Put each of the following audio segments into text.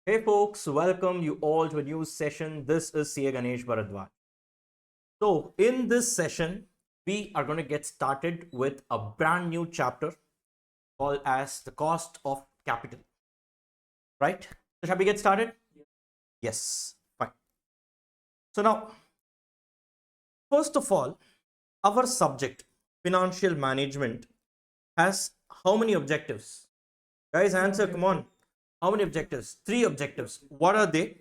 Hey folks, welcome you all to a new session. This is CA Ganesh Bharadwaj. So in this session, we are going to get started with a brand new chapter called as the cost of capital. Right? So shall we get started? Yes, fine. So now, first of all, our subject, financial management, has how many objectives? Guys, answer, come on. How many objectives? Three objectives. What are they?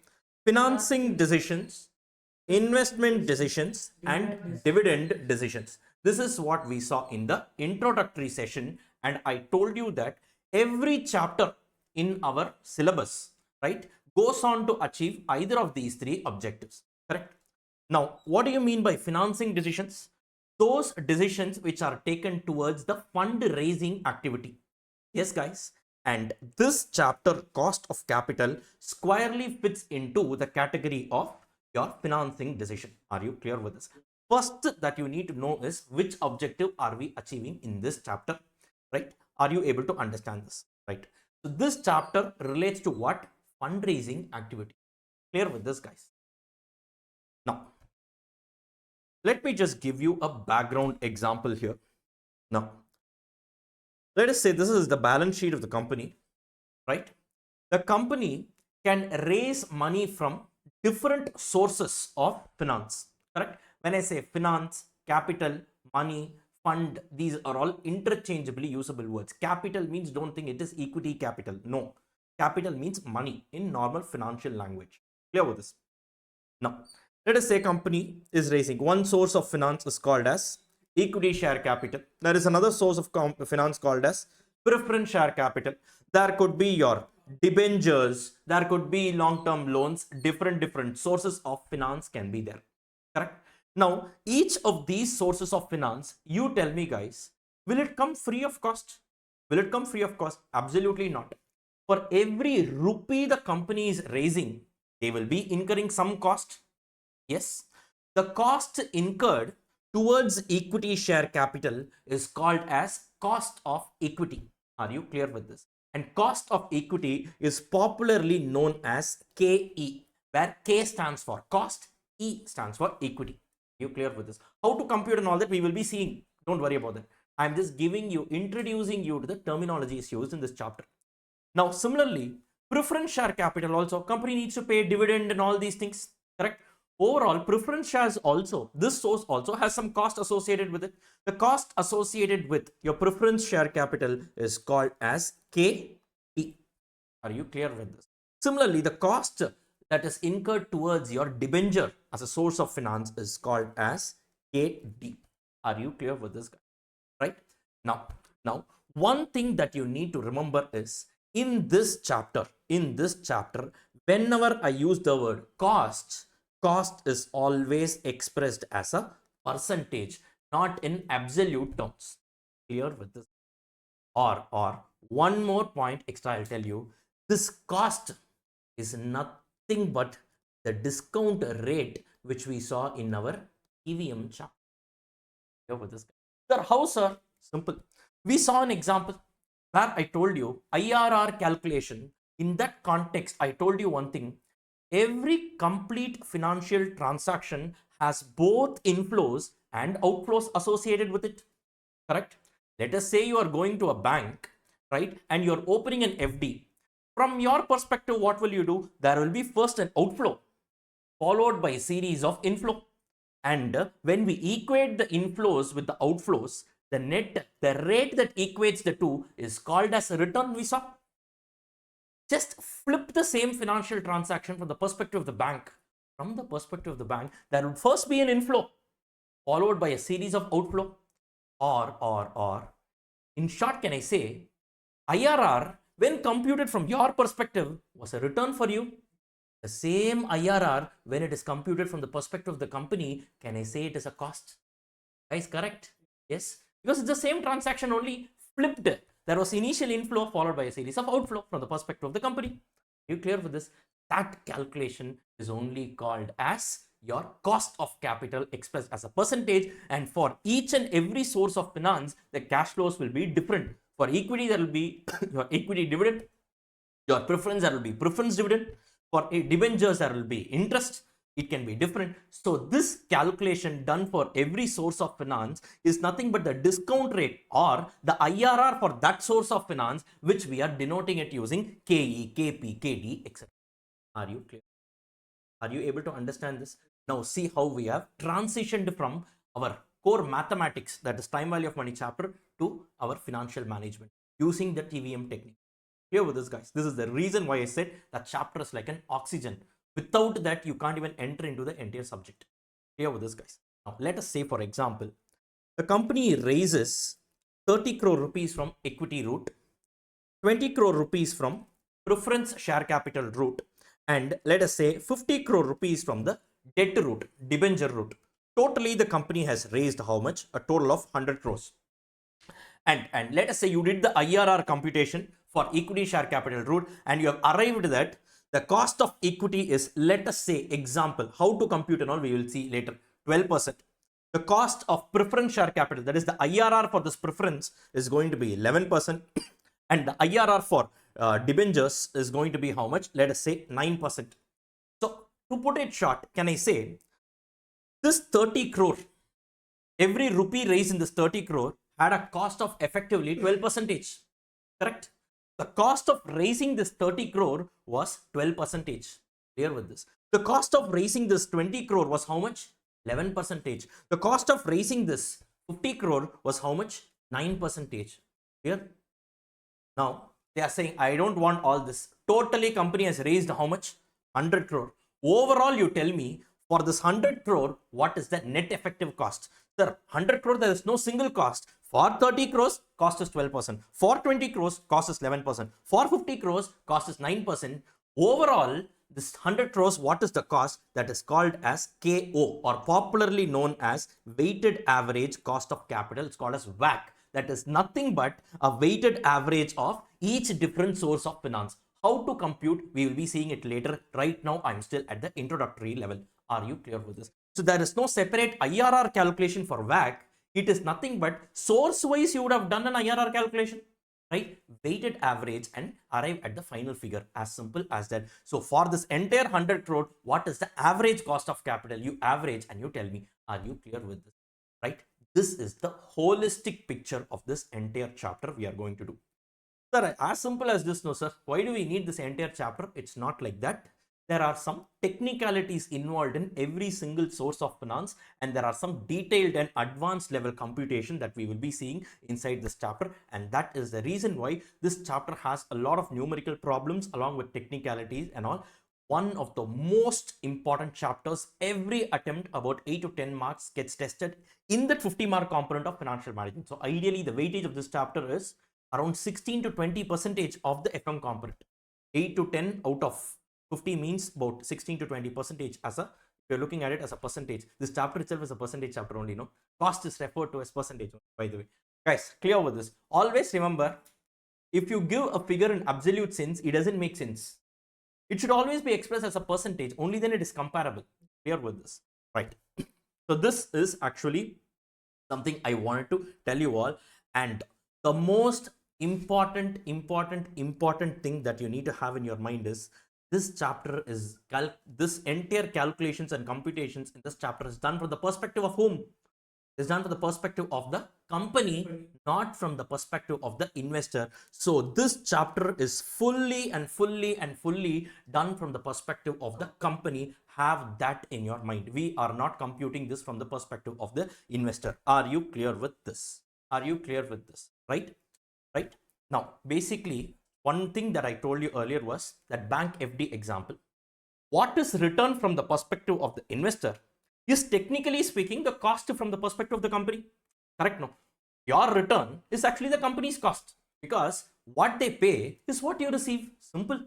Financing decisions, investment decisions, and dividend decisions. This is what we saw in the introductory session, and I told you that every chapter in our syllabus, right, goes on to achieve either of these three objectives. Correct? Now, what do you mean by financing decisions? Those decisions which are taken towards the fundraising activity. Yes, guys. And this chapter, cost of capital, squarely fits into the category of your financing decision. Are you clear with this? First that you need to know is which objective are we achieving in this chapter, right? Are you able to understand this, right? So this chapter relates to what? Fundraising activity. Clear with this, guys? Now, let me just give you a background example here. Now, let us say this is the balance sheet of the company, right? The company can raise money from different sources of finance, correct? When I say finance, capital, money, fund, these are all interchangeably usable words. Capital means, don't think it is equity capital. No, capital means money in normal financial language. Clear with this? Now, let us say company is raising. One source of finance is called as equity share capital. There is another source of finance called as preference share capital. There could be your debentures, there could be long-term loans, different sources of finance can be there. Correct? Now, each of these sources of finance, you tell me, guys, will it come free of cost? Will it come free of cost? Absolutely not. For every rupee the company is raising, they will be incurring some cost. Yes, the cost incurred towards equity share capital is called as cost of equity. Are you clear with this? And cost of equity is popularly known as KE, where K stands for cost, E stands for equity. Are you clear with this? How to compute and all that we will be seeing. Don't worry about that. I'm just introducing you to the terminologies used in this chapter. Now, similarly, preference share capital also, company needs to pay dividend and all these things, correct? Overall, preference shares also, this source also has some cost associated with it. The cost associated with your preference share capital is called as KP. Are you clear with this? Similarly, the cost that is incurred towards your debenture as a source of finance is called as KD. Are you clear with this, guy? Right? Now, one thing that you need to remember is in this chapter, whenever I use the word cost is always expressed as a percentage, not in absolute terms. Clear with this? Or one more point extra I'll tell you. This cost is nothing but the discount rate which we saw in our EVM chapter. Clear with this? Sir, how, sir? Simple. We saw an example where I told you IRR calculation. In that context, I told you one thing. Every complete financial transaction has both inflows and outflows associated with it. Correct? Let us say you are going to a bank, right? And you're opening an FD. From your perspective, what will you do? There will be first an outflow, followed by a series of inflow. And when we equate the inflows with the outflows, the rate that equates the two is called as a return we saw. Just flip the same financial transaction from the perspective of the bank. From the perspective of the bank, there would first be an inflow, followed by a series of outflow. Or, in short, can I say, IRR, when computed from your perspective, was a return for you. The same IRR, when it is computed from the perspective of the company, can I say it is a cost? Guys, correct? Yes, because it's the same transaction, only flipped. There was initial inflow followed by a series of outflow from the perspective of the company. You clear with this? That calculation is only called as your cost of capital expressed as a percentage, and for each and every source of finance, the cash flows will be different. For equity, there will be your equity dividend. Your preference, there will be preference dividend. For debentures, there will be interest. It can be different. So this calculation done for every source of finance is nothing but the discount rate or the IRR for that source of finance, which we are denoting it using KE, KP, KD, etc. Are you clear? Are you able to understand this? Now see how we have transitioned from our core mathematics, that is time value of money chapter, to our financial management using the TVM technique. Clear with this, guys? This is the reason why I said that chapter is like an oxygen. Without that, you can't even enter into the entire subject. Clear with this, guys? Now let us say, for example, the company raises 30 crore rupees from equity route, 20 crore rupees from preference share capital route, and let us say 50 crore rupees from the debt route, debenture route. Totally, the company has raised how much? A total of 100 crores. And let us say you did the IRR computation for equity share capital route, and you have arrived that the cost of equity is, let us say, example, how to compute and all we will see later, 12%. The cost of preference share capital, that is the IRR for this preference, is going to be 11%. And the IRR for debentures is going to be how much? Let us say 9%. So to put it short, can I say this 30 crore, every rupee raised in this 30 crore had a cost of effectively 12%. Correct? The cost of raising this 30 crore was 12%. Clear with this? The cost of raising this 20 crore was how much? 11%. The cost of raising this 50 crore was how much? 9%. Clear? Now they are saying, I don't want all this. Totally company has raised how much? 100 crore. Overall, you tell me, for this 100 crore, what is the net effective cost? Sir, 100 crore, there is no single cost. For 30 crores, cost is 12%. For 20 crores, cost is 11%. For 50 crores, cost is 9%. Overall, this 100 crores, what is the cost? That is called as KO, or popularly known as weighted average cost of capital. It's called as WACC. That is nothing but a weighted average of each different source of finance. How to compute, we will be seeing it later. Right now, I'm still at the introductory level. Are you clear with this? So there is no separate IRR calculation for WACC. It is nothing but source wise you would have done an IRR calculation, right? Weighted average and arrive at the final figure. As simple as that. So for this entire 100 crore, what is the average cost of capital? You average and you tell me, are you clear with this, right? This is the holistic picture of this entire chapter we are going to do. Sir, as simple as this, no sir. Why do we need this entire chapter? It's not like that. There are some technicalities involved in every single source of finance, and there are some detailed and advanced level computation that we will be seeing inside this chapter. And that is the reason why this chapter has a lot of numerical problems along with technicalities and all. One of the most important chapters, every attempt about 8 to 10 marks gets tested in that 50 mark component of financial management. So ideally, the weightage of this chapter is around 16 to 20% of the FM component. 8 to 10 out of 50 means about 16 to 20% as a, if you're looking at it as a percentage. This chapter itself is a percentage chapter only, no? Cost is referred to as percentage, by the way. Guys, clear with this. Always remember, if you give a figure in absolute sense, it doesn't make sense. It should always be expressed as a percentage, only then it is comparable. Clear with this, right? So this is actually something I wanted to tell you all. And the most important thing that you need to have in your mind is, this chapter is, this entire calculations and computations in this chapter is done from the perspective of whom? Is done from the perspective of the company, not from the perspective of the investor. So this chapter is fully done from the perspective of the company. Have that in your mind. We are not computing this from the perspective of the investor. Are you clear with this? Are you clear with this? Right? Right? Now, basically, one thing that I told you earlier was that bank FD example. What is return from the perspective of the investor is, technically speaking, the cost from the perspective of the company. Correct? No. Your return is actually the company's cost, because what they pay is what you receive. Simple.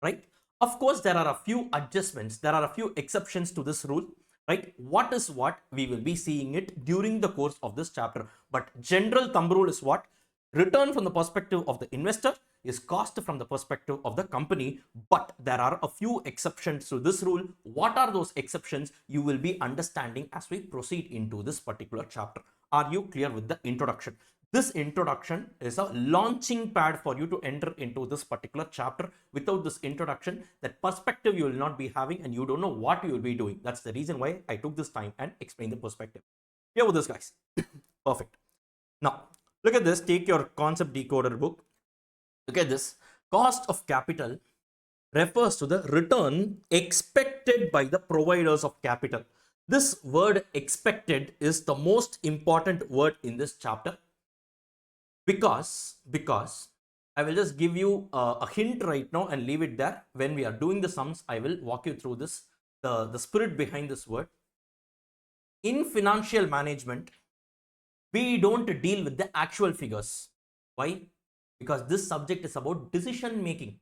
Right? Of course, there are a few adjustments. There are a few exceptions to this rule. Right? What is what? We will be seeing it during the course of this chapter. But general thumb rule is what? Return from the perspective of the investor is cost from the perspective of the company. But there are a few exceptions to this rule. What are those exceptions? You will be understanding as we proceed into this particular chapter. Are you clear with the introduction? This introduction is a launching pad for you to enter into this particular chapter. Without this introduction, that perspective you will not be having and you don't know what you will be doing. That's the reason why I took this time and explained the perspective. Here with this, guys. Perfect. Now, look at this. Take your concept decoder book. Look at this. Cost of capital refers to the return expected by the providers of capital. This word expected is the most important word in this chapter because I will just give you a hint right now and leave it there. When we are doing the sums, I will walk you through this, the spirit behind this word. In financial management, we don't deal with the actual figures. Why? Because this subject is about decision making.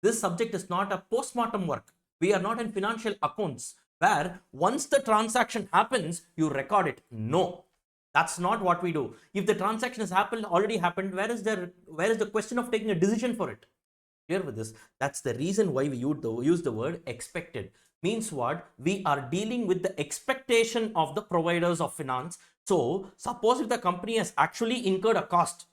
This subject is not a post-mortem work. We are not in financial accounts where once the transaction happens, you record it. No, that's not what we do. If the transaction has happened, already happened, where is the question of taking a decision for it? Clear with this? That's the reason why we use the word expected. Means what? We are dealing with the expectation of the providers of finance. So suppose if the company has actually incurred a cost,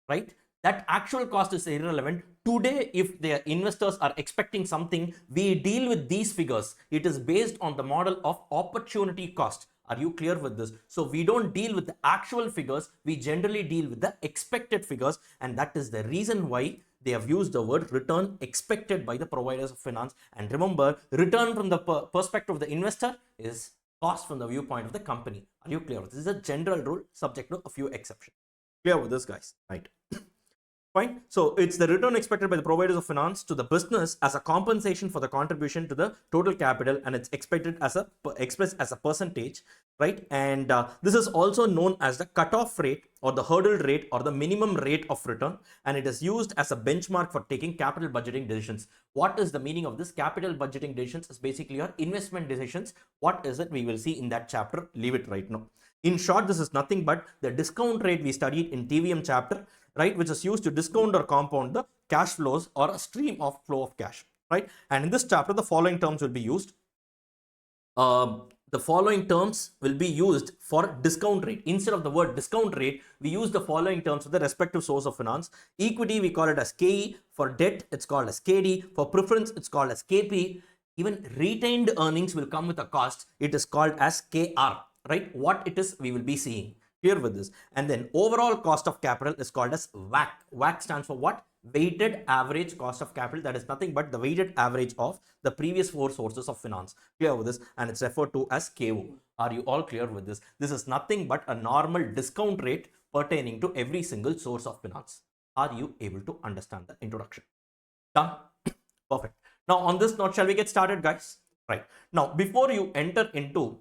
right? That actual cost is irrelevant. Today, if their investors are expecting something, we deal with these figures. It is based on the model of opportunity cost. Are you clear with this? So we don't deal with the actual figures. We generally deal with the expected figures. And that is the reason why they have used the word return expected by the providers of finance. And remember, return from the perspective of the investor is cost from the viewpoint of the company. Are you clear? This is a general rule subject to a few exceptions. Clear with this, guys? Right. Fine. So it's the return expected by the providers of finance to the business as a compensation for the contribution to the total capital, and it's expected as expressed as a percentage, right? And this is also known as the cutoff rate or the hurdle rate or the minimum rate of return, and it is used as a benchmark for taking capital budgeting decisions. What is the meaning of this? Capital budgeting decisions is basically your investment decisions. What is it? We will see in that chapter. Leave it right now. In short, this is nothing but the discount rate we studied in TVM chapter, right, which is used to discount or compound the cash flows or a stream of flow of cash, right? And in this chapter, the following terms will be used. The following terms will be used for discount rate. Instead of the word discount rate, we use the following terms for the respective source of finance. Equity, we call it as KE. For debt, it's called as KD. For preference, it's called as KP. Even retained earnings will come with a cost. It is called as KR, right? What it is, we will be seeing. Clear with this? And then overall cost of capital is called as WACC. WACC stands for what? Weighted average cost of capital. That is nothing but the weighted average of the previous four sources of finance. Clear with this? And it's referred to as KO. Are you all clear with this? This is nothing but a normal discount rate pertaining to every single source of finance. Are you able to understand the introduction? Done? Perfect. Now on this note, shall we get started, guys? Right. Now, before you enter into,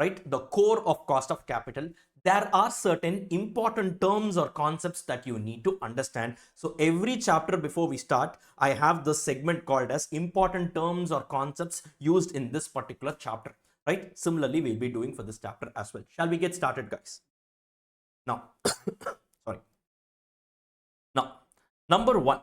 right, the core of cost of capital, there are certain important terms or concepts that you need to understand. So every chapter before we start, I have this segment called as important terms or concepts used in this particular chapter, right? Similarly, we'll be doing for this chapter as well. Shall we get started, guys? Now, sorry. Now, number one,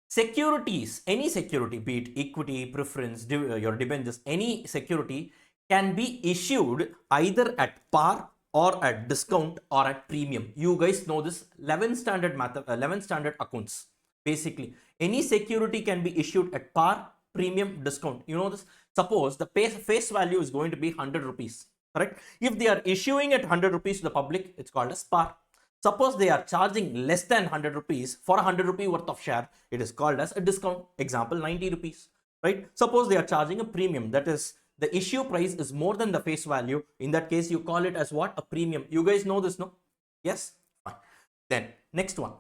securities, any security, be it equity, preference, your debentures, any security can be issued either at par or at discount or at premium. You guys know this 11th standard accounts. Basically, any security can be issued at par, premium, discount. You know this. Suppose the face value is going to be 100 rupees. Correct? If they are issuing at 100 rupees to the public, it's called as par. Suppose they are charging less than 100 rupees for 100 rupee worth of share, it is called as a discount. Example, 90 rupees. Right? Suppose they are charging a premium, that is, the issue price is more than the face value. In that case, you call it as what? A premium. You guys know this, no? Yes? Fine. Then, next one.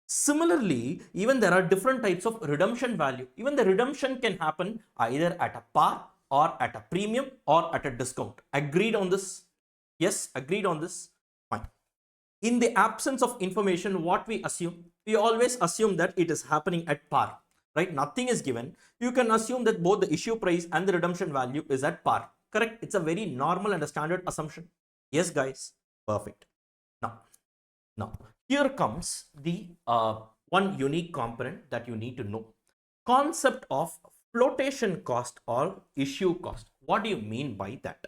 Similarly, even there are different types of redemption value. Even the redemption can happen either at a par or at a premium or at a discount. Agreed on this? Yes, agreed on this? Fine. In the absence of information, what we assume? We always assume that it is happening at par. Right? Nothing is given. You can assume that both the issue price and the redemption value is at par. Correct? It's a very normal and a standard assumption. Yes, guys. Perfect. Now, here comes the one unique component that you need to know. Concept of flotation cost or issue cost. What do you mean by that?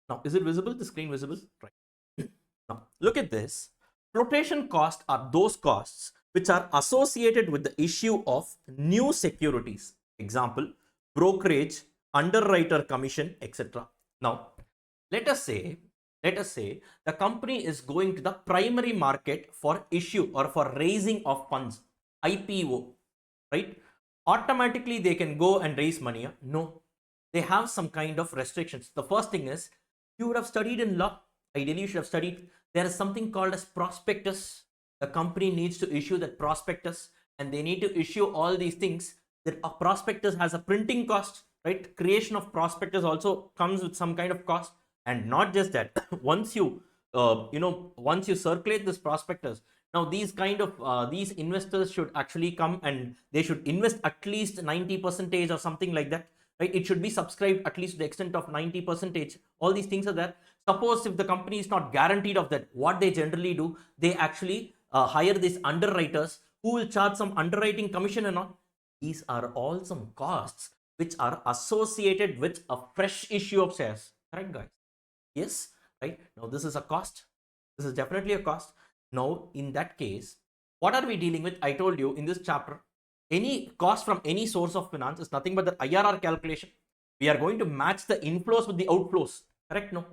Now, is it visible? The screen visible? Right. Now, look at this. Flotation costs are those costs which are associated with the issue of new securities. Example, brokerage, underwriter commission, etc. Now, let us say, the company is going to the primary market for issue or for raising of funds, IPO, right? Automatically they can go and raise money. No, they have some kind of restrictions. The first thing is, you would have studied in law. Ideally, you should have studied. There is something called as prospectus. The company needs to issue that prospectus, and they need to issue all these things. That a prospectus has a printing cost, right? Creation of prospectus also comes with some kind of cost, and not just that. Once you, once you circulate this prospectus, now these kind of these investors should actually come and they should invest at least 90 percentage or something like that, right? It should be subscribed at least to the extent of 90 percentage. All these things are there. Suppose if the company is not guaranteed of that, what they generally do, they actually hire these underwriters who will charge some underwriting commission and all. These are all some costs which are associated with a fresh issue of shares, correct guys? Yes, right? Now this is a cost. This is definitely a cost. Now in that case, what are we dealing with? I told you in this chapter, any cost from any source of finance is nothing but the IRR calculation. We are going to match the inflows with the outflows, correct? No,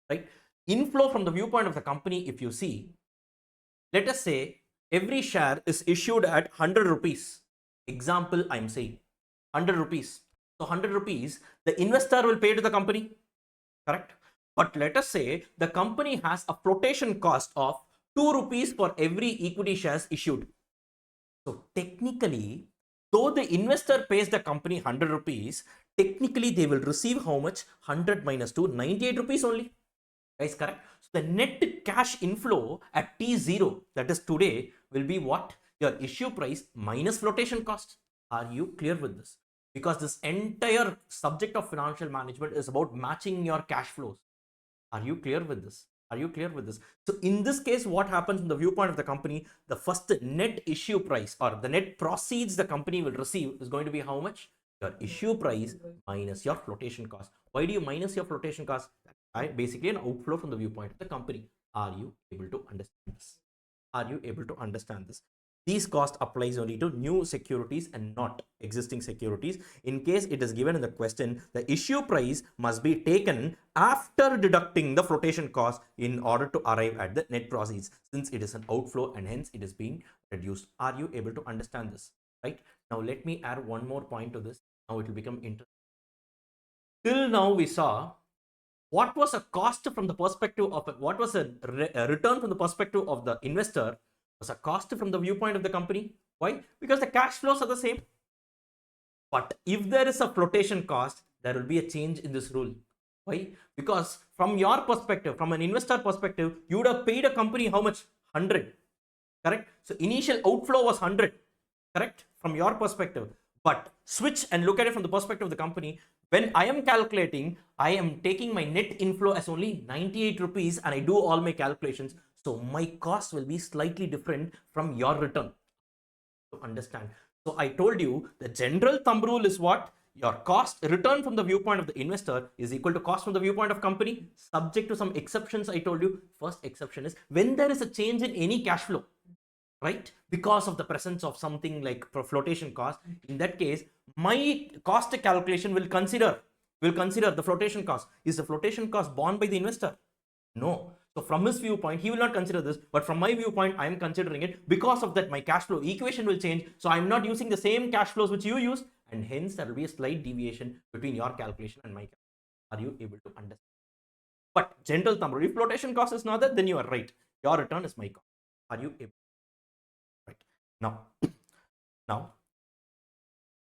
right? Inflow from the viewpoint of the company, if you see, let us say every share is issued at 100 rupees. Example, I'm saying 100 rupees. So 100 rupees, the investor will pay to the company, correct? But let us say the company has a flotation cost of 2 rupees for every equity shares issued. So technically, though the investor pays the company 100 rupees, technically they will receive how much? 100 minus 2, 98 rupees only. Guys, correct? So the net cash inflow at T0, that is today, will be what? Your issue price minus flotation cost. Are you clear with this? Because this entire subject of financial management is about matching your cash flows. Are you clear with this? Are you clear with this? So in this case, what happens from the viewpoint of the company, the first net issue price or the net proceeds the company will receive is going to be how much? Your issue price minus your flotation cost. Why do you minus your flotation cost? Basically an outflow from the viewpoint of the company. Are you able to understand this? Are you able to understand this? These cost applies only to new securities and not existing securities. In case it is given in the question, the issue price must be taken after deducting the flotation cost in order to arrive at the net proceeds, since it is an outflow and hence it is being reduced. Are you able to understand this? Right? Now let me add one more point to this. Now it will become interesting. Till now we saw what was a cost from the perspective of what was a return from the perspective of the investor was a cost from the viewpoint of the company. Why? Because the cash flows are the same. But if there is a flotation cost, there will be a change in this rule. Why? Because from your perspective, from an investor perspective, you would have paid a company how much? 100, correct? So initial outflow was 100, correct? From your perspective. But switch and look at it from the perspective of the company. When I am calculating, I am taking my net inflow as only 98 rupees and I do all my calculations. So my cost will be slightly different from your return. To understand. So I told you the general thumb rule is what? Your cost return from the viewpoint of the investor is equal to cost from the viewpoint of company, subject to some exceptions. I told you first exception is when there is a change in any cash flow, right? Because of the presence of something like flotation cost. In that case, my cost calculation will consider the flotation cost. Is the flotation cost borne by the investor? No. So from his viewpoint, he will not consider this, but from my viewpoint, I am considering it. Because of that, my cash flow equation will change. So I'm not using the same cash flows which you use, and hence there will be a slight deviation between your calculation and my calculation. Are you able to understand? But general thumb rule, if flotation cost is not that, then you are right. Your return is my cost. Are you able? Right. Now,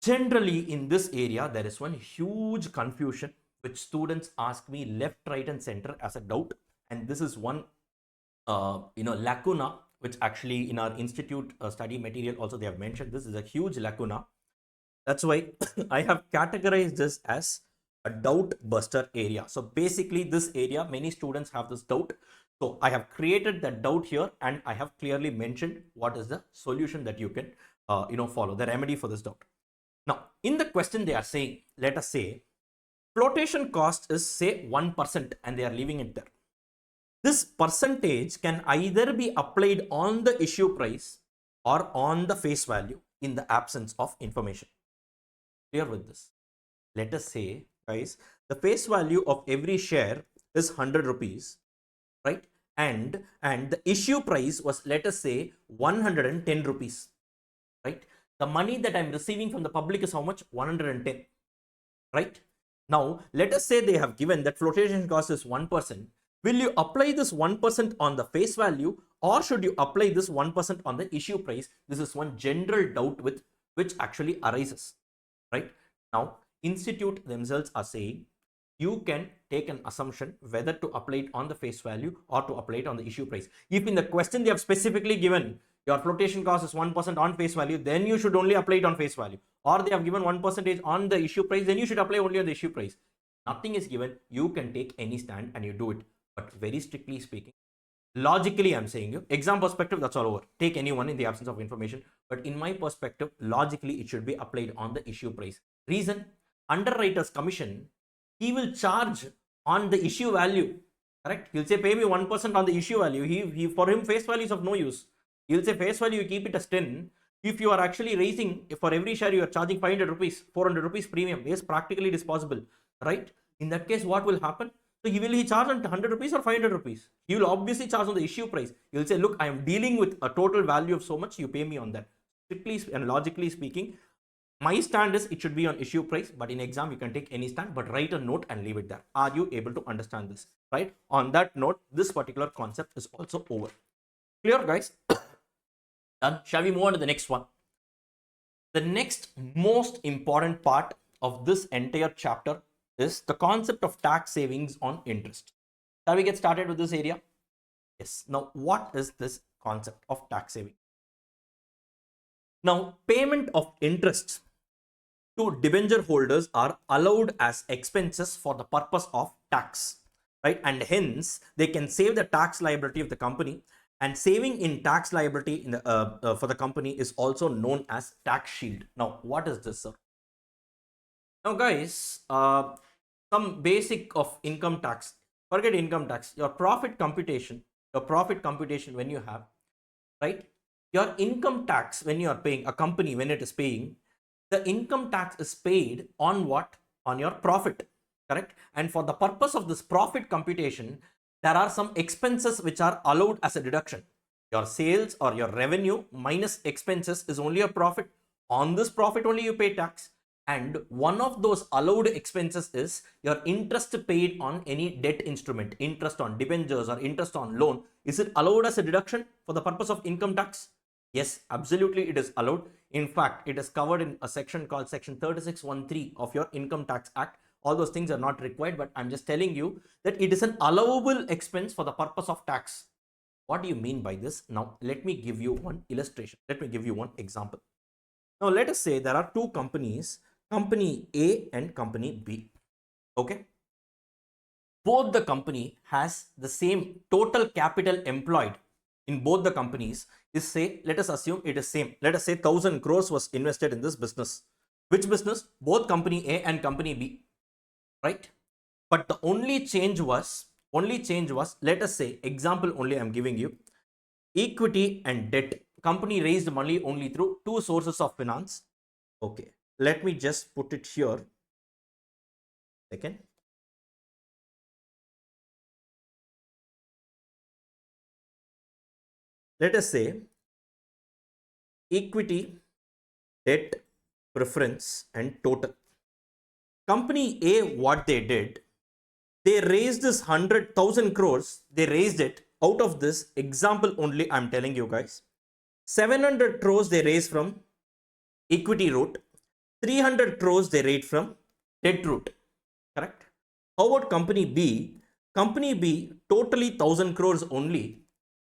generally in this area, there is one huge confusion which students ask me left, right, and center as a doubt. And this is one lacuna which actually in our institute study material also they have mentioned. This is a huge lacuna. That's why I have categorized this as a doubt buster area. So basically this area, many students have this doubt. So I have created that doubt here and I have clearly mentioned what is the solution that you can follow, the remedy for this doubt. Now in the question they are saying, let us say flotation cost is say 1% and they are leaving it there. This percentage can either be applied on the issue price or on the face value in the absence of information. Clear with this? Let us say, guys, the face value of every share is 100 rupees, right? And the issue price was, let us say, 110 rupees, right? The money that I'm receiving from the public is how much? 110, right? Now, let us say they have given that flotation cost is 1%. Will you apply this 1% on the face value, or should you apply this 1% on the issue price? This is one general doubt with which actually arises, right? Now, institute themselves are saying you can take an assumption whether to apply it on the face value or to apply it on the issue price. If in the question they have specifically given your flotation cost is 1% on face value, then you should only apply it on face value. Or they have given 1% on the issue price, then you should apply only on the issue price. Nothing is given. You can take any stand and you do it. But very strictly speaking, logically, I'm saying you, exam perspective, that's all over. Take anyone in the absence of information. But in my perspective, logically, it should be applied on the issue price. Reason, underwriter's commission, he will charge on the issue value, correct? He'll say, pay me 1% on the issue value. He for him, face value is of no use. He'll say, face value, you keep it as 10. If you are actually raising, if for every share you are charging 500 rupees, 400 rupees premium, yes, practically it is possible, right? In that case, what will happen? So will he charge on 100 rupees or 500 rupees? He will obviously charge on the issue price. He will say, look, I am dealing with a total value of so much, you pay me on that. Strictly and logically speaking, my stand is it should be on issue price, but in exam you can take any stand, but write a note and leave it there. Are you able to understand this? Right? On that note, this particular concept is also over. Clear, guys? Done. Shall we move on to the next one? The next most important part of this entire chapter is the concept of tax savings on interest. Shall we get started with this area? Yes. Now, what is this concept of tax saving? Now, payment of interest to debenture holders are allowed as expenses for the purpose of tax, right? And hence, they can save the tax liability of the company. And saving in tax liability in the, for the company is also known as tax shield. Now, what is this, sir? Now, guys, some basic of income tax. Forget income tax. Your profit computation when you have, right? Your income tax when you are paying, a company when it is paying, the income tax is paid on what? On your profit, correct? And for the purpose of this profit computation, there are some expenses which are allowed as a deduction. Your sales or your revenue minus expenses is only a profit. On this profit only you pay tax. And one of those allowed expenses is your interest paid on any debt instrument, interest on debentures or interest on loan. Is it allowed as a deduction for the purpose of income tax? Yes, absolutely it is allowed. In fact, it is covered in a section called section 3613 of your Income Tax Act. All those things are not required, but I'm just telling you that it is an allowable expense for the purpose of tax. What do you mean by this? Now, let me give you one illustration. Let me give you one example. Now, let us say there are two companies, company A and company B. Okay. Both the company has the same total capital employed in both the companies is, say, let us assume it is same. Let us say 1000 crores was invested in this business. Which business? Both company A and company B, right? But the only change was, let us say, example only I'm giving you, equity and debt. Company raised money only through two sources of finance. Okay, let me just put it here. Second. Let us say equity, debt, preference, and total. Company A, what they did, they raised this 100,000 crores. They raised it out of this example only. I'm telling you guys, 700 crores they raised from equity route, 300 crores they raised from debt route. Correct? How about company B? Company B, totally 1000 crores only.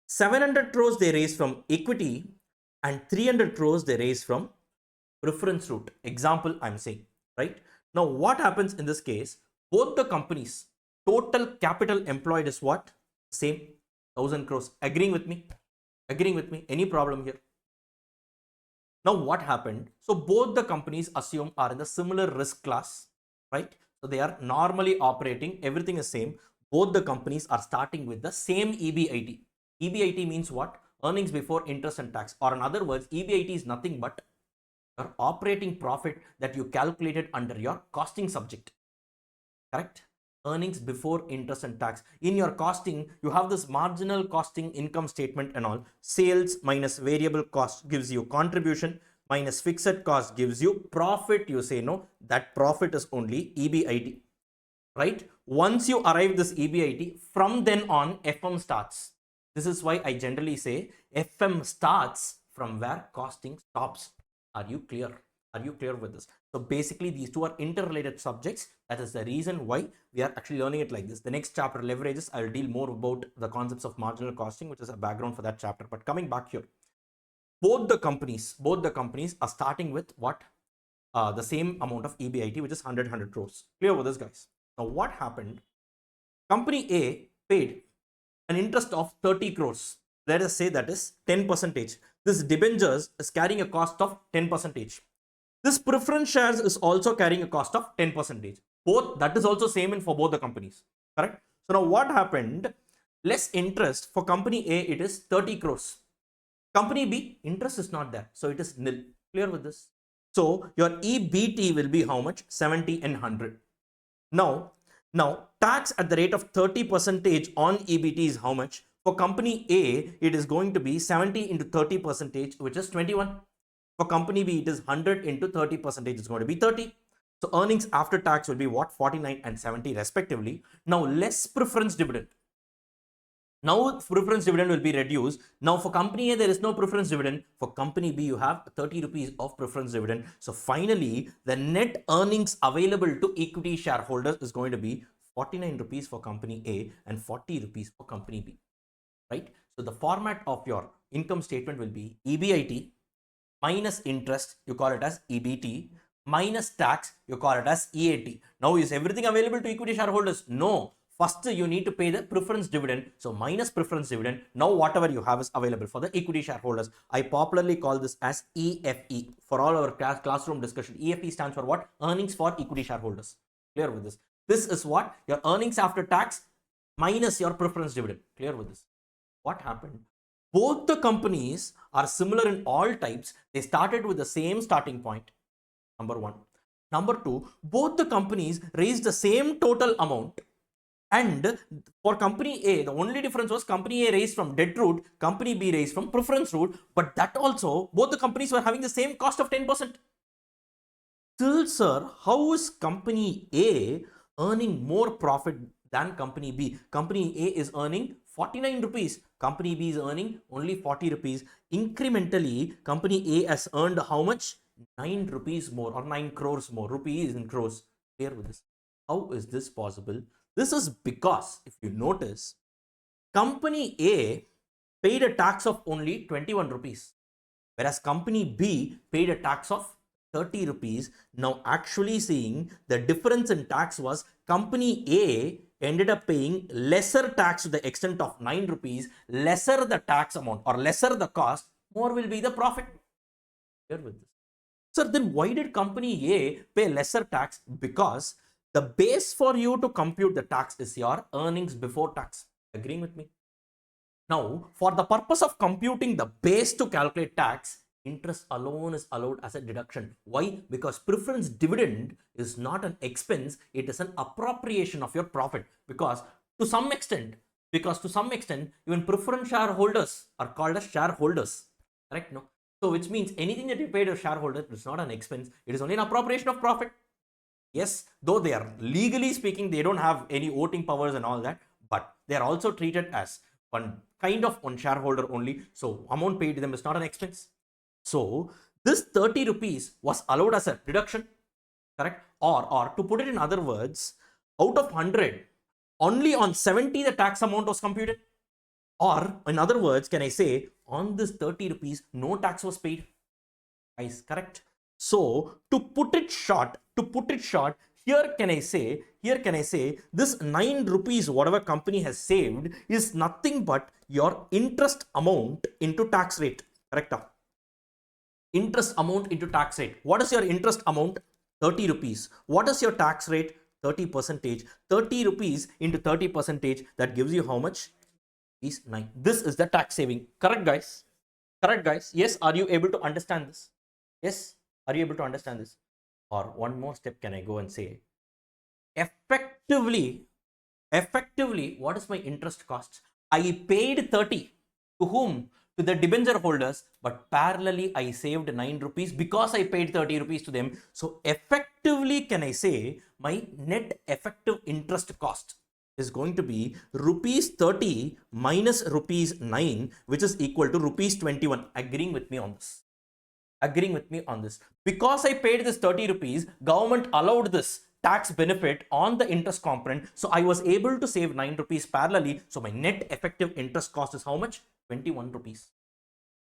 700 crores they raised from equity and 300 crores they raised from preference route. Example I'm saying, right? Now, what happens in this case? Both the companies, total capital employed is what? Same, 1000 crores. Agreeing with me? Agreeing with me? Any problem here? Now, what happened? So, both the companies assume are in the similar risk class, right? So, they are normally operating. Everything is same. both the companies are starting with the same EBIT. EBIT means what? Earnings before interest and tax, or in other words, EBIT is nothing but your operating profit that you calculated under your costing subject. Correct? Earnings before interest and tax. In your costing, you have this marginal costing income statement and all. Sales minus variable cost gives you contribution, minus fixed cost gives you profit. You say no, that profit is only EBIT. Right? Once you arrive this EBIT, from then on FM starts. This is why I generally say FM starts from where costing stops. Are you clear? Are you clear with this? So basically these two are interrelated subjects. That is the reason why we are actually learning it like this. The next chapter, leverages, I'll deal more about the concepts of marginal costing, which is a background for that chapter. But coming back here, both the companies are starting with what? The same amount of EBIT, which is 100 crores. Clear with this, guys? Now what happened? Company A paid an interest of 30 crores. Let us say that is 10%. This debentures is carrying a cost of 10%. This preference shares is also carrying a cost of 10%. Both, that is also same in for both the companies. Correct? So now what happened? Less interest for company A, it is 30 crores. Company B, interest is not there. So it is nil. Clear with this? So your EBT will be how much? 70 and 100. Now tax at the rate of 30% on EBT is how much? For company A, it is going to be 70 into 30%, which is 21. For company B, it is 100 into 30%, it's going to be 30. So earnings after tax will be what? 49 and 70 respectively. Now less preference dividend. Now preference dividend will be reduced. Now for company A, there is no preference dividend. For company B, you have 30 rupees of preference dividend. So finally, the net earnings available to equity shareholders is going to be 49 rupees for company A and 40 rupees for company B. Right? So the format of your income statement will be EBIT minus interest, you call it as EBT, minus tax, you call it as EAT. Now is everything available to equity shareholders? No. First, you need to pay the preference dividend. So minus preference dividend. Now whatever you have is available for the equity shareholders. I popularly call this as EFE for all our classroom discussion. EFE stands for what? Earnings for equity shareholders. Clear with this? This is what? Your earnings after tax minus your preference dividend. Clear with this? What happened? Both the companies are similar in all types. They started with the same starting point. Number one. Number two, both the companies raised the same total amount. And for company A, the only difference was company A raised from debt route, company B raised from preference route. But that also, both the companies were having the same cost of 10%. Still, sir, how is company A earning more profit than company B? Company A is earning 49 rupees. Company B is earning only 40 rupees. Incrementally, company A has earned how much? 9 rupees more, or 9 crores more. Rupees in crores. Clear with this? How is this possible? This is because, if you notice, company A paid a tax of only 21 rupees, whereas company B paid a tax of 30 rupees. Now, actually seeing the difference in tax was company A ended up paying lesser tax to the extent of 9 rupees, lesser the tax amount or lesser the cost, more will be the profit. Here with this. Sir, then why did company A pay lesser tax? Because the base for you to compute the tax is your earnings before tax. Agreeing with me? Now, for the purpose of computing the base to calculate tax, interest alone is allowed as a deduction. Why? Because preference dividend is not an expense, it is an appropriation of your profit. Because to some extent, even preference shareholders are called as shareholders. Correct? No. So which means anything that you pay to a shareholder is not an expense, it is only an appropriation of profit. Yes, though they are legally speaking, they don't have any voting powers and all that, but they are also treated as one shareholder only. So amount paid to them is not an expense. So this 30 rupees was allowed as a deduction, correct? Or to put it in other words, out of 100, only on 70 the tax amount was computed. Or in other words, can I say on this 30 rupees, no tax was paid? Guys, correct? So to put it short, here can I say this 9 rupees whatever company has saved is nothing but your interest amount into tax rate. Correct? Interest amount into tax rate. What is your interest amount? 30 rupees. What is your tax rate? 30 percentage, 30 rupees into 30 percentage, that gives you how much? Is 9. This is the tax saving. Correct, guys? Correct, guys? Yes, are you able to understand this? Yes, are you able to understand this? Or one more step can I go and say, effectively, what is my interest cost? I paid 30 to whom? To the debenture holders, but parallelly I saved 9 rupees because I paid 30 rupees to them. So effectively, can I say my net effective interest cost is going to be rupees 30 minus rupees 9, which is equal to rupees 21. Agreeing with me on this? Agreeing with me on this? Because I paid this 30 rupees, government allowed this tax benefit on the interest component, so I was able to save 9 rupees parallelly. So my net effective interest cost is how much? 21 rupees.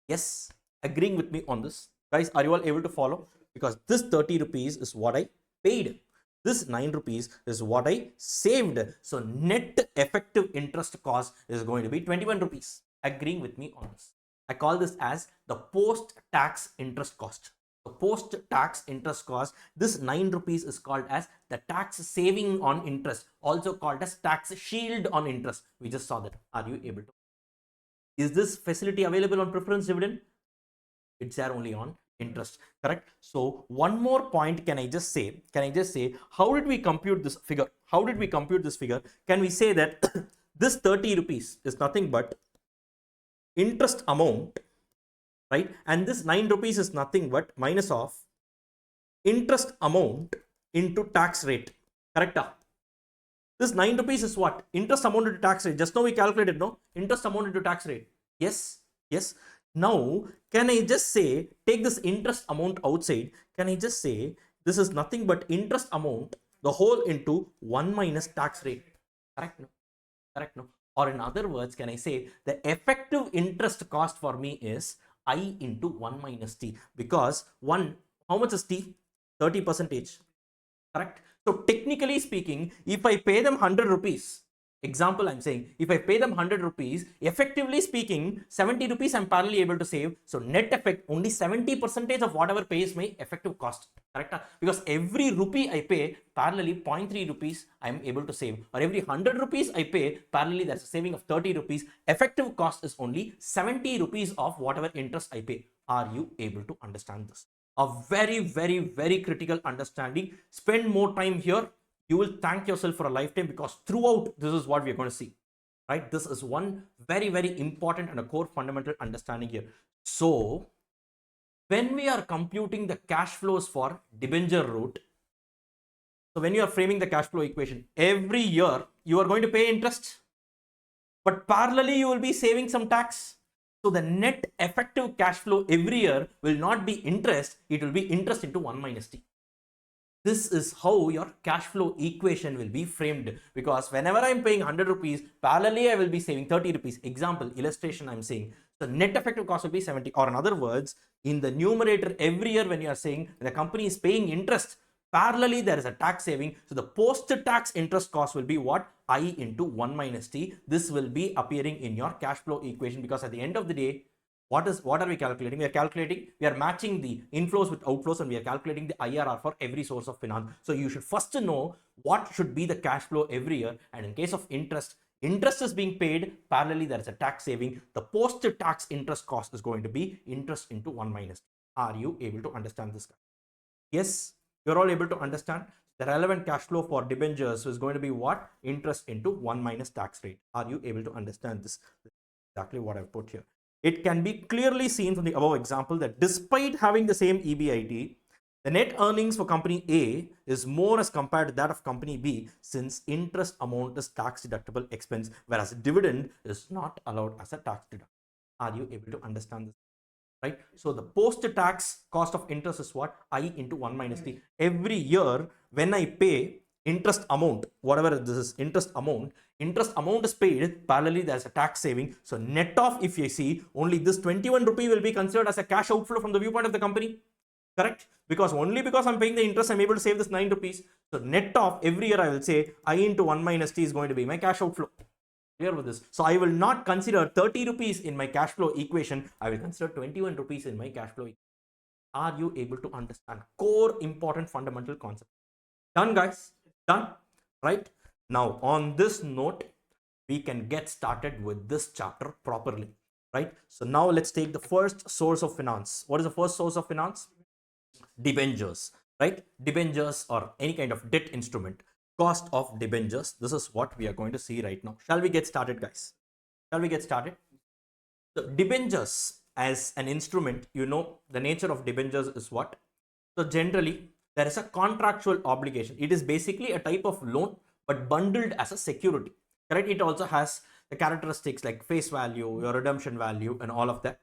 Yes, agreeing with me on this? Guys, are you all able to follow? Because this 30 rupees is what I paid, this 9 rupees is what I saved. So net effective interest cost is going to be 21 rupees. Agreeing with me on this? I call this as the post-tax interest cost. The post-tax interest cost, this 9 rupees is called as the tax saving on interest, also called as tax shield on interest. We just saw that. Are you able to? Is this facility available on preference dividend? It's there only on interest. Correct? So one more point can I just say? How did we compute this figure? How did we compute this figure? Can we say that this 30 rupees is nothing but interest amount, right? And this 9 rupees is nothing but minus of interest amount into tax rate. Correct? This 9 rupees is what? Interest amount into tax rate. Just now we calculated, no? Interest amount into tax rate. Yes, yes. Now, can I just say, take this interest amount outside. Can I just say, this is nothing but interest amount, the whole into 1 minus tax rate. Correct? No? Correct? No? Or in other words, can I say, the effective interest cost for me is I into 1 minus T. Because 1, how much is T? 30 percentage. Correct? So technically speaking, if I pay them 100 rupees, example I'm saying, if I pay them 100 rupees, effectively speaking, 70 rupees I'm parallelly able to save. So net effect, only 70% of whatever pays my effective cost. Correct? Because every rupee I pay, parallelly 0.3 rupees I'm able to save. Or every 100 rupees I pay, parallelly that's a saving of 30 rupees. Effective cost is only 70 rupees of whatever interest I pay. Are you able to understand this? A very, very, very critical understanding. Spend more time here. You will thank yourself for a lifetime, because throughout this is what we are going to see, right? This is one very, very important and a core fundamental understanding here. So when we are computing the cash flows for debenture route, so when you are framing the cash flow equation, every year you are going to pay interest, but parallelly you will be saving some tax. So the net effective cash flow every year will not be interest, it will be interest into 1 minus T. This is how your cash flow equation will be framed, because whenever I'm paying 100 rupees, parallelly I will be saving 30 rupees. Example, illustration I'm saying. The net effective cost will be 70. Or in other words, in the numerator every year when you are saying the company is paying interest, parallelly there is a tax saving. So the post-tax interest cost will be what? I into 1 minus T. This will be appearing in your cash flow equation, because at the end of the day, what are we calculating? We are matching the inflows with outflows, and we are calculating the IRR for every source of finance. So you should first know what should be the cash flow every year. And in case of interest is being paid, parallelly there is a tax saving. The post-tax interest cost is going to be interest into 1 minus T. Are you able to understand this? Yes, you're all able to understand. The relevant cash flow for debentures is going to be what? Interest into 1 minus tax rate. Are you able to understand this? Exactly what I've put here. It can be clearly seen from the above example that despite having the same EBIT, the net earnings for company A is more as compared to that of company B, since interest amount is tax deductible expense, whereas dividend is not allowed as a tax deduction. Are you able to understand this? Right? So the post-tax cost of interest is what? I into 1 minus T. Every year when I pay interest amount, whatever this is, interest amount is paid, parallelly there's a tax saving. So net off, if you see, only this 21 rupee will be considered as a cash outflow from the viewpoint of the company. Correct? Because only because I'm paying the interest, I'm able to save this 9 rupees. So net off, every year I will say I into 1 minus T is going to be my cash outflow. Clear with this? So I will not consider 30 rupees in my cash flow equation. I will consider 21 rupees in my cash flow equation. Are you able to understand? Core important fundamental concept. Done, guys. Done, right? Now, on this note, we can get started with this chapter properly, right? So now let's take the first source of finance. What is the first source of finance? Debentures, right? Debentures or any kind of debt instrument. Cost of debentures. This is what we are going to see right now. Shall we get started, guys? Shall we get started? So debentures as an instrument, you know, the nature of debentures is what? So generally, there is a contractual obligation. It is basically a type of loan, but bundled as a security, correct? It also has the characteristics like face value, your redemption value, and all of that.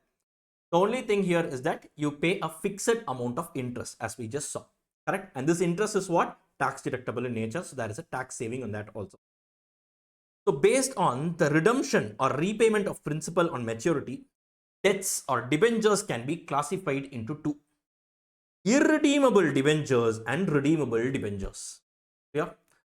The only thing here is that you pay a fixed amount of interest, as we just saw, correct? And this interest is what? Tax deductible in nature. So there is a tax saving on that also. So based on the redemption or repayment of principal on maturity, debts or debentures can be classified into two: irredeemable debentures and redeemable debentures. Yeah,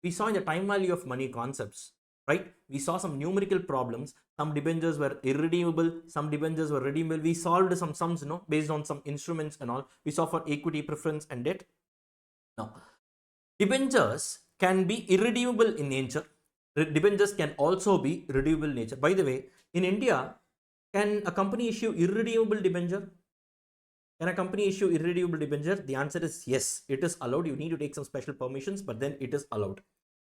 we saw in the time value of money concepts, right? We saw some numerical problems. Some debentures were irredeemable, some debentures were redeemable. We solved some sums, you know, based on some instruments and all. We saw for equity, preference, and debt. Now, debentures can be irredeemable in nature. Debentures can also be redeemable in nature. By the way, in India, can a company issue irredeemable debenture? Can a company issue irredeemable debenture? The answer is yes, it is allowed. You need to take some special permissions, but then it is allowed.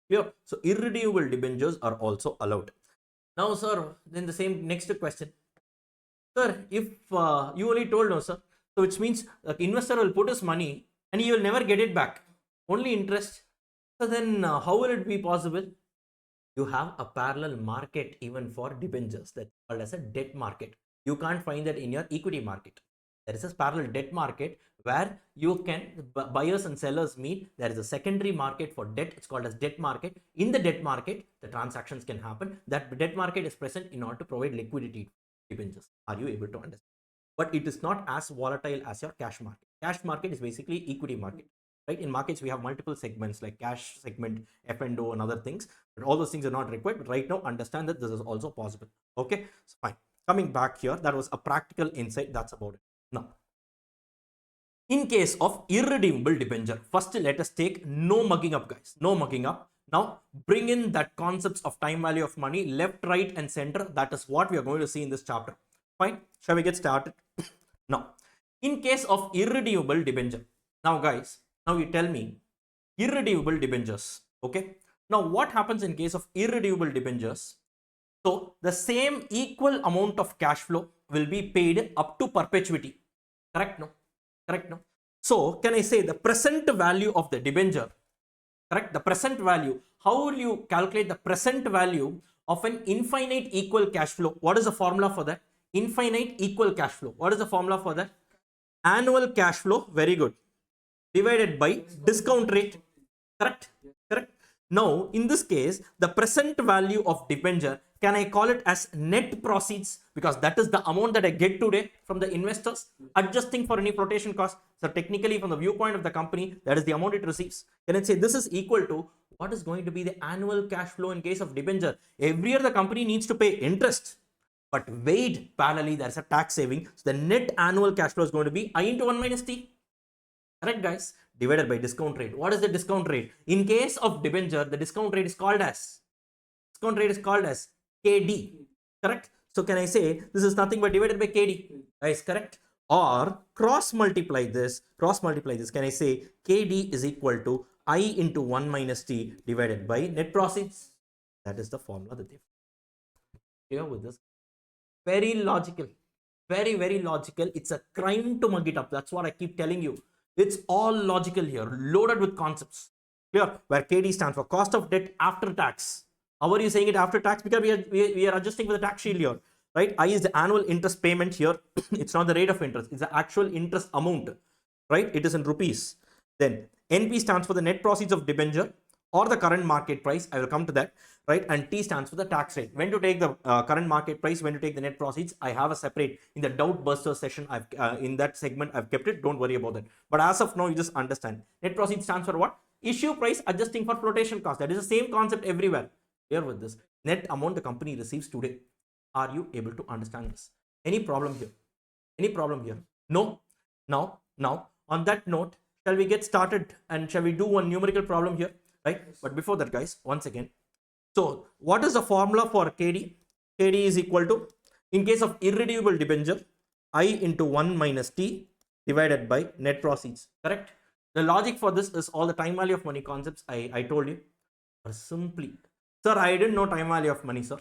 Clear? So irredeemable debentures are also allowed. Now, sir, then the same next question. Sir, if you only told no, sir, so which means the investor will put his money and he will never get it back, only interest. So then how will it be possible? You have a parallel market even for debentures, that's called as a debt market. You can't find that in your equity market. There is a parallel debt market where you can buyers and sellers meet. There is a secondary market for debt. It's called as debt market. In the debt market, the transactions can happen. That debt market is present in order to provide liquidity to debentures. Are you able to understand? But it is not as volatile as your cash market. Cash market is basically equity market, right? In markets, we have multiple segments like cash segment, F&O, and other things. But all those things are not required. But right now, understand that this is also possible. Okay, so fine. Coming back here, that was a practical insight. That's about it. Now, in case of irredeemable debenture, first let us take no mugging up, guys. No mugging up. Now, bring in that concepts of time value of money, left, right, and center. That is what we are going to see in this chapter. Fine. Shall we get started? Now, in case of irredeemable debenture. Now, guys, now you tell me irredeemable debentures. Okay. Now, what happens in case of irredeemable debentures? So, the same equal amount of cash flow will be paid up to perpetuity. Correct? No? Correct? No? So, can I say the present value of the debenture? Correct? The present value. How will you calculate the present value of an infinite equal cash flow? What is the formula for that? Infinite equal cash flow. What is the formula for that? Annual cash flow. Very good. Divided by discount rate. Correct? Correct? Now, in this case, the present value of debenture, can I call it as net proceeds? Because that is the amount that I get today from the investors, adjusting for any flotation cost. So technically, from the viewpoint of the company, that is the amount it receives. Can I say this is equal to what is going to be the annual cash flow in case of debenture? Every year, the company needs to pay interest. But wait, parallelly, there's a tax saving. So the net annual cash flow is going to be I into 1 minus T. Correct, guys? Divided by discount rate. What is the discount rate? In case of debenture, the discount rate is called as KD. Correct? So can I say this is nothing but divided by KD? Guys, correct? Or cross multiply this. Can I say KD is equal to I into 1 minus T divided by net proceeds? That is the formula that they clear with this. Very logical. Very, very logical. It's a crime to mug it up. That's what I keep telling you. It's all logical here, loaded with concepts. Clear? Where KD stands for cost of debt after tax. How are you saying it after tax? Because we are adjusting for the tax shield here, right? I is the annual interest payment here. It's not the rate of interest. It's the actual interest amount, right? It is in rupees. Then NP stands for the net proceeds of debenture or the current market price. I will come to that, right? And T stands for the tax rate. When to take the current market price, when to take the net proceeds, I have a separate in the doubt buster session. I've in that segment I've kept it. Don't worry about that. But as of now, you just understand. Net proceeds stands for what? Issue price adjusting for flotation cost. That is the same concept everywhere. Here with this net amount the company receives today. Are you able to understand this? Any problem here? Any problem here? No. Now on that note, shall we get started and shall we do one numerical problem here? right? But before that, guys, once again, so what is the formula for KD? KD is equal to, in case of irredeemable debenture, I into 1 minus T divided by net proceeds, correct? The logic for this is all the time value of money concepts I told you are simply, sir, I didn't know time value of money, sir.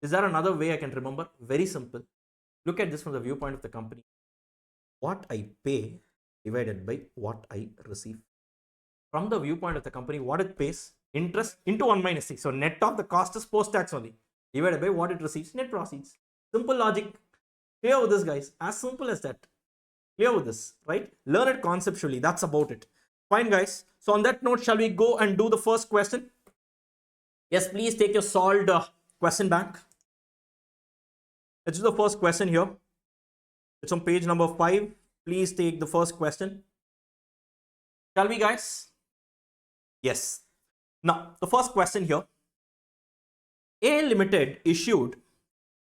Is there another way I can remember? Very simple. Look at this from the viewpoint of the company. What I pay divided by what I receive. From the viewpoint of the company, what it pays, interest into 1 minus C. So net of the cost is post-tax only, divided by what it receives, net proceeds. Simple logic. Clear with this, guys? As simple as that. Clear with this, right? Learn it conceptually. That's about it. Fine, guys. So on that note, shall we go and do the first question? Yes, please take your solved question bank. Let's do the first question here. It's on page number 5. Please take the first question. Shall we, guys? Yes. Now, the first question here. A Limited issued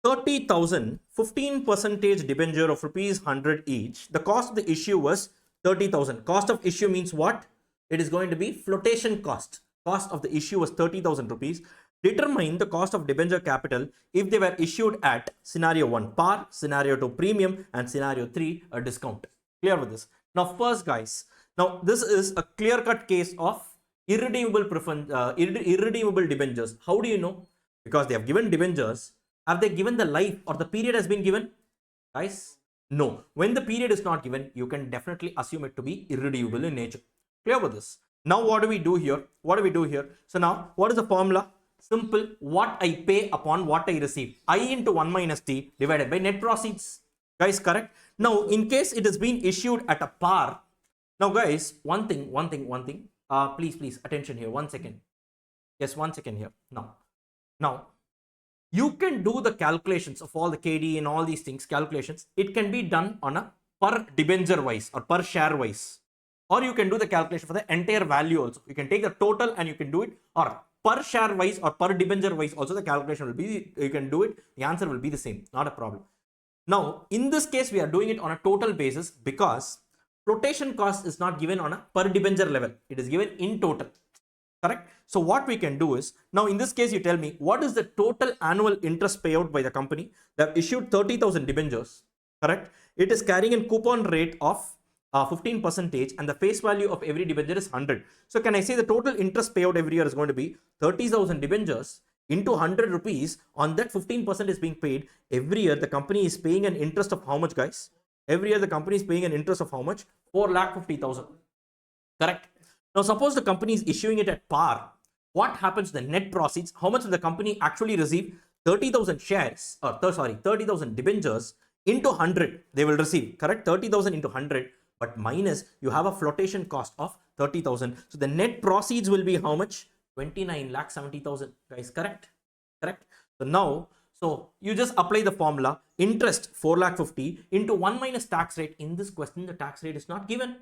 30,000 15% debenture of rupees 100 each. The cost of the issue was 30,000. Cost of issue means what? It is going to be flotation cost. Cost of the issue was 30,000 rupees. Determine the cost of debenture capital if they were issued at scenario 1 par, scenario 2 premium, and scenario 3 a discount. Clear with this? Now, first, guys, now this is a clear-cut case of irredeemable debentures. How do you know? Because they have given debentures. Have they given the life or the period has been given? Guys, no. When the period is not given, you can definitely assume it to be irredeemable in nature. Clear with this? Now, what do we do here? What do we do here? So now, what is the formula? Simple. What I pay upon what I receive. I into 1 minus T divided by net proceeds. Guys, correct? Now, in case it has been issued at a par. Now, guys, one thing. Please, attention here. 1 second. Yes, 1 second here. Now, you can do the calculations of all the KD and all these things, calculations. It can be done on a per debenture wise or per share wise. Or you can do the calculation for the entire value also. You can take the total and you can do it, or per share wise or per debenture wise also the calculation will be, you can do it. The answer will be the same. Not a problem. Now, in this case, we are doing it on a total basis because flotation cost is not given on a per debenture level. It is given in total. Correct? So what we can do is, now in this case, you tell me what is the total annual interest payout by the company. They have issued 30,000 debentures. Correct? It is carrying a coupon rate of 15% and the face value of every debenture is 100. So can I say the total interest payout every year is going to be 30,000 debentures into 100 rupees. On that 15% is being paid. Every year the company is paying an interest of how much, guys? Every year the company is paying an interest of how much? 4,50,000. Correct? Now suppose the company is issuing it at par. What happens to the net proceeds? How much will the company actually receive? 30,000 shares, or 30,000 debentures into 100 they will receive. Correct? 30,000 into 100. But minus, you have a flotation cost of 30,000. So the net proceeds will be how much? 29,70,000. Guys, correct? Correct? So now, so you just apply the formula. Interest 4,50,000 into 1 minus tax rate. In this question, the tax rate is not given.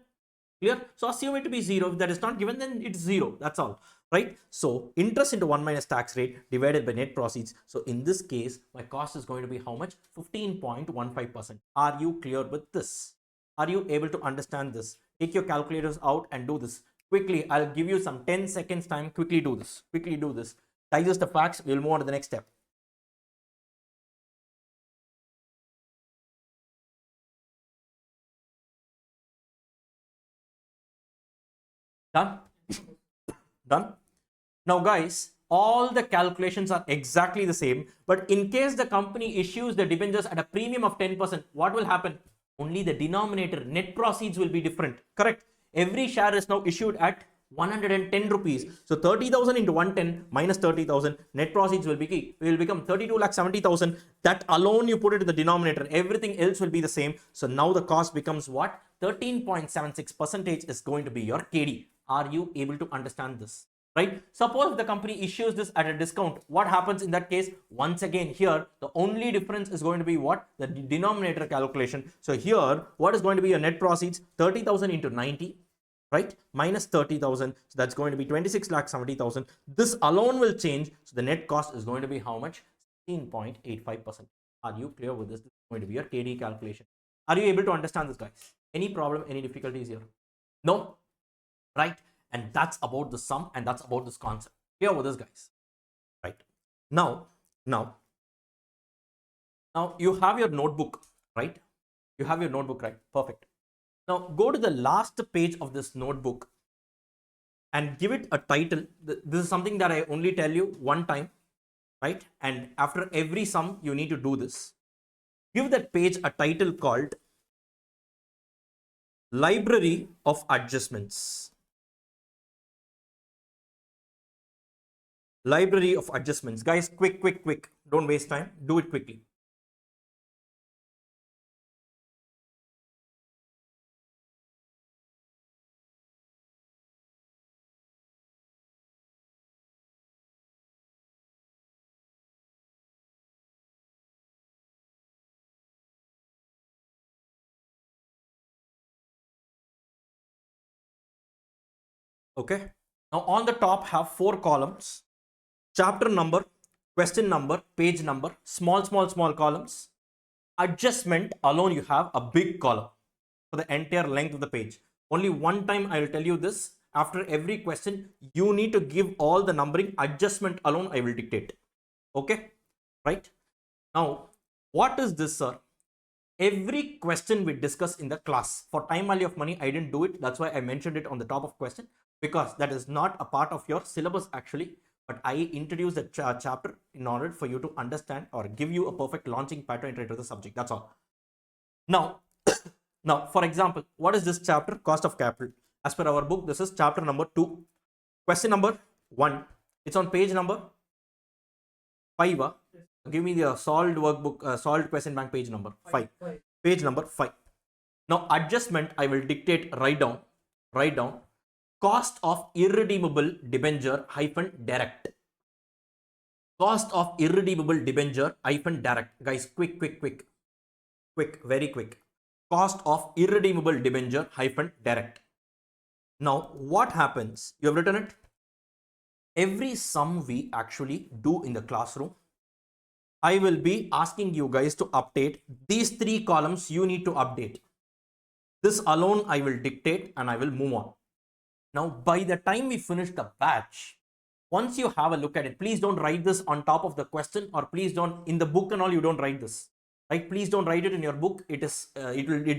Clear? So assume it to be 0. If that is not given, then it's 0. That's all. Right? So interest into 1 minus tax rate divided by net proceeds. So in this case, my cost is going to be how much? 15.15%. Are you clear with this? Are you able to understand this? Take your calculators out and do this. Quickly, I'll give you some 10 seconds time. Quickly do this. Quickly do this. Digest the facts. We'll move on to the next step. Done? Done? Now, guys, all the calculations are exactly the same. But in case the company issues the debentures at a premium of 10%, what will happen? Only the denominator, net proceeds will be different. Correct? Every share is now issued at 110 rupees. So 30,000 into 110 minus 30,000, net proceeds will become 32,70,000. That alone you put it in the denominator. Everything else will be the same. So now the cost becomes what? 13.76% is going to be your KD. Are you able to understand this? Right? Suppose the company issues this at a discount. What happens in that case? Once again, here, the only difference is going to be what? The denominator calculation. So here, what is going to be your net proceeds? 30,000 into 90, right? Minus 30,000. So that's going to be 26,70,000. This alone will change. So the net cost is going to be how much? 16.85%. Are you clear with this? This is going to be your KD calculation. Are you able to understand this, guys? Any problem, any difficulties here? No? Right? And that's about the sum, and that's about this concept. Clear with this, guys? Right. Now, now you have your notebook, right? You have your notebook, right? Perfect. Now go to the last page of this notebook and give it a title. This is something that I only tell you one time, right? And after every sum, you need to do this. Give that page a title called Library of Adjustments. Library of Adjustments. Guys, quick. Don't waste time. Do it quickly. Okay. Now on the top have 4 columns: chapter number, question number, page number, small columns. Adjustment alone, you have a big column for the entire length of the page. Only one time I will tell you this. After every question, you need to give all the numbering. Adjustment alone I will dictate. Okay, right? Now, what is this, sir? Every question we discuss in the class. For time value of money, I didn't do it. That's why I mentioned it on the top of question, because that is not a part of your syllabus actually. But I introduced the chapter in order for you to understand or give you a perfect launching pattern into the subject. That's all. Now, now, for example, what is this chapter? Cost of capital. As per our book, this is chapter number 2. Question number 1. It's on page number 5. Give me the solved workbook, solved question bank page number 5. Page number 5. Now, adjustment, I will dictate, write down. Cost of irredeemable debenture hyphen direct. Cost of irredeemable debenture hyphen direct. Guys, quick, very quick. Cost of irredeemable debenture hyphen direct. Now, what happens? You have written it. Every sum we actually do in the classroom, I will be asking you guys to update. These 3 columns you need to update. This alone I will dictate and I will move on. Now, by the time we finish the batch, once you have a look at it, please don't write this on top of the question, or please don't, in the book and all, you don't write this, right? Please don't write it in your book. It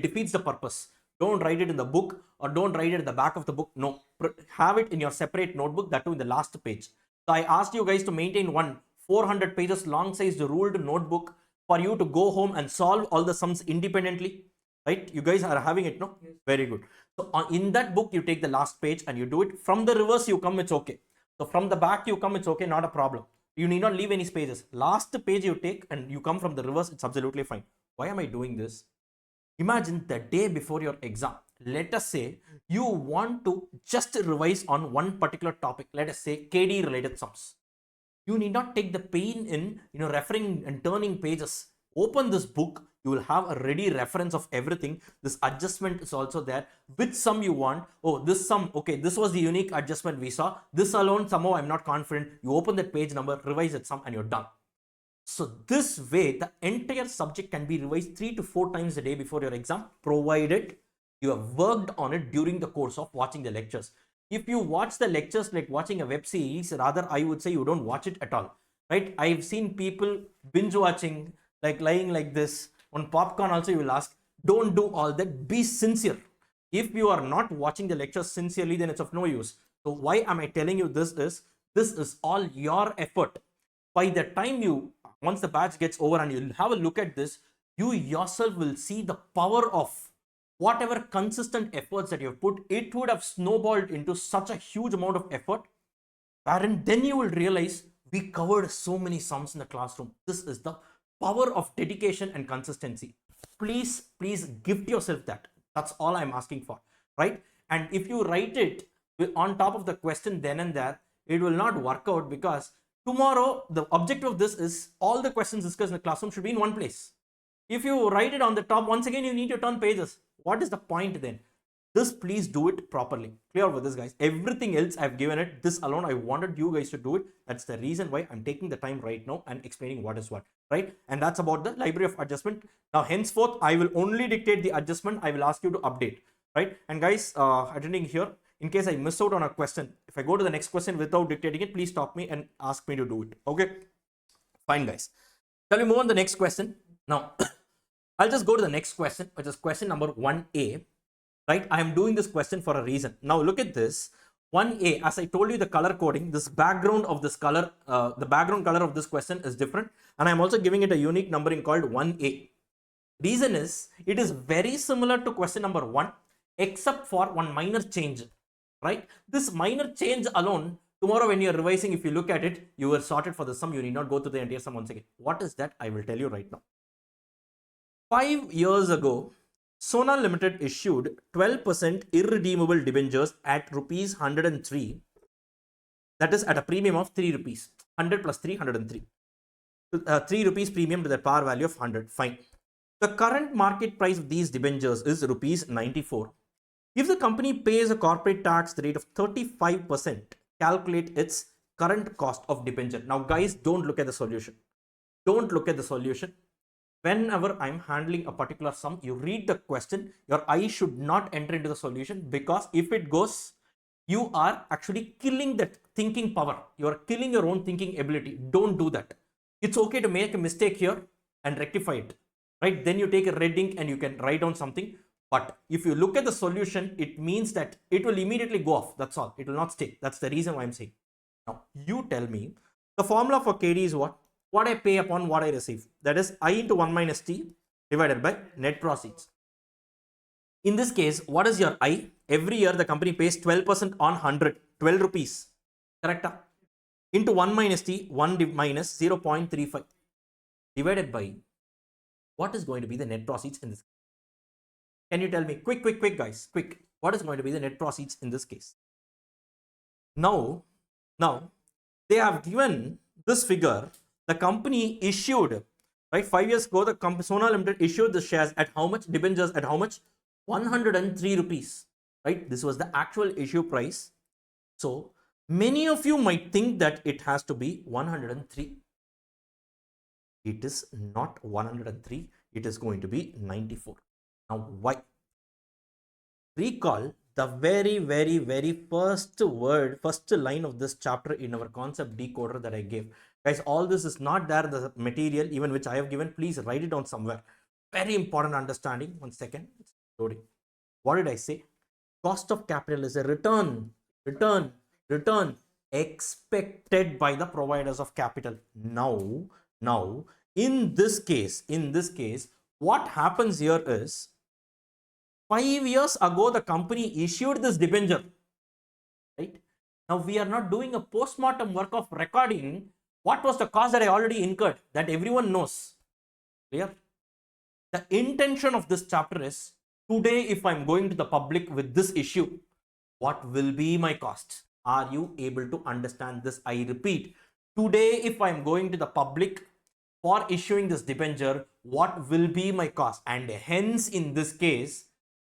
defeats the purpose. Don't write it in the book, or don't write it at the back of the book. No, have it in your separate notebook, that too in the last page. So I asked you guys to maintain one 400 pages long sized ruled notebook for you to go home and solve all the sums independently, right? You guys are having it, no? Yes. Very good. So in that book, you take the last page and you do it. From the reverse you come, it's okay. So from the back you come, it's okay, not a problem. You need not leave any spaces. Last page you take and you come from the reverse, it's absolutely fine. Why am I doing this? Imagine the day before your exam. Let us say you want to just revise on one particular topic. Let us say KD related sums. You need not take the pain in referring and turning pages. Open this book. You will have a ready reference of everything. This adjustment is also there. Which sum you want? Oh, this sum. Okay, this was the unique adjustment we saw. This alone, somehow I'm not confident. You open that page number, revise that sum, and you're done. So this way, the entire subject can be revised 3 to 4 times a day before your exam, provided you have worked on it during the course of watching the lectures. If you watch the lectures like watching a web series, rather I would say you don't watch it at all, right? I've seen people binge watching, like lying like this on popcorn. Also, you will ask, don't do all that. Be sincere. If you are not watching the lectures sincerely, then it's of no use. So why am I telling you this is all your effort. By the time once the batch gets over and you'll have a look at this, you yourself will see the power of whatever consistent efforts that you've put. It would have snowballed into such a huge amount of effort, wherein then you will realize we covered so many sums in the classroom. This is the power of dedication and consistency. Please gift yourself that. That's all I'm asking for, right? And if you write it on top of the question then and there, it will not work out, because tomorrow the objective of this is all the questions discussed in the classroom should be in one place. If you write it on the top, once again you need to turn pages. What is the point then? This, please do it properly. Clear with this, guys. Everything else I've given it. This alone I wanted you guys to do it. That's the reason why I'm taking the time right now and explaining what is what, right? And that's about the library of adjustment. Now henceforth I will only dictate the adjustment. I will ask you to update, right? And guys attending here, in case I miss out on a question, if I go to the next question without dictating it, please stop me and ask me to do it. Okay, fine guys. Shall we move on to the next question? Now, I'll just go to the next question, which is question number 1A, right? I am doing this question for a reason. Now look at this. 1A, as I told you, the color coding, this background of this color, the background color of this question is different. And I'm also giving it a unique numbering called 1A. Reason is, it is very similar to question number 1, except for one minor change, right? This minor change alone, tomorrow when you're revising, if you look at it, you were sorted for the sum. You need not go through the entire sum once again. What is that? I will tell you right now. 5 years ago, Sona Limited issued 12% irredeemable debentures at rupees 103. That is at a premium of 3 rupees. 100 plus 3, 103. 3 rupees premium to the par value of 100. Fine. The current market price of these debentures is rupees 94. If the company pays a corporate tax rate of 35%, calculate its current cost of debenture. Now guys, don't look at the solution. Don't look at the solution. Whenever I'm handling a particular sum, you read the question, your eye should not enter into the solution, because if it goes, you are actually killing that thinking power. You are killing your own thinking ability. Don't do that. It's okay to make a mistake here and rectify it, right? Then you take a red ink and you can write down something. But if you look at the solution, it means that it will immediately go off. That's all. It will not stay. That's the reason why I'm saying. Now, you tell me, the formula for KD is what? What I pay upon what I receive. That is I into 1 minus T divided by net proceeds. In this case, what is your I? Every year the company pays 12% on 100, 12 rupees. Correct? Into 1 minus T, 1 minus 0.35 divided by what is going to be the net proceeds in this case? Can you tell me? Quick guys, quick. What is going to be the net proceeds in this case? Now they have given this figure. The company issued, right, 5 years ago, the company Sona Limited issued the shares at how much? Debentures at how much? 103 rupees, right? This was the actual issue price. So many of you might think that it has to be 103. It is not 103. It is going to be 94. Now, why? Recall the very first line of this chapter in our concept decoder that I gave. Guys, all this is not there in the material, even which I have given. Please write it down somewhere. Very important understanding. 1 second. It's loading. What did I say? Cost of capital is a return expected by the providers of capital. Now, in this case, what happens here is, 5 years ago, the company issued this debenture, right? Now, we are not doing a post-mortem work of recording what was the cost that I already incurred, that everyone knows. Clear? The intention of this chapter is, today, if I'm going to the public with this issue, what will be my cost? Are you able to understand this? I repeat, today, if I'm going to the public for issuing this debenture, what will be my cost? And hence, in this case,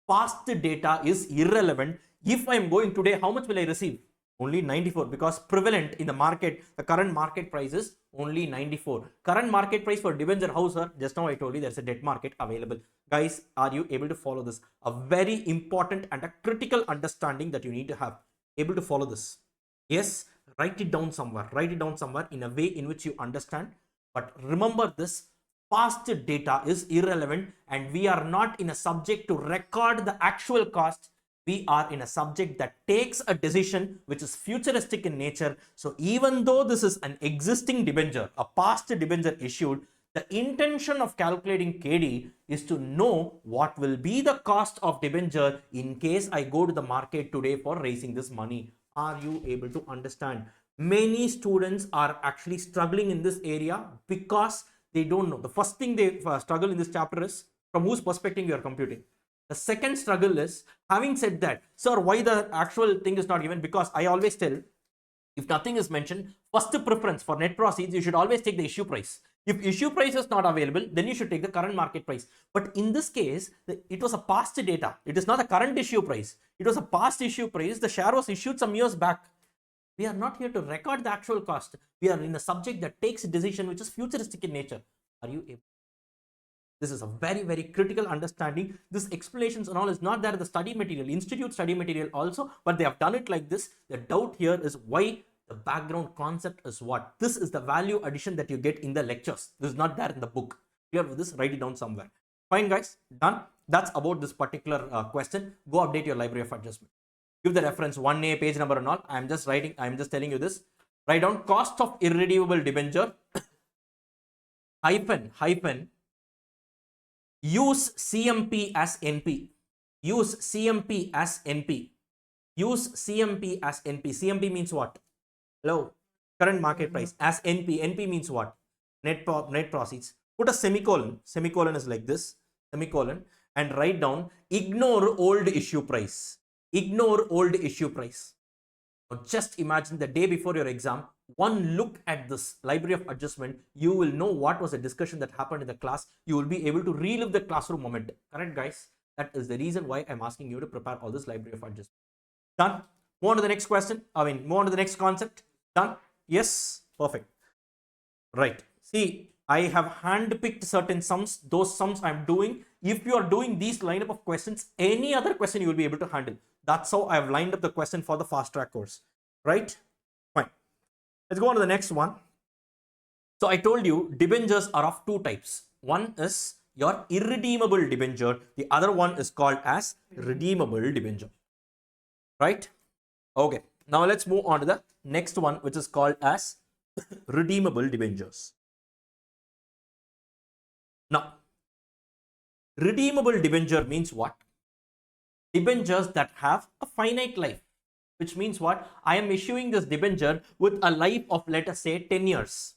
past data is irrelevant. If I'm going today, how much will I receive? Only 94, because prevalent in the market, the current market price is only 94. Current market price for debenture house, sir, just now I told you there's a debt market available. Guys, are you able to follow this? A very important and a critical understanding that you need to have. Able to follow this? Yes, write it down somewhere. Write it down somewhere in a way in which you understand. But remember this, past data is irrelevant, and we are not in a subject to record the actual cost. We are in a subject that takes a decision which is futuristic in nature. So even though this is an existing debenture, a past debenture issued, the intention of calculating KD is to know what will be the cost of debenture in case I go to the market today for raising this money. Are you able to understand? Many students are actually struggling in this area because they don't know. The first thing they struggle in this chapter is from whose perspective you are computing. The second struggle is, having said that, sir, why the actual thing is not given? Because I always tell, if nothing is mentioned, first preference for net proceeds, you should always take the issue price. If issue price is not available, then you should take the current market price. But in this case, it was a past data. It is not a current issue price. It was a past issue price. The share was issued some years back. We are not here to record the actual cost. We are in a subject that takes a decision which is futuristic in nature. Are you able? This is a very, very critical understanding. This explanations and all is not there in the study material, institute study material also, but they have done it like this. The doubt here is why the background concept is what. This is the value addition that you get in the lectures. This is not there in the book. Clear with this? Write it down somewhere. Fine, guys. Done. That's about this particular question. Go update your library of adjustment. Give the reference 1A, page number and all. I'm just telling you this. Write down cost of irredeemable debenture hyphen use CMP as NP. Use CMP as NP. Use CMP as NP. CMP means what? Hello. Current market price. As NP. NP means what? Net proceeds. Put a semicolon. Semicolon is like this. Semicolon. And write down ignore old issue price. Ignore old issue price. Now just imagine the day before your exam, one look at this library of adjustment, you will know what was the discussion that happened in the class. You will be able to relive the classroom moment. Correct, guys? That is the reason why I'm asking you to prepare all this library of adjustment. Done? Move on to the next question. Move on to the next concept. Done? Yes? Perfect. Right. See, I have handpicked certain sums. Those sums I'm doing. If you are doing these lineup of questions, any other question you will be able to handle. That's how I have lined up the question for the fast track course. Right? Fine. Let's go on to the next one. So I told you debentures are of two types. One is your irredeemable debenture. The other one is called as redeemable debenture. Right? Okay. Now let's move on to the next one, which is called as redeemable debentures. Now, redeemable debenture means what? Debentures that have a finite life, which means what? I am issuing this debenture with a life of, let us say, 10 years,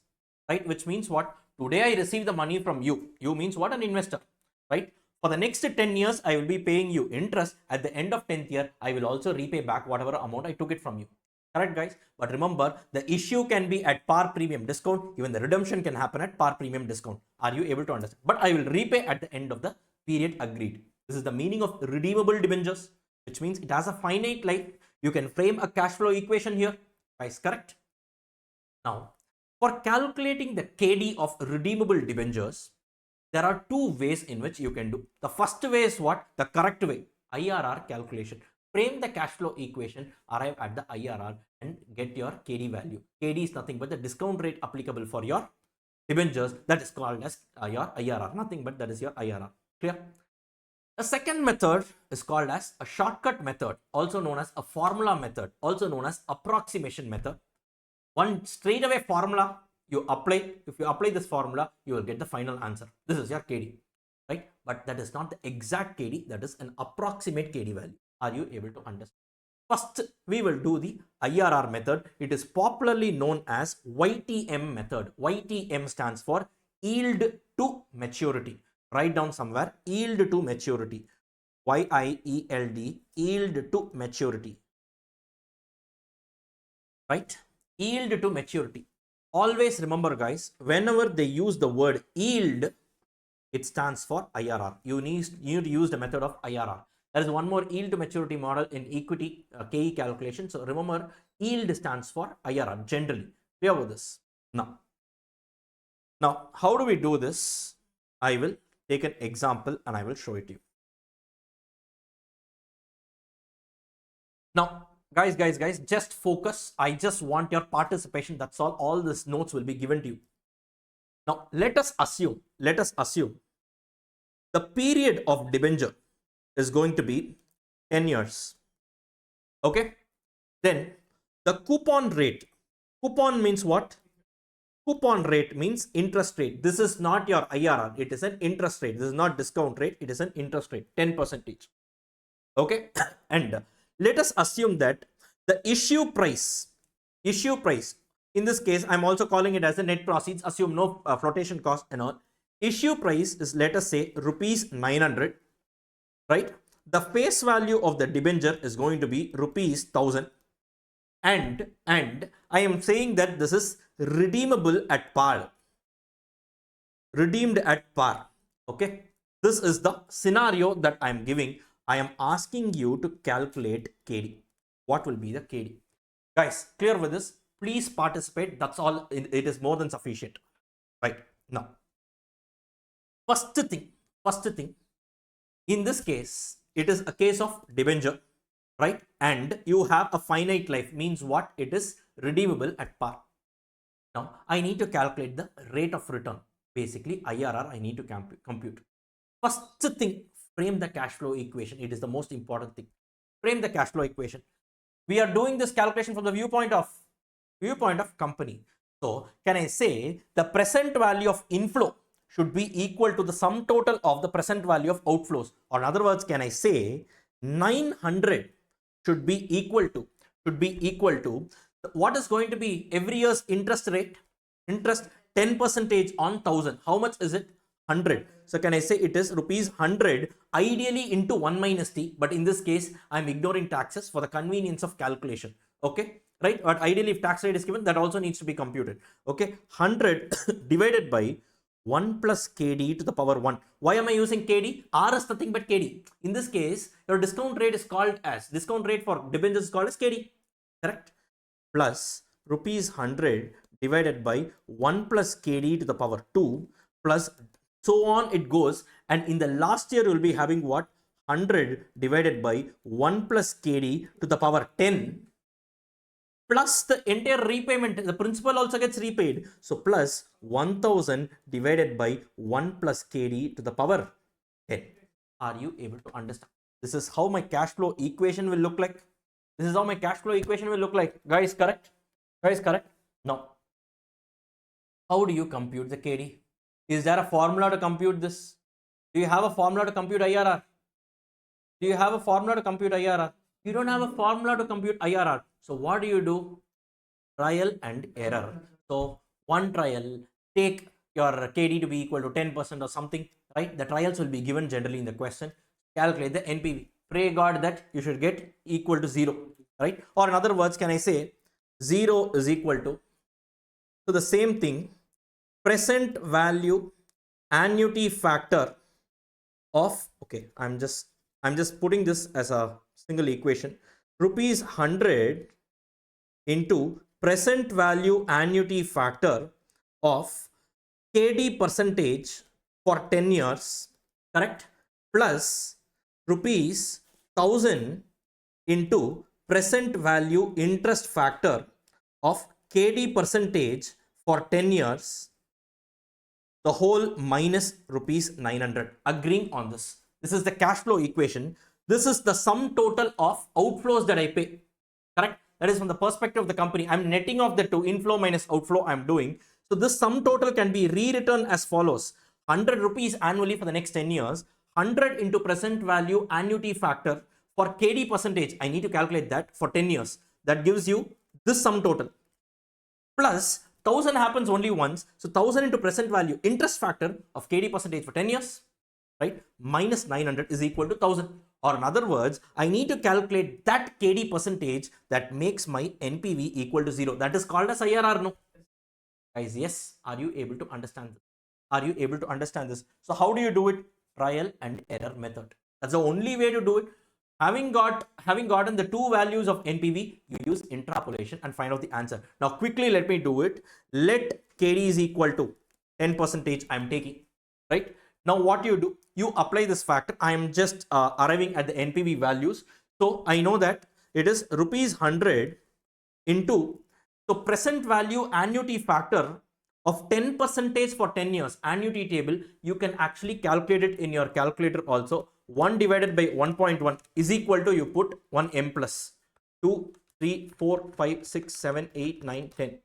right? Which means what? Today I receive the money from you. You means what? An investor, right? For the next 10 years, I will be paying you interest. At the end of 10th year, I will also repay back whatever amount I took it from you. Correct, guys? But remember, the issue can be at par premium discount. Even the redemption can happen at par premium discount. Are you able to understand? But I will repay at the end of the period agreed. This is the meaning of redeemable debentures, which means it has a finite life. You can frame a cash flow equation here. Guys, correct? Now, for calculating the KD of redeemable debentures, there are two ways in which you can do. The first way is what? The correct way. IRR calculation. Frame the cash flow equation, arrive at the IRR and get your KD value. KD is nothing but the discount rate applicable for your debentures. That is called as your IRR. Nothing but that is your IRR. Clear? The second method is called as a shortcut method, also known as a formula method, also known as approximation method. One straight away formula you apply. If you apply this formula, you will get the final answer. This is your KD, right? But that is not the exact KD. That is an approximate KD value. Are you able to understand? First, we will do the IRR method. It is popularly known as YTM method. YTM stands for yield to maturity. Write down somewhere, yield to maturity. YIELD, yield to maturity. Right? Yield to maturity. Always remember, guys, whenever they use the word yield, it stands for IRR. You need to use the method of IRR. There is one more yield to maturity model in equity KE calculation. So remember, yield stands for IRR generally. Clear with this? Now, how do we do this? I will take an example and I will show it to you. Now, guys, just focus. I just want your participation. That's all. All these notes will be given to you. Now, let us assume the period of debenture is going to be 10 years. Okay. Then the coupon rate. Coupon means what? Coupon rate means interest rate. This is not your IRR. It is an interest rate. This is not discount rate. It is an interest rate, 10%. Okay. And let us assume that the issue price, in this case, I'm also calling it as the net proceeds. Assume no flotation cost and all. Issue price is, let us say, rupees 900. Right? The face value of the debenture is going to be rupees 1000. And I am saying that this is redeemable at par. Redeemed at par. Okay. This is the scenario that I am giving. I am asking you to calculate KD. What will be the KD? Guys, clear with this? Please participate. That's all. It is more than sufficient. Right. Now, first thing, in this case, it is a case of debenture, right? And you have a finite life, means what? It is redeemable at par. Now, I need to calculate the rate of return. Basically, IRR, I need to compute. First thing, frame the cash flow equation. It is the most important thing. Frame the cash flow equation. We are doing this calculation from the viewpoint of company. So, can I say the present value of inflow should be equal to the sum total of the present value of outflows? Or in other words, can I say 900 should be equal to what is going to be every year's interest rate? Interest 10% on 1000. How much is it? 100. So can I say it is rupees 100 ideally into 1 minus t, but in this case I'm ignoring taxes for the convenience of calculation. Okay, right? But ideally if tax rate is given, that also needs to be computed. Okay, 100 divided by 1 plus kd to the power 1. Why am I using kd? R is nothing but kd. In this case, your discount rate is called as, discount rate for debentures is called as kd. Correct? Plus rupees 100 divided by 1 plus kd to the power 2 plus so on it goes. And in the last year, you will be having what? 100 divided by 1 plus kd to the power 10 plus the entire repayment. The principal also gets repaid. So plus 1000 divided by 1 plus kd to the power 10. Are you able to understand? This is how my cash flow equation will look like. This is how my cash flow equation will look like. Guys, correct? Guys, correct? Now, how do you compute the KD? Is there a formula to compute this? Do you have a formula to compute IRR? Do you have a formula to compute IRR? You don't have a formula to compute IRR. So what do? Trial and error. So one trial, take your KD to be equal to 10% or something, right? The trials will be given generally in the question. Calculate the NPV. Pray God that you should get equal to 0, right? Or in other words, can I say 0 is equal to, so the same thing, present value annuity factor of, okay, I'm just putting this as a single equation, rupees 100 into present value annuity factor of KD percentage for 10 years, correct? Plus rupees 1000 into present value interest factor of KD percentage for 10 years, the whole minus rupees 900. Agreeing on this. This is the cash flow equation. This is the sum total of outflows that I pay. Correct? That is from the perspective of the company. I'm netting off the two, inflow minus outflow I'm doing. So this sum total can be rewritten as follows. 100 rupees annually for the next 10 years. 100 into present value annuity factor for KD percentage. I need to calculate that for 10 years. That gives you this sum total. Plus 1000 happens only once. So 1000 into present value interest factor of KD percentage for 10 years, right? Minus 900 is equal to 1000. Or in other words, I need to calculate that KD percentage that makes my NPV equal to 0. That is called as IRR, no? Guys, yes. Are you able to understand this? Are you able to understand this? So how do you do it? Trial and error method. That's the only way to do it. Having gotten the two values of NPV, you use interpolation and find out the answer. Now quickly let me do it. Let KD is equal to 10% I'm taking, right? Now what you do, you apply this factor. I am just arriving at the NPV values. So I know that it is rupees 100 into, so present value annuity factor of 10% for 10 years, annuity table, you can actually calculate it in your calculator also. 1 divided by 1.1 is equal to, you put 1 m plus 2, 3, 4, 5, 6, 7, 8, 9, 10.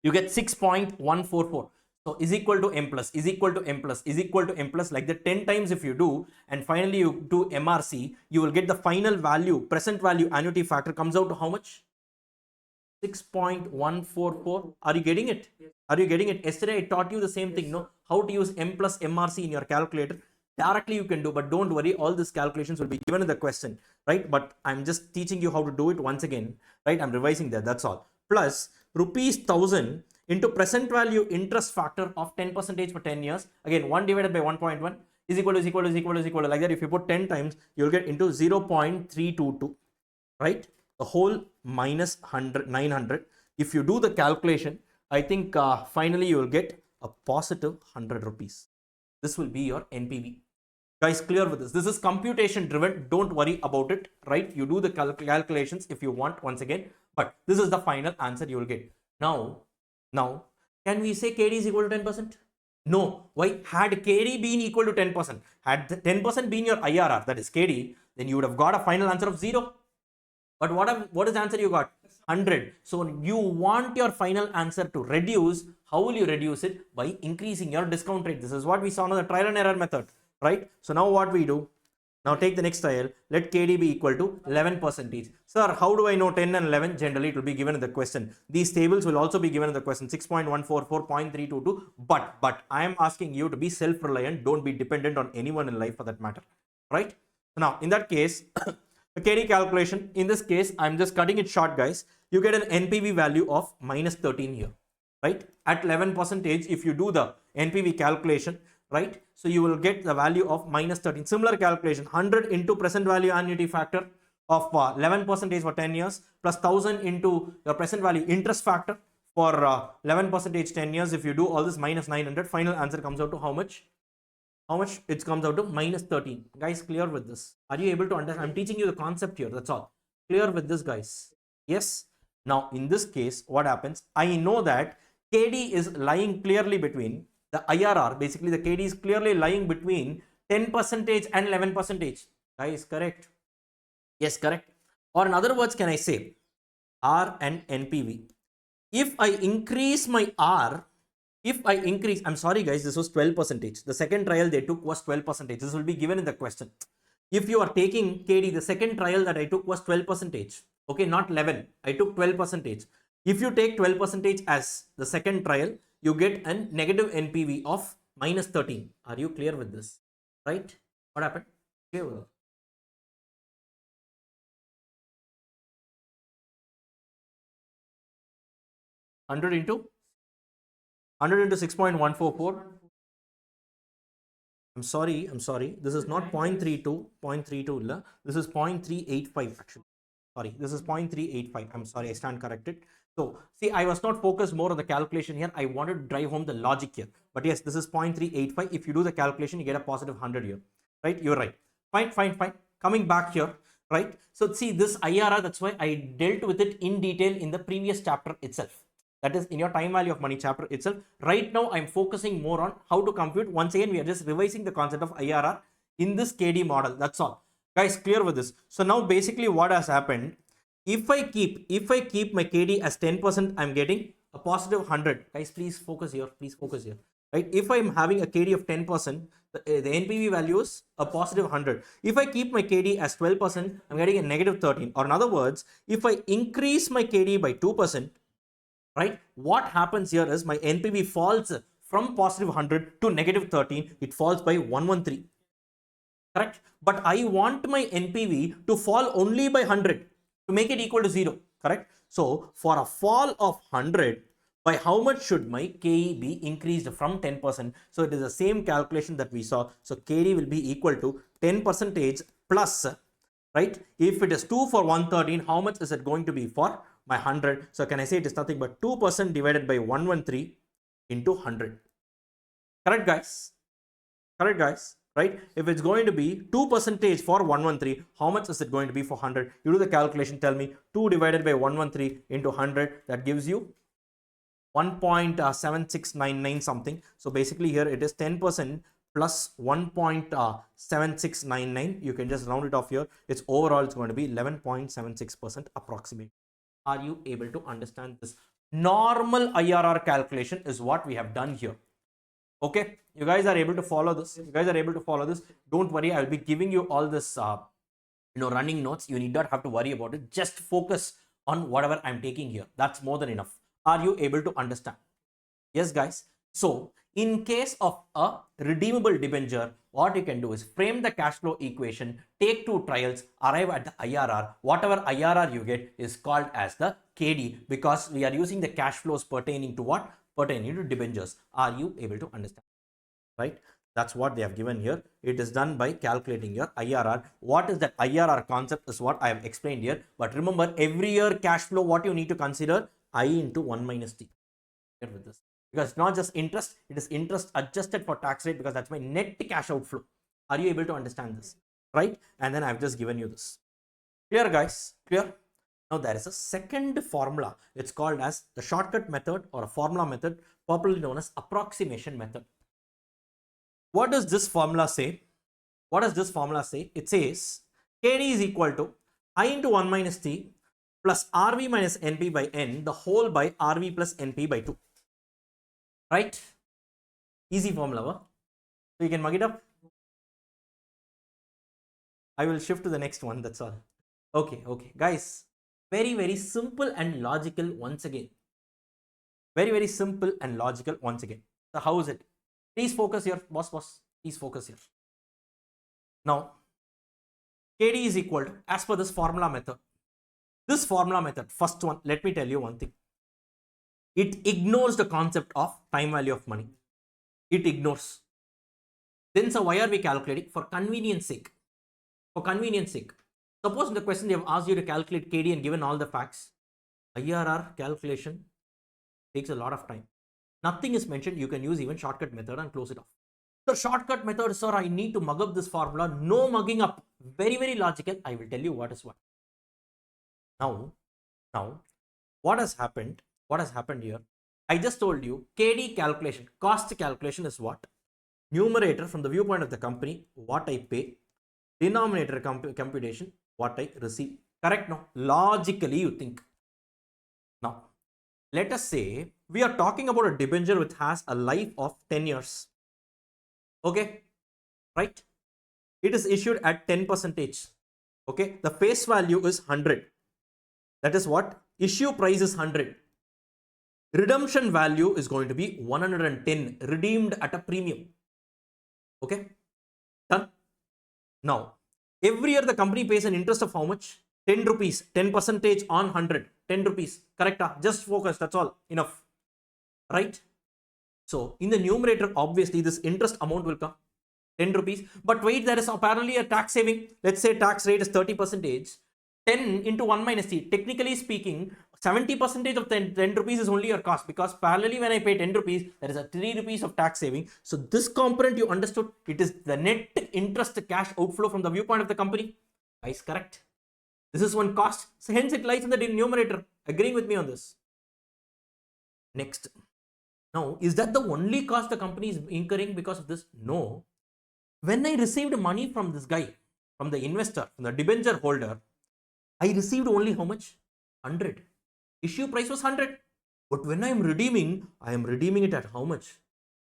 You get 6.144. So is equal to m plus, is equal to m plus, is equal to m plus, like that 10 times if you do, and finally you do MRC, you will get the final value, present value annuity factor comes out to how much? 6.144. Are you getting it? Are you getting it? Yesterday I taught you the same thing, no? How to use m plus MRC in your calculator. Directly you can do, but don't worry, all these calculations will be given in the question, right? But I'm just teaching you how to do it once again, right? I'm revising that, that's all. Plus rupees 1000 into present value interest factor of 10% for 10 years. Again, 1 divided by 1.1 is equal to, is equal to, is equal to, is equal to, like that. If you put 10 times, you'll get into 0.322, right? The whole minus 900. If you do the calculation, I think finally you will get a positive 100 rupees. This will be your NPV. Guys, clear with this. This is computation driven. Don't worry about it, right? You do the calculations if you want once again, but this is the final answer you will get. Now, can we say KD is equal to 10%? No. Why? Had KD been equal to 10%, had 10% been your IRR, that is KD, then you would have got a final answer of 0. But what is the answer you got? 100. So you want your final answer to reduce. How will you reduce it? By increasing your discount rate. This is what we saw in the trial and error method, right? So now what we do? Now take the next trial. Let KD be equal to 11%. Sir, how do I know 10 and 11? Generally, it will be given in the question. These tables will also be given in the question. 6.144, 0.322. But I am asking you to be self-reliant. Don't be dependent on anyone in life for that matter, right? So now, in that case, the KD calculation, in this case, I'm just cutting it short, guys. You get an NPV value of minus 13 here, right? At 11%, if you do the NPV calculation, right? So you will get the value of minus 13. Similar calculation, 100 into present value annuity factor of 11% for 10 years plus 1000 into your present value interest factor for 11% 10 years. If you do all this minus 900, final answer comes out to how much? It comes out to minus 13. Guys, clear with this? Are you able to understand? I'm teaching you the concept here. That's all. Clear with this, guys? Yes. Now, in this case, what happens? I know that KD is lying clearly between the IRR. Basically, the KD is clearly lying between 10% and 11%. Guys, correct? Yes, correct. Or in other words, can I say R and NPV? If I increase my R, I'm sorry guys, this was 12%. The second trial they took was 12%. This will be given in the question. If you are taking KD, the second trial that I took was 12%. Okay, not 11. I took 12%. If you take 12% as the second trial, you get a negative NPV of minus 13. Are you clear with this? Right? What happened? Okay, well. 100 into 6.144. I'm sorry. This is not 0.32. This is 0.385 actually. Sorry, this is 0.385. I'm sorry, I stand corrected. So, see, I was not focused more on the calculation here. I wanted to drive home the logic here. But yes, this is 0.385. If you do the calculation, you get a positive 100 here. Right? You're right. Fine. Coming back here, right? So, see, this IRR, that's why I dealt with it in detail in the previous chapter itself. That is in your time value of money chapter itself. Right now, I'm focusing more on how to compute. Once again, we are just revising the concept of IRR in this KD model. That's all. Guys, clear with this? So now basically what has happened, if I keep my KD as 10%, I'm getting a positive 100. Guys, please focus here. Right? If I'm having a KD of 10%, the NPV value is a positive 100. If I keep my KD as 12%, I'm getting a negative 13. Or in other words, if I increase my KD by 2%, right, what happens here is my NPV falls from positive 100 to negative 13. It falls by 113. Correct? But I want my NPV to fall only by 100 to make it equal to 0. Correct? So for a fall of 100, by how much should my KE be increased from 10%? So it is the same calculation that we saw. So KD will be equal to 10% plus, right? If it is 2 for 113, how much is it going to be for my 100? So can I say it is nothing but 2% divided by 113 into 100. Correct, guys? Right? If it's going to be 2% for 113, how much is it going to be for 100? You do the calculation, tell me. 2 divided by 113 into 100, that gives you 1.7699 something. So basically here it is 10% plus 1.7699. You can just round it off here. It's overall, it's going to be 11.76% approximate. Are you able to understand this? Normal IRR calculation is what we have done here. Okay, you guys are able to follow this. Don't worry, I'll be giving you all this running notes. You need not have to worry about it. Just focus on whatever I'm taking here. That's more than enough. Are you able to understand? Yes, guys. So in case of a redeemable debenture, what you can do is frame the cash flow equation, take 2 trials, arrive at the IRR. Whatever IRR you get is called as the KD, because we are using the cash flows pertaining to what? Pertaining to debentures. Are you able to understand? Right? That's what they have given here. It is done by calculating your IRR. What is that IRR concept is what I have explained here. But remember, every year cash flow, what you need to consider? I into 1 minus T. Get with this. because it's not just interest, it is interest adjusted for tax rate, because that's my net cash outflow. Are you able to understand this? Right? And then I've just given you this. Clear, guys? Clear? Now there is a second formula. It's called as the shortcut method or a formula method, popularly known as approximation method. What does this formula say? What does this formula say? It says KD is equal to I into 1 minus T plus RV minus NP by N, the whole by RV plus NP by 2. Right? Easy formula. Huh? So you can mug it up. I will shift to the next one. That's all. Okay. Guys, very simple and logical once again. Very simple and logical once again. So how is it? Please focus here, boss. Please focus here. Now, KD is equal to, as per this formula method. This formula method, first one, let me tell you one thing. It ignores the concept of time value of money. It ignores. Then, so why are we calculating? For convenience sake. For convenience sake. Suppose in the question they have asked you to calculate KD and given all the facts. IRR calculation takes a lot of time. Nothing is mentioned. You can use even shortcut method and close it off. The shortcut method, sir, I need to mug up this formula. No mugging up. Very logical. I will tell you what is what. Now, what has happened? What has happened here? I just told you KD calculation, cost calculation is what? Numerator from the viewpoint of the company, what I pay. Denominator computation, what I receive. Correct? No? Logically, you think. Now, let us say we are talking about a debenture which has a life of 10 years. Okay, right? It is issued at 10%. Okay, the face value is 100. That is what? Issue price is 100. Redemption value is going to be 110, redeemed at a premium. Okay, done. Now, every year the company pays an interest of how much? 10 rupees, 10% on 100, 10 rupees. Correct? Just focus, that's all, enough. Right? So, in the numerator, obviously, this interest amount will come, 10 rupees. But wait, there is apparently a tax saving. Let's say tax rate is 30%. 10 into 1 minus T. Technically speaking, 70% of 10 rupees is only your cost, because parallelly when I pay 10 rupees, there is a 3 rupees of tax saving. So, this component you understood, it is the net interest cash outflow from the viewpoint of the company. Guys, correct? This is one cost. So, hence it lies in the numerator. Agreeing with me on this. Next. Now, is that the only cost the company is incurring because of this? No. When I received money from this guy, from the investor, from the debenture holder, I received only how much? 100. Issue price was 100. But when I am redeeming it at how much?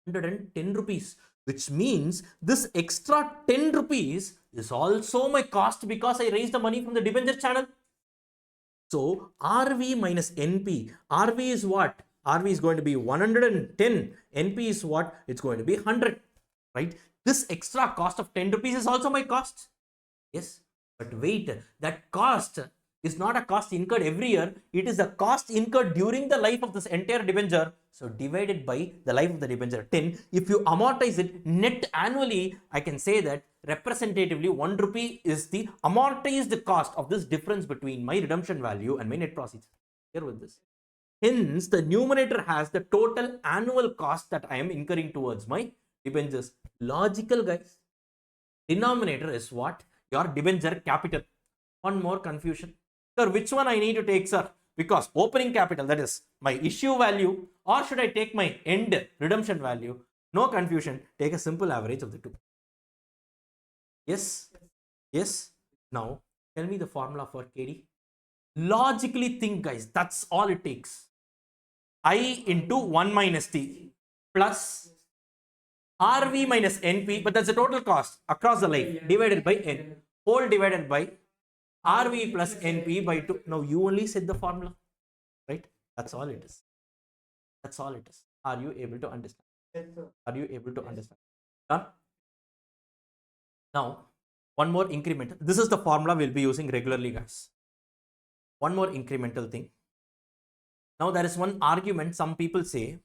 110 rupees. Which means this extra 10 rupees is also my cost because I raised the money from the debenture channel. So, RV minus NP. RV is what? RV is going to be 110. NP is what? It's going to be 100. Right? This extra cost of 10 rupees is also my cost. Yes. But wait, that cost is not a cost incurred every year. It is a cost incurred during the life of this entire debenture. So, divided by the life of the debenture, 10. If you amortize it net annually, I can say that representatively 1 rupee is the amortized cost of this difference between my redemption value and my net proceeds. Here with this. Hence, the numerator has the total annual cost that I am incurring towards my debentures. Logical, guys. Denominator is what? Your debenture capital. One more confusion. Sir, which one I need to take, sir? Because opening capital, that is my issue value, or should I take my end redemption value? No confusion. Take a simple average of the two. Yes? Yes? Now, tell me the formula for KD. Logically think, guys. That's all it takes. I into 1 minus T plus RV minus NP, but that's the total cost across the life, divided by N, whole divided by RV plus NP by 2. Now, you only said the formula, right? That's all it is. That's all it is. Are you able to understand? Yes, sir. Are you able to understand? Done? Now, one more incremental. This is the formula we'll be using regularly, guys. One more incremental thing. Now, there is one argument. Some people say,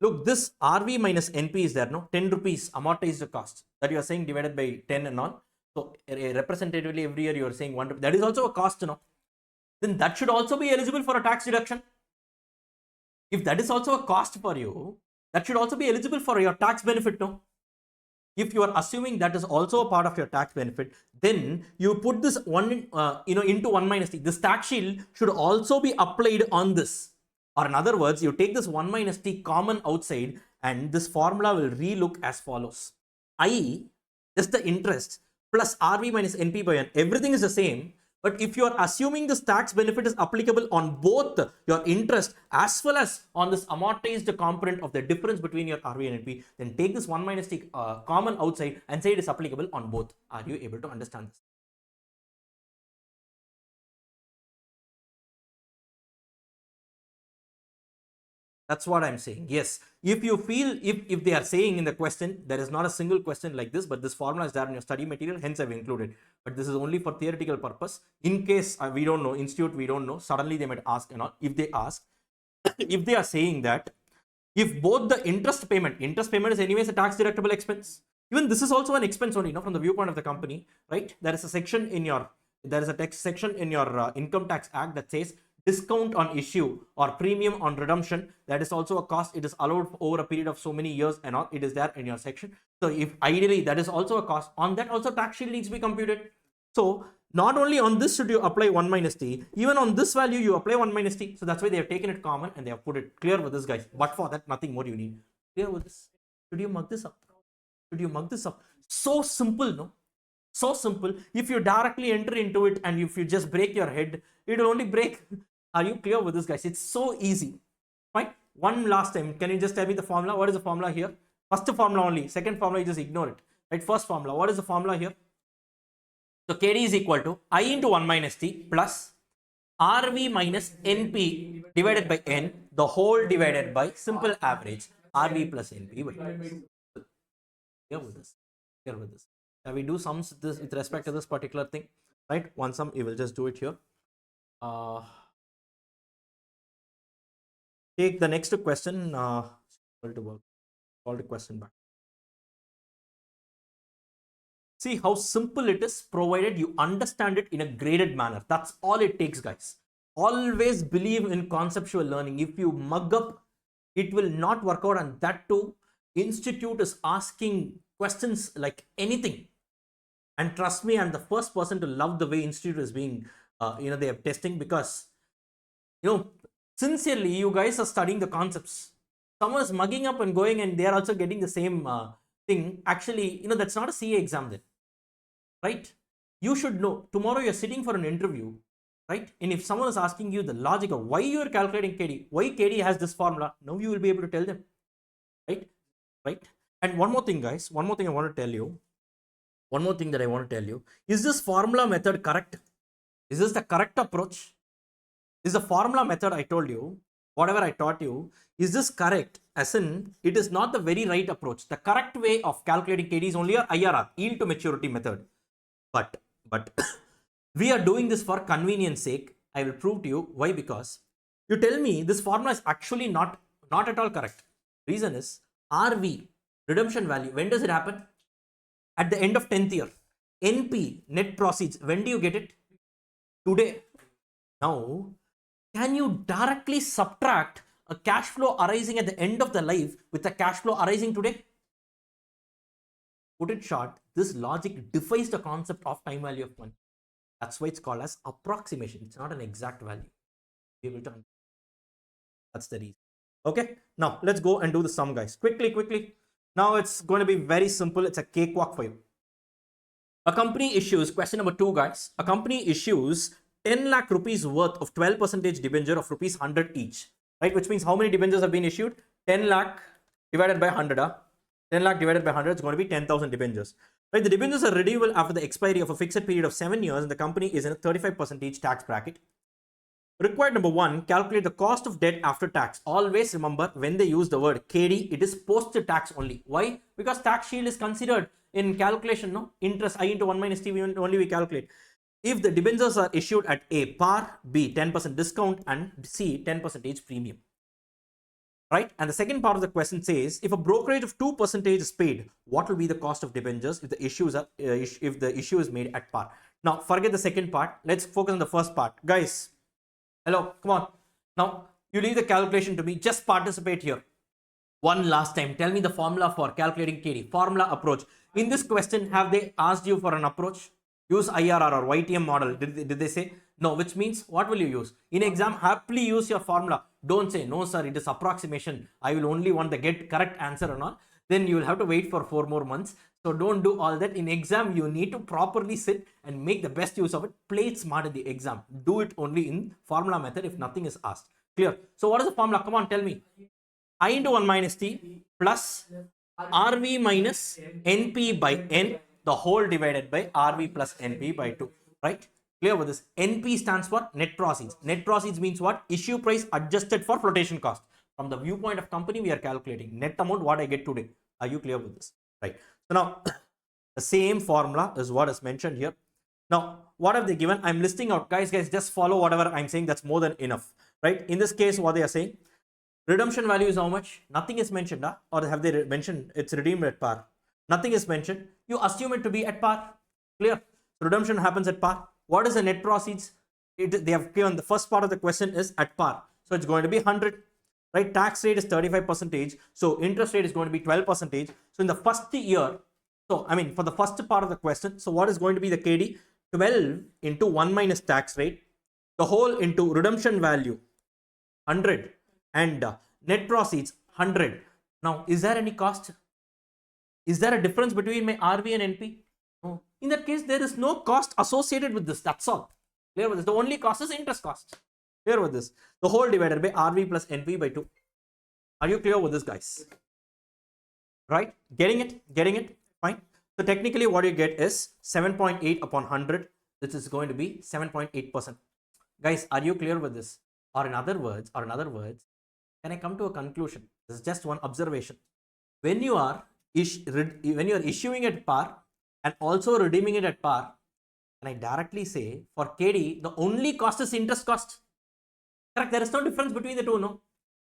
look, this RV minus NP is there, no? 10 rupees amortized cost that you are saying divided by 10 and all. So, representatively every year you are saying 1 rupee. That is also a cost, no? Then that should also be eligible for a tax deduction. If that is also a cost for you, that should also be eligible for your tax benefit, no? If you are assuming that is also a part of your tax benefit, then you put this one, into 1 minus t. This tax shield should also be applied on this. Or in other words, you take this 1 minus t common outside, and this formula will relook as follows. I, just the interest, plus RV minus NP by N. Everything is the same. But if you are assuming this tax benefit is applicable on both your interest as well as on this amortized component of the difference between your RV and NP, then take this 1 minus t common outside and say it is applicable on both. Are you able to understand this? That's what I'm saying. Yes. If you feel, if they are saying in the question, there is not a single question like this, but this formula is there in your study material, hence I've included. But this is only for theoretical purpose. In case we don't know, institute, we don't know, suddenly they might ask and all. If they ask, if they are saying that, if both the interest payment is anyways a tax deductible expense, even this is also an expense only, from the viewpoint of the company, right? There is a section in your, section in your income tax act that says discount on issue or premium on redemption, that is also a cost. It is allowed over a period of so many years and all. It is there in your section. So if ideally that is also a cost, on that also tax shield needs to be computed. So not only on this should you apply 1 minus t, even on this value you apply 1 minus t. So that's why they have taken it common and they have put it clear with this, guys. But for that, nothing more you need. Clear with this? Should you mug this up? Should you mug this up? So simple, no? So simple. If you directly enter into it and if you just break your head, it will only break. Are you clear with this, guys? It's so easy. Fine. One last time, can you just tell me the formula? What is the formula here? First formula only. Second formula, you just ignore it. Right? First formula. What is the formula here? So KD is equal to I into 1 minus T plus RV minus NP divided by N, the whole divided by simple average RV plus NP by N. Here with this. Here with this. Shall we do sums with respect to this particular thing? Right? One sum, you will just do it here. Take the next question. To work. Call the question back. See how simple it is, provided you understand it in a graded manner. That's all it takes, guys. Always believe in conceptual learning. If you mug up, it will not work out. And that too, institute is asking questions like anything. And trust me, I'm the first person to love the way institute is being, they are testing, because, sincerely, you guys are studying the concepts. Someone is mugging up and going and they are also getting the same thing. Actually, that's not a CA exam then. Right? You should know. Tomorrow you're sitting for an interview, right? And if someone is asking you the logic of why you are calculating KD, why KD has this formula, now you will be able to tell them, right? Right? And one more thing, guys. One more thing I want to tell you. One more thing that I want to tell you. Is this formula method correct? Is this the correct approach? Is the formula method I told you, whatever I taught you, is this correct? As in, it is not the very right approach. The correct way of calculating KD is only your IRR, yield to maturity method. But we are doing this for convenience sake. I will prove to you why. Because you tell me this formula is actually not at all correct. Reason is RV, redemption value. When does it happen? At the end of 10th year. NP, net proceeds. When do you get it? Today. Now, can you directly subtract a cash flow arising at the end of the life with a cash flow arising today? Put it short, this logic defies the concept of time value of money. That's why it's called as approximation. It's not an exact value. That's the reason. Okay, now let's go and do the sum, guys. Quickly. Now it's going to be very simple. It's a cakewalk for you. A company issues, question number 2, guys. A company issues 10 lakh rupees worth of 12% debenture of rupees 100 each. Right, which means how many debentures have been issued? 10 lakh divided by 100. 10 lakh divided by 100 is going to be 10,000 debentures. Right, the debentures are redeemable after the expiry of a fixed period of 7 years and the company is in a 35% tax bracket. Required number 1, calculate the cost of debt after tax. Always remember, when they use the word KD, it is post-tax only. Why? Because tax shield is considered in calculation, no? Interest, I into 1 minus T, only we calculate. If the debentures are issued at A, par, B, 10% discount, and C, 10% premium. Right? And the second part of the question says, if a brokerage of 2% is paid, what will be the cost of debentures if the issue is made at par? Now, forget the second part. Let's focus on the first part. Guys, hello, come on. Now, you leave the calculation to me. Just participate here. One last time, tell me the formula for calculating KD. Formula approach. In this question, have they asked you for an approach? Use IRR or YTM model. Did they say? No, which means what will you use? In exam, happily use your formula. Don't say, no sir, it is approximation. I will only want the get correct answer and all. Then you will have to wait for 4 more months. So don't do all that. In exam, you need to properly sit and make the best use of it. Play it smart in the exam. Do it only in formula method if nothing is asked. Clear? So what is the formula? Come on, tell me. I into 1 minus T plus RV minus NP by N, the whole divided by RV plus NP by 2, right? Clear with this? NP stands for net proceeds. Net proceeds means what? Issue price adjusted for flotation cost. From the viewpoint of company, we are calculating net amount, what I get today. Are you clear with this? Right. So now, the same formula is what is mentioned here. Now, what have they given? I'm listing out. Guys, just follow whatever I'm saying. That's more than enough, right? In this case, what they are saying, redemption value is how much? Nothing is mentioned, or have they mentioned it's redeemed at par? Nothing is mentioned. You assume it to be at par. Clear? Redemption happens at par. What is the net proceeds? They have given the first part of the question is at par. So it's going to be 100, right? Tax rate is 35%. So interest rate is going to be 12%. So in the first year, so I mean for the first part of the question, so what is going to be the KD? 12 into 1 minus tax rate, the whole into redemption value 100 and net proceeds 100. Now, is there any cost? Is there a difference between my RV and NP? No. In that case, there is no cost associated with this. That's all. Clear with this? The only cost is interest cost. Clear with this? The whole divided by RV plus NP by 2. Are you clear with this, guys? Right? Getting it? Getting it? Fine. So technically, what you get is 7.8 upon 100. This is going to be 7.8%. Guys, are you clear with this? Or in other words, can I come to a conclusion? This is just one observation. When you are issuing at par and also redeeming it at par, can I directly say for KD, the only cost is interest cost? Correct? There is no difference between the two, no?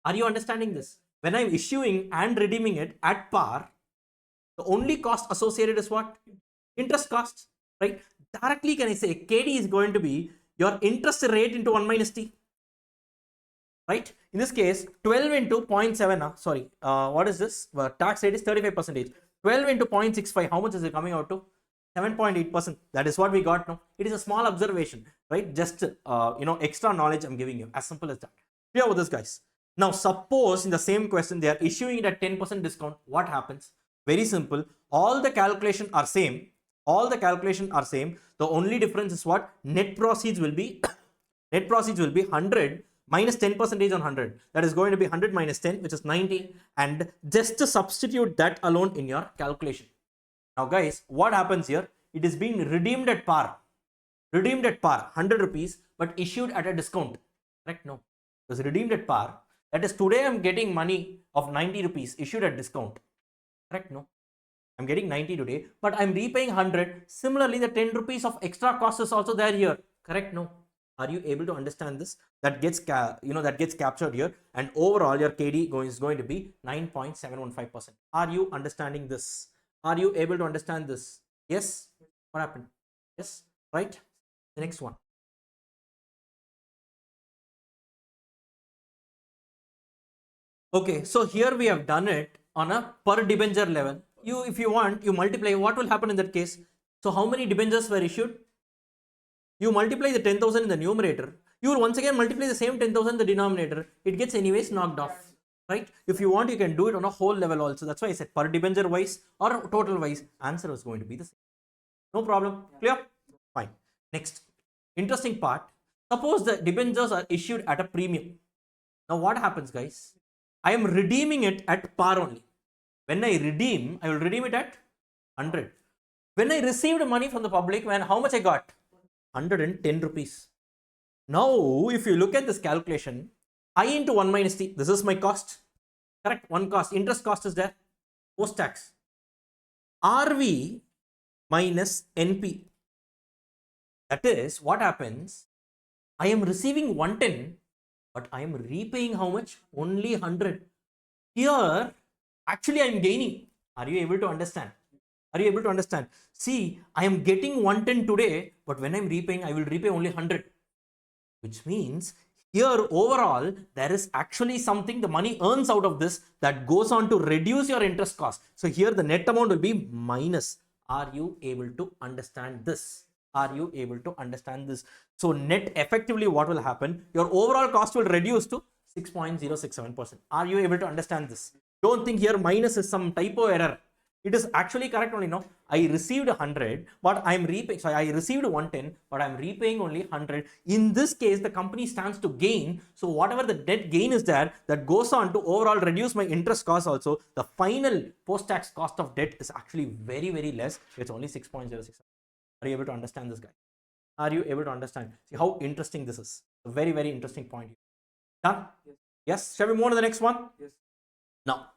Are you understanding this? When I'm issuing and redeeming it at par, the only cost associated is what? Interest cost, right? Directly can I say KD is going to be your interest rate into 1 minus T? Right? In this case, 12 into 0.7, what is this? Tax rate is 35%. 12 into 0.65, how much is it coming out to? 7.8%. That is what we got now. It is a small observation, right? Just, extra knowledge I'm giving you. As simple as that. Clear with this, guys? Now, suppose in the same question, they are issuing it at 10% discount. What happens? Very simple. All the calculations are same. The only difference is what? Net proceeds will be 100 minus 10% on 100. That is going to be 100 minus 10, which is 90. And just to substitute that alone in your calculation. Now, guys, what happens here? It is being redeemed at par. 100 rupees, but issued at a discount. Correct? No. It was redeemed at par. That is, today I'm getting money of 90 rupees issued at discount. Correct? No. I'm getting 90 today, but I'm repaying 100. Similarly, the 10 rupees of extra cost is also there here. Correct? No. Are you able to understand this? That gets captured here, and overall your KD is going to be 9.715%. Are you understanding this? Are you able to understand this? Yes? What happened? Yes? Right? The next one. Okay, so here we have done it on a per debenture level. If you want, you multiply. What will happen in that case? So how many debentures were issued? You multiply the 10,000 in the numerator. You will once again multiply the same 10,000 in the denominator. It gets anyways knocked off, right? If you want, you can do it on a whole level also. That's why I said per debenture wise or total wise, answer is going to be the same. No problem. Clear? Fine. Next, interesting part. Suppose the debentures are issued at a premium. Now what happens, guys? I am redeeming it at par only. When I redeem, I will redeem it at 100. When I received money from the public, how much I got? 110 rupees. Now, if you look at this calculation, I into 1 minus T, this is my cost. Correct? One cost. Interest cost is there. Post tax. RV minus NP. That is, what happens? I am receiving 110, but I am repaying how much? Only 100. Here, actually I am gaining. Are you able to understand? Are you able to understand? See, I am getting 110 today, but when I'm repaying, I will repay only 100. Which means Here overall, there is actually something the money earns out of this that goes on to reduce your interest cost. So here the net amount will be minus. Are you able to understand this? Are you able to understand this? So net effectively what will happen? Your overall cost will reduce to 6.067%. Are you able to understand this? Don't think here minus is some typo error. It is actually correct only. No, I received 100, but I'm repaying. So I received 110, but I'm repaying only 100. In this case, the company stands to gain. So whatever the net gain is there, that goes on to overall reduce my interest cost also. The final post-tax cost of debt is actually very, very less. It's only 6.06. Are you able to understand this, guy? Are you able to understand? See how interesting this is. A very, very interesting point. Done? Yes. Yes. Shall we move on to the next one? Yes. Now,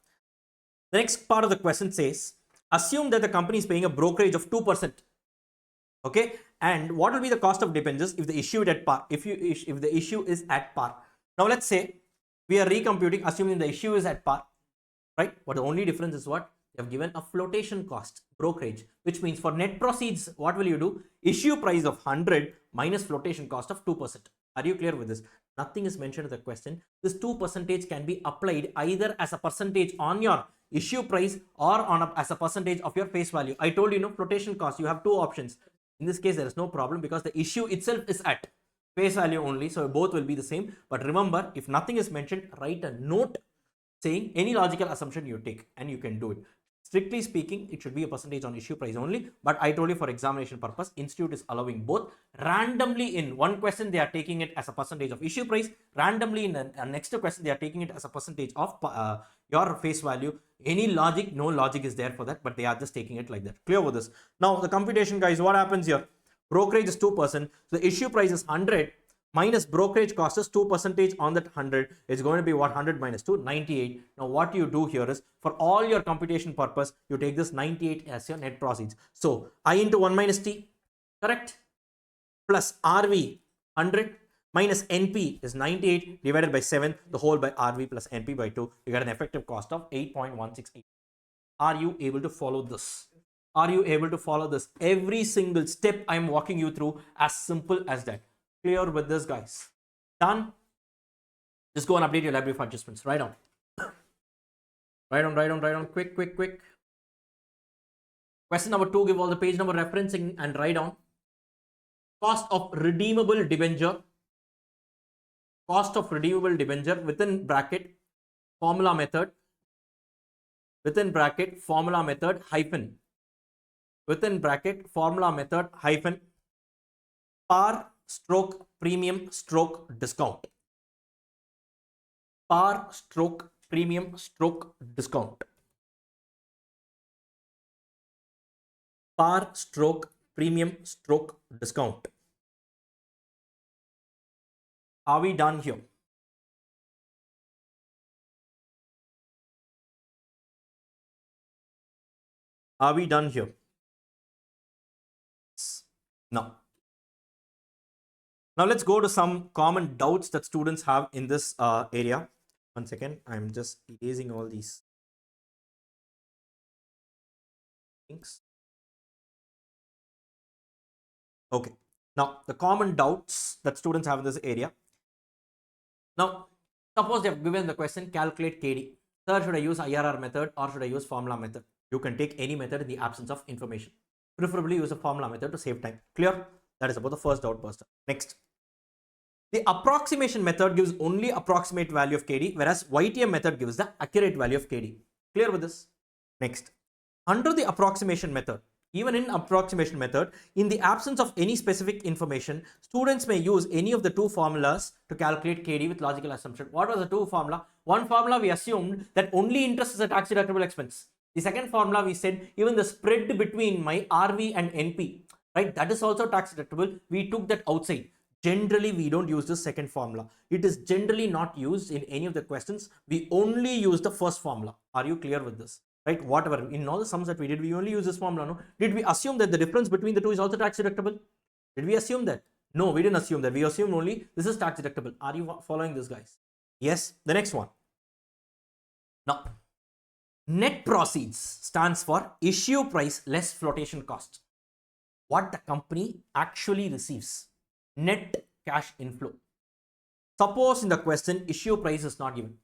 the next part of the question says, assume that the company is paying a brokerage of 2%. Okay. And what will be the cost of debentures if the issue is at par? If the issue is at par. Now let's say we are recomputing, assuming the issue is at par, right? But the only difference is what? You have given a flotation cost, brokerage, which means for net proceeds, what will you do? Issue price of 100 minus flotation cost of 2%. Are you clear with this? Nothing is mentioned in the question. This 2% can be applied either as a percentage on your issue price or on as a percentage of your face value. I told you, no, flotation cost, you have two options. In this case, there is no problem because the issue itself is at face value only. So both will be the same. But remember, if nothing is mentioned, write a note saying any logical assumption you take and you can do it. Strictly speaking, it should be a percentage on issue price only. But I told you for examination purpose, institute is allowing both. Randomly in one question, they are taking it as a percentage of issue price. Randomly in the next question, they are taking it as a percentage of your face value. Any logic, no logic is there for that, but they are just taking it like that. Clear with this? Now, the computation, guys, what happens here? Brokerage is 2%. So the issue price is 100 minus brokerage cost is 2% on that 100. It's going to be what? 100 minus 2, 98. Now what you do here is, for all your computation purpose, you take this 98 as your net proceeds. So I into 1 minus T, correct? Plus RV 100 minus NP is 98 divided by 7, the whole by RV plus NP by 2. You get an effective cost of 8.168. Are you able to follow this? Are you able to follow this? Every single step I'm walking you through, as simple as that. Clear with this, guys? Done? Just go and update your library for adjustments. Write on. Write on. Quick. Question number 2, give all the page number referencing and write down. Cost of redeemable debenture. Cost of redeemable debenture within bracket formula method. Within bracket formula method hyphen. Within bracket formula method hyphen par stroke premium stroke discount. Par stroke premium stroke discount. Par stroke premium stroke discount. Are we done here? Are we done here? No. Now let's go to some common doubts that students have in this area. One second, I'm just erasing all these things. Okay. Now the common doubts that students have in this area. Now, suppose they have given the question, calculate KD. Sir, should I use IRR method or should I use formula method? You can take any method in the absence of information. Preferably use a formula method to save time. Clear? That is about the first doubt buster. Next. The approximation method gives only approximate value of KD, whereas YTM method gives the accurate value of KD. Clear with this? Next. Under the approximation method, even in approximation method, in the absence of any specific information, students may use any of the two formulas to calculate KD with logical assumption. What was the two formula? One formula we assumed that only interest is a tax deductible expense. The second formula we said even the spread between my RV and NP, right? That is also tax deductible. We took that outside. Generally, we don't use the second formula. It is generally not used in any of the questions. We only use the first formula. Are you clear with this? Right? Whatever, in all the sums that we did, we only use this formula. No? Did we assume that the difference between the two is also tax deductible? Did we assume that? No, we didn't assume that. We assumed only this is tax deductible. Are you following this, guys? Yes. The next one. Now, net proceeds stands for issue price less flotation cost. What the company actually receives. Net cash inflow. Suppose in the question issue price is not given.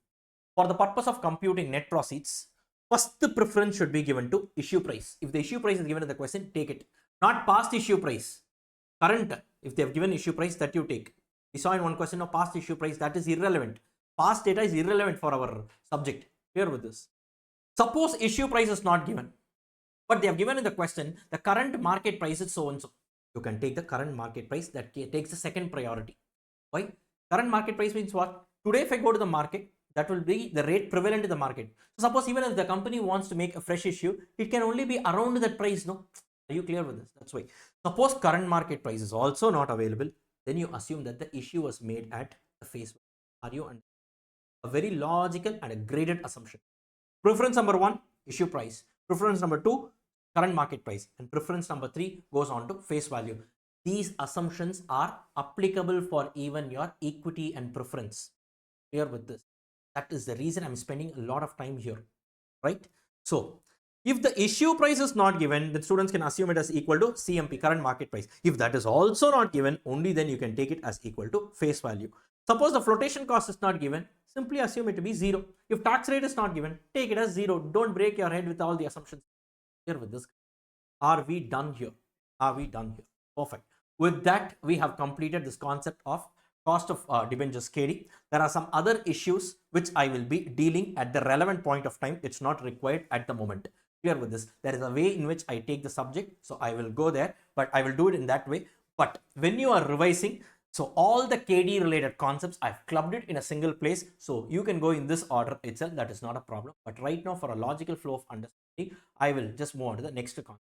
For the purpose of computing net proceeds, first the preference should be given to issue price. If the issue price is given in the question, take it. Not past issue price. Current, if they have given issue price, that you take. We saw in one question of past issue price, that is irrelevant. Past data is irrelevant for our subject. Clear with this? Suppose issue price is not given, but they have given in the question the current market price is so and so. You can take the current market price, that takes the second priority. Why? Current market price means what? Today if I go to the market, that will be the rate prevalent in the market. So suppose even if the company wants to make a fresh issue, it can only be around that price, no? Are you clear with this? That's why. Suppose current market price is also not available, then you assume that the issue was made at the face value. Are you under? A very logical and a graded assumption. Preference number 1, issue price. Preference number 2, current market price. And preference number 3 goes on to face value. These assumptions are applicable for even your equity and preference. Clear with this? That is the reason I'm spending a lot of time here, right? So if the issue price is not given, then students can assume it as equal to CMP, current market price. If that is also not given, only then you can take it as equal to face value. Suppose the flotation cost is not given, simply assume it to be 0. If tax rate is not given, take it as 0. Don't break your head with all the assumptions. Here with this. Are we done here? Are we done here? Perfect. With that, we have completed this concept of cost of debentures KD. There are some other issues which I will be dealing at the relevant point of time. It's not required at the moment. Clear with this? There is a way in which I take the subject, so I will go there, but I will do it in that way. But when you are revising, so all the KD related concepts, I've clubbed it in a single place, so you can go in this order itself. That is not a problem. But right now, for a logical flow of understanding, I will just move on to the next concept.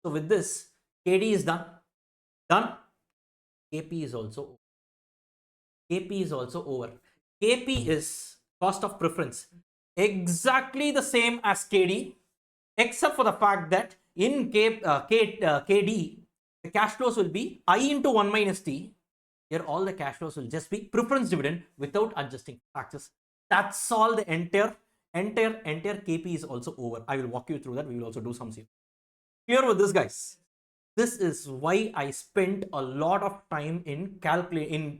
So with this, KD is done. KP is also over. KP is also over. KP is cost of preference, exactly the same as KD, except for the fact that in KD, the cash flows will be I into 1 minus T. Here all the cash flows will just be preference dividend without adjusting taxes. That's all. The entire KP is also over. I will walk you through that. We will also do some here. Clear with this, guys? This is why I spent a lot of time in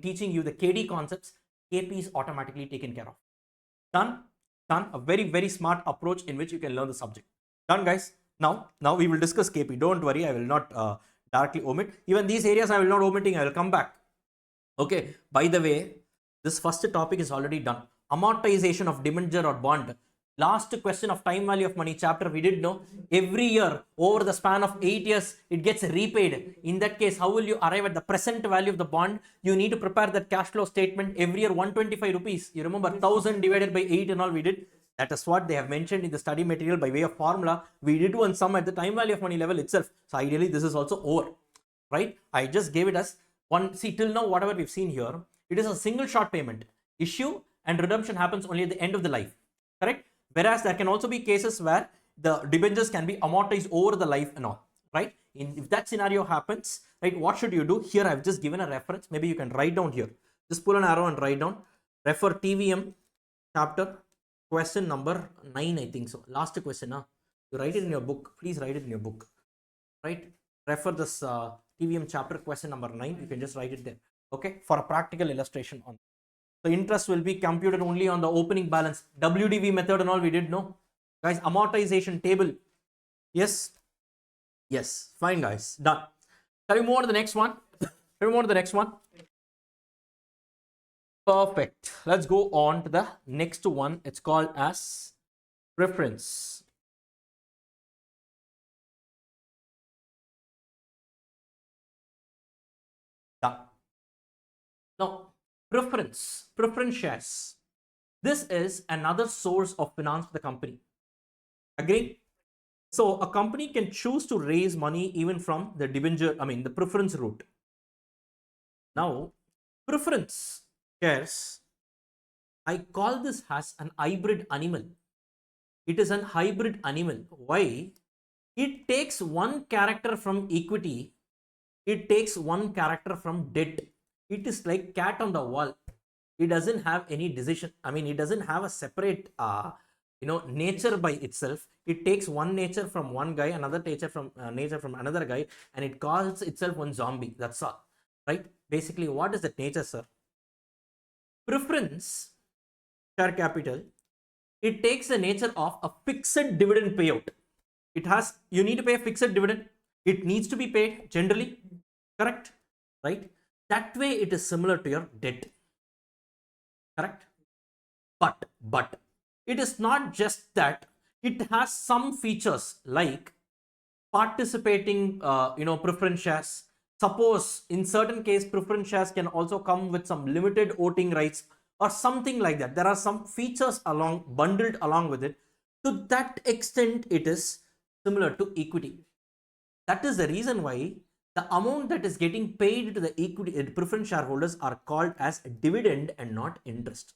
teaching you the KD concepts. KP is automatically taken care of. Done. A very, very smart approach in which you can learn the subject. Done, guys. Now we will discuss KP. Don't worry, I will not directly omit. Even these areas I will not omitting. I will come back. Okay. By the way, this first topic is already done. Amortization of debenture or bond. Last question of time value of money chapter, we did know every year over the span of 8 years, it gets repaid. In that case, how will you arrive at the present value of the bond? You need to prepare that cash flow statement every year, 125 rupees. You remember 1000 divided by 8 and all we did. That is what they have mentioned in the study material by way of formula. We did one sum at the time value of money level itself. So ideally, this is also over, right? I just gave it as one. See, till now, whatever we've seen here, it is a single shot payment. Issue and redemption happens only at the end of the life, correct? Whereas there can also be cases where the debentures can be amortized over the life and all, right? If that scenario happens, right, what should you do? Here I've just given a reference. Maybe you can write down here. Just pull an arrow and write down. Refer TVM chapter, question number 9, I think so. Last question, huh? You write it in your book. Please write it in your book, right? Refer this TVM chapter, question number 9. You can just write it there, okay? For a practical illustration on. So interest will be computed only on the opening balance. WDV method and all we did know. Guys, amortization table. Yes. Yes. Fine, guys. Done. Shall we move on to the next one? Shall we move on to the next one? Perfect. Let's go on to the next one. It's called as preference. Done. Now, preference shares. This is another source of finance for the company. Agree? So a company can choose to raise money even from the debenture, the preference route. Now, preference shares, I call this as an hybrid animal. It is an hybrid animal. Why? It takes one character from equity. It takes one character from debt. It is like cat on the wall. It doesn't have any decision. It doesn't have a separate, nature by itself. It takes one nature from one guy, another nature from another guy, and it calls itself one zombie. That's all, right? Basically, what is that nature, sir? preference share capital, it takes the nature of a fixed dividend payout. You need to pay a fixed dividend. It needs to be paid generally, correct? Right? That way it is similar to your debt, correct? But it is not just that. It has some features like participating, preference shares. Suppose in certain case, preference shares can also come with some limited voting rights or something like that. There are some features bundled along with it. To that extent, it is similar to equity. That is the reason why the amount that is getting paid to the equity preference shareholders are called as dividend and not interest.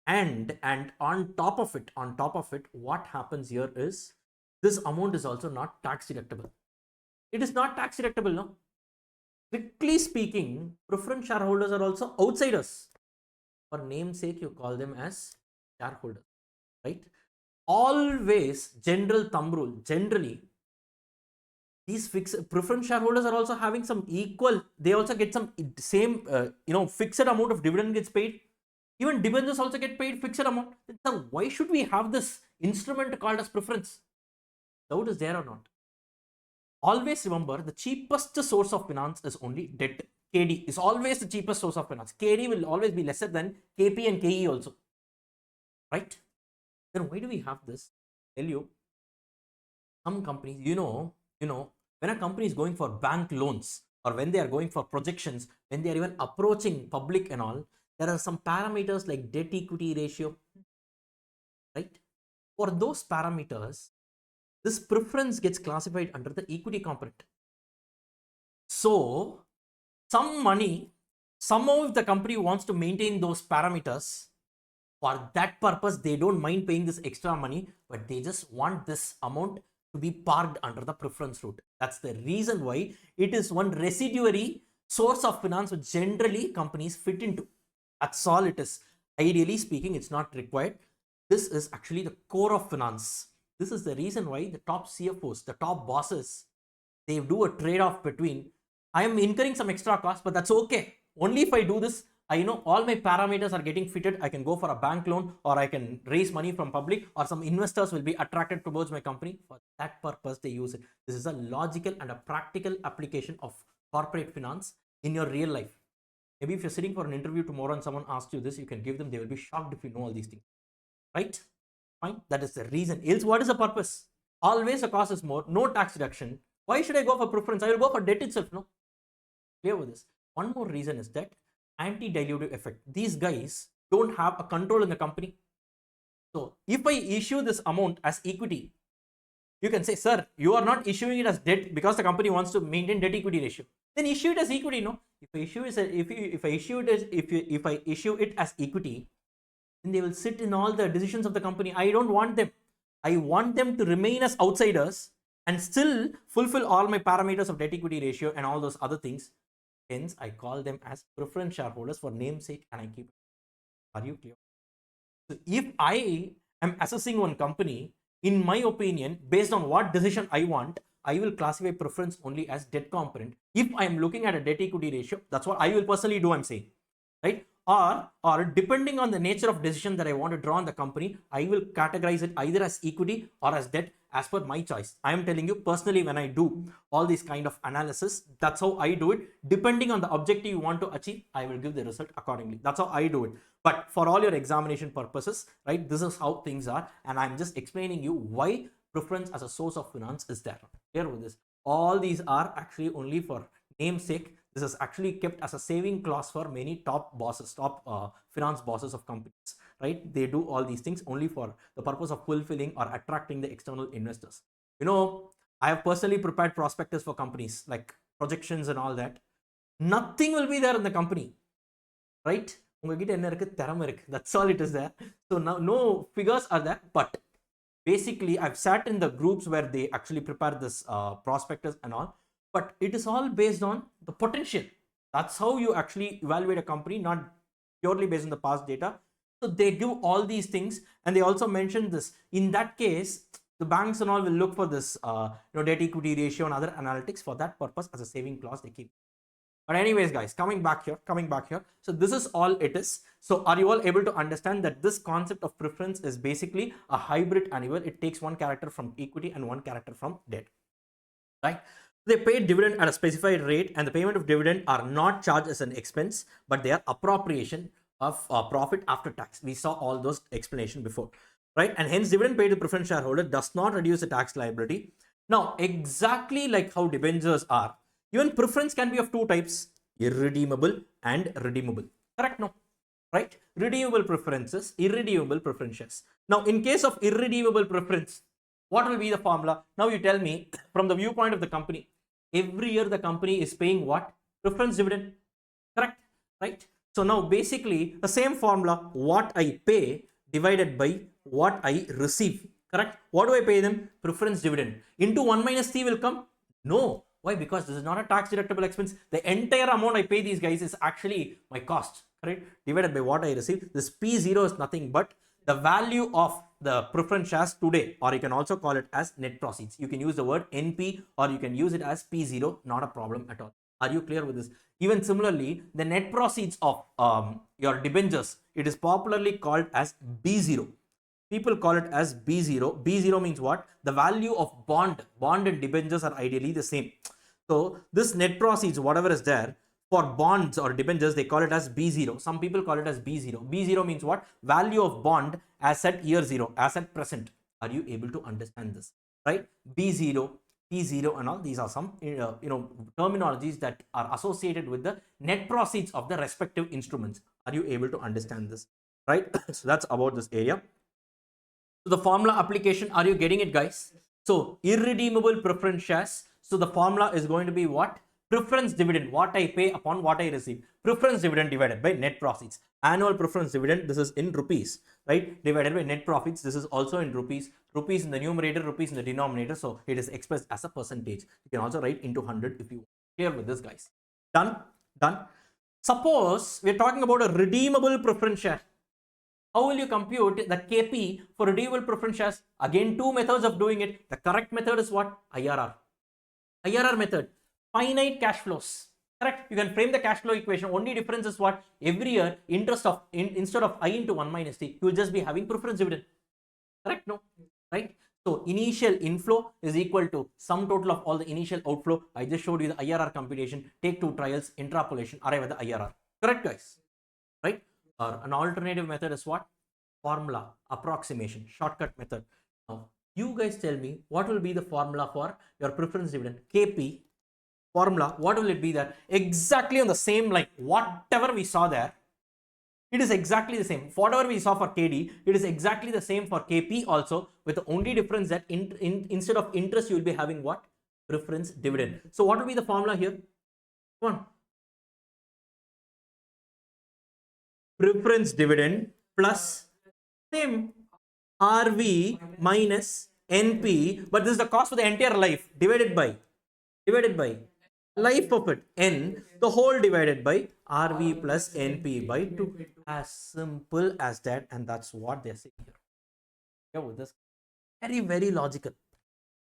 And on top of it, what happens here is this amount is also not tax deductible. It is not tax deductible, no. Strictly speaking, preference shareholders are also outsiders. For namesake, you call them as shareholders, right? Always, general thumb rule, generally, these fixed preference shareholders are also having some equal, they also get some same, fixed amount of dividend gets paid. Even debentures also get paid fixed amount. So why should we have this instrument called as preference? Doubt is there or not? Always remember, the cheapest source of finance is only debt. KD is always the cheapest source of finance. KD will always be lesser than KP and KE also, right? Then why do we have this? Tell you, some companies, when a company is going for bank loans or when they are going for projections, when they are even approaching public and all, there are some parameters like debt equity ratio, right? For those parameters, this preference gets classified under the equity component. So some money, somehow if the company wants to maintain those parameters, for that purpose, they don't mind paying this extra money, but they just want this amount to be parked under the preference route. That's the reason why it is one residuary source of finance which generally companies fit into. That's all it is. Ideally speaking, it's not required. This is actually the core of finance. This is the reason why the top CFOs, the top bosses, they do a trade-off between, I am incurring some extra cost, but that's okay. Only if I do this, I know all my parameters are getting fitted. I can go for a bank loan, or I can raise money from public, or some investors will be attracted towards my company. For that purpose, they use it. This is a logical and a practical application of corporate finance in your real life. Maybe if you're sitting for an interview tomorrow and someone asks you this, you can give them, they will be shocked if you know all these things, right? Fine. That is the reason. Else, what is the purpose? Always the cost is more, no tax deduction. Why should I go for preference? I will go for debt itself, no? Clear with this. One more reason is that anti-dilutive effect. These guys don't have a control in the company. So if I issue this amount as equity, you can say, sir, you are not issuing it as debt because the company wants to maintain debt equity ratio. Then issue it as equity, no? If I issue it as equity, then they will sit in all the decisions of the company. I don't want them. I want them to remain as outsiders and still fulfill all my parameters of debt equity ratio and all those other things. Hence, I call them as preference shareholders for namesake, and I keep it. Are you clear? So if I am assessing one company, in my opinion, based on what decision I want, I will classify preference only as debt component. If I am looking at a debt equity ratio, that's what I will personally do, I'm saying, right? Or depending on the nature of decision that I want to draw on the company, I will categorize it either as equity or as debt as per my choice. I am telling you personally, when I do all these kind of analysis, that's how I do it. Depending on the objective you want to achieve, I will give the result accordingly. That's how I do it. But for all your examination purposes, right, this is how things are, and I'm just explaining you why preference as a source of finance is there. Clear with this? All these are actually only for namesake. This is actually kept as a saving clause for many top bosses, top finance bosses of companies, right? They do all these things only for the purpose of fulfilling or attracting the external investors. I have personally prepared prospectus for companies like projections and all that. Nothing will be there in the company, right? That's all it is there. So now no figures are there, but basically I've sat in the groups where they actually prepare this prospectus and all, but it is all based on the potential. That's how you actually evaluate a company, not purely based on the past data. So they give all these things, and they also mentioned this. In that case, the banks and all will look for this debt equity ratio and other analytics. For that purpose, as a saving clause, they keep. But anyways, guys, coming back here. So this is all it is. So are you all able to understand that this concept of preference is basically a hybrid annual? It takes one character from equity and one character from debt, right? They pay dividend at a specified rate, and the payment of dividend are not charged as an expense, but they are appropriation of profit after tax. We saw all those explanation before, right? And hence dividend paid to preference shareholder does not reduce the tax liability. Now, exactly like how debentures are, even preference can be of two types: irredeemable and redeemable. Correct? No, right? Redeemable preferences, irredeemable preferences. Now, in case of irredeemable preference, what will be the formula? Now you tell me from the viewpoint of the company. Every year the company is paying what? Preference dividend. Correct? Right? So now basically the same formula, what I pay divided by what I receive. Correct? What do I pay them? Preference dividend. Into 1 minus T will come? No. Why? Because this is not a tax deductible expense. The entire amount I pay these guys is actually my cost. Correct? Divided by what I receive. This P0 is nothing but the value of the preference shares today, or you can also call it as net proceeds. You can use the word NP or you can use it as P0, not a problem at all. Are you clear with this? Even similarly, the net proceeds of your debentures, it is popularly called as B0. People call it as B0. B0 means what? The value of bond and debentures are ideally the same. So this net proceeds, whatever is there, for bonds or debentures, they call it as B0. Some people call it as B0. B0 means what? Value of bond as at year 0, as at present. Are you able to understand this? Right? B0, P0 and all, these are some terminologies that are associated with the net proceeds of the respective instruments. Are you able to understand this? Right? So that's about this area. So the formula application, are you getting it, guys? So irredeemable preference shares. So the formula is going to be what? Preference dividend, what I pay upon what I receive. Preference dividend divided by net proceeds. Annual preference dividend, this is in rupees, right? Divided by net profits, this is also in rupees. Rupees in the numerator, rupees in the denominator. So it is expressed as a percentage. You can also write into 100 if you want. Clear with this, guys? Done? Done? Suppose we're talking about a redeemable preference share. How will you compute the KP for redeemable preference shares? Again, two methods of doing it. The correct method is what? IRR. IRR method. Finite cash flows. Correct? You can frame the cash flow equation. Only difference is what? Every year, interest of instead of I into 1 minus T, you will just be having preference dividend. Correct? No? Right? So initial inflow is equal to sum total of all the initial outflow. I just showed you the IRR computation. Take two trials, interpolation, arrive at the IRR. Correct, guys? Right? Or an alternative method is what? Formula, approximation, shortcut method. Now, you guys tell me what will be the formula for your preference dividend. KP formula, what will it be there? Exactly on the same line. Whatever we saw there, it is exactly the same. Whatever we saw for KD, it is exactly the same for KP also, with the only difference that instead of interest, you will be having what? Preference dividend. So what will be the formula here? Come on. Preference dividend plus same RV minus NP, but this is the cost for the entire life divided by life of it, N, the whole divided by RV plus NP by 2. As simple as that, and that's what they're saying here. Yeah, with this, very, very logical.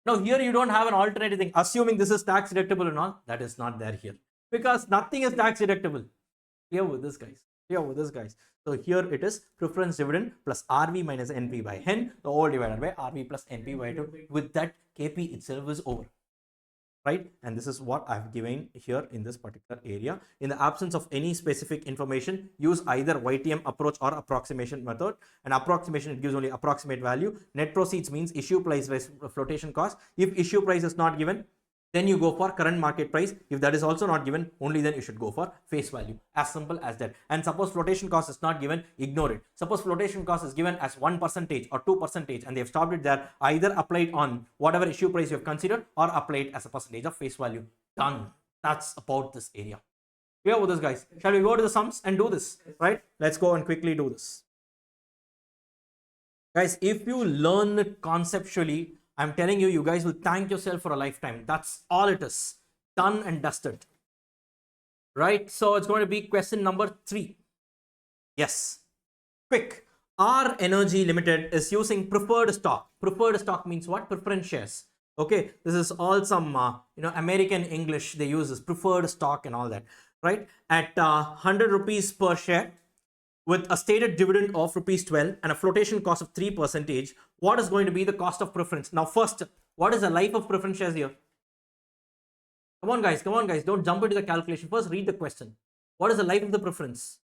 Now here you don't have an alternative thing, assuming this is tax deductible and all, that is not there here, because nothing is tax deductible. Here with this, guys. Here with this, guys. So here it is preference dividend plus RV minus NP by N, the whole divided by RV plus NP by 2. With that, KP itself is over. Right? And this is what I've given here in this particular area. In the absence of any specific information, use either YTM approach or approximation method. An approximation, it gives only approximate value. Net proceeds means issue price less flotation cost. If issue price is not given, then you go for current market price. If that is also not given, only then you should go for face value. As simple as that. And suppose flotation cost is not given, ignore it. Suppose flotation cost is given as 1% or 2% and they have stopped it there, either applied on whatever issue price you have considered or applied as a percentage of face value. Done. That's about this area. Clear with this, guys? Shall we go to the sums and do this? Right? Let's go and quickly do this. Guys, if you learn it conceptually, I'm telling you, you guys will thank yourself for a lifetime. That's all it is. Done and dusted. Right? So it's going to be question number 3. Yes. Quick. R Energy Limited is using preferred stock. Preferred stock means what? Preference shares. Okay, this is all some American English. They use this preferred stock and all that, right? At 100 rupees per share, with a stated dividend of rupees 12 and a flotation cost of 3%, what is going to be the cost of preference? Now, first, what is the life of preference shares here? Come on, guys, don't jump into the calculation. First, read the question. What is the life of the preference?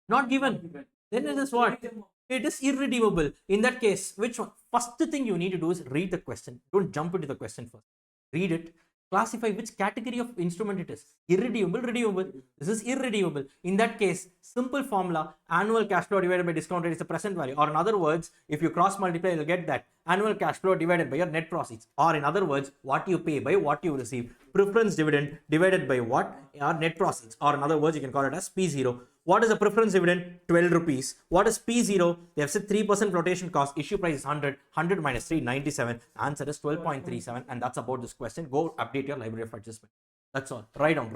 Not given. Then it is what? It is irredeemable. In that case, which one? First thing you need to do is read the question. Don't jump into the question first. Read it. Classify which category of instrument it is. Irredeemable, redeemable. This is irredeemable. In that case, simple formula, annual cash flow divided by discount rate is the present value. Or in other words, if you cross multiply, you'll get that. Annual cash flow divided by your net proceeds. Or in other words, what you pay by what you receive. Preference dividend divided by what? Your net proceeds. Or in other words, you can call it as P0. What is the preference dividend? 12 rupees. What is P0? They have said 3% flotation cost. Issue price is 100. 100 minus 3, 97. Answer is 12.37. And that's about this question. Go update your library of adjustment. That's all. Write down.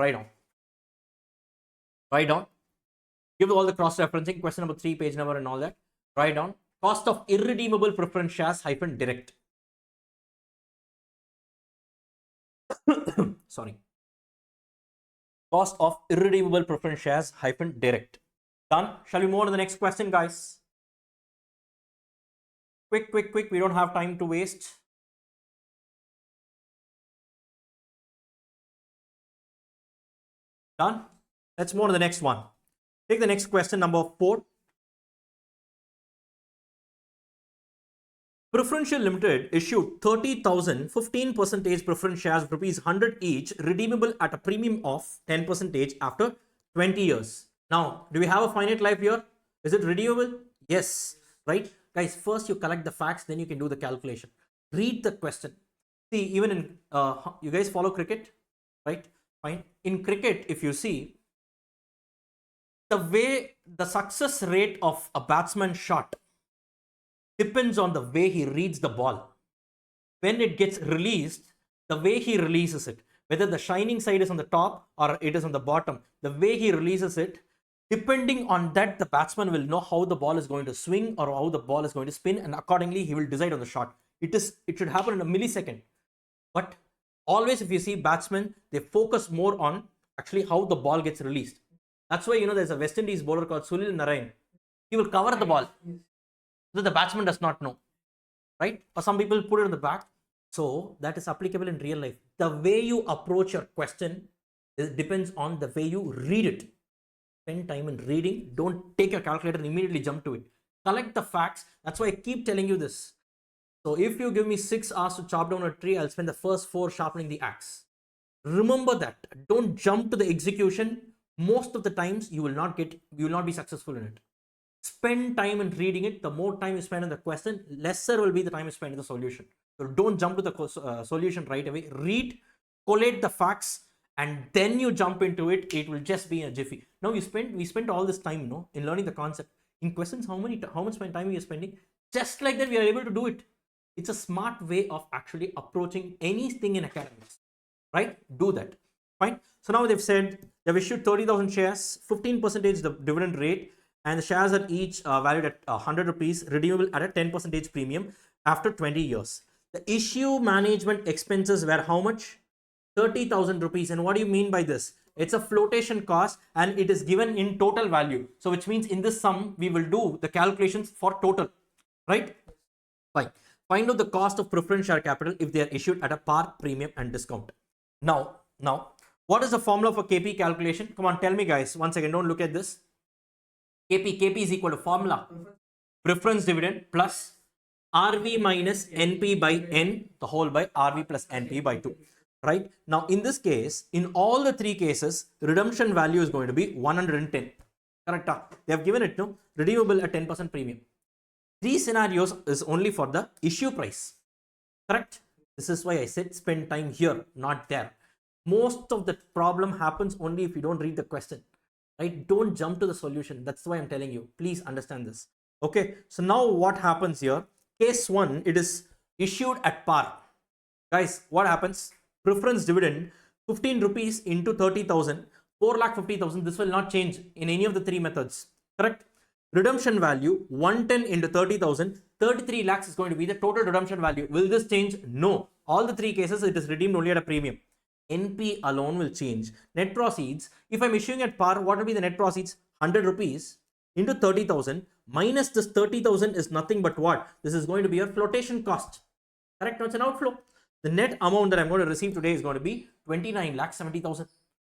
Give all the cross-referencing. Question number 3, page number and all that. Write down. Cost of irredeemable preference shares hyphen direct. Sorry. Cost of irredeemable preference shares hyphen direct. Done. Shall we move on to the next question, guys? Quick. We don't have time to waste. Done. Let's move on to the next one. Take the next question, number 4. Preferential Limited issued 30,000 15% preference shares of rupees 100 each, redeemable at a premium of 10% after 20 years. Now, do we have a finite life here? Is it redeemable? Yes, right? Guys, first you collect the facts, then you can do the calculation. Read the question. See, even in, you guys follow cricket, right? Fine. In cricket, if you see, the way the success rate of a batsman shot depends on the way he reads the ball. When it gets released, the way he releases it, whether the shining side is on the top or it is on the bottom, the way he releases it, depending on that, the batsman will know how the ball is going to swing or how the ball is going to spin, and accordingly he will decide on the shot. It should happen in a millisecond. But always, if you see batsmen, they focus more on actually how the ball gets released. That's why, there's a West Indies bowler called Sunil Narine. He will cover the ball so the batsman does not know, right? Or some people put it in the back. So that is applicable in real life. The way you approach your question depends on the way you read it. Spend time in reading. Don't take your calculator and immediately jump to it. Collect the facts. That's why I keep telling you this. So if you give me 6 hours to chop down a tree, I'll spend the first 4 sharpening the axe. Remember that. Don't jump to the execution. Most of the times you will not be successful in it. Spend time in reading it. The more time you spend on the question, lesser will be the time you spend in the solution. So don't jump to the solution right away. Read, collate the facts, and then you jump into it. It will just be in a jiffy. Now we spent all this time, in learning the concept. In questions, how much time are you spending? Just like that, we are able to do it. It's a smart way of actually approaching anything in academics, right? Do that. Fine. So now they've said they've issued 30,000 shares, 15% the dividend rate, and the shares are each valued at 100 rupees, redeemable at a 10% premium after 20 years. The issue management expenses were how much? 30,000 rupees. And what do you mean by this? It's a flotation cost and it is given in total value. So which means in this sum, we will do the calculations for total, right? Fine. Find out the cost of preference share capital if they are issued at a par, premium and discount. Now, what is the formula for KP calculation? Come on, tell me guys. Once again, don't look at this. KP is equal to formula. Preference dividend plus RV minus NP by N, the whole by RV plus NP by 2. Right? Now, in this case, in all the 3 cases, redemption value is going to be 110. Correct? They have given it, redeemable at 10% premium. 3 scenarios is only for the issue price. Correct? This is why I said spend time here, not there. Most of the problem happens only if you don't read the question. Right? Don't jump to the solution. That's why I'm telling you. Please understand this. Okay. So now what happens here? Case 1, it is issued at par. Guys, what happens? Preference dividend 15 rupees into 30,000, 4,50,000. This will not change in any of the 3 methods. Correct? Redemption value 110 into 30,000, 33 lakhs is going to be the total redemption value. Will this change? No. All the three cases, it is redeemed only at a premium. NP alone will change. Net proceeds, if I'm issuing at par, what will be the net proceeds? 100 rupees into 30,000 minus this 30,000 is nothing but what? This is going to be your flotation cost. Correct? No, it's an outflow. The net amount that I'm going to receive today is going to be 29,70,000.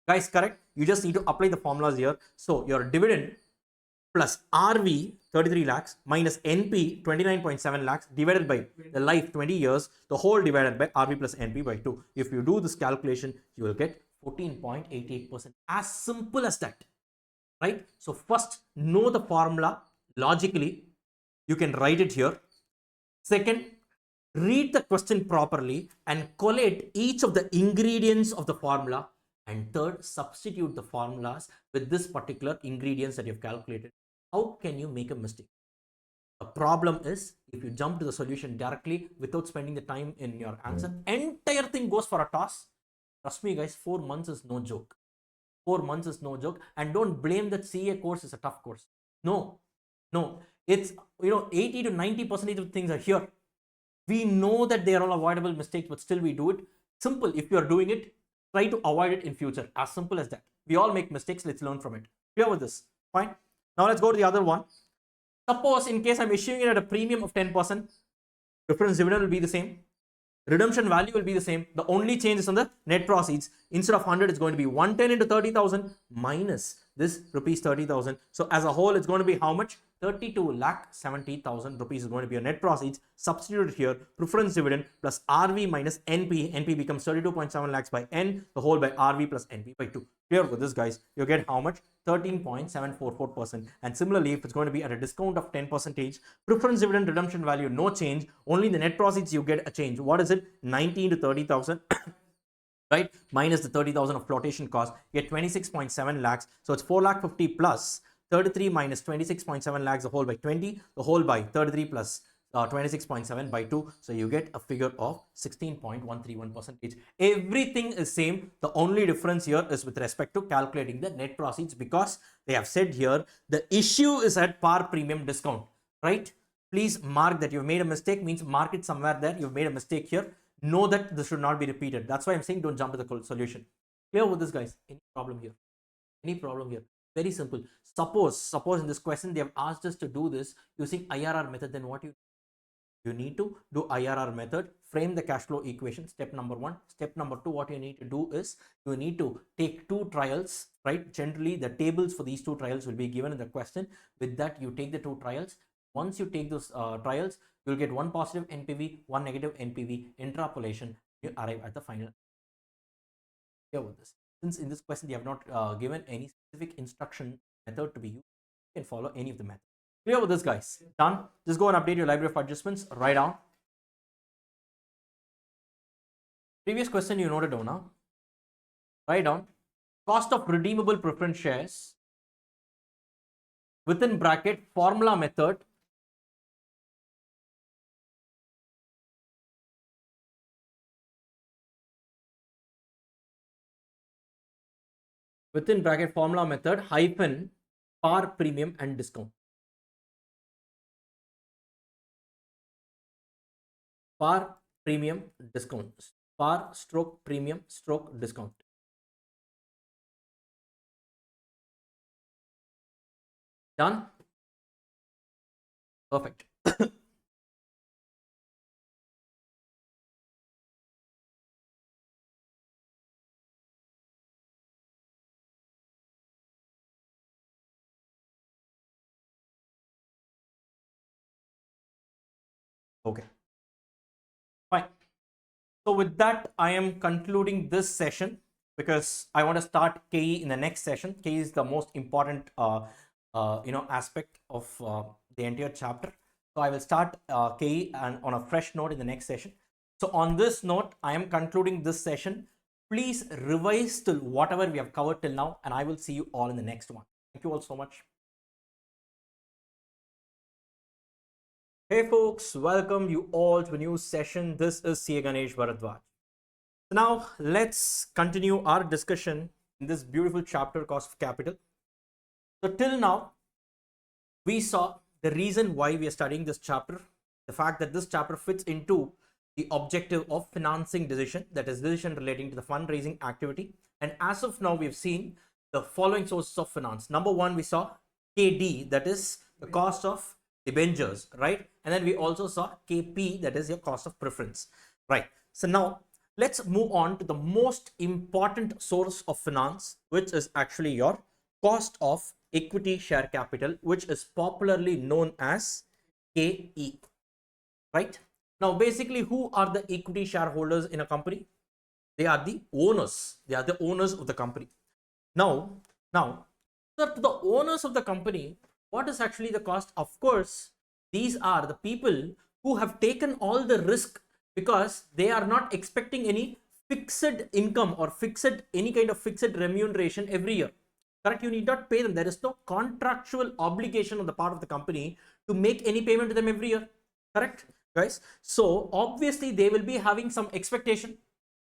Guys, correct? You just need to apply the formulas here. So your dividend plus RV 33 lakhs minus NP 29.7 lakhs divided by the life 20 years, the whole divided by RV plus NP by 2. If you do this calculation, you will get 14.88%. As simple as that, right? So first, know the formula logically. You can write it here. Second, read the question properly and collate each of the ingredients of the formula. And third, substitute the formulas with this particular ingredients that you've calculated. How can you make a mistake? The problem is, if you jump to the solution directly without spending the time in your answer, entire thing goes for a toss. Trust me, guys, 4 months is no joke. 4 months is no joke. And don't blame that CA course is a tough course. No. It's, 80 to 90% of things are here. We know that they are all avoidable mistakes, but still we do it. Simple. If you are doing it, try to avoid it in future. As simple as that. We all make mistakes. Let's learn from it. Clear with this? Fine. Now let's go to the other one. Suppose in case I'm issuing it at a premium of 10%, preference dividend will be the same. Redemption value will be the same. The only change is on the net proceeds. Instead of 100, it's going to be 110 into 30,000 minus this rupees 30,000. So as a whole, it's going to be how much? 32,70,000 rupees is going to be your net proceeds. Substituted here, preference dividend plus RV minus NP. NP becomes 32.7 lakhs by N, the whole by RV plus NP by 2. Clear with this, guys? You get how much? 13.744%. And similarly, if it's going to be at a discount of 10%, preference dividend redemption value, no change. Only in the net proceeds you get a change. What is it? 19 to 30,000. Right? Minus the 30,000 of flotation cost, you get 26.7 lakhs. So it's 4 lakh 50 plus 33 minus 26.7 lakhs, the whole by 20, the whole by 33 plus 26.7 by 2. So you get a figure of 16.131%. Everything is same. The only difference here is with respect to calculating the net proceeds, because they have said here the issue is at par premium discount, right? Please mark that you've made a mistake, means mark it somewhere there. You've made a mistake here. Know that this should not be repeated. That's why I'm saying don't jump to the solution. Clear with this, guys? Any problem here? Any problem here? Very simple. Suppose in this question they have asked us to do this using IRR method, then what you need to do IRR method, frame the cash flow equation, step number 1. Step number 2, what you need to do is you need to take 2 trials, right? Generally the tables for these 2 trials will be given in the question. With that, you take the 2 trials. Once you take those trials, you'll get 1 positive NPV, 1 negative NPV, interpolation, you arrive at the final. Here with this. Since in this question they have not given any specific instruction method to be used, you can follow any of the methods. Clear with this, guys? Done? Just go and update your library of adjustments. Write down. Previous question you noted down now. Write down. Cost of redeemable preference shares within bracket formula method hyphen par premium and discount. Par premium discount. Par stroke premium stroke discount. Done? Perfect. Okay. Fine. So with that, I am concluding this session because I want to start KE in the next session. KE is the most important aspect of the entire chapter. So I will start KE and on a fresh note in the next session. So on this note, I am concluding this session. Please revise till whatever we have covered till now, and I will see you all in the next one. Thank you all so much. Hey folks, welcome you all to a new session. This is CA Ganesh Bharadwaj. So now let's continue our discussion in this beautiful chapter, cost of capital. So till now, we saw the reason why we are studying this chapter, the fact that this chapter fits into the objective of financing decision, that is decision relating to the fundraising activity. And as of now, we've seen the following sources of finance. Number one, we saw KD, that is the cost of debentures, right? And then we also saw KP, that is your cost of preference, right? So now let's move on to the most important source of finance, which is actually your cost of equity share capital, which is popularly known as KE, right? Now, basically, who are the equity shareholders in a company? They are the owners. They are the owners of the company. Now, to the owners of the company, what is actually the cost? Of course, these are the people who have taken all the risk because they are not expecting any fixed income or any kind of fixed remuneration every year. Correct? You need not pay them. There is no contractual obligation on the part of the company to make any payment to them every year. Correct, guys? So obviously they will be having some expectation,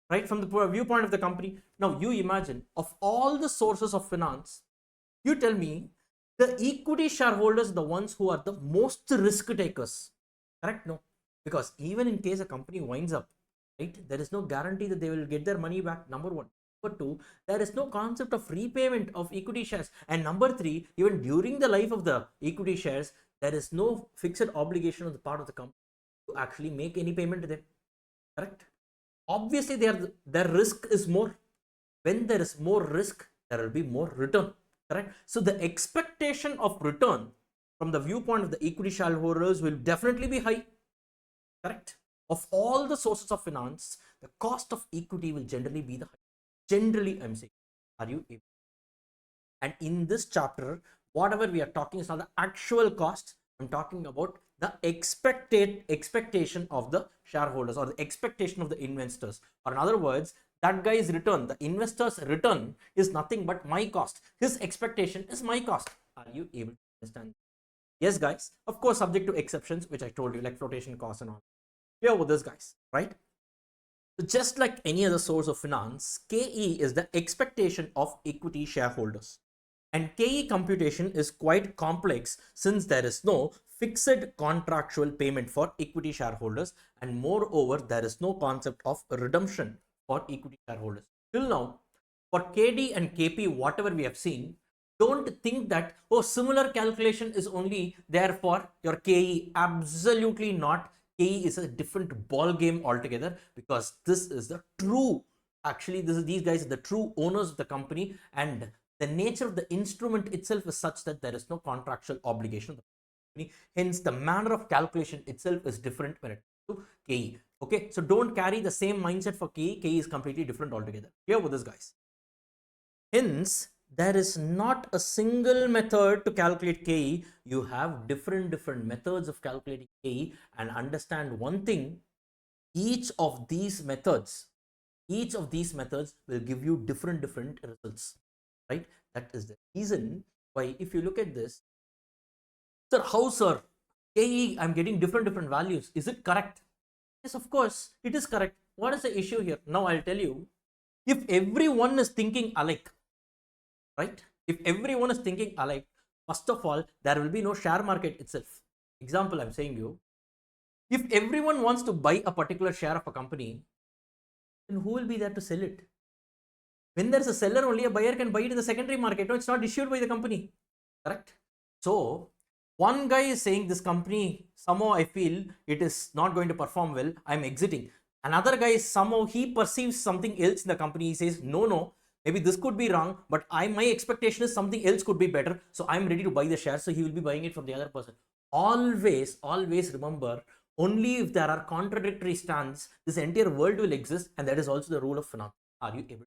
right, from the viewpoint of the company. Now you imagine, of all the sources of finance, you tell me the equity shareholders are the ones who are the most risk takers. Correct? No, because even in case a company winds up, right, there is no guarantee that they will get their money back. Number one. Number two, there is no concept of repayment of equity shares. And number three, even during the life of the equity shares, there is no fixed obligation on the part of the company to actually make any payment to them. Correct? Obviously, their risk is more. When there is more risk, there will be more return. Correct? So the expectation of return from the viewpoint of the equity shareholders will definitely be high. Correct? Of all the sources of finance, the cost of equity will generally be the high. Generally, I'm saying, are you able? And in this chapter, whatever we are talking is not the actual cost. I'm talking about the expectation of the shareholders or the expectation of the investors. Or in other words, that guy's return, the investor's return, is nothing but my cost. His expectation is my cost. Are you able to understand? Yes, guys. Of course, subject to exceptions, which I told you, like flotation costs and all. Clear with this, guys, right? So just like any other source of finance, KE is the expectation of equity shareholders. And KE computation is quite complex since there is no fixed contractual payment for equity shareholders, and moreover, there is no concept of redemption for equity shareholders. Till now, for KD and KP, whatever we have seen, don't think that, oh, similar calculation is only there for your KE. Absolutely not. KE is a different ball game altogether, because this is the true, actually these guys are the true owners of the company, and the nature of the instrument itself is such that there is no contractual obligation of the company. Hence the manner of calculation itself is different when it comes to KE. Okay, so don't carry the same mindset for KE. KE is completely different altogether. Clear with this, guys? Hence, there is not a single method to calculate KE. You have different methods of calculating KE, and understand one thing, each of these methods will give you different results, right? That is the reason why, if you look at this, sir, how, sir, KE, I'm getting different values, is it correct? Yes, of course it is correct. What is the issue here? Now I'll tell you, if everyone is thinking alike, right? If everyone is thinking alike, first of all, there will be no share market itself. Example, I'm saying you, if everyone wants to buy a particular share of a company, then who will be there to sell it? When there's a seller, only a buyer can buy it in the secondary market. No, it's not issued by the company. Correct? So one guy is saying this company, somehow I feel it is not going to perform well, I'm exiting. Another guy is somehow he perceives something else in the company. He says, no, maybe this could be wrong, but my expectation is something else could be better, so I'm ready to buy the share. So he will be buying it from the other person. Always remember, only if there are contradictory stands, this entire world will exist, and that is also the rule of finance. Are you able?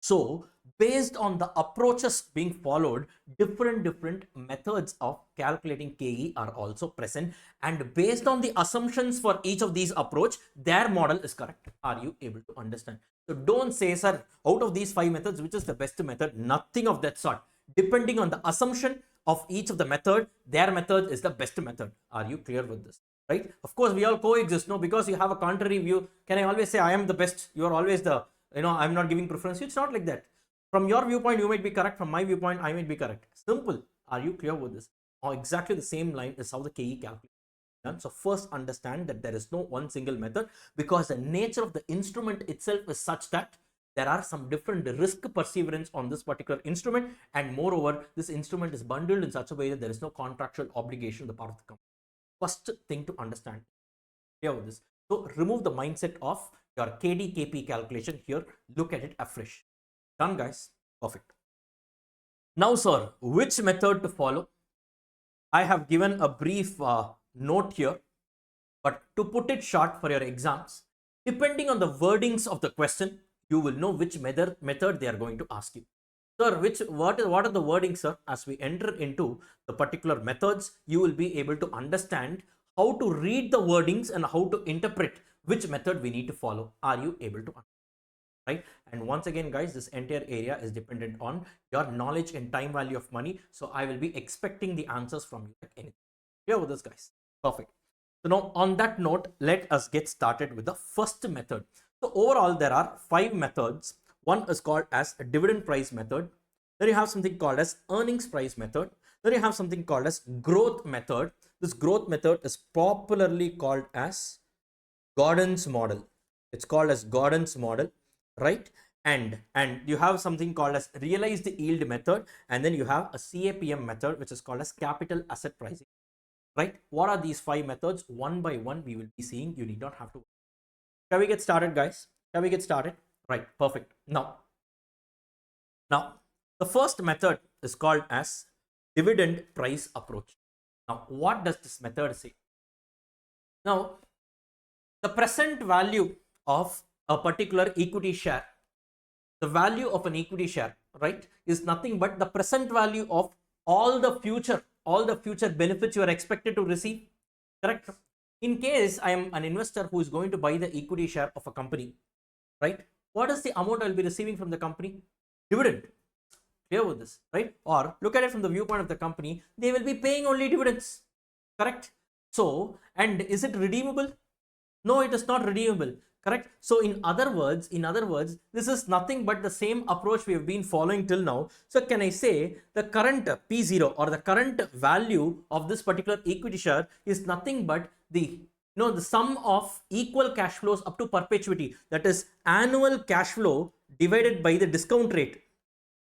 So based on the approaches being followed, different methods of calculating KE are also present, and based on the assumptions for each of these approach, their model is correct. Are you able to understand? So don't say, sir, out of these 5 methods, which is the best method? Nothing of that sort. Depending on the assumption of each of the method, their method is the best method. Are you clear with this? Right? Of course, we all coexist. No, because you have a contrary view, can I always say I am the best? You are always the, I'm not giving preference. It's not like that. From your viewpoint, you might be correct. From my viewpoint, I might be correct. Simple. Are you clear with this? Or exactly the same line is how the KE calculates. done. So first understand that there is no one single method, because the nature of the instrument itself is such that there are some different risk perseverance on this particular instrument, and moreover, this instrument is bundled in such a way that there is no contractual obligation on the part of the company. First thing to understand here with this. So remove the mindset of your KDKP calculation here. Look at it afresh. Done, guys. Perfect. Now, sir, which method to follow? I have given a brief note here, but to put it short for your exams, depending on the wordings of the question, you will know which method they are going to ask you. Sir, what are the wordings, sir? As we enter into the particular methods, you will be able to understand how to read the wordings and how to interpret which method we need to follow. Are you able to understand? Right? And once again, guys, this entire area is dependent on your knowledge and time value of money. So I will be expecting the answers from you like anything. Here with this, guys. Perfect. So now on that note, let us get started with the first method. So overall, there are 5 methods. One is called as a dividend price method. Then you have something called as earnings price method. Then you have something called as growth method. This growth method is popularly called as Gordon's model. It's called as Gordon's model, right? And you have something called as realized yield method, and then you have a CAPM method, which is called as capital asset pricing, right? What are these 5 methods? One by one we will be seeing. You need not have to. Shall we get started, guys? Shall we get started? Right, perfect. Now the first method is called as dividend price approach. Now what does this method say? Now the present value of a particular equity share, the value of an equity share, right, is nothing but the present value of all the future benefits you are expected to receive, correct? In case I am an investor who is going to buy the equity share of a company, right, what is the amount I will be receiving from the company? Dividend. Clear with this, right? Or look at it from the viewpoint of the company, they will be paying only dividends, correct? So, and is it redeemable? No, it is not redeemable, correct? So in other words, this is nothing but the same approach we have been following till now. So can I say the current P0 or the current value of this particular equity share is nothing but the sum of equal cash flows up to perpetuity, that is annual cash flow divided by the discount rate.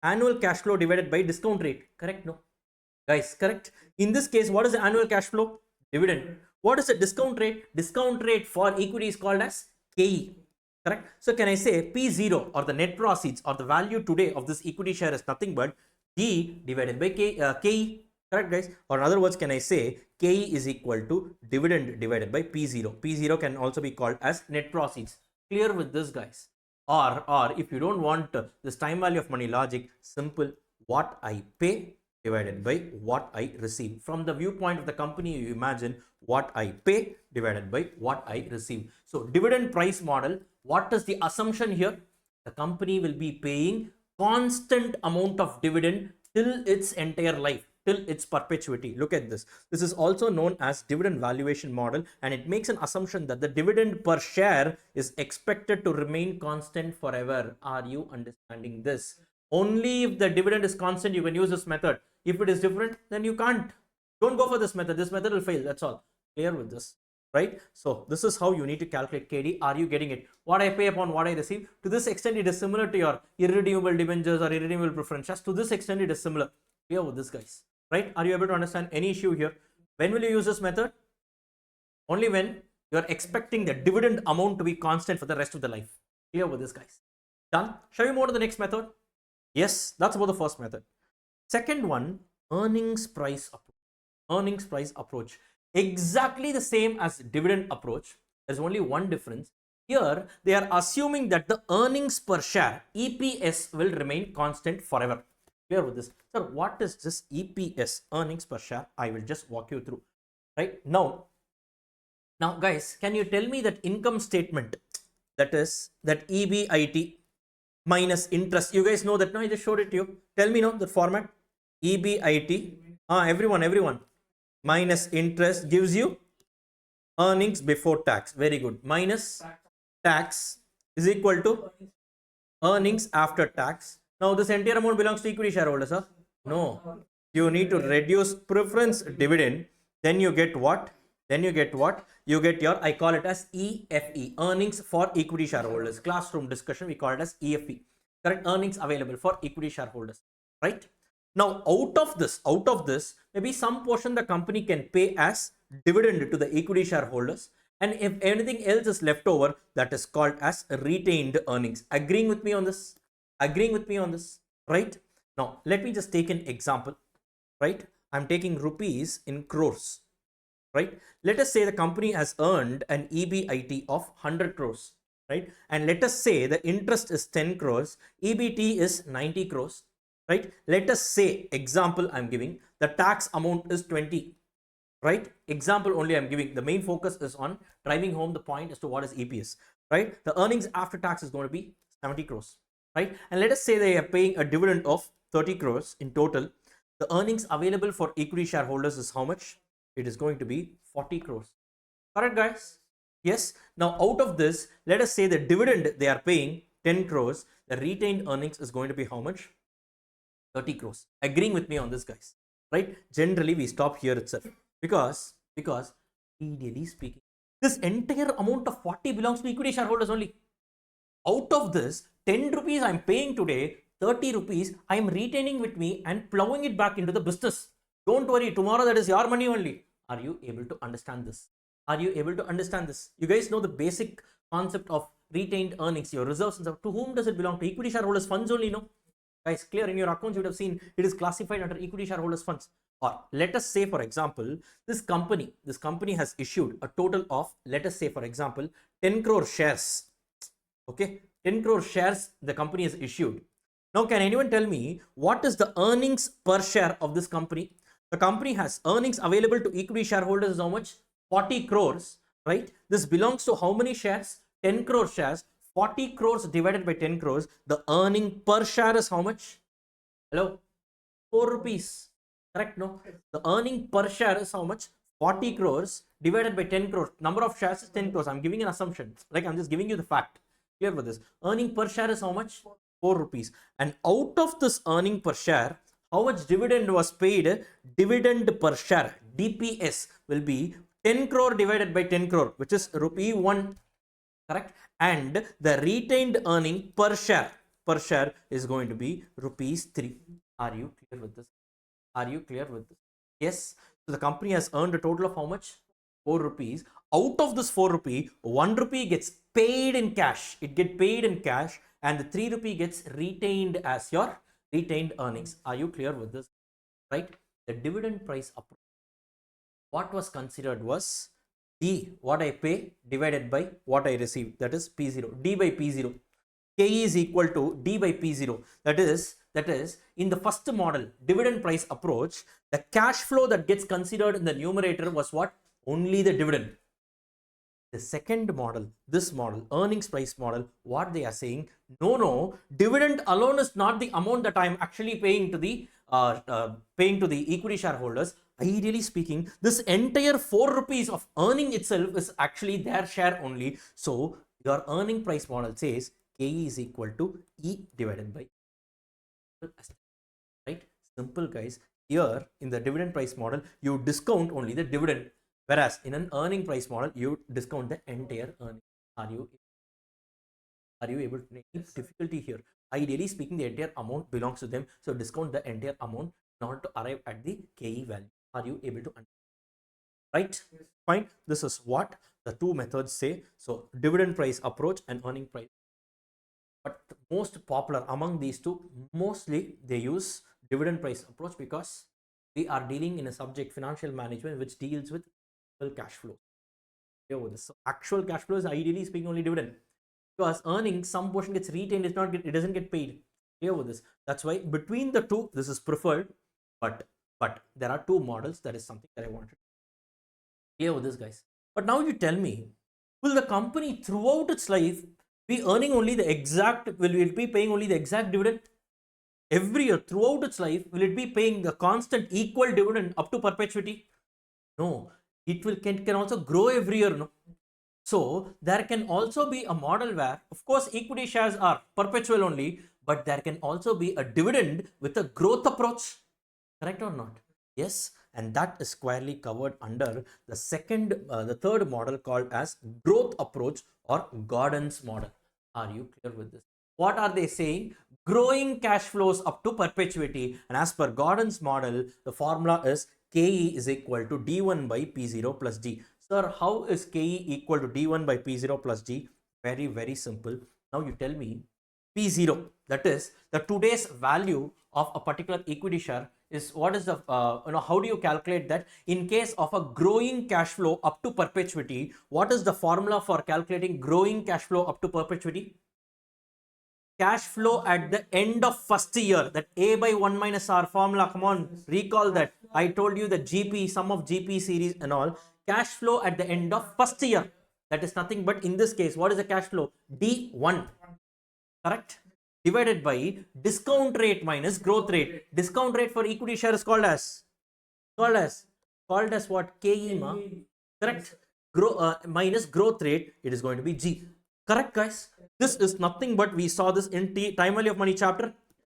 Annual cash flow divided by discount rate, correct? No, guys, correct? In this case, what is the annual cash flow? Dividend. What is the discount rate? Discount rate for equity is called as KE, correct? So can I say P0 or the net proceeds or the value today of this equity share is nothing but D divided by KE, correct, guys? Or in other words, can I say KE is equal to dividend divided by P0. P0 can also be called as net proceeds. Clear with this, guys? Or if you don't want this time value of money logic, simple, what I pay divided by what I receive. From the viewpoint of the company, you imagine what I pay divided by what I receive. So dividend price model, what is the assumption here? The company will be paying constant amount of dividend till its entire life, till its perpetuity. Look at this. This is also known as dividend valuation model, and it makes an assumption that the dividend per share is expected to remain constant forever. Are you understanding this? Only if the dividend is constant, you can use this method. If it is different, then you can't. Don't go for this method. This method will fail. That's all. Clear with this, right? So this is how you need to calculate KD. Are you getting it? What I pay upon what I receive. To this extent, it is similar to your irredeemable debentures or irredeemable preference shares. To this extent, it is similar. Clear with this, guys, right? Are you able to understand any issue here? When will you use this method? Only when you're expecting the dividend amount to be constant for the rest of the life. Clear with this, guys? Done? Shall we move to the next method? Yes, that's about the first method. Second one, earnings price approach. Earnings price approach. Exactly the same as dividend approach. There's only one difference. Here, they are assuming that the earnings per share, EPS, will remain constant forever. Clear with this? Sir, what is this EPS, earnings per share? I will just walk you through. Right now, guys, can you tell me that income statement, that is that EBIT minus interest? You guys know that? No, I just showed it to you. Tell me now the format. EBIT, everyone, minus interest gives you earnings before tax. Very good. Minus tax is equal to earnings after tax. Now this entire amount belongs to equity shareholders, huh? No. You need to reduce preference dividend. Then you get what? Then you get what? You get your, I call it as EFE, earnings for equity shareholders. Classroom discussion, we call it as EFE. Correct? Earnings available for equity shareholders. Right? Now, out of this, maybe some portion the company can pay as dividend to the equity shareholders. And if anything else is left over, that is called as retained earnings. Agreeing with me on this? Agreeing with me on this? Right? Now, let me just take an example. Right? I'm taking rupees in crores. Right? Let us say the company has earned an EBIT of 100 crores. Right? And let us say the interest is 10 crores, EBT is 90 crores. Right? Let us say, example I'm giving, the tax amount is 20. Right? Example only I'm giving. The main focus is on driving home the point as to what is EPS. Right? The earnings after tax is going to be 70 crores. Right? And let us say they are paying a dividend of 30 crores in total. The earnings available for equity shareholders is how much? It is going to be 40 crores. Correct, guys? Yes. Now, out of this, let us say the dividend they are paying 10 crores. The retained earnings is going to be how much? 30 crores. Agreeing with me on this, guys. Right? Generally, we stop here itself because ideally speaking, this entire amount of 40 belongs to equity shareholders only. Out of this, 10 rupees I'm paying today, 30 rupees I'm retaining with me and plowing it back into the business. Don't worry, tomorrow that is your money only. Are you able to understand this? Are you able to understand this? You guys know the basic concept of retained earnings, your reserves and stuff. To whom does it belong? To equity shareholders funds only, no? Guys, clear, in your accounts you would have seen it is classified under equity shareholders funds. Or let us say, for example, this company has issued a total of, let us say, for example, 10 crore shares. Okay, 10 crore shares the company has issued. Now, can anyone tell me what is the earnings per share of this company? The company has earnings available to equity shareholders is how much? 40 crores, right? This belongs to how many shares? 10 crore shares. 40 crores divided by 10 crores. The earning per share is how much? Hello? 4 rupees. Correct? No? The earning per share is how much? 40 crores divided by 10 crores. Number of shares is 10 crores. I'm giving an assumption. Like, I'm just giving you the fact. Clear with this? Earning per share is how much? 4 rupees. And out of this earning per share, how much dividend was paid? Dividend per share, DPS, will be 10 crore divided by 10 crore, which is rupee 1. Correct? And the retained earning per share is going to be rupees 3. Are you clear with this? Are you clear with this? Yes. So the company has earned a total of how much? 4 rupees. Out of this 4 rupee, 1 rupee gets paid in cash. It gets paid in cash, and the 3 rupee gets retained as your retained earnings. Are you clear with this? Right? The dividend price approach, what was considered was D, what I pay divided by what I receive. That is P0. D by P0. KE is equal to D by P0. That is, in the first model, dividend price approach, the cash flow that gets considered in the numerator was what? Only the dividend. The second model, this model, earnings price model, what they are saying, no, dividend alone is not the amount that I am actually paying to the equity shareholders. Ideally speaking, this entire 4 rupees of earning itself is actually their share only. So your earning price model says KE is equal to E divided by, right? Simple, guys. Here in the dividend price model, you discount only the dividend. Whereas in an earning price model, you discount the entire earning. Are you able to make difficulty here? Ideally speaking, the entire amount belongs to them. So discount the entire amount in order to arrive at the KE value. Are you able to understand? Right? Fine. This is what the two methods say. So dividend price approach and earning price. But most popular among these two, mostly they use dividend price approach because we are dealing in a subject, financial management, which deals with cash flow. So actual cash flow is ideally speaking only dividend, because earnings, some portion gets retained, it doesn't get paid. Clear with this? That's why between the two, this is preferred. But there are two models. That is something that I wanted. Clear with this, guys? But now you tell me, will the company throughout its life be earning only the exact? Will it be paying only the exact dividend every year throughout its life? Will it be paying the constant equal dividend up to perpetuity? No, it will can also grow every year. No, so there can also be a model where, of course, equity shares are perpetual only, but there can also be a dividend with a growth approach. Correct or not? Yes. and that is squarely covered under the third model called as growth approach or Gordon's model. Are you clear with this? What are they saying? Growing cash flows up to perpetuity, and as per Gordon's model, the formula is KE is equal to D1 by P0 plus D. Sir, how is KE equal to D1 by P0 plus D? Very, very simple. Now you tell me P0, that is the today's value of a particular equity share is what is the, how do you calculate that? In case of a growing cash flow up to perpetuity, what is the formula for calculating growing cash flow up to perpetuity? Cash flow at the end of first year, that A by 1 minus R formula. Come on, recall that. I told you the GP, sum of GP series and all. Cash flow at the end of first year. That is nothing but, in this case, what is the cash flow? D1. Correct? Divided by discount rate minus growth rate. Discount rate for equity share is called as what? KE, ma? Correct? Minus growth rate, it is going to be G. Correct, guys? This is nothing but, we saw this in time value of money chapter.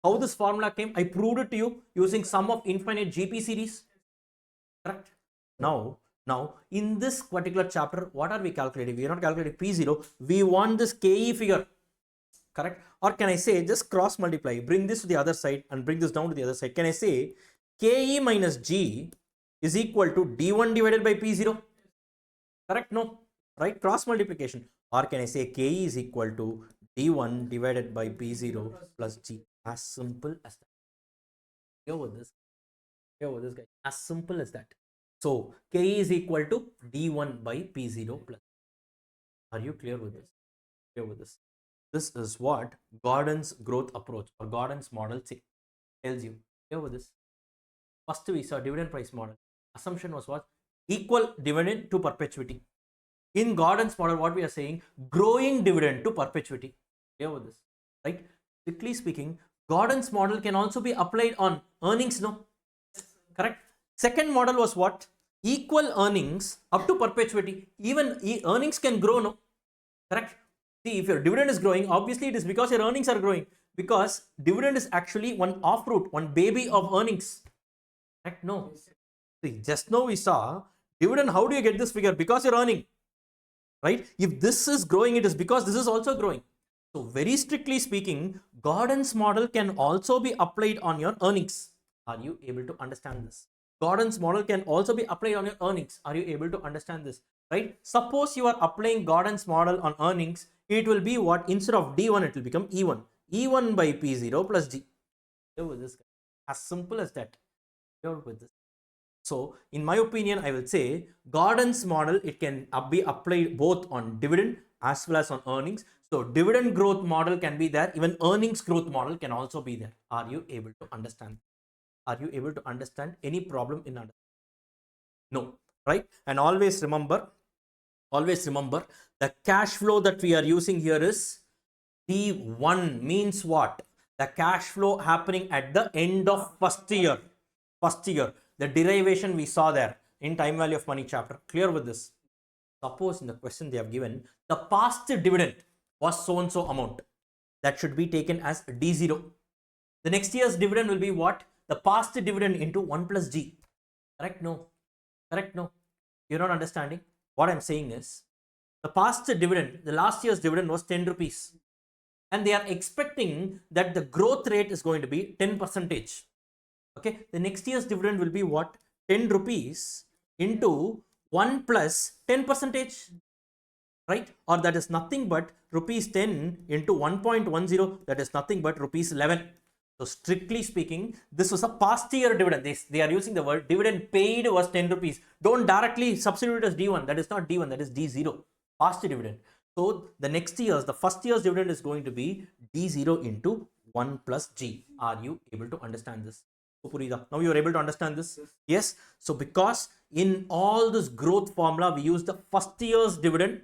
How this formula came, I proved it to you using sum of infinite GP series. Correct? Now in this particular chapter, what are we calculating? We are not calculating P0. We want this KE figure. Correct? Or can I say, just cross multiply, bring this to the other side and bring this down to the other side. Can I say KE minus G is equal to D1 divided by P0? Correct? No. Right? Cross multiplication. Or can I say KE is equal to D1 divided by P0 plus G? As simple as that. Here with this guy. As simple as that. So KE is equal to D1 by P0 plus. Are you clear with this? Clear with this? This is what Gordon's growth approach or Gordon's model tells you. Clear with this? First we saw dividend price model. Assumption was what? Equal dividend to perpetuity. In Gordon's model, what we are saying, growing dividend to perpetuity. Clear with this? Right? Strictly speaking, Gordon's model can also be applied on earnings, no? Correct? Second model was what? Equal earnings up to perpetuity. Even earnings can grow, no? Correct? See, if your dividend is growing, obviously it is because your earnings are growing. Because dividend is actually one offroot, one baby of earnings. Correct? No. See, just now we saw dividend. How do you get this figure? Because you're earning. Right? If this is growing, it is because this is also growing. So very strictly speaking, Gordon's model can also be applied on your earnings. Are you able to understand this? Gordon's model can also be applied on your earnings. Are you able to understand this? Right? Suppose you are applying Gordon's model on earnings, it will be what? Instead of D1, it will become E1. E1 by P0 plus G. Here with this guy. As simple as that. Here with this. So, in my opinion, I will say Gordon's model, it can be applied both on dividend as well as on earnings. So, dividend growth model can be there. Even earnings growth model can also be there. Are you able to understand? Are you able to understand any problem in understanding? No, right? And always remember, the cash flow that we are using here is D1 means what? The cash flow happening at the end of first year. The derivation we saw there in time value of money chapter. Clear with this? Suppose in the question they have given, the past dividend was so and so amount. That should be taken as D0. The next year's dividend will be what? The past dividend into 1 plus G. Correct? No. Correct? No. You're not understanding. What I'm saying is, the past dividend, the last year's dividend was 10 rupees. And they are expecting that the growth rate is going to be 10%. Okay, the next year's dividend will be what? 10 rupees into 1 plus 10%, right? Or that is nothing but rupees 10 into 1.10, that is nothing but rupees 11. So strictly speaking, this was a past year dividend. They are using the word dividend paid was 10 rupees. Don't directly substitute it as D1. That is not D1, that is D0. Past dividend. So the next year's, the first year's dividend is going to be D0 into 1 plus G. Are you able to understand this? Now you are able to understand this? Yes. So because in all this growth formula, we use the first year's dividend.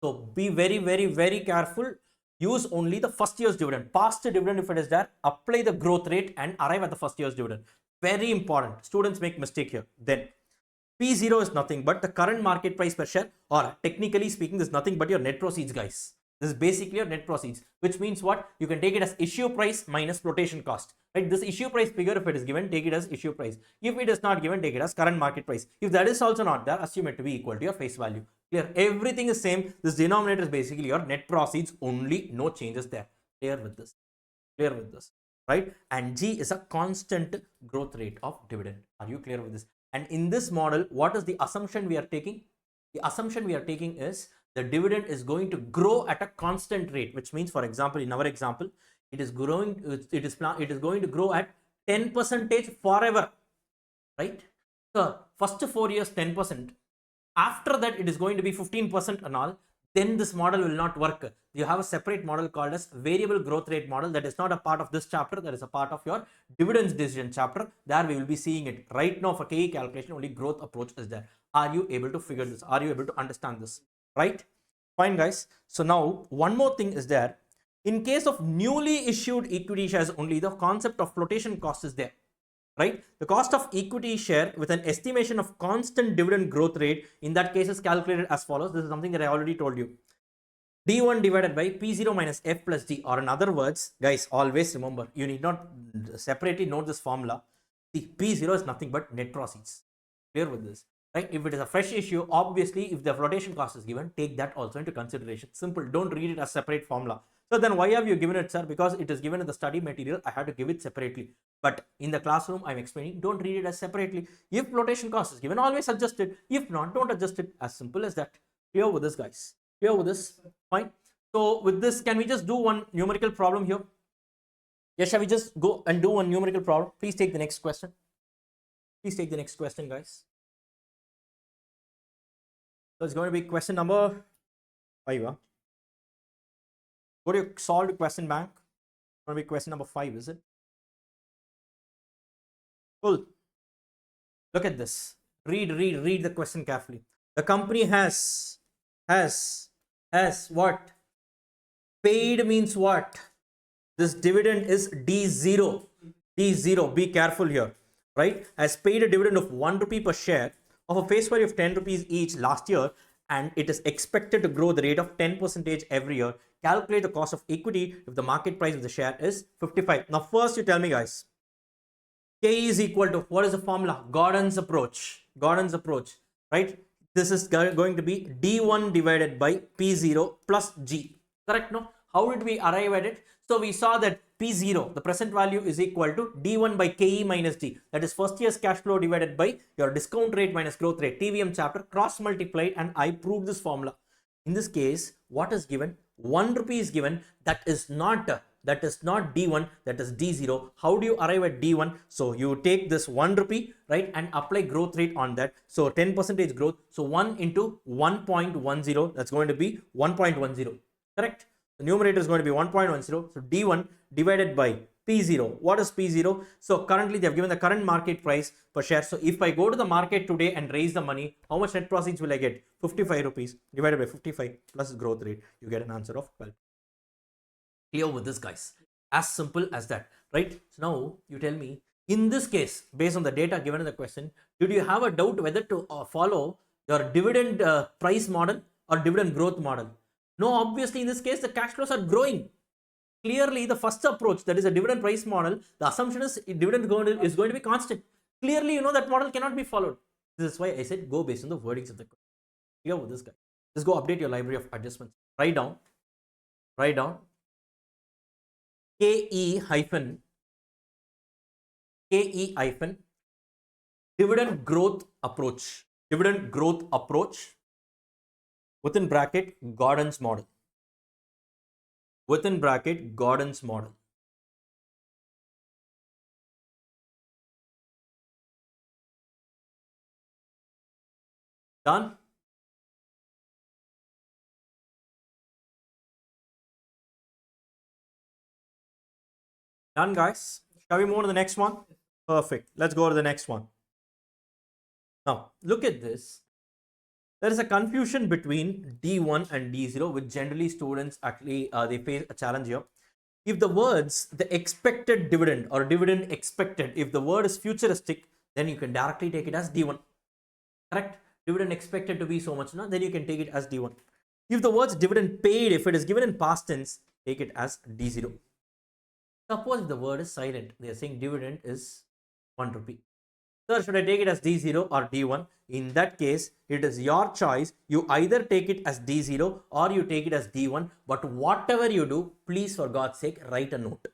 So be very, very, very careful. Use only the first year's dividend. Past dividend, if it is there, apply the growth rate and arrive at the first year's dividend. Very important. Students make mistake here. Then P0 is nothing but the current market price per share, or technically speaking, this is nothing but your net proceeds, guys. This is basically your net proceeds, which means what? You can take it as issue price minus flotation cost, right? This issue price figure, if it is given, take it as issue price. If it is not given, take it as current market price. If that is also not there, assume it to be equal to your face value. Clear? Everything is same. This denominator is basically your net proceeds only, no changes there. Clear with this? Clear with this, right? And G is a constant growth rate of dividend. Are you clear with this? And in this model, what is the assumption we are taking? The assumption we are taking is the dividend is going to grow at a constant rate, which means, for example, in our example, it is growing, it is going to grow at 10% forever, right? So first 4 years 10%, after that it is going to be 15% and all. Then this model will not work. You have a separate model called as variable growth rate model that is not a part of this chapter, that is a part of your dividends decision chapter. There we will be seeing it. Right now for KE calculation, only growth approach is there. Are you able to figure this? Are you able to understand this? Right? Fine, guys. So now one more thing is there. In case of newly issued equity shares only, the concept of flotation cost is there. Right? The cost of equity share with an estimation of constant dividend growth rate in that case is calculated as follows. This is something that I already told you. D1 divided by P0 minus F plus D, or in other words, guys, always remember, you need not separately note this formula. The P0 is nothing but net proceeds. Clear with this? Right? If it is a fresh issue, obviously, if the flotation cost is given, take that also into consideration. Simple. Don't read it as separate formula. So then why have you given it, sir? Because it is given in the study material. I had to give it separately. But in the classroom, I'm explaining, don't read it as separately. If flotation cost is given, always adjust it. If not, don't adjust it. As simple as that. Clear with this, guys? Clear with this? Fine. So with this, can we just do one numerical problem here? Yes, shall we just go and do one numerical problem? Please take the next question. Please take the next question, guys. So it's going to be question number 5. Huh? Go to your solved question bank. It's going to be question number 5, is it? Cool. Look at this. Read the question carefully. The company has what? Paid means what? This dividend is D0. D0. Be careful here. Right? Has paid a dividend of 1 rupee per share of a face value of 10 rupees each last year, and it is expected to grow the rate of 10% every year. Calculate the cost of equity if the market price of the share is 55. Now first you tell me, guys, K is equal to, what is the formula? Gordon's approach. Gordon's approach, right? This is going to be D1 divided by P0 plus G. Correct, no? How did we arrive at it? So we saw that P0, the present value, is equal to D1 by KE minus D. That is first year's cash flow divided by your discount rate minus growth rate. TVM chapter, cross multiplied, and I proved this formula. In this case, what is given? 1 rupee is given. That is not D1, that is D0. How do you arrive at D1? So you take this 1 rupee, right, and apply growth rate on that. So 10% growth. So 1 into 1.10, that's going to be 1.10. Correct? The numerator is going to be 1.10. So D1 divided by P0. What is P0? So currently they have given the current market price per share. So if I go to the market today and raise the money, how much net proceeds will I get? 55 rupees divided by 55 plus growth rate. You get an answer of 12. Clear with this, guys? As simple as that, right? So now you tell me, in this case, based on the data given in the question, did you have a doubt whether to follow your dividend price model or dividend growth model? No, obviously in this case the cash flows are growing. Clearly the first approach, that is a dividend price model, the assumption is dividend is going to be constant. Clearly you know that model cannot be followed. This is why I said go based on the wordings of the question. Clear with this, guy? Just go update your library of adjustments. Write down KE hyphen dividend growth approach. Dividend growth approach within bracket Gordon's model. Within bracket Gordon's model. Done? Done, guys? Shall we move on to the next one? Perfect. Let's go to the next one. Now, look at this. There is a confusion between D1 and D0, which generally students actually, they face a challenge here. If the words, the expected dividend or dividend expected, if the word is futuristic, then you can directly take it as D1. Correct? Dividend expected to be so much, no? Then you can take it as D1. If the words dividend paid, if it is given in past tense, take it as D0. Suppose if the word is silent, they are saying dividend is 1 rupee. Sir, should I take it as D0 or D1? In that case, it is your choice. You either take it as D0 or you take it as D1. But whatever you do, please for God's sake, write a note.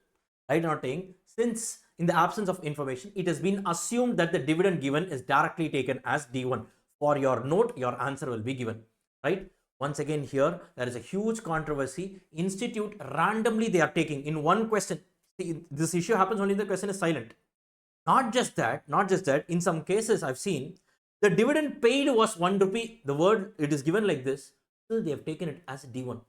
Write a note saying, since in the absence of information, it has been assumed that the dividend given is directly taken as D1. For your note, your answer will be given. Right? Once again, here, there is a huge controversy. Institute randomly they are taking in one question. See, this issue happens only if the question is silent. Not just that, in some cases I've seen the dividend paid was 1 rupee. The word it is given like this, still they have taken it as D1.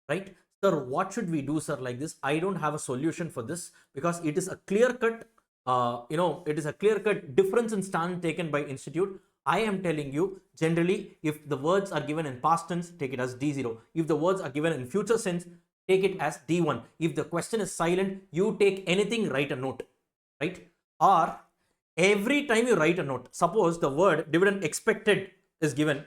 Right? Sir, what should we do, sir, like this? I don't have a solution for this because it is a clear-cut, it is a clear-cut difference in stand taken by institute. I am telling you, generally, if the words are given in past tense, take it as D0. If the words are given in future tense, take it as D1. If the question is silent, you take anything, write a note. Right? Or every time you write a note, suppose the word dividend expected is given,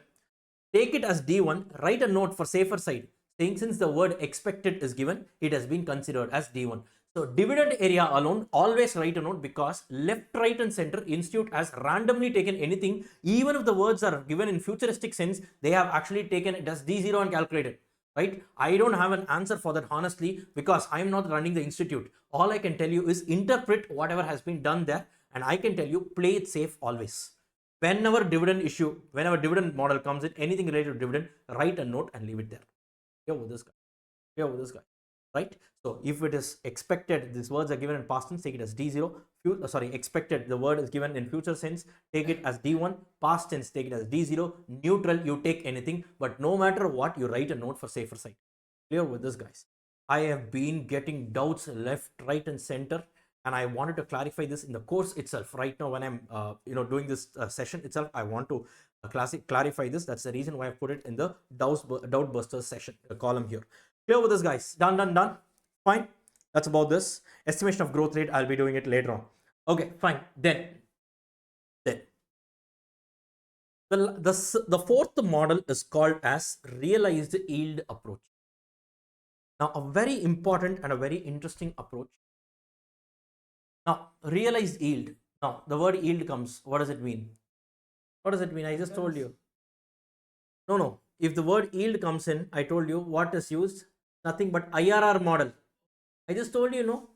take it as D1, write a note for safer side, saying since the word expected is given, it has been considered as D1. So dividend area alone, always write a note because left, right and center institute has randomly taken anything. Even if the words are given in futuristic sense, they have actually taken it as D0 and calculated. Right? I don't have an answer for that honestly because I'm not running the institute. All I can tell you is interpret whatever has been done there, and I can tell you play it safe always. Whenever dividend model comes in, anything related to dividend, write a note and leave it there. Here with this guy. Here with this guy. Right? So if it is expected, these words are given in past tense, take it as D0. Expected, the word is given in future sense, take it as D1. Past tense, take it as D0. Neutral, you take anything, but no matter what, you write a note for safer side. Clear with this, guys? I have been getting doubts left, right and center, and I wanted to clarify this in the course itself. Right now when I'm doing this session itself, I want to clarify this. That's the reason why I put it in the doubt busters session, the column here. Clear with this, guys? Done. Fine. That's about this. Estimation of growth rate, I'll be doing it later on. Okay, fine. Then the fourth model is called as realized yield approach. Now, a very important and a very interesting approach. Now, realized yield. Now, the word yield comes. What does it mean? What does it mean? I just told you. No. If the word yield comes in, I told you what is used. Nothing but IRR model. I just told you, no.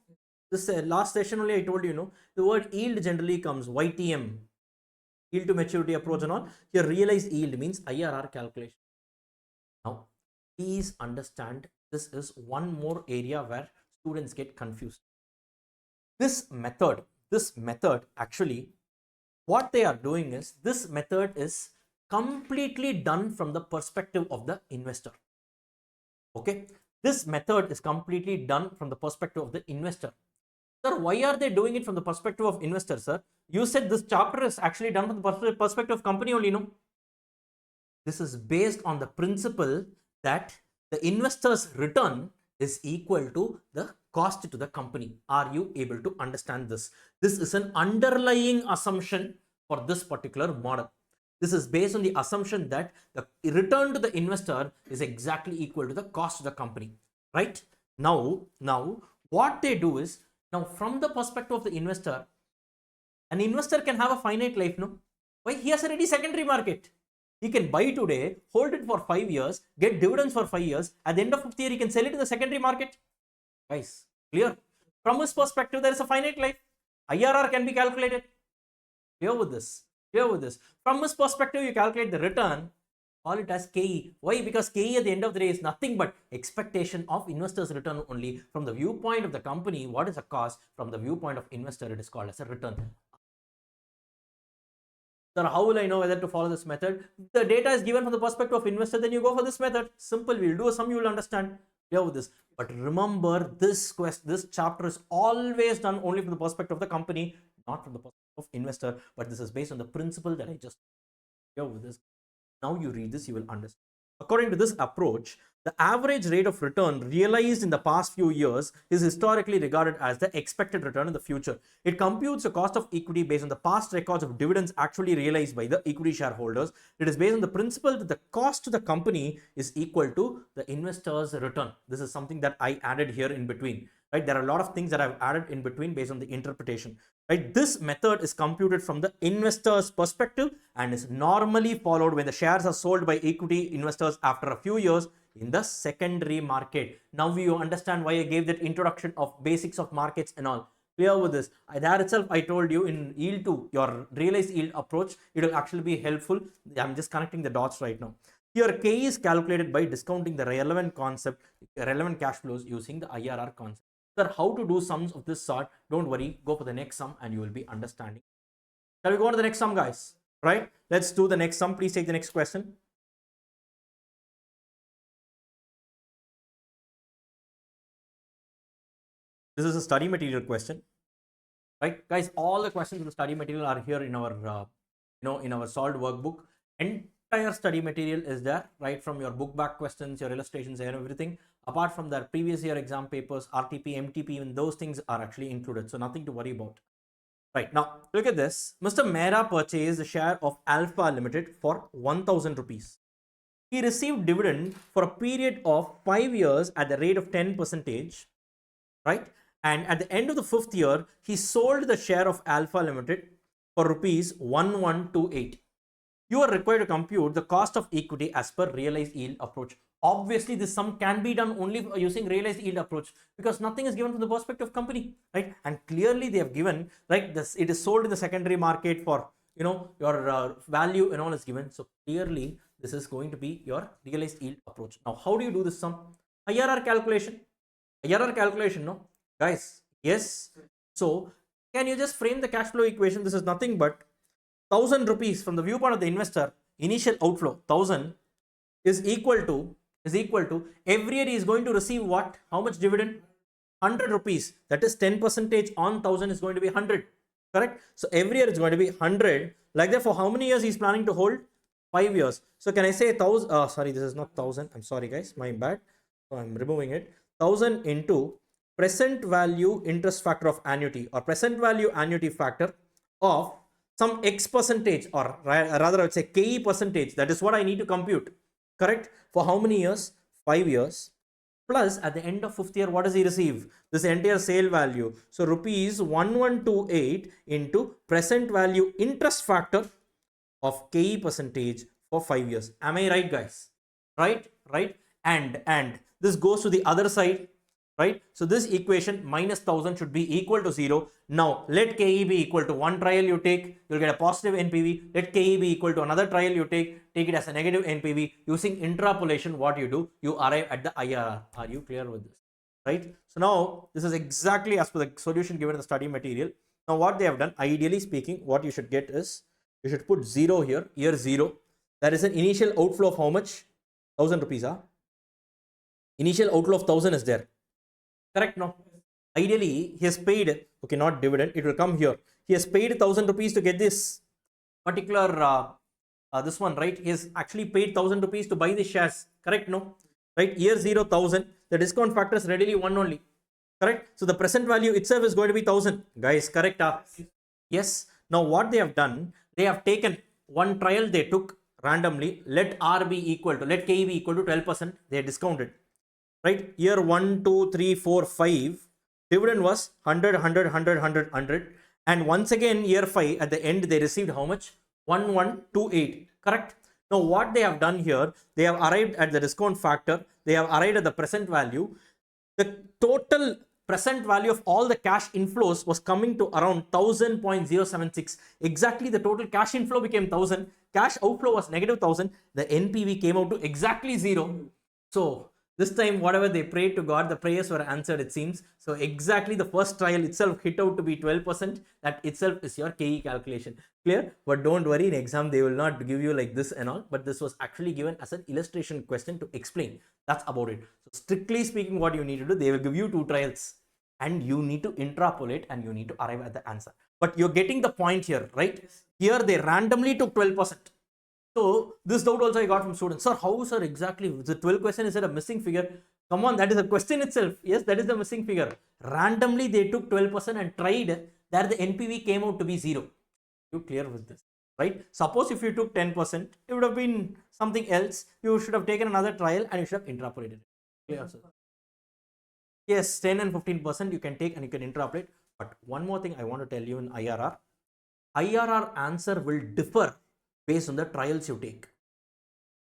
This last session only I told you, no. The word yield generally comes YTM, yield to maturity approach and all. Here, realized yield means IRR calculation. Now, please understand, this is one more area where students get confused. This method actually, what they are doing is, this method is completely done from the perspective of the investor. Okay, this method is completely done from the perspective of the investor. Sir, why are they doing it from the perspective of investor, sir? You said this chapter is actually done from the perspective of company only, no? This is based on the principle that the investor's return is equal to the cost to the company. Are you able to understand this? This is an underlying assumption for this particular model. This is based on the assumption that the return to the investor is exactly equal to the cost of the company. Right? Now, what they do is, now from the perspective of the investor, an investor can have a finite life, no? Why? He has a ready secondary market. He can buy today, hold it for 5 years, get dividends for 5 years. At the end of 5th year, he can sell it in the secondary market. Guys, clear? From his perspective, there is a finite life. IRR can be calculated. Clear with this? From his perspective, you calculate the return, call it as KE. Why? Because KE at the end of the day is nothing but expectation of investors' return only. From the viewpoint of the company, what is a cost? From the viewpoint of investor, it is called as a return. Sir, how will I know whether to follow this method? If the data is given from the perspective of investor, then you go for this method. Simple. We'll do a sum, you will understand. Clear with this. But remember, this chapter is always done only from the perspective of the company, not from the perspective of investor. But this is based on the principle that I just clear with this. Now you read this, you will understand. According to this approach, the average rate of return realized in the past few years is historically regarded as the expected return in the future. It computes the cost of equity based on the past records of dividends actually realized by the equity shareholders. It is based on the principle that the cost to the company is equal to the investor's return. This is something that I added here in between. Right? There are a lot of things that I've added in between based on the interpretation. Right? This method is computed from the investor's perspective and is normally followed when the shares are sold by equity investors after a few years in the secondary market. Now you understand why I gave that introduction of basics of markets and all. Clear with this? There itself I told you in yield to your realized yield approach, it will actually be helpful. I'm just connecting the dots right now. Here K is calculated by discounting the relevant cash flows using the IRR concept. Sir, how to do sums of this sort? Don't worry, go for the next sum and you will be understanding. Shall we go on to the next sum, guys? Right? Let's do the next sum. Please take the next question. This is a study material question, right? Guys, all the questions in the study material are here in our, in our solved workbook. Entire study material is there, right? From your book back questions, your illustrations and everything. Apart from that, previous year exam papers, RTP, MTP, even those things are actually included. So nothing to worry about. Right, now look at this. Mr. Mehra purchased a share of Alpha Limited for 1000 rupees. He received dividend for a period of 5 years at the rate of 10%, right? And at the end of the 5th year, he sold the share of Alpha Limited for rupees 1128. You are required to compute the cost of equity as per realized yield approach. Obviously, this sum can be done only using realized yield approach because nothing is given from the perspective of company, right? And clearly they have given, right, this, it is sold in the secondary market for, your value and all is given. So clearly this is going to be your realized yield approach. Now, how do you do this sum? IRR calculation. IRR calculation, no? Guys, yes. So can you just frame the cash flow equation? This is nothing but 1000 rupees from the viewpoint of the investor, initial outflow 1000 is equal to every year he is going to receive what? How much dividend? 100 rupees. That is 10% on 1000 is going to be 100. Correct? So every year it's going to be 100. Like that, for how many years he's planning to hold? 5 years. So can I say 1000? Sorry, this is not 1000. I'm sorry, guys. My bad. So I'm removing it. 1000 into present value interest factor of annuity or present value annuity factor of some X percentage, or rather I would say KE percentage. That is what I need to compute. Correct? For how many years? 5 years. Plus at the end of 5th year, what does he receive? This entire sale value. So rupees 1128 into present value interest factor of KE percentage for 5 years. Am I right, guys? Right? And this goes to the other side. Right? So this equation minus 1000 should be equal to 0. Now let KE be equal to one trial you take, you'll get a positive NPV. Let KE be equal to another trial you take it as a negative NPV. Using interpolation, what you do, you arrive at the IRR. Are you clear with this? Right? So now this is exactly as per the solution given in the study material. Now what they have done, ideally speaking, what you should get is, you should put 0 here, year 0. There is an initial outflow of how much? 1000 rupees. Initial outflow of 1000 is there. Correct? No. Ideally, he has paid, okay, not dividend, it will come here. He has paid 1000 rupees to get this particular, this one, right? He has actually paid 1000 rupees to buy the shares. Correct? No. Right? Year 0, 1000. The discount factor is readily 1 only. Correct? So the present value itself is going to be 1000. Guys, correct? Yes. Now what they have done, they have taken one trial they took randomly. Let R be equal to, let K be equal to 12%. They discounted. Right? Year 1, 2, 3, 4, 5. Dividend was 100, 100, 100, 100, 100. And once again, year 5, at the end, they received how much? 1128. Correct? Now, what they have done here, they have arrived at the discount factor. They have arrived at the present value. The total present value of all the cash inflows was coming to around 1000.076. Exactly, the total cash inflow became 1000. Cash outflow was negative 1000. The NPV came out to exactly 0. So, this time, whatever they prayed to God, the prayers were answered, it seems. So exactly the first trial itself hit out to be 12%. That itself is your KE calculation. Clear? But don't worry, in exam, they will not give you like this and all. But this was actually given as an illustration question to explain. That's about it. So strictly speaking, what you need to do, they will give you 2 trials. And you need to interpolate and you need to arrive at the answer. But you're getting the point here, right? Here, they randomly took 12%. So this doubt also I got from students. Sir, how, sir, exactly? The 12 question is a missing figure. Come on, that is a question itself. Yes, that is the missing figure. Randomly, they took 12% and tried that the NPV came out to be 0. You clear with this, right? Suppose if you took 10%, it would have been something else. You should have taken another trial and you should have interpolated it. Clear, sir? Yes, 10 and 15% you can take and you can interpolate. But one more thing I want to tell you in IRR. IRR answer will differ based on the trials you take.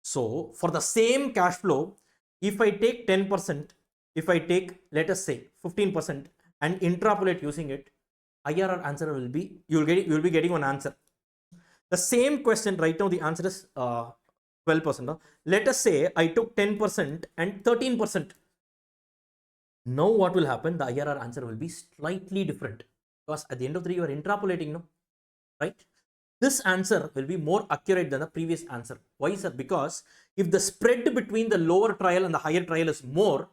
So for the same cash flow, if I take 10%, if I take, let us say 15% and interpolate using it, IRR answer will be, you will be getting one answer. The same question right now, the answer is 12%. No? Let us say I took 10% and 13%. Now what will happen? The IRR answer will be slightly different because at the end of the day, you are interpolating, no? Right? This answer will be more accurate than the previous answer. Why, sir? Because if the spread between the lower trial and the higher trial is more,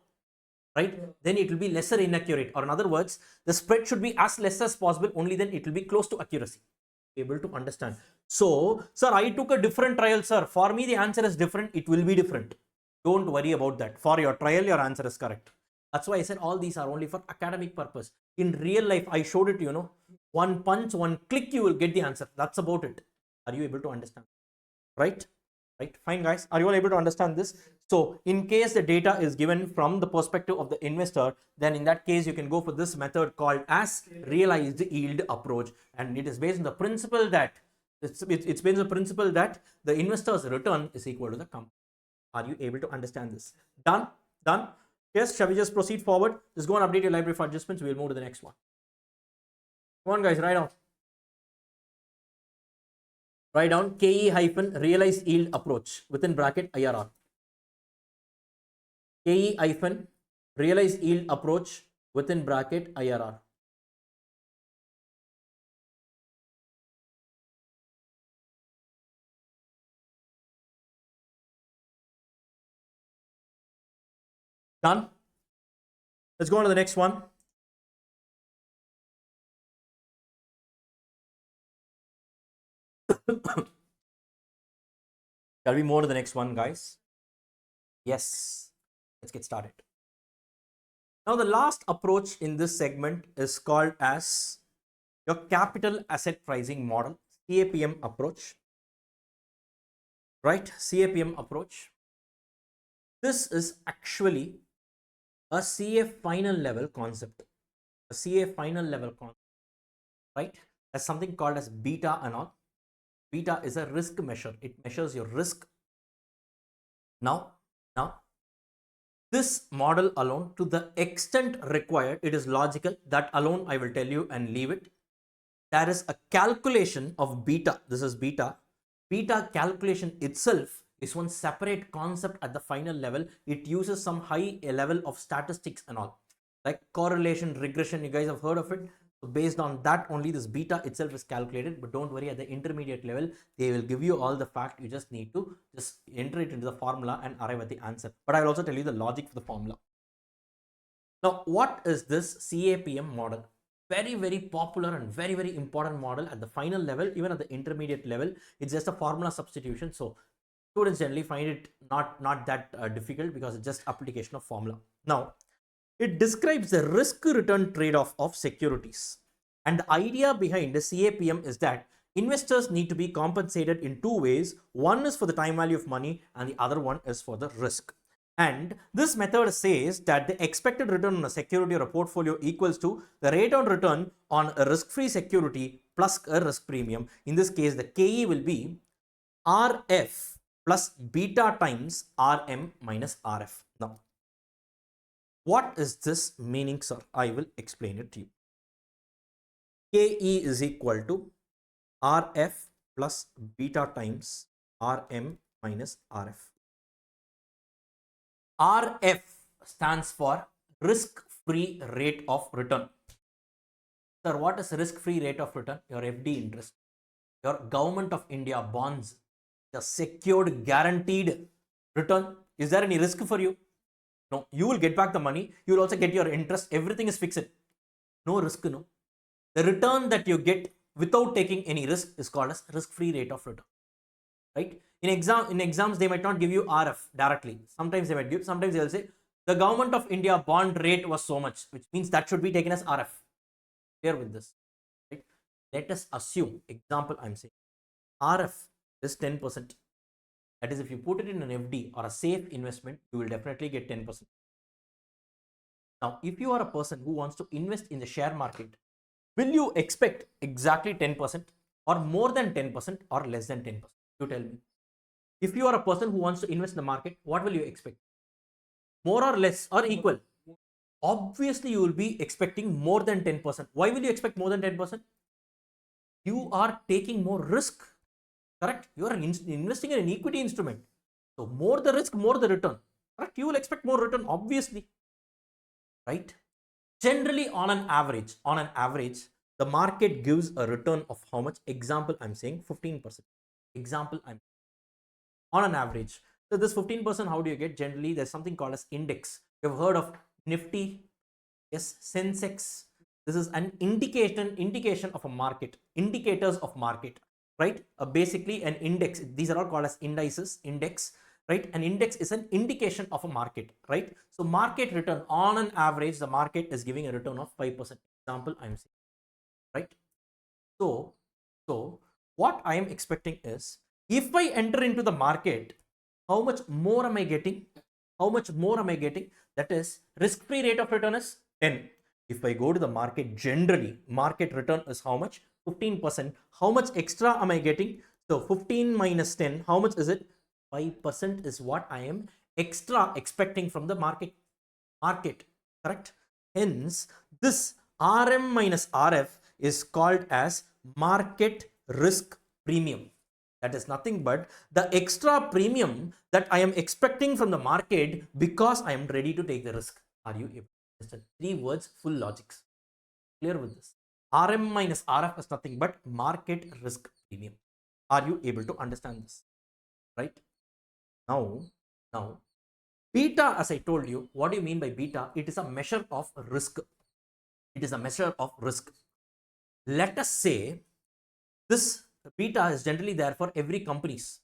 right, then it will be lesser inaccurate. Or in other words, the spread should be as less as possible, only then it will be close to accuracy. Able to understand. So, sir, I took a different trial, sir. For me, the answer is different. It will be different. Don't worry about that. For your trial, your answer is correct. That's why I said all these are only for academic purpose. In real life, I showed it, you know, one punch, one click, you will get the answer. That's about it. Are you able to understand? Right? Right? Fine, guys. Are you all able to understand this? So, in case the data is given from the perspective of the investor, then in that case, you can go for this method called as realized yield approach. And it is based on the principle that it's based on the principle that the investor's return is equal to the company. Are you able to understand this? Done? Done? Yes, shall we just proceed forward? Just go and update your library for adjustments. We'll move to the next one. Come on, guys, write down. Write down KE hyphen realized yield approach within bracket IRR. KE hyphen realized yield approach within bracket IRR. Done? Let's go on to the next one. Shall we move to the next one, guys? Yes. Let's get started. Now, the last approach in this segment is called as your capital asset pricing model, CAPM approach. Right? CAPM approach. This is actually a CA final level concept. A CA final level concept. Right? There's something called as beta and all. Beta is a risk measure. It measures your risk. Now, this model alone, to the extent required, it is logical. That alone I will tell you and leave it. There is a calculation of beta. This is beta. Beta calculation itself is one separate concept at the final level. It uses some high level of statistics and all, like correlation, regression. You guys have heard of it. So based on that only, this beta itself is calculated. But don't worry, at the intermediate level, they will give you all the fact. You just need to just enter it into the formula and arrive at the answer. But I will also tell you the logic for the formula. Now, what is this CAPM model? Very, very popular and very, very important model at the final level, even at the intermediate level. It's just a formula substitution. So students generally find it not that difficult because it's just application of formula. Now, it describes the risk return trade-off of securities. And the idea behind the CAPM is that investors need to be compensated in two ways. One is for the time value of money and the other one is for the risk. And this method says that the expected return on a security or a portfolio equals to the rate of return on a risk-free security plus a risk premium. In this case, the KE will be RF plus beta times RM minus RF. Now, what is this meaning, sir? I will explain it to you. KE is equal to RF plus beta times RM minus RF. RF stands for risk-free rate of return. Sir, what is risk-free rate of return? Your FD interest, your Government of India bonds, the secured guaranteed return. Is there any risk for you? No, you will get back the money. You will also get your interest. Everything is fixed. No risk, no. The return that you get without taking any risk is called as risk-free rate of return. Right? In exams, they might not give you RF directly. Sometimes they might give, sometimes they will say the government of India bond rate was so much, which means that should be taken as RF. Clear with this, right? Let us assume, example I'm saying, RF is 10%. That is, if you put it in an FD or a safe investment, you will definitely get 10%. Now, if you are a person who wants to invest in the share market, will you expect exactly 10% or more than 10% or less than 10%? You tell me. If you are a person who wants to invest in the market, what will you expect? More or less or equal? Obviously, you will be expecting more than 10%. Why will you expect more than 10%? You are taking more risk, correct? You are investing in an equity instrument. So, more the risk, more the return, correct? You will expect more return, obviously, right? Generally, on an average, the market gives a return of how much? Example, I'm saying 15%. Example, I'm on an average. So this 15%, how do you get? Generally, there's something called as index. You've heard of Nifty, yes, Sensex. This is an indication of a market, indicators of market, right? Basically an index. These are all called as indices, index, right? An index is an indication of a market, right? So market return on an average, the market is giving a return of 5%. Example, I'm saying, right? So what I am expecting is, if I enter into the market, how much more am I getting? How much more am I getting? That is, risk-free rate of return is 10. If I go to the market, generally, market return is how much? 15%. How much extra am I getting? So 15 minus 10, how much is it? 5% is what I am extra expecting from the market. Correct? Hence, this RM minus RF is called as market risk premium. That is nothing but the extra premium that I am expecting from the market because I am ready to take the risk. Are you able to understand? 3 words, full logics. Clear with this? RM minus RF is nothing but market risk premium. Are you able to understand this? Right? Now, beta, as I told you, what do you mean by beta? It is a measure of risk. It is a measure of risk. Let us say this beta is generally there for every companies.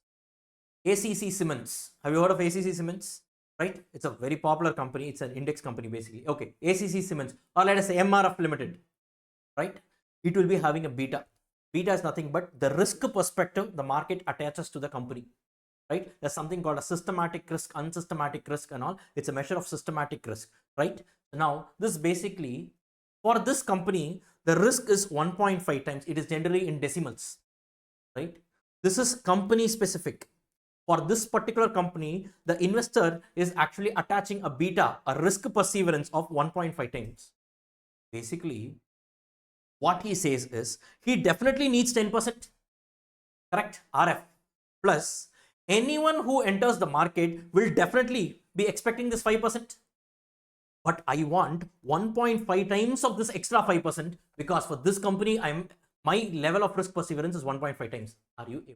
ACC Siemens. Have you heard of ACC Siemens? Right? It's a very popular company. It's an index company basically. Okay, ACC Siemens, or let us say MRF Limited. Right? It will be having a beta. Beta is nothing but the risk perspective the market attaches to the company. Right? There's something called a systematic risk, unsystematic risk and all. It's a measure of systematic risk. Right? Now, this basically, for this company, the risk is 1.5 times. It is generally in decimals. Right? This is company specific. For this particular company, the investor is actually attaching a beta, a risk perseverance of 1.5 times. Basically, what he says is he definitely needs 10%, correct? RF plus anyone who enters the market will definitely be expecting this 5%. But I want 1.5 times of this extra 5% because for this company, my level of risk perseverance is 1.5 times. Are you able?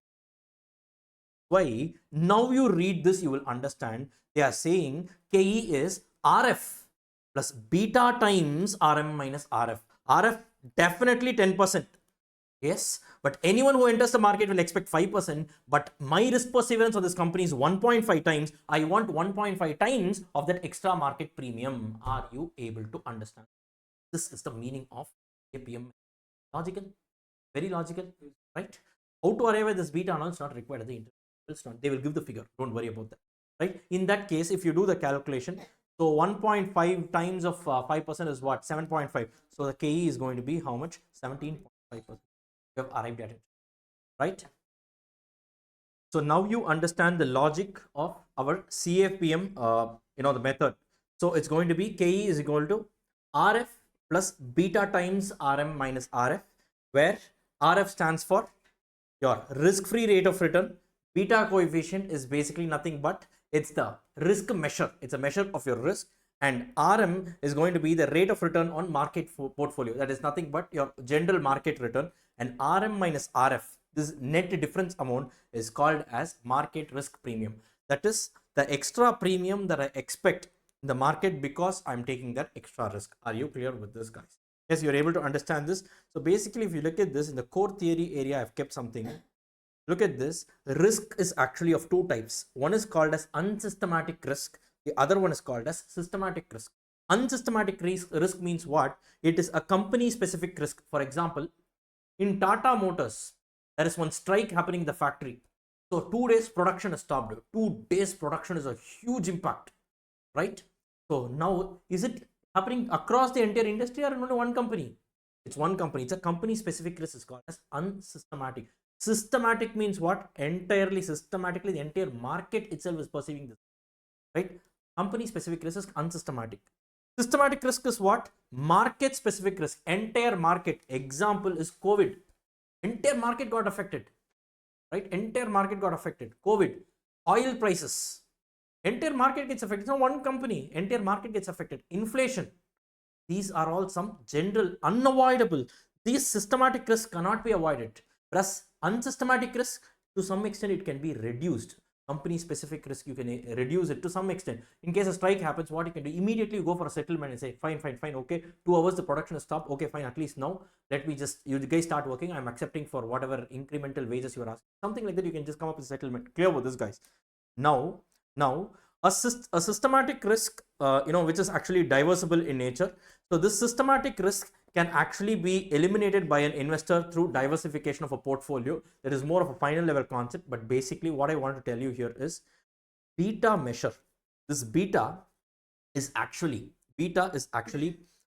Why? Now you read this, you will understand. They are saying KE is RF plus beta times RM minus RF. RF definitely 10%. Yes, but anyone who enters the market will expect 5%. But my risk perseverance of this company is 1.5 times. I want 1.5 times of that extra market premium. Are you able to understand? This is the meaning of CAPM. Logical? Very logical, right? How to arrive at this beta and all is not required at the interview. They will give the figure. Don't worry about that, right? In that case, if you do the calculation, so 1.5 times of 5% is what? 7.5. So the KE is going to be how much? 17.5%. You have arrived at it, right? So now you understand the logic of our CAPM, the method. So it's going to be KE is equal to RF plus beta times RM minus RF, where RF stands for your risk-free rate of return. Beta coefficient is basically nothing but it's the risk measure. It's a measure of your risk. And RM is going to be the rate of return on market portfolio. That is nothing but your general market return. And RM minus RF, this net difference amount, is called as market risk premium. That is the extra premium that I expect in the market because I'm taking that extra risk. Are you clear with this, guys? Yes, you're able to understand this. So basically, if you look at this in the core theory area, I've kept something. Look at this. Risk is actually of two types. One is called as unsystematic risk. The other one is called as systematic risk. Unsystematic risk means what? It is a company specific risk. For example, in Tata Motors, there is one strike happening in the factory. So 2 days production is stopped. 2 days production is a huge impact, right? So now, is it happening across the entire industry or only one company? It's one company. It's a company specific risk. Is called as unsystematic. Systematic means what? Entirely systematically, the entire market itself is perceiving this, right? Company specific risk is unsystematic. Systematic risk is what? Market specific risk. Entire market. Example is COVID. Entire market got affected, right? Entire market got affected. COVID, oil prices, entire market gets affected. It's not one company, entire market gets affected. Inflation, these are all some general unavoidable. These systematic risks cannot be avoided. Whereas unsystematic risk, to some extent, it can be reduced. Company specific risk, you can reduce it to some extent. In case a strike happens, what you can do, immediately you go for a settlement and say, fine, okay, 2 hours the production is stopped, okay, fine, at least now let me just, you guys start working, I'm accepting for whatever incremental wages you are asking, something like that. You can just come up with a settlement. Clear with this, guys? Now a systematic risk, which is actually diversible in nature. So this systematic risk can actually be eliminated by an investor through diversification of a portfolio. That is more of a final level concept, but basically what I want to tell you here is beta measure. This beta is actually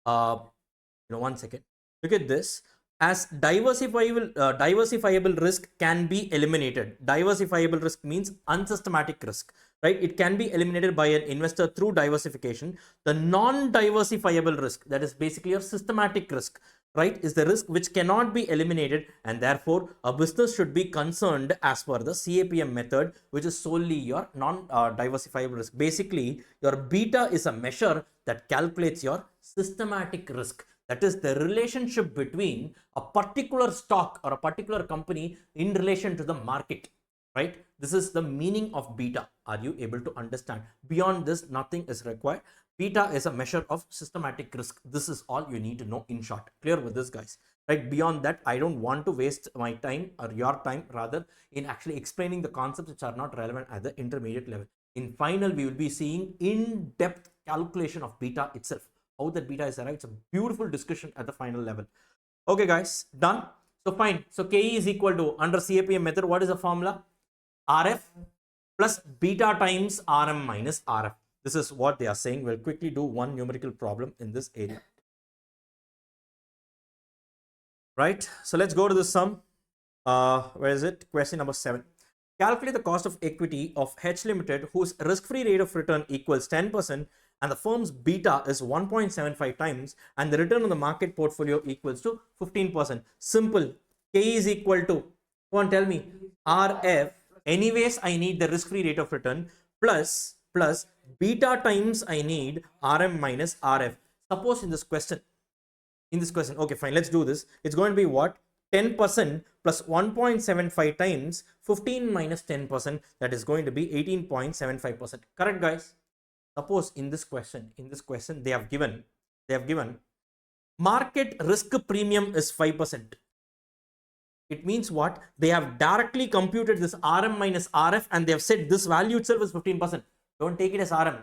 one second. Look at this. As diversifiable risk can be eliminated. Diversifiable risk means unsystematic risk, right? It can be eliminated by an investor through diversification. The non-diversifiable risk, that is basically a systematic risk, right, is the risk which cannot be eliminated, and therefore a business should be concerned as per the CAPM method, which is solely your non-diversifiable risk. Basically, your beta is a measure that calculates your systematic risk. That is the relationship between a particular stock or a particular company in relation to the market, right? This is the meaning of beta. Are you able to understand? Beyond this, nothing is required. Beta is a measure of systematic risk. This is all you need to know in short. Clear with this, guys? Right? Beyond that, I don't want to waste my time or your time rather in actually explaining the concepts which are not relevant at the intermediate level. In final, we will be seeing in-depth calculation of beta itself. How that beta is arrived. It's a beautiful discussion at the final level. Okay, guys, done. So fine. So KE is equal to, under CAPM method, what is the formula? RF plus beta times RM minus RF. This is what they are saying. We'll quickly do one numerical problem in this area. Right. So let's go to the sum. Where is it? Question number 7. Calculate the cost of equity of H Limited, whose risk-free rate of return equals 10%, and the firm's beta is 1.75 times, and the return on the market portfolio equals to 15%. Simple. K is equal to, come on, tell me, RF. Anyways, I need the risk-free rate of return plus beta times I need RM minus RF. Suppose in this question, okay, fine, let's do this. It's going to be what? 10% plus 1.75 times 15 minus 10%, that is going to be 18.75%. Correct, guys? Suppose in this question they have given market risk premium is 5%. It means what? They have directly computed this RM minus RF and they have said this value itself is 15%. Don't take it as RM.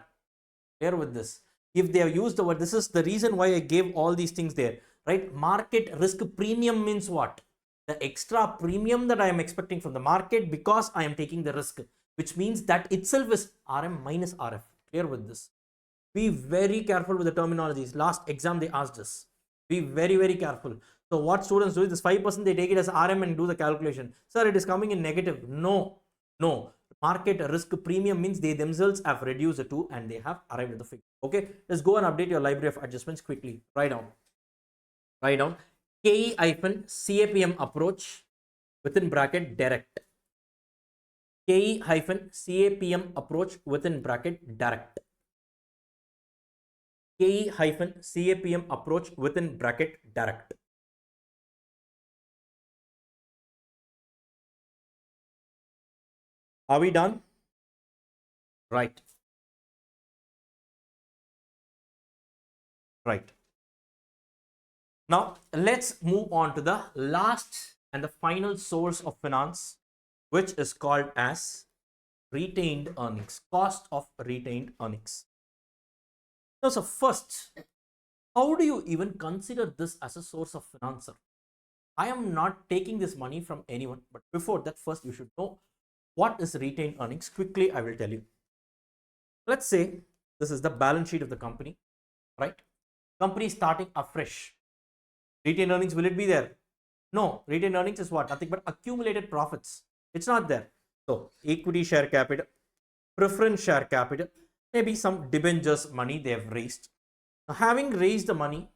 Clear with this? If they have used the word, this is the reason why I gave all these things there, right? Market risk premium means what? The extra premium that I am expecting from the market because I am taking the risk, which means that itself is RM minus RF. Clear with this? Be very careful with the terminologies. Last exam they asked us. Be very, very careful. So what students do is this 5%, they take it as RM and do the calculation. Sir, it is coming in negative. No. Market risk premium means they themselves have reduced the two and they have arrived at the figure. Okay, let's go and update your library of adjustments quickly. Write down KE-CAPM approach within bracket direct. KE-CAPM approach within bracket direct. KE-CAPM approach within bracket direct. Are we done? Right. Now let's move on to the last and the final source of finance, which is called as retained earnings, cost of retained earnings. Now, so first, how do you even consider this as a source of finance? I am not taking this money from anyone, but before that, first you should know what is retained earnings. Quickly, I will tell you. Let's say this is the balance sheet of the company, right? Company starting afresh. Retained earnings, will it be there? No. Retained earnings is what? Nothing but accumulated profits. It's not there. So, equity share capital, preference share capital, maybe some debentures money they have raised. Now, having raised the money,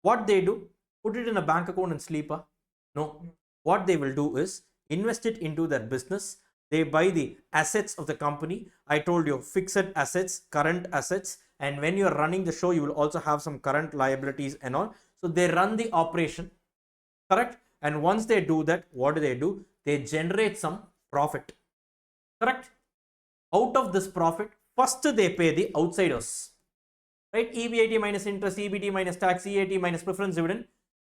what they do? Put it in a bank account and sleep? No. What they will do is invest it into their business. They buy the assets of the company. I told you, fixed assets, current assets, and when you are running the show, you will also have some current liabilities and all. So they run the operation, correct? And once they do that, what do? They generate some profit, correct? Out of this profit, first they pay the outsiders, right? EBIT minus interest, EBT minus tax, CAT minus preference dividend.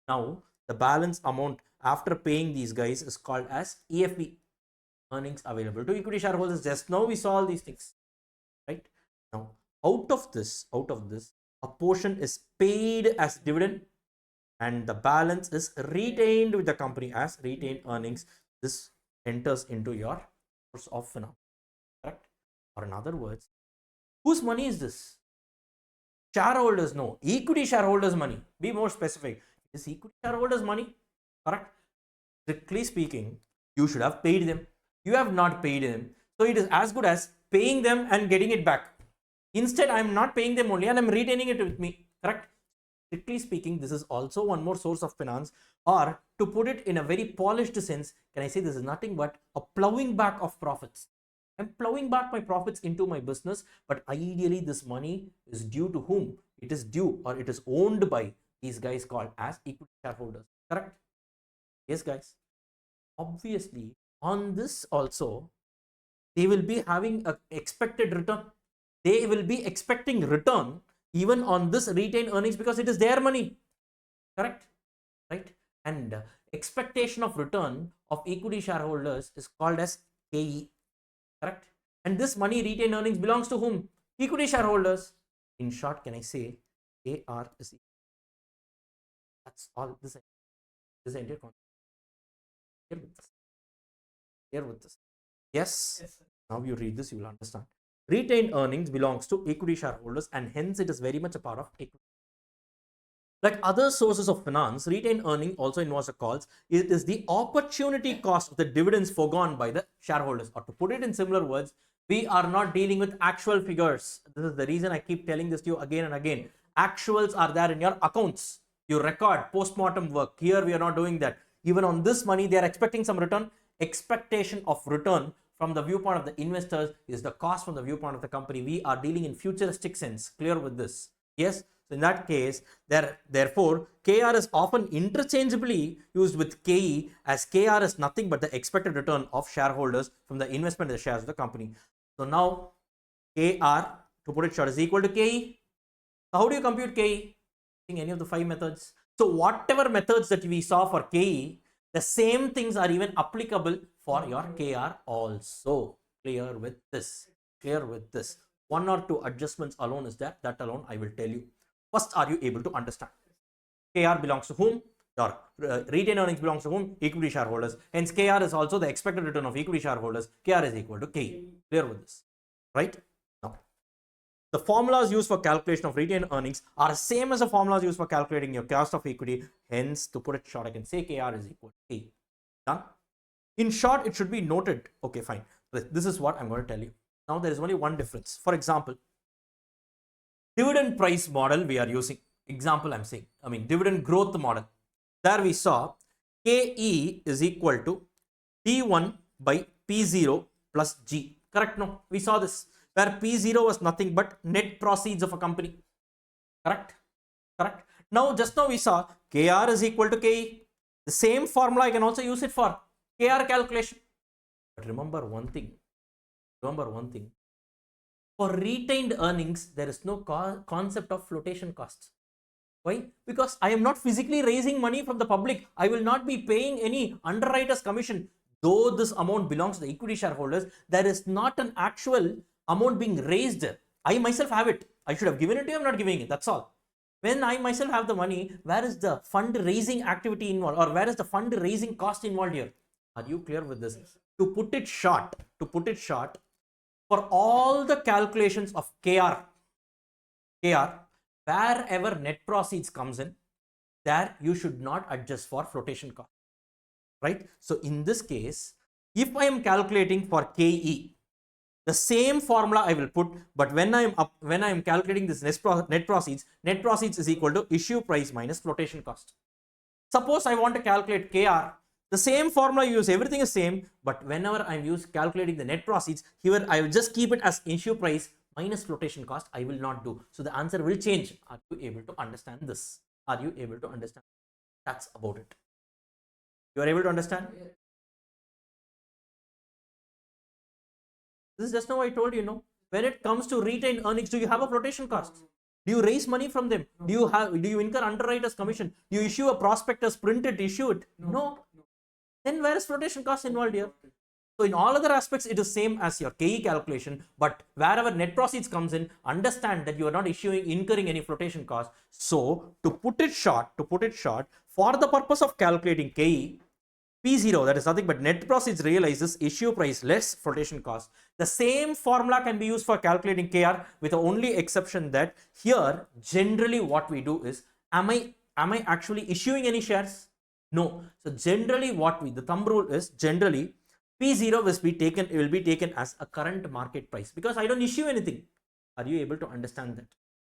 Now, the balance amount after paying these guys is called as EFP, earnings available to equity shareholders. Just now we saw all these things, right? Now, out of this, a portion is paid as dividend and the balance is retained with the company as retained earnings. This enters into your source of finance, correct? Or in other words, whose money is this? Shareholders, no. Equity shareholders' money. Be more specific. Is equity shareholders' money, correct? Strictly speaking, you should have paid them. You have not paid them. So it is as good as paying them and getting it back. Instead, I am not paying them only and I am retaining it with me, correct? Strictly speaking, this is also one more source of finance, or to put it in a very polished sense, can I say this is nothing but a plowing back of profits. I'm plowing back my profits into my business, but ideally this money is due to whom? It is due or it is owned by these guys called as equity shareholders, correct? Yes, guys. Obviously, on this also, they will be having an expected return. They will be expecting return even on this retained earnings because it is their money, correct? Right? And expectation of return of equity shareholders is called as KE, correct? And this money retained earnings belongs to whom? Equity shareholders. In short, can I say AR is equal? That's all. This entire concept. Here with this. Yes. Now you read this, you will understand. Retained earnings belongs to equity shareholders and hence it is very much a part of equity. Like other sources of finance, retained earning also involves a calls. It is the opportunity cost of the dividends foregone by the shareholders. Or to put it in similar words, we are not dealing with actual figures. This is the reason I keep telling this to you again and again. Actuals are there in your accounts. You record post-mortem work. Here we are not doing that. Even on this money, they are expecting some return. Expectation of return from the viewpoint of the investors is the cost from the viewpoint of the company. We are dealing in futuristic sense. Clear with this? Yes. So in that case, therefore, KR is often interchangeably used with KE, as KR is nothing but the expected return of shareholders from the investment in the shares of the company. So now KR, to put it short, is equal to KE. So how do you compute KE? Any of the 5 methods. So whatever methods that we saw for KE, the same things are even applicable for your KR also. Clear with this? Clear with this? 1 or 2 adjustments alone is there. That alone I will tell you. First, are you able to understand? KR belongs to whom? Your retained earnings belongs to whom? Equity shareholders. Hence, KR is also the expected return of equity shareholders. KR is equal to KE. Clear with this? Right? Now, the formulas used for calculation of retained earnings are same as the formulas used for calculating your cost of equity. Hence, to put it short, I can say KR is equal to KE. Done? In short, it should be noted. Okay, fine. This is what I'm going to tell you. Now, there is only one difference. For example, dividend price model we are using. Example I'm saying. Dividend growth model. There we saw KE is equal to P1 by P0 plus G. Correct? No? We saw this. Where P0 was nothing but net proceeds of a company. Correct? Correct? Now, just now we saw KR is equal to KE. The same formula I can also use it for KR calculation. But remember one thing. For retained earnings, there is no concept of flotation costs. Why? Because I am not physically raising money from the public. I will not be paying any underwriter's commission. though this amount belongs to the equity shareholders, there is not an actual amount being raised. I myself have it. I should have given it to you. I'm not giving it. That's all. When I myself have the money, where is the fundraising activity involved, or where is the fundraising cost involved here? Are you clear with this? To put it short, for all the calculations of KR, wherever net proceeds comes in, there you should not adjust for flotation cost, right? So in this case, if I am calculating for KE, the same formula I will put, but when I am calculating this net proceeds is equal to issue price minus flotation cost. Suppose I want to calculate KR, the same formula you use, everything is same, but whenever I'm calculating the net proceeds, here I will just keep it as issue price minus flotation cost. I will not do. So the answer will change. Are you able to understand this? Are you able to understand? That's about it. You are able to understand? This is just now I told you, no. When it comes to retained earnings, do you have a flotation cost? Do you raise money from them? Do you incur underwriter's commission? Do you issue a prospectus, print it, issue it? No. Then where is flotation cost involved here? So in all other aspects, it is same as your KE calculation, but wherever net proceeds comes in, understand that you are not incurring any flotation cost. So to put it short, for the purpose of calculating KE, P0, that is nothing but net proceeds realizes issue price less flotation cost. The same formula can be used for calculating KR, with the only exception that here generally what we do is, am I actually issuing any shares? No. So generally the thumb rule is, generally P0 will be taken as a current market price, because I don't issue anything. Are you able to understand that?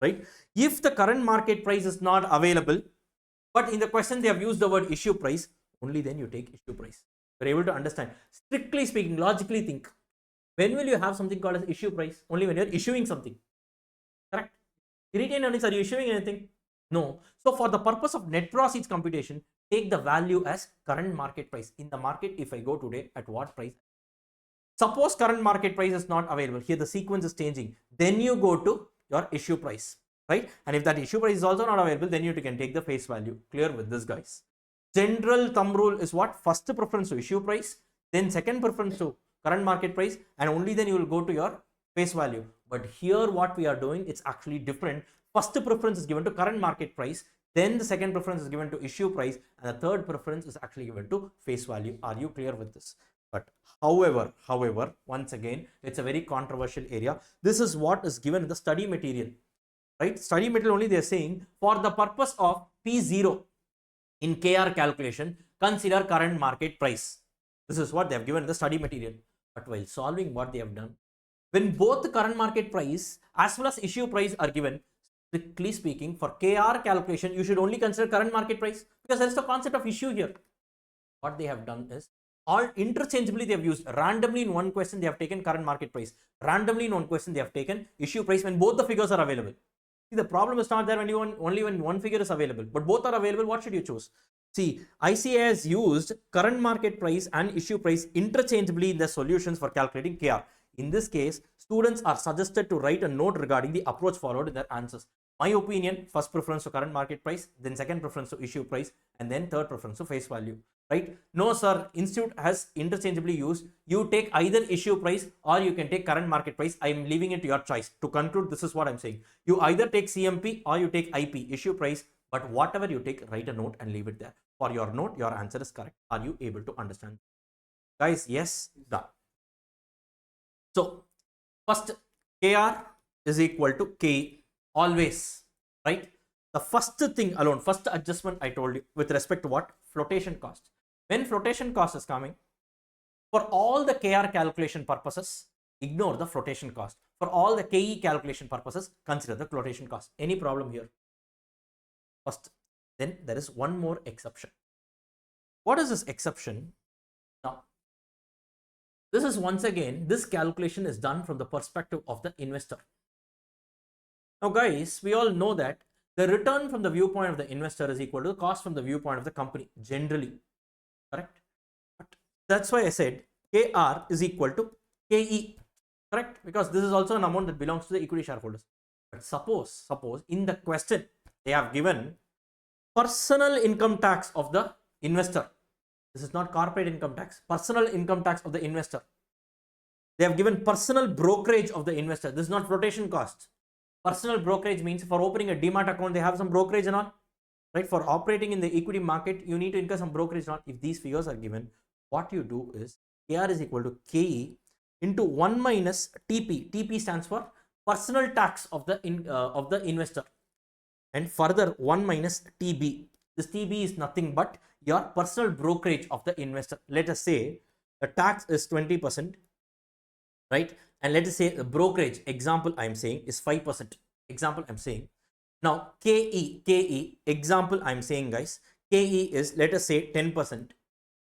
Right? If the current market price is not available, but in the question they have used the word issue price, only then you take issue price. You're able to understand. Strictly speaking, logically think. When will you have something called as issue price? Only when you're issuing something. Correct? Retained earnings, are you issuing anything? No. So for the purpose of net proceeds computation, take the value as current market price. In the market, if I go today, at what price? Suppose current market price is not available. Here the sequence is changing. Then you go to your issue price. Right? And if that issue price is also not available, then you can take the face value. Clear with this, guys? General thumb rule is what? First preference to issue price, then second preference to current market price, and only then you will go to your face value. But here what we are doing, it's actually different. First preference is given to current market price, then the second preference is given to issue price, and the third preference is actually given to face value. Are you clear with this? But however, once again, it's a very controversial area. This is what is given in the study material, right? Study material only they are saying, for the purpose of P0 in KR calculation, consider current market price. This is what they have given in the study material. But while solving, what they have done, when both the current market price as well as issue price are given, strictly speaking, for KR calculation, you should only consider current market price, because there is the concept of issue here. What they have done is, all interchangeably they have used. Randomly in one question they have taken current market price, randomly in one question they have taken issue price when both the figures are available. See, the problem is not there when only when one figure is available, but both are available. What should you choose? See, ICA has used current market price and issue price interchangeably in the solutions for calculating KR. In this case, students are suggested to write a note regarding the approach followed in their answers. My opinion, first preference to current market price, then second preference to issue price, and then third preference to face value. Right? No, sir. Institute has interchangeably used. You take either issue price or you can take current market price. I am leaving it to your choice. To conclude, this is what I'm saying. You either take CMP or you take IP, issue price. But whatever you take, write a note and leave it there. For your note, your answer is correct. Are you able to understand? Guys, yes, done. So, first, KR is equal to K always, right? The first thing alone, first adjustment I told you with respect to what? Flotation cost. When flotation cost is coming, for all the KR calculation purposes, ignore the flotation cost. For all the KE calculation purposes, consider the flotation cost. Any problem here? First, then there is one more exception. What is this exception? Now, this is once again, this calculation is done from the perspective of the investor. Now guys, we all know that the return from the viewpoint of the investor is equal to the cost from the viewpoint of the company, generally, correct? But that's why I said KR is equal to KE, correct? Because this is also an amount that belongs to the equity shareholders. But suppose in the question, they have given personal income tax of the investor. This is not corporate income tax. Personal income tax of the investor. They have given personal brokerage of the investor. This is not flotation cost. Personal brokerage means for opening a demat account, they have some brokerage and all. Right? For operating in the equity market, you need to incur some brokerage and all. If these figures are given, what you do is KR is equal to KE into 1 minus TP. TP stands for personal tax of the investor. And further 1 minus TB. This TB is nothing but your personal brokerage of the investor. Let us say the tax is 20%, right? And let us say the brokerage, example I'm saying, is 5%. Example I'm saying. Now KE, example I'm saying, guys, KE is, let us say, 10%.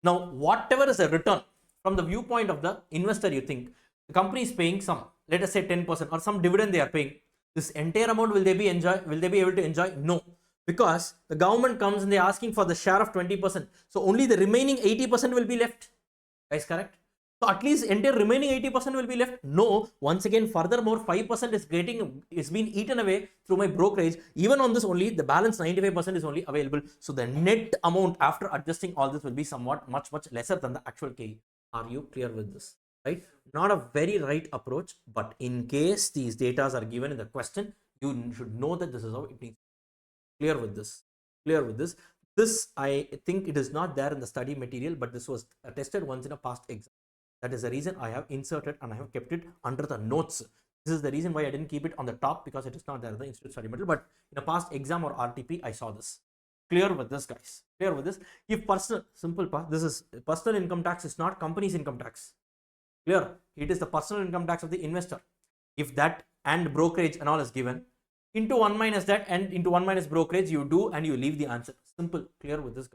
Now whatever is a return from the viewpoint of the investor, you think the company is paying some, let us say 10% or some dividend they are paying. This entire amount will they be able to enjoy? No, because the government comes and they're asking for the share of 20%. So only the remaining 80% will be left. Guys, correct? So at least entire remaining 80% will be left. No, once again, furthermore, 5% is being eaten away through my brokerage. Even on this only, the balance 95% is only available. So the net amount after adjusting all this will be somewhat much lesser than the actual KE. Are you clear with this? Right? Not a very right approach, but in case these data are given in the question, you should know that this is how it needs. Clear with this? Clear with this? This, I think it is not there in the study material, but this was tested once in a past exam. That is the reason I have inserted and I have kept it under the notes. This is the reason why I didn't keep it on the top, because it is not there in the institute study material, but in a past exam or RTP, I saw this. Clear with this, guys? Clear with this? If personal, simple, this is personal income tax is not company's income tax. Clear? It is the personal income tax of the investor. If that and brokerage and all is given, into 1 minus that and into 1 minus brokerage, you do and you leave the answer. Simple. Clear with this,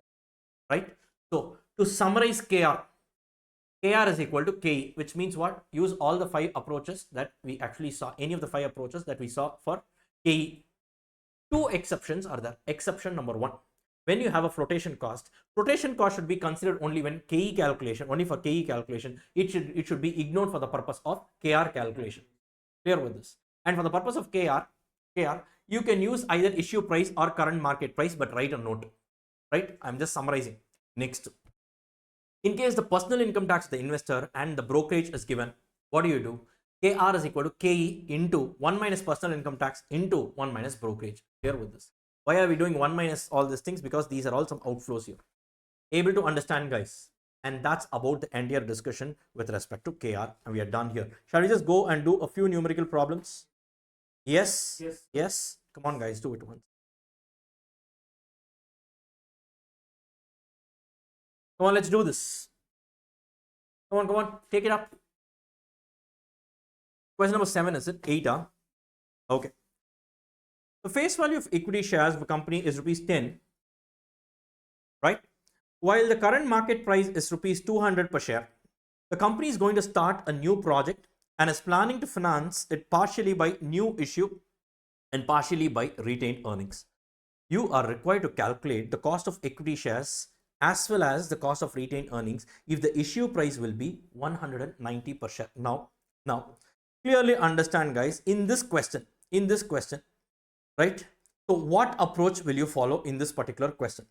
right? So to summarize KR is equal to KE, which means what? Use all the 5 approaches that we actually saw, any of the 5 approaches that we saw for KE. 2 exceptions are there. Exception number 1. When you have a flotation cost should be considered only when KE calculation, only for KE calculation. It should be ignored for the purpose of KR calculation. Clear with this? And for the purpose of KR, you can use either issue price or current market price, but write a note. Right? I'm just summarizing. Next. In case the personal income tax of the investor and the brokerage is given, what do? KR is equal to KE into 1 minus personal income tax into 1 minus brokerage. Clear with this? Why are we doing 1 minus all these things? Because these are all some outflows here. Able to understand, guys? And that's about the entire discussion with respect to KR. And we are done here. Shall we just go and do a few numerical problems? Yes? Yes. Come on, guys, do it once. Come on, let's do this. Come on, take it up. Question number 7, is it? 8, huh? Okay. The face value of equity shares of a company is ₹10, right? While the current market price is ₹200 per share, the company is going to start a new project and is planning to finance it partially by new issue and partially by retained earnings. You are required to calculate the cost of equity shares as well as the cost of retained earnings if the issue price will be 190 per share. Now, clearly understand, guys, in this question, right? So what approach will you follow in this particular question?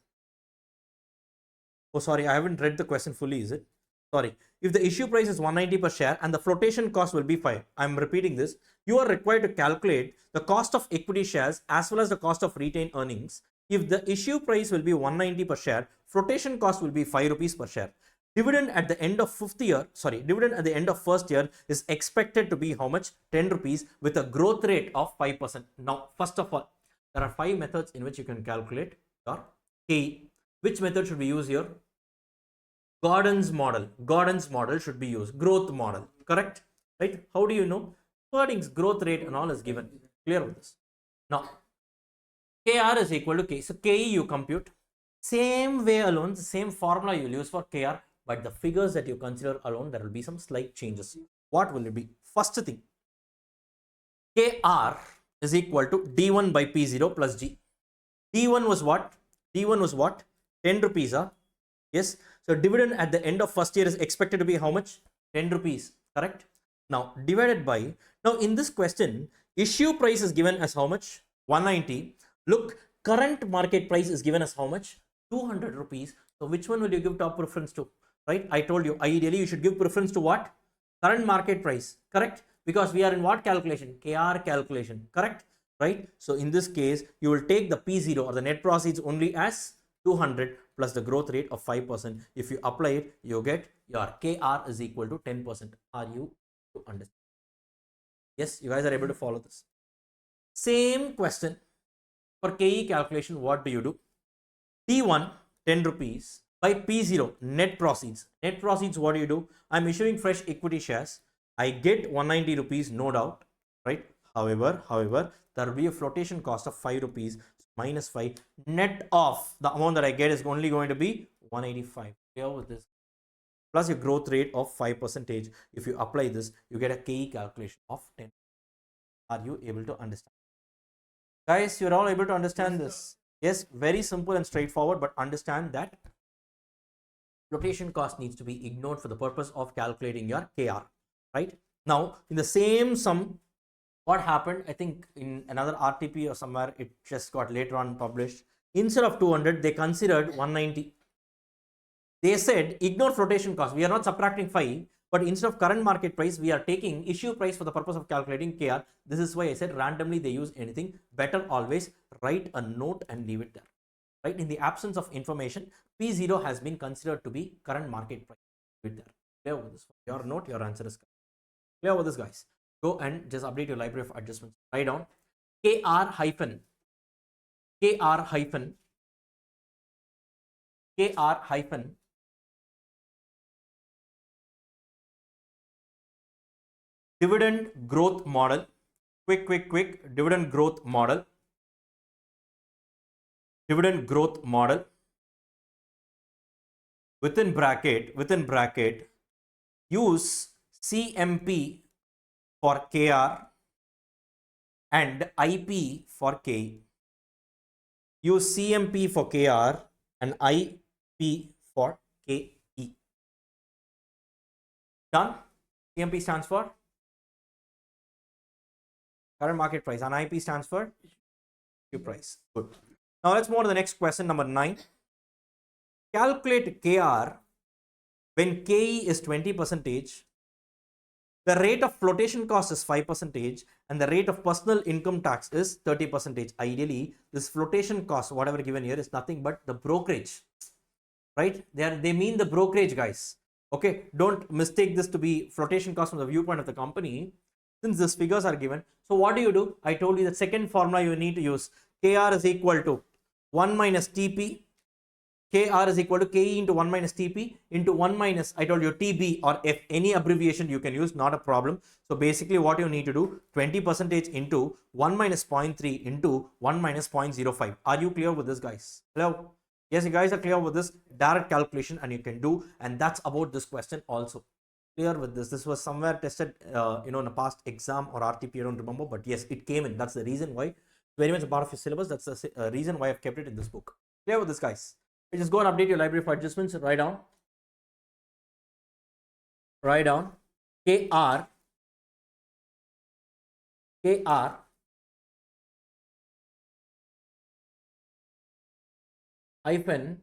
Oh, sorry, I haven't read the question fully, is it? Sorry. If the issue price is 190 per share and the flotation cost will be 5, I'm repeating this. You are required to calculate the cost of equity shares as well as the cost of retained earnings. If the issue price will be 190 per share, flotation cost will be 5 rupees per share. Dividend at the end of dividend at the end of first year is expected to be how much? 10 rupees with a growth rate of 5%. Now, first of all, there are 5 methods in which you can calculate your KE. Which method should we use here? Gordon's model. Gordon's model should be used. Growth model. Correct? Right? How do you know? Earnings, growth rate and all is given. Clear with this? Now, KR is equal to K. So, KE you compute. Same way alone, the same formula you will use for KR, but the figures that you consider alone, there will be some slight changes. What will it be? First thing, KR is equal to D1 by P0 plus G. D1 was what? D1 was what? 10 rupees. Yes. So dividend at the end of first year is expected to be how much? 10 rupees. Correct? Now divided by, now in this question, issue price is given as how much? 190. Look, current market price is given as how much? 200 rupees. So which one will you give top preference to, right? I told you, ideally you should give preference to what? Current market price, correct? Because we are in what calculation? KR calculation, correct? Right? So in this case, you will take the P0 or the net proceeds only as 200 plus the growth rate of 5%. If you apply it, you get your KR is equal to 10%. Are you to understand? Yes, you guys are able to follow this. Same question for KE calculation. What do you do? T1 10 rupees by P0 net proceeds. Net proceeds, what do? I'm issuing fresh equity shares. I get 190 rupees, no doubt, right? However, there will be a flotation cost of 5 rupees minus 5. Net of the amount that I get is only going to be 185. Here with this. Plus your growth rate of 5%. If you apply this, you get a KE calculation of 10. Are you able to understand? Guys, you're all able to understand this? Yes, very simple and straightforward, but understand that flotation cost needs to be ignored for the purpose of calculating your KR, right? Now, in the same sum, what happened, I think in another RTP or somewhere, it just got later on published. Instead of 200, they considered 190. They said, ignore flotation cost. We are not subtracting 5, but instead of current market price, we are taking issue price for the purpose of calculating KR. This is why I said randomly they use anything. Better always write a note and leave it there. Right? In the absence of information, P0 has been considered to be current market price. Leave it there. Clear with this? Your note, your answer is correct. Clear with this, guys? Go and just update your library of adjustments. Write down KR hyphen dividend growth model. Quick. Dividend growth model. Within bracket, use CMP for KR and IP for KE. Use CMP for KR and IP for KE. Done? CMP stands for current market price and IP stands for issue price. Good. Now let's move on to the next question, number 9. Calculate KR when KE is 20%. The rate of flotation cost is 5% and the rate of personal income tax is 30%. Ideally, this flotation cost, whatever given here, is nothing but the brokerage, right? They mean the brokerage, guys. Okay, don't mistake this to be flotation cost from the viewpoint of the company, since these figures are given. So what do? I told you the second formula you need to use. KR is equal to 1 minus TP. KR is equal to KE into 1 minus TP into 1 minus, I told you, TB, or if any abbreviation you can use, not a problem. So basically what you need to do, 20% into 1 minus 0.3 into 1 minus 0.05. Are you clear with this, guys? Hello? Yes, you guys are clear with this direct calculation, and you can do, and that's about this question also. Clear with this? This was somewhere tested, in a past exam or RTP, I don't remember, but yes, it came in. That's the reason why. Very much a part of your syllabus. That's the reason why I've kept it in this book. Clear with this, guys? You just go and update your library for adjustments. Write down KR hyphen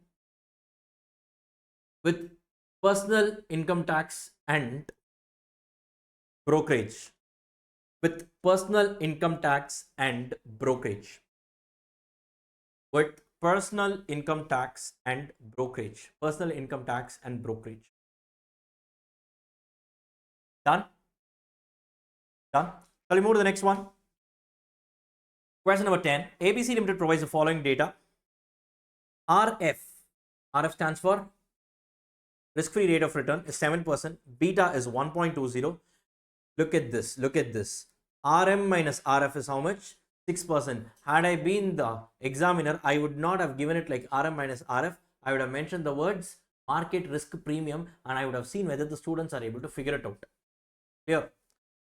with personal income tax and brokerage. With personal income tax and brokerage. With personal income tax and brokerage. Personal income tax and brokerage. Done? Done? Shall we move to the next one? Question number 10. ABC Limited provides the following data. RF stands for risk-free rate of return is 7%. Beta is 1.20. Look at this. RM minus RF is how much? 6%. Had I been the examiner, I would not have given it like RM minus RF. I would have mentioned the words market risk premium, and I would have seen whether the students are able to figure it out. Clear?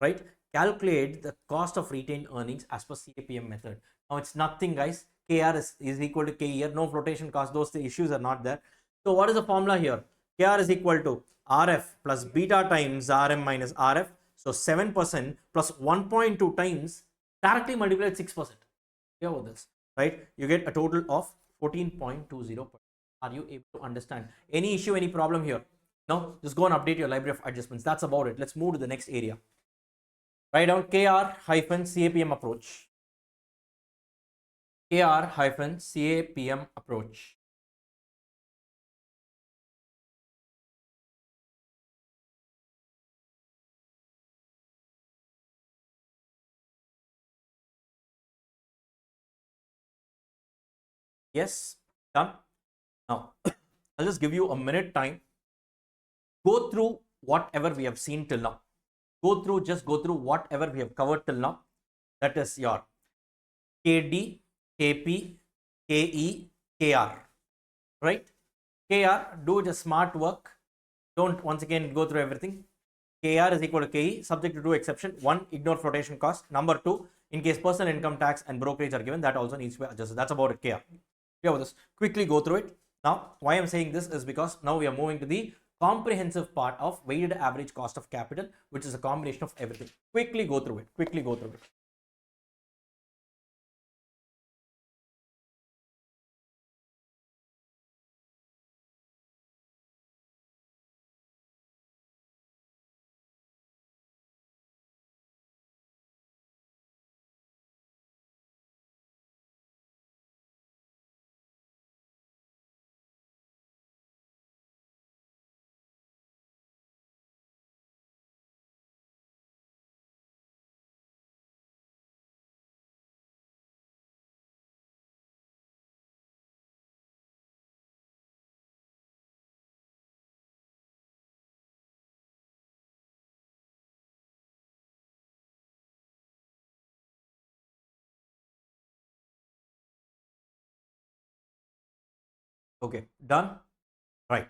Right? Calculate the cost of retained earnings as per CAPM method. Now it's nothing, guys. KR is equal to KE here. No flotation cost. Those issues are not there. So what is the formula here? KR is equal to RF plus beta times RM minus RF. So 7% plus 1.2 times directly multiplied 6%. Here with this, right? You get a total of 14.20%. Are you able to understand? Any issue, any problem here? No? Just go and update your library of adjustments. That's about it. Let's move to the next area. Write down KR-CAPM approach. KR-CAPM approach. Yes, done. Now, I'll just give you a minute time. Go through whatever we have seen till now. Just go through whatever we have covered till now. That is your KD, KP, KE, KR. Right? KR, do the smart work. Don't once again go through everything. KR is equal to KE, subject to two exceptions. One, ignore flotation cost. Number two, in case personal income tax and brokerage are given, that also needs to be adjusted. That's about it, KR. Yeah, this. Quickly go through it. Now, why I'm saying this is because now we are moving to the comprehensive part of weighted average cost of capital, which is a combination of everything. Quickly go through it. Okay, done. Right.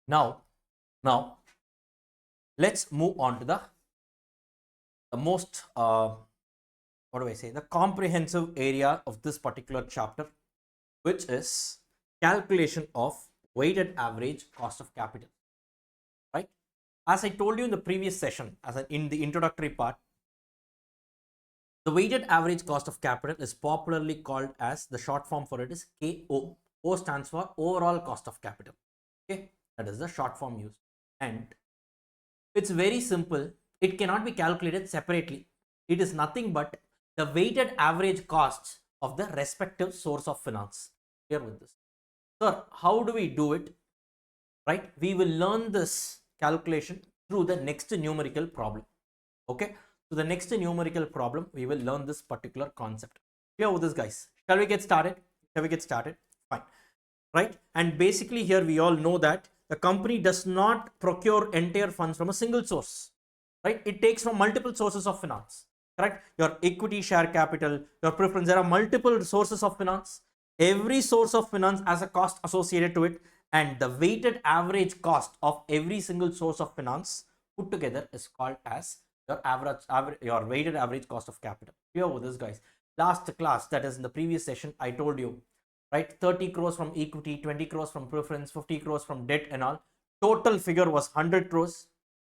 Now let's move on to the most what do I say, the comprehensive area of this particular chapter, which is calculation of weighted average cost of capital. Right? As I told you in the previous session, in the introductory part, the weighted average cost of capital is popularly called as, the short form for it is KO. O stands for overall cost of capital. Okay, that is the short form used, and it's very simple. It cannot be calculated separately. It is nothing but the weighted average costs of the respective source of finance. Here with this. Sir, how do we do it? Right? We will learn this calculation through the next numerical problem. Okay? So the next numerical problem, we will learn this particular concept. Clear with this, guys? Shall we get started? Fine. Right? And basically here we all know that the company does not procure entire funds from a single source. Right? It takes from multiple sources of finance. Correct? Your equity share capital, your preference, there are multiple sources of finance. Every source of finance has a cost associated to it, and the weighted average cost of every single source of finance put together is called as your weighted average cost of capital. Here with this, guys. Last class, that is in the previous session, I told you, right, 30 crores from equity, 20 crores from preference, 50 crores from debt and all. Total figure was 100 crores.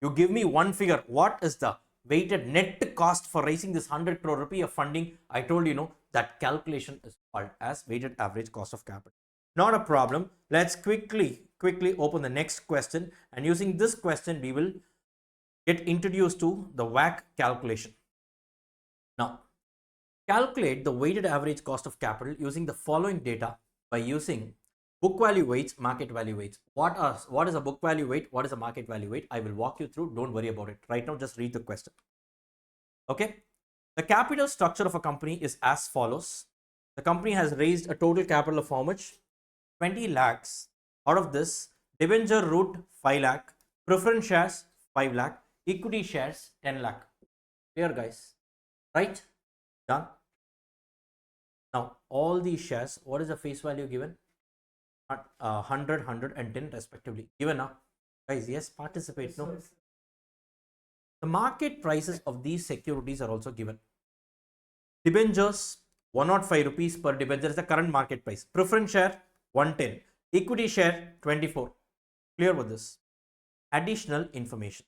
You give me one figure. What is the weighted net cost for raising this 100 crore rupee of funding? I told you, no, that calculation is called as weighted average cost of capital. Not a problem. Let's quickly open the next question, and using this question we will get introduced to the WACC calculation. Now, calculate the weighted average cost of capital using the following data by using book value weights, market value weights. What is a book value weight? What is a market value weight? I will walk you through. Don't worry about it. Right now, just read the question. Okay. The capital structure of a company is as follows. The company has raised a total capital of how much? 20 lakhs. Out of this, debenture route 5 lakh, preference shares 5 lakh, equity shares 10 lakh. Clear, guys? Right? Done. Now, all these shares, what is the face value given? 100, 110 respectively. Given now, guys, yes, participate. No. The market prices of these securities are also given. Debentures 105 rupees per debenture is the current market price. Preference share 110. Equity share 24. Clear with this? Additional information.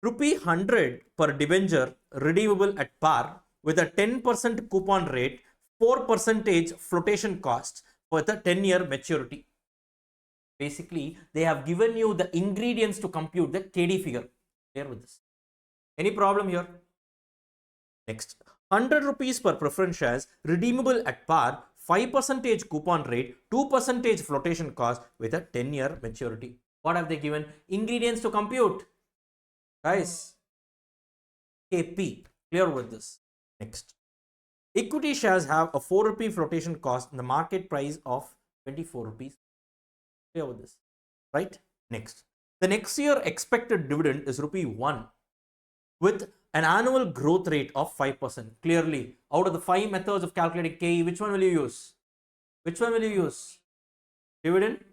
Rupee 100 per debenture redeemable at par with a 10% coupon rate, 4% flotation cost, with a 10-year maturity. Basically, they have given you the ingredients to compute the KD figure. Clear with this? Any problem here? Next, 100 rupees per preference shares, redeemable at par, 5% coupon rate, 2% flotation cost with a 10-year maturity. What have they given? Ingredients to compute. Guys, KP. Clear with this? Next, equity shares have a 4 rupee flotation cost in the market price of 24 rupees. Clear with this? Right? Next, the next year expected dividend is rupee 1 with an annual growth rate of 5%. Clearly, out of the 5 methods of calculating KE, which one will you use? Which one will you use? Dividend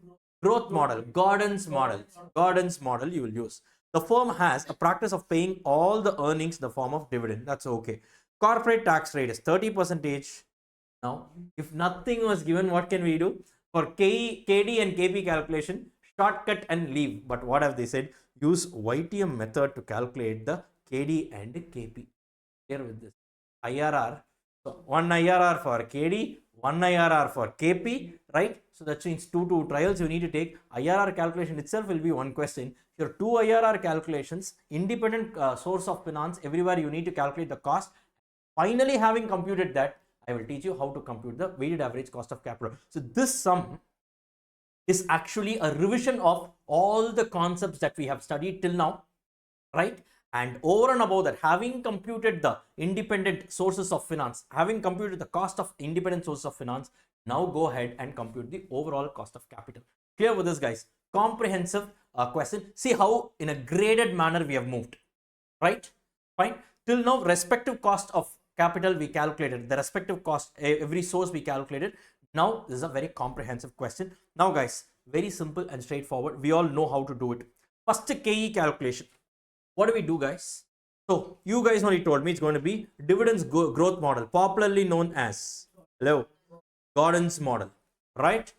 growth model, Gordon's model you will use. The firm has a practice of paying all the earnings in the form of dividend. That's okay. Corporate tax rate is 30%. Now, if nothing was given, what can we do? For KE, KD and KP calculation, shortcut and leave. But what have they said? Use YTM method to calculate the KD and KP. Here with this IRR. So, one IRR for KD, one IRR for KP, right? So that means two trials you need to take. IRR calculation itself will be one question. Your 2 IRR calculations, independent source of finance, everywhere you need to calculate the cost. Finally, having computed that, I will teach you how to compute the weighted average cost of capital. So this sum is actually a revision of all the concepts that we have studied till now, right? And over and above that, having computed the independent sources of finance, having computed the cost of independent sources of finance, now go ahead and compute the overall cost of capital. Clear with this, guys? Comprehensive question. See how in a graded manner we have moved, right? Fine. Till now, respective cost of capital we calculated, the respective cost, every source we calculated. Now, this is a very comprehensive question. Now, guys, very simple and straightforward. We all know how to do it. First, KE calculation. What do we do, guys? So, you guys only told me it's going to be dividends growth model, popularly known as Gordon's model, right?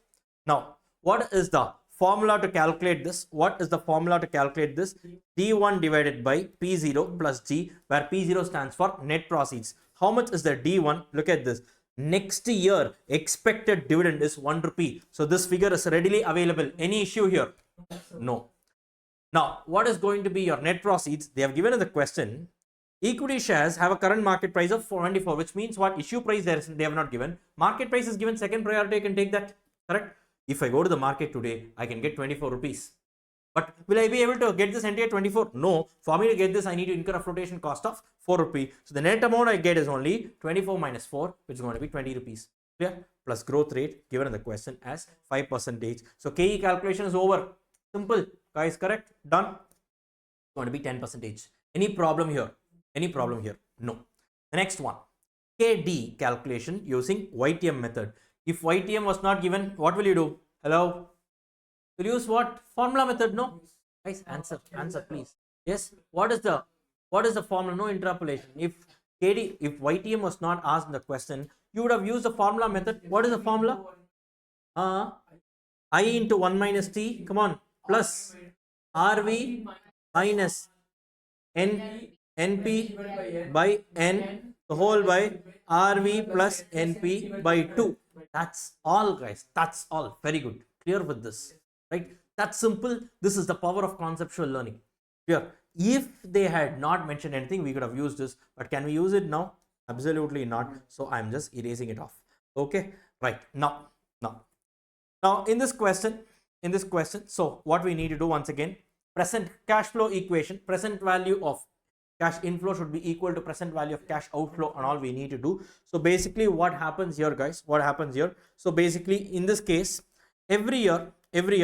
Now, what is the formula to calculate this? What is the formula to calculate this? D1 divided by P0 plus G, where P0 stands for net proceeds. How much is the D1? Look at this. Next year, expected dividend is 1 rupee. So, this figure is readily available. Any issue here? No. Now, what is going to be your net proceeds? They have given in the question, equity shares have a current market price of 494, which means what? Issue price they have not given. Market price is given, second priority, I can take that, correct? If I go to the market today, I can get 24 rupees. But will I be able to get this entire 24? No. For me to get this, I need to incur a flotation cost of 4 rupee. So, the net amount I get is only 24 minus 4, which is going to be 20 rupees. Clear? Plus growth rate given in the question as 5%. So, KE calculation is over. Simple. Guys, correct? Done. It's going to be 10%. Any problem here? Any problem here? No. The next one. KD calculation using YTM method. If YTM was not given, what will you do? Hello? Will you use what? Formula method? No? Guys, answer please. Yes? What is the formula? No interpolation. If YTM was not asked in the question, you would have used the formula method. What is the formula? I into 1 minus T, come on, plus RV minus NP by N, the whole by RV plus NP by 2. That's all, guys. That's all. Very good. Clear with this, right? That's simple. This is the power of conceptual learning. Clear. If they had not mentioned anything, we could have used this, but can we use it now? Absolutely not. So I'm just erasing it off. Okay, right. Now in this question, so what we need to do once again, present cash flow equation, present value of cash inflow should be equal to present value of cash outflow, and all we need to do. So basically what happens here, guys, so basically in this case, every year,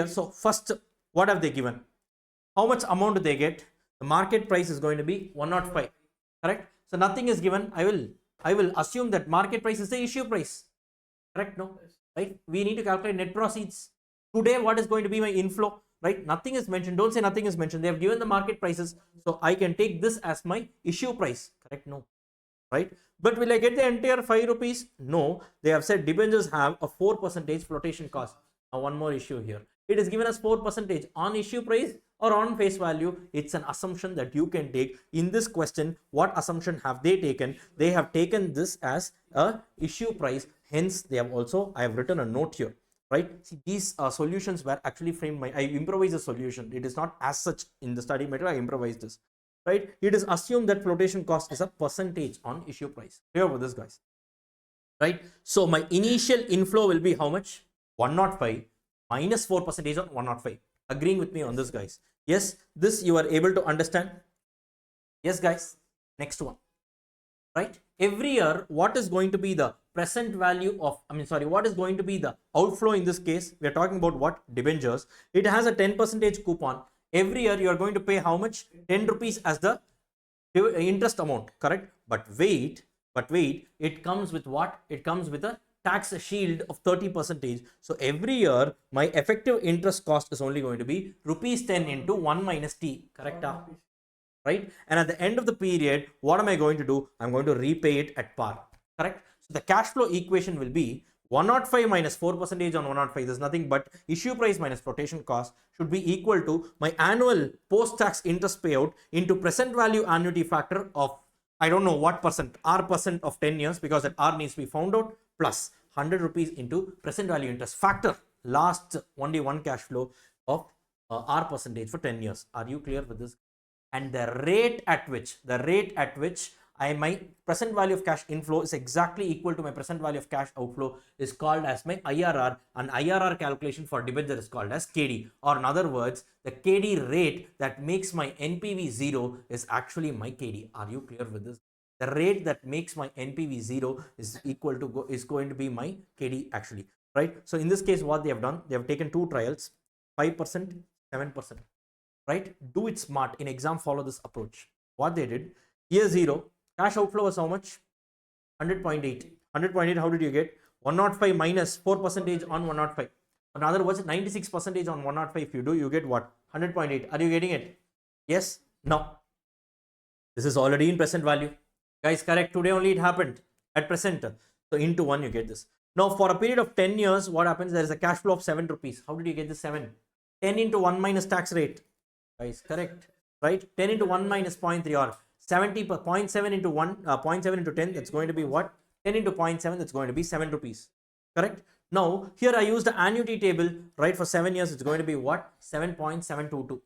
so first, what have they given? How much amount do they get? The market price is going to be 105, correct? So nothing is given. I will assume that market price is the issue price, correct? No, right? We need to calculate net proceeds. Today, what is going to be my inflow, right? Nothing is mentioned. Don't say nothing is mentioned. They have given the market prices. So I can take this as my issue price, correct? No, right? But will I get the entire 5 rupees? No. They have said debentures have a 4% flotation cost. Now, one more issue here. It is given as 4% on issue price or on face value. It's an assumption that you can take. In this question, what assumption have they taken? They have taken this as a issue price. Hence, I have written a note here. right? See, these solutions were actually framed by, I improvised a solution. It is not as such in the study material, I improvised this, right? It is assumed that flotation cost is a percentage on issue price. Clear with this, guys, right? So my initial inflow will be how much? 105 minus 4% on 105. Agreeing with me on this, guys? Yes, this you are able to understand? Yes, guys. Next one, right? Every year, what is going to be the present value of, what is going to be the outflow in this case? We are talking about what? Debentures. It has a 10% coupon. Every year, you are going to pay how much? 10 rupees as the interest amount, correct? But wait, it comes with what? It comes with a tax shield of 30%. So every year, my effective interest cost is only going to be rupees 10 into 1 minus t, correct? Right? And at the end of the period, what am I going to do? I'm going to repay it at par, correct? So the cash flow equation will be 105 minus 4% on 105. There's nothing but issue price minus flotation cost should be equal to my annual post-tax interest payout into present value annuity factor of, I don't know what percent, R% of 10 years, because that R needs to be found out, plus 100 rupees into present value interest factor, last only one cash flow of R percentage for 10 years. Are you clear with this? And the rate at which my present value of cash inflow is exactly equal to my present value of cash outflow is called as my IRR, and IRR calculation for debenture is called as KD, or in other words, the KD rate that makes my NPV 0 is actually my KD. Are you clear with this? The rate that makes my NPV 0 is equal to is going to be my KD actually, right? So in this case, what they have done, they have taken two trials, 5%, 7%. Right? Do it smart. In exam, follow this approach. What they did, year 0, cash outflow was how much? 100.8. 100.8, how did you get? 105 minus 4% on 105. In other words, 96% on 105. If you do, you get what? 100.8. Are you getting it? Yes? No. This is already in present value. Guys, correct. Today only it happened at present. So into 1, you get this. Now, for a period of 10 years, what happens? There is a cash flow of 7 rupees. How did you get the 7? 10 into 1 minus tax rate. Guys, correct, right? 10 into 1 minus 0.3, or 70 per 0.7 into 1, 0.7 into 10, that's going to be what? 10 into 0.7, that's going to be 7 rupees, correct? Now, here I use the annuity table, right? For 7 years, it's going to be what? 7.722,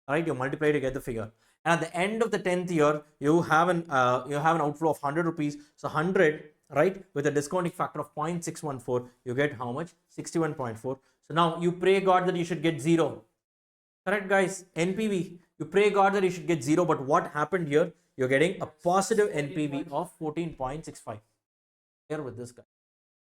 right? You multiply to get the figure. And at the end of the 10th year, you have an outflow of 100 rupees. So 100, right? With a discounting factor of 0.614, you get how much? 61.4. So now you pray God that you should get 0. Correct, guys? NPV, you pray God that you should get 0, but what happened here? You're getting a positive NPV of 14.65. Here with this guy.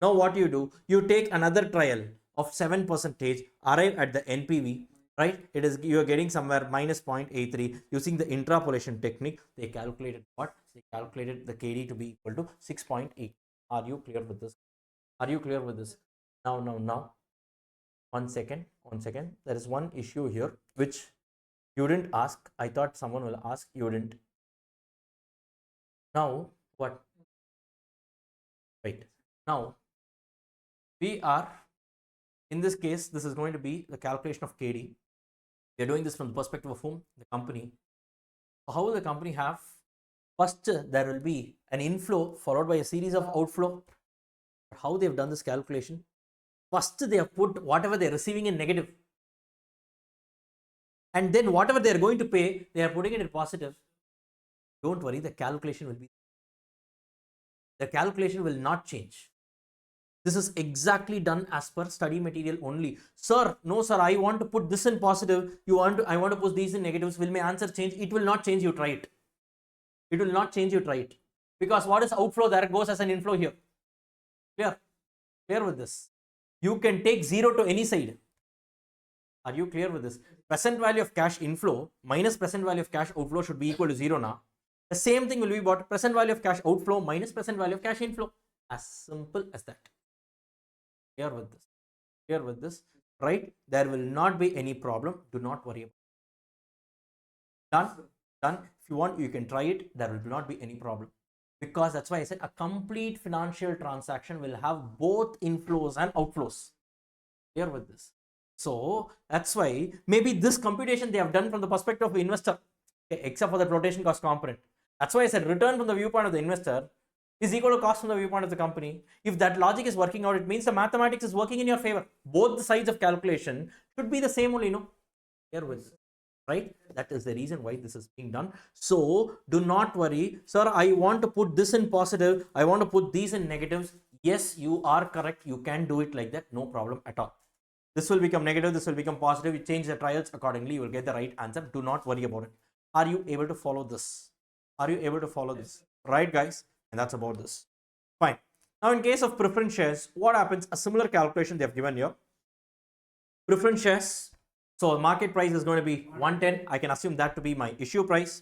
Now what you do? You take another trial of 7%, arrive at the NPV, right? It is, you are getting somewhere minus 0.83. Using the interpolation technique, they calculated what? They calculated the KD to be equal to 6.8. Are you clear with this? Are you clear with this? Now. One second. There is one issue here which you didn't ask. I thought someone will ask. You didn't. Now what? Wait. Now we are, in this case, this is going to be the calculation of KD. We are doing this from the perspective of whom? The company. How will the company have? First, there will be an inflow followed by a series of outflow. How they have done this calculation? First, they have put whatever they are receiving in negative. And then whatever they are going to pay, they are putting it in positive. Don't worry, the calculation will not change. This is exactly done as per study material only. Sir, no sir, I want to put this in positive. I want to put these in negatives. Will my answer change? It will not change. You try it. It will not change. You try it. Because what is outflow? There goes as an inflow here. Clear with this? You can take 0 to any side. Are you clear with this? Present value of cash inflow minus present value of cash outflow should be equal to 0 now. The same thing will be what? Present value of cash outflow minus present value of cash inflow. As simple as that. Clear with this? Clear with this? Right? There will not be any problem. Do not worry about it. Done. If you want, you can try it. There will not be any problem. Because that's why I said a complete financial transaction will have both inflows and outflows. Clear with this? So that's why maybe this computation they have done from the perspective of the investor, okay, except for the flotation cost component. That's why I said return from the viewpoint of the investor is equal to cost from the viewpoint of the company. If that logic is working out, it means the mathematics is working in your favor. Both the sides of calculation should be the same only, no? Here with, right? That is the reason why this is being done. So do not worry, sir. I want to put this in positive. I want to put these in negatives. Yes, you are correct. You can do it like that. No problem at all. This will become negative. This will become positive. You change the trials accordingly. You will get the right answer. Do not worry about it. Are you able to follow this? Are you able to follow this? Right, guys? And that's about this. Fine. Now, in case of preference shares, what happens? A similar calculation they have given here. Preference shares. So market price is going to be 110. I can assume that to be my issue price,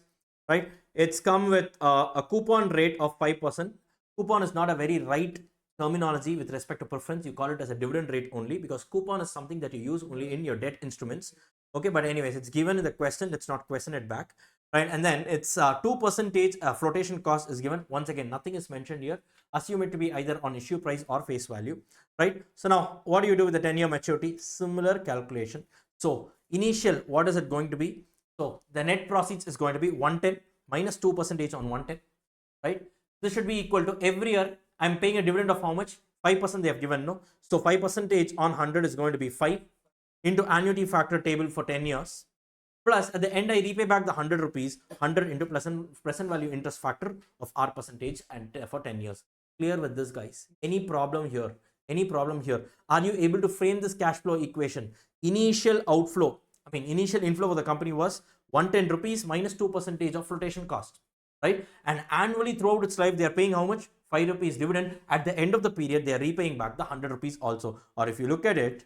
right? It's come with a coupon rate of 5%. Coupon is not a very right terminology with respect to preference. You call it as a dividend rate only, because coupon is something that you use only in your debt instruments. Okay, but anyways, it's given in the question. Let's not question it back, right? And then it's 2% flotation cost is given. Once again, nothing is mentioned here. Assume it to be either on issue price or face value, right? So now what do you do with the 10-year maturity? Similar calculation. So initial, what is it going to be? So the net proceeds is going to be 110 minus 2% on 110, right? This should be equal to every year I'm paying a dividend of how much? 5% they have given, no? So 5% on 100 is going to be 5 into annuity factor table for 10 years. Plus at the end I repay back the 100 rupees, 100 into present value interest factor of R percentage and for 10 years. Clear with this, guys? Any problem here? Any problem here? Are you able to frame this cash flow equation? Initial outflow, initial inflow for the company was 110 rupees minus 2% of flotation cost, right? And annually throughout its life, they are paying how much? 5 rupees dividend. At the end of the period, they are repaying back the 100 rupees also. Or if you look at it,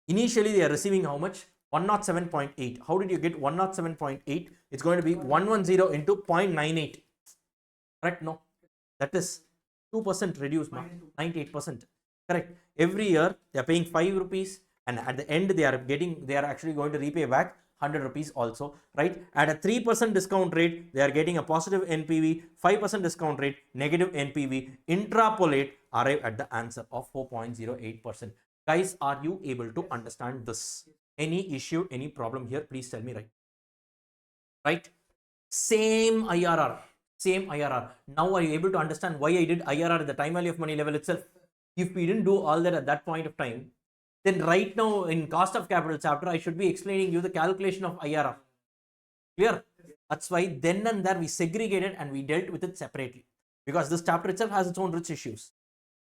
initially they are receiving how much? 107.8. How did you get 107.8? It's going to be 110 into 0.98. Correct? No. That is 2% reduced, 98%. Correct. Every year they are paying 5 rupees. And at the end, they are actually going to repay back 100 rupees also, right? At a 3% discount rate, they are getting a positive NPV, 5% discount rate, negative NPV, interpolate, arrive at the answer of 4.08%. Guys, are you able to understand this? Any issue, any problem here? Please tell me, right? Same IRR, same IRR. Now, are you able to understand why I did IRR at the time value of money level itself? If we didn't do all that at that point of time, then right now in cost of capital chapter, I should be explaining you the calculation of IRR. Clear? That's why then and there we segregated and we dealt with it separately, because this chapter itself has its own rich issues.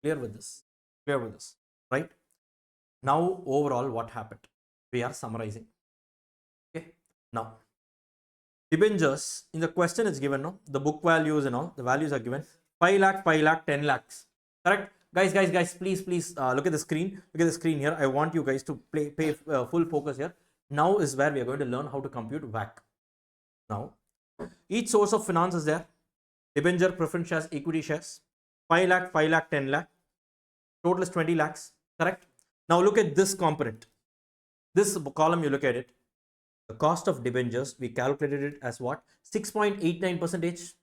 Clear with this? Clear with this, right? Now overall what happened? We are summarizing. Okay. Now, debentures, in the question it's given, no? The book values and all, the values are given. 5 lakh, 5 lakh, 10 lakhs. Correct? Guys, please, look at the screen. Look at the screen here. I want you guys to pay full focus here. Now is where we are going to learn how to compute WACC. Now, each source of finance is there. Debenture, preference shares, equity shares. 5 lakh, 5 lakh, 10 lakh. Total is 20 lakhs. Correct? Now look at this component. This column, you look at it. The cost of debentures, we calculated it as what? 6.89%.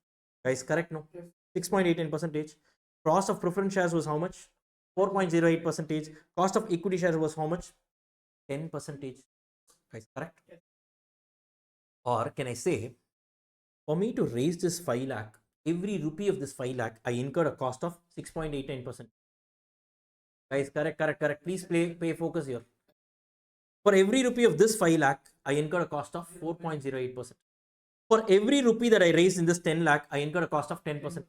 Guys, correct? No? 6.89%. Cost of preference shares was how much? 4.08%. Cost of equity shares was how much? 10%. Guys, correct? Or can I say, for me to raise this 5 lakh, every rupee of this 5 lakh, I incurred a cost of 6.89%. Guys, correct. Please pay focus here. For every rupee of this 5 lakh, I incurred a cost of 4.08%. For every rupee that I raised in this 10 lakh, I incurred a cost of 10%.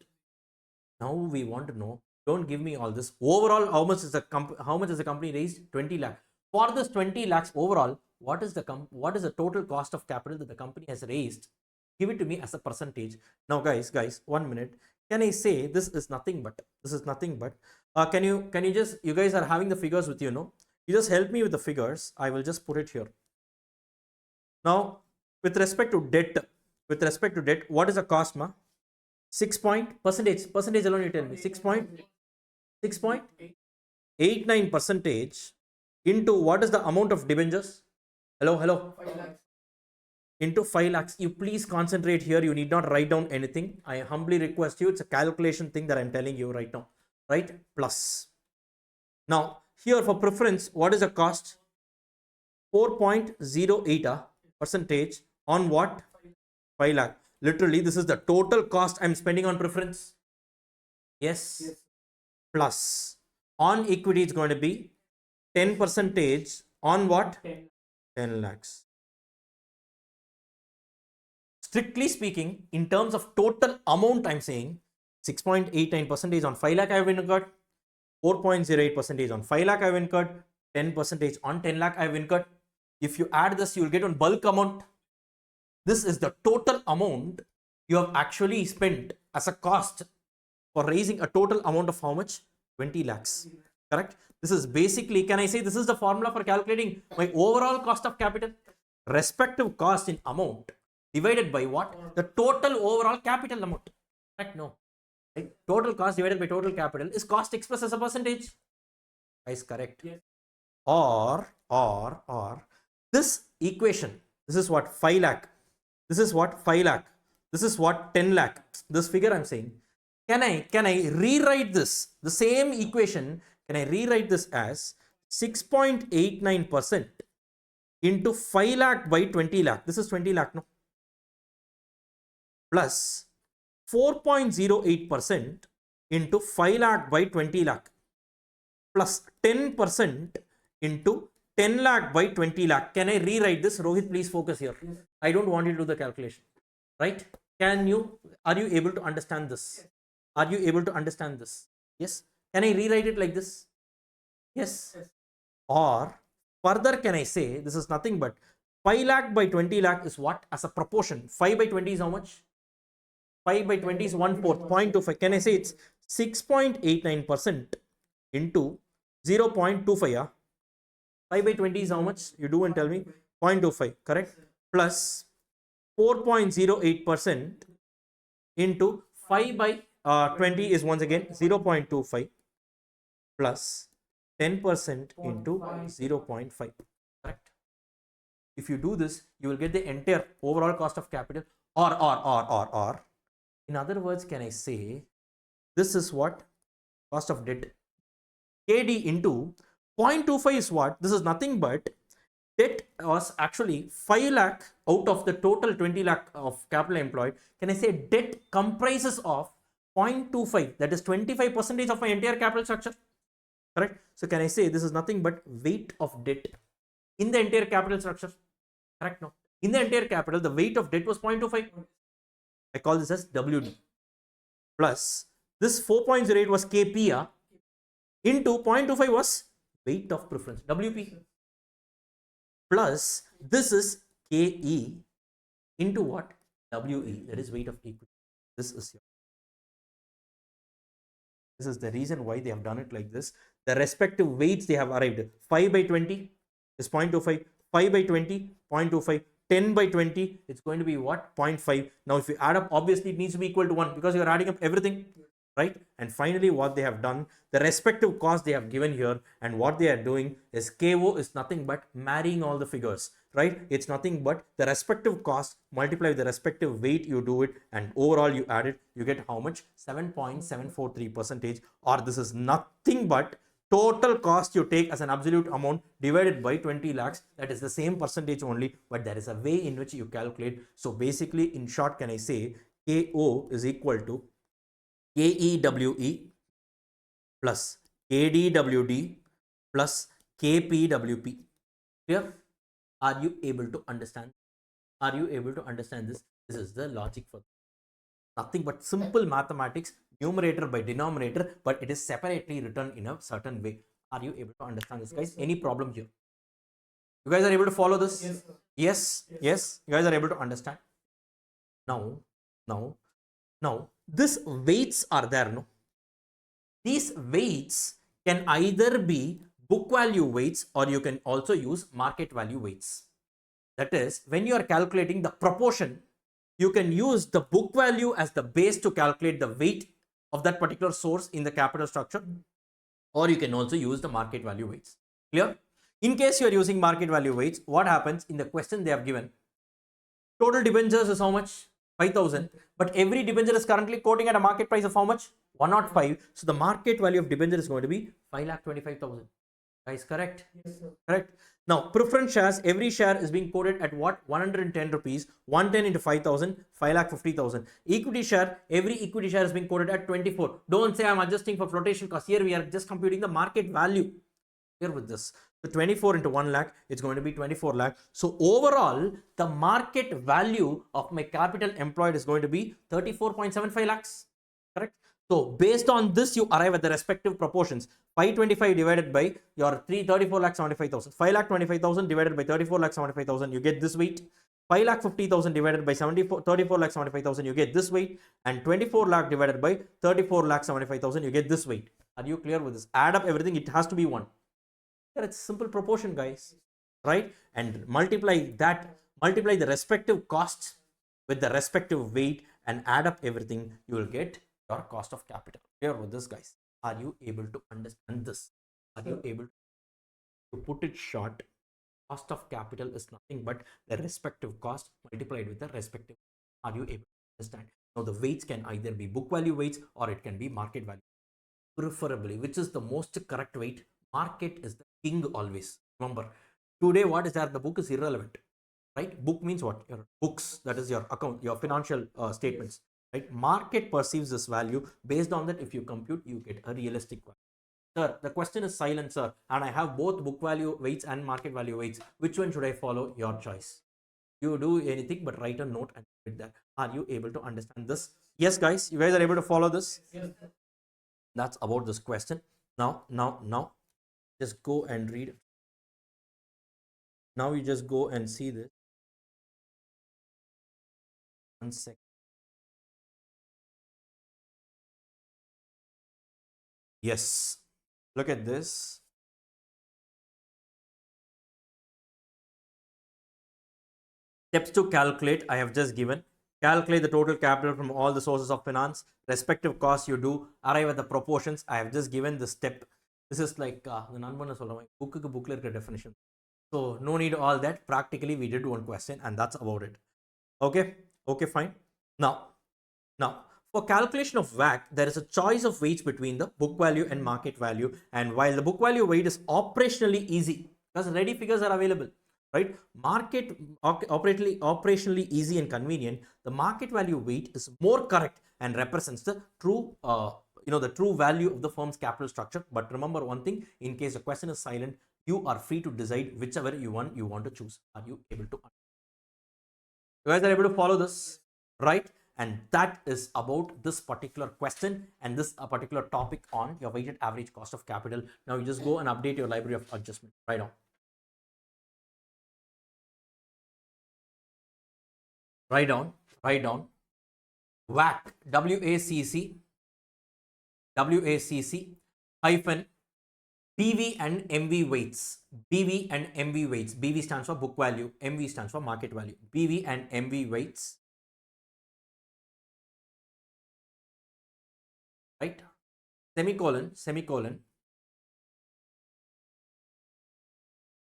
Now we want to know, don't give me all this. Overall, how much is the company raised? 20 lakh. For this 20 lakhs overall, what is the total cost of capital that the company has raised? Give it to me as a percentage. Now guys, 1 minute. Can I say this is nothing but, can you just, you guys are having the figures with you, no? You just help me with the figures. I will just put it here. Now, with respect to debt, what is the cost, ma? Percentage alone, you tell me. 6.89% into what is the amount of debentures? Hello. 5 lakhs. Into 5 lakhs. You please concentrate here. You need not write down anything. I humbly request you. It's a calculation thing that I'm telling you right now. Right? Plus. Now, here for preference, what is the cost? 4.08% on what? 5 lakh. Literally, this is the total cost I'm spending on preference. Yes. Plus on equity is going to be 10% on what? 10 lakhs. Strictly speaking, in terms of total amount, I'm saying 6.89% on 5 lakh I've incurred, 4.08% on 5 lakh I've incurred, 10% on 10 lakh I've incurred. If you add this, you will get on bulk amount. This is the total amount you have actually spent as a cost for raising a total amount of how much? 20 lakhs. Correct? This is basically, can I say this is the formula for calculating my overall cost of capital? Respective cost in amount divided by what? The total overall capital amount. Correct? No. Right? Total cost divided by total capital is cost expressed as a percentage. Is correct. Yes. Or this equation, this is what? 5 lakh. This is what? 5 lakh. This is what? 10 lakh. This figure I'm saying. Can I rewrite this? The same equation, can I rewrite this as 6.89% into 5 lakh by 20 lakh? This is 20 lakh, no? Plus 4.08% into 5 lakh by 20 lakh plus 10% into 10 lakh by 20 lakh. Can I rewrite this? Rohit, please focus here. I don't want you to do the calculation. Right? Are you able to understand this? Are you able to understand this? Yes. Can I rewrite it like this? Yes. Or further, can I say this is nothing but 5 lakh by 20 lakh is what? As a proportion. 5 by 20 is how much? 5 by 20 is 1/4, 0.25. Can I say it's 6.89% into 0.25? Yeah? 5 by 20 is how much? You do and tell me. 0.25, correct? Plus 4.08% into 5 by 20 is once again 0.25 plus 10% into 0.5. Correct? If you do this, you will get the entire overall cost of capital. Or. In other words, can I say this is what? Cost of debt. KD into 0.25 is what? This is nothing but debt was actually 5 lakh out of the total 20 lakh of capital employed. Can I say debt comprises of 0.25, that is 25% of my entire capital structure? Correct? So can I say this is nothing but weight of debt in the entire capital structure? Correct? No. In the entire capital, the weight of debt was 0.25. I call this as WD. Plus this 4.08 was KP into 0.25 was weight of preference, WP. Plus this is KE into what? WE, that is weight of equity. This is the reason why they have done it like this. The respective weights they have arrived. 5 by 20 is 0.25, 5 by 20, 0.25, 10 by 20, it's going to be what? 0.5. Now if you add up, obviously it needs to be equal to 1 because you're adding up everything, right? And finally what they have done, the respective cost they have given here, and what they are doing is KO is nothing but marrying all the figures, right? It's nothing but the respective cost multiplied with the respective weight, you do it, and overall you add it, you get how much? 7.743%, or this is nothing but total cost you take as an absolute amount divided by 20 lakhs. That is the same percentage only, but there is a way in which you calculate. So basically, in short, can I say KO is equal to KEWE plus KDWD plus KPWP. Clear? Are you able to understand? Are you able to understand this? This is the logic for nothing but simple mathematics, numerator by denominator, but it is separately written in a certain way. Are you able to understand this, guys? Any problem here? You guys are able to follow this? Yes. Yes. You guys are able to understand? Now, these weights are there, no? These weights can either be book value weights, or you can also use market value weights. That is, when you are calculating the proportion, you can use the book value as the base to calculate the weight of that particular source in the capital structure, or you can also use the market value weights. Clear? In case you are using market value weights, what happens in the question they have given? Total debentures is how much? 5,000, but every debenture is currently quoting at a market price of how much? 105. So the market value of debenture is going to be 5,25,000. Guys, correct? Yes, sir. Correct. Now, preference shares, every share is being quoted at what? 110 rupees. 110 into 5,000, 5,50,000. Equity share, every equity share is being quoted at 24. Don't say I'm adjusting for flotation cost. Here we are just computing the market value. Here with this. So 24 into 1 lakh, it's going to be 24 lakh. So overall, the market value of my capital employed is going to be 34.75 lakhs. Correct? So based on this, you arrive at the respective proportions. 525 divided by your 34 lakh 75,000. 5 lakh 25,000 divided by 34 lakh 75,000, you get this weight. 5 lakh 50,000 divided by 34 lakh 75,000, you get this weight. And 24 lakh divided by 34 lakh 75,000, you get this weight. Are you clear with this? Add up everything, it has to be 1. It's simple proportion, guys, right? And multiply the respective costs with the respective weight and add up everything, you will get your cost of capital. Clear with this, guys? Are you able to understand this? Are you able to put it short? Cost of capital is nothing but the respective cost multiplied with the respective. Are you able to understand? Now the weights can either be book value weights or it can be market value. Preferably, which is the most correct weight? Market is the king always. Remember, today what is there? The book is irrelevant, right? Book means what? Your books, that is your account, your financial statements, right? Market perceives this value. Based on that, if you compute, you get a realistic value. Sir, the question is silent, sir, and I have both book value weights and market value weights. Which one should I follow? Your choice. You do anything but write a note and put that. Are you able to understand this? Yes, guys, you guys are able to follow this? Yes. That's about this question. Now, just go and read. Now you just go and see this. 1 second. Yes. Look at this. Steps to calculate, I have just given. Calculate the total capital from all the sources of finance. Respective costs you do. Arrive at the proportions. I have just given the step. This is like the book definition. So no need all that. Practically we did one question and that's about it. Okay. Okay, fine. Now, for calculation of WACC, there is a choice of weights between the book value and market value. And while the book value weight is operationally easy, because ready figures are available, right? Market operationally easy and convenient. The market value weight is more correct and represents the true, the true value of the firm's capital structure. But remember one thing: in case the question is silent, you are free to decide whichever you want to choose. Are you able to? You guys are able to follow this, right? And that is about this particular question and this particular topic on your weighted average cost of capital. Now you just go and update your library of adjustment right now. Write down WACC, WACC hyphen BV and MV weights. BV and MV weights. BV stands for book value, MV stands for market value. BV and MV weights, right? Semicolon,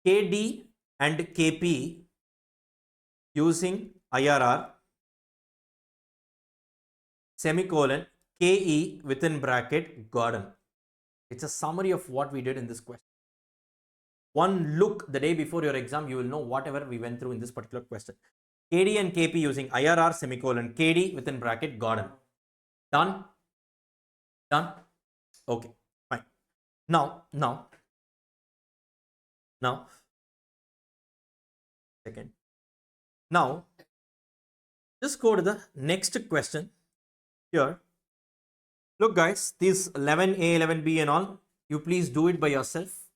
KD and KP using IRR, semicolon, KE within bracket, Gordon. It's a summary of what we did in this question. One look the day before your exam, you will know whatever we went through in this particular question. KD and KP using IRR, semicolon, KD within bracket, Gordon. Done? Okay, fine. Now, second. Now, just go to the next question here. Look, guys, these 11A, 11B and all, you please do it by yourself.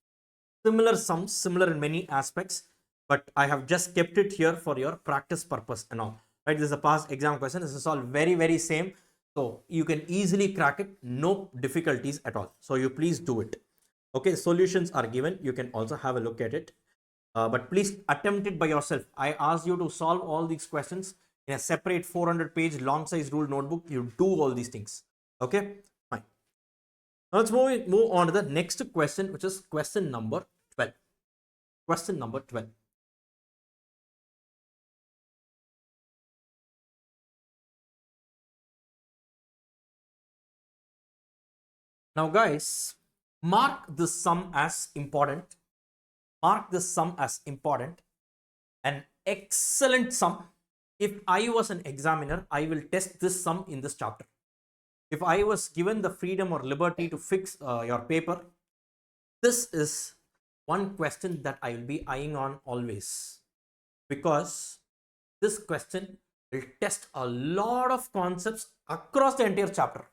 Similar sums, similar in many aspects, but I have just kept it here for your practice purpose and all. Right? This is a past exam question. This is all very, very same. So you can easily crack it. No difficulties at all. So you please do it. Okay, solutions are given. You can also have a look at it. But please attempt it by yourself. I ask you to solve all these questions in a separate 400-page long size rule notebook. You do all these things. Okay, fine. Now let's move on to the next question, which is question number 12. Question number 12. Now, guys, mark this sum as important. Mark this sum as important. An excellent sum. If I was an examiner, I will test this sum in this chapter. If I was given the freedom or liberty to fix your paper, this is one question that I will be eyeing on always, because this question will test a lot of concepts across the entire chapter,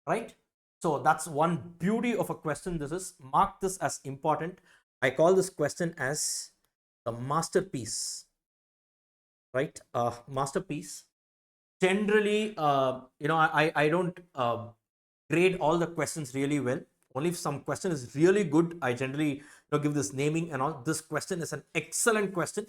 right? So that's one beauty of a question. This is, mark this as important. I call this question as the masterpiece, right? Masterpiece. Generally, I don't grade all the questions really well. Only if some question is really good, I generally give this naming and all. This question is an excellent question.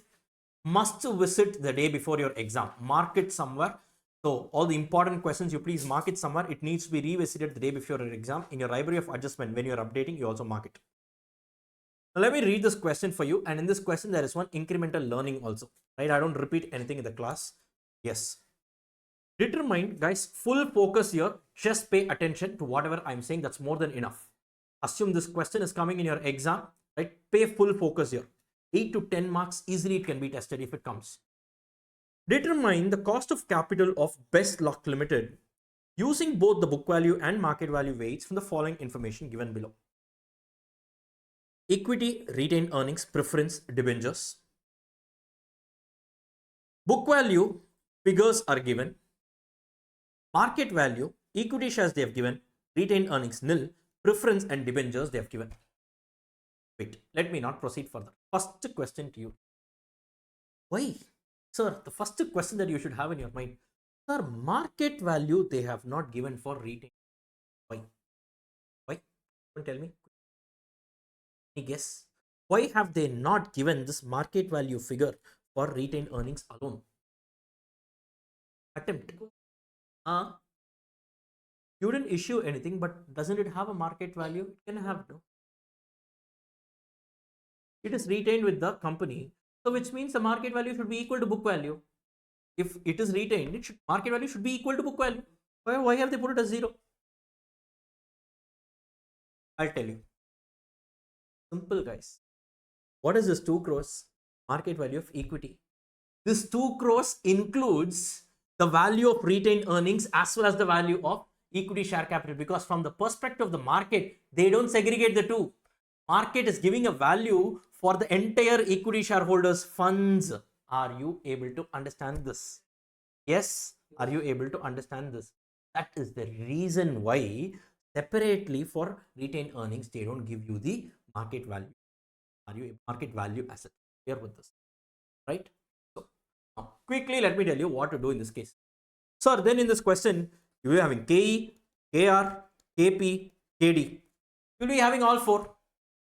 Must visit the day before your exam. Mark it somewhere. So all the important questions, you please mark it somewhere. It needs to be revisited the day before your exam. In your library of adjustment, when you're updating, you also mark it. Now let me read this question for you. And in this question, there is one incremental learning also, right? I don't repeat anything in the class. Yes. Determine, guys, full focus here. Just pay attention to whatever I'm saying. That's more than enough. Assume this question is coming in your exam, right? Pay full focus here. 8 to 10 marks easily it can be tested if it comes. Determine the cost of capital of Best Luck Limited using both the book value and market value weights from the following information given below. Equity, retained earnings, preference, debentures. Book value figures are given. Market value, equity shares they have given, retained earnings nil, preference and debentures they have given. Wait, let me not proceed further. First question to you. Why? Sir, the first question that you should have in your mind. Sir, market value they have not given for retained. Why? Why? Don't tell me. Any guess? Why have they not given this market value figure for retained earnings alone? Attempt. You didn't issue anything, but doesn't it have a market value? It can have, no? It is retained with the company, so which means the market value should be equal to book value. If it is retained, market value should be equal to book value. Why have they put it as 0? I'll tell you. Simple, guys. What is this 2 crores? Market value of equity. This 2 crores includes the value of retained earnings as well as the value of equity share capital, because from the perspective of the market, they don't segregate the two. Market is giving a value for the entire equity shareholders funds. Are you able to understand this? Yes. Are you able to understand this? That is the reason why separately for retained earnings, they don't give you the market value. Are you market value asset? Clear with this, right? So now quickly, let me tell you what to do in this case. Sir, then in this question, you will be having KE, KR, KP, KD. You will be having all 4.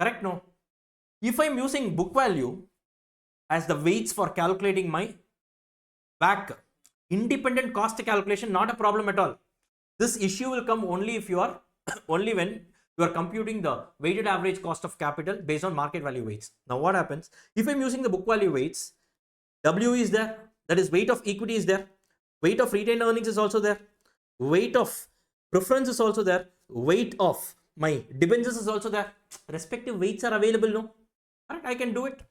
Correct? No. If I'm using book value as the weights for calculating my WACC, independent cost calculation, not a problem at all. This issue will come only if you are only when you are computing the weighted average cost of capital based on market value weights. Now what happens if I'm using the book value weights? W is there, that is weight of equity is there, weight of retained earnings is also there, weight of preference is also there, weight of my debentures is also there. Respective weights are available, no? Correct? I can do it.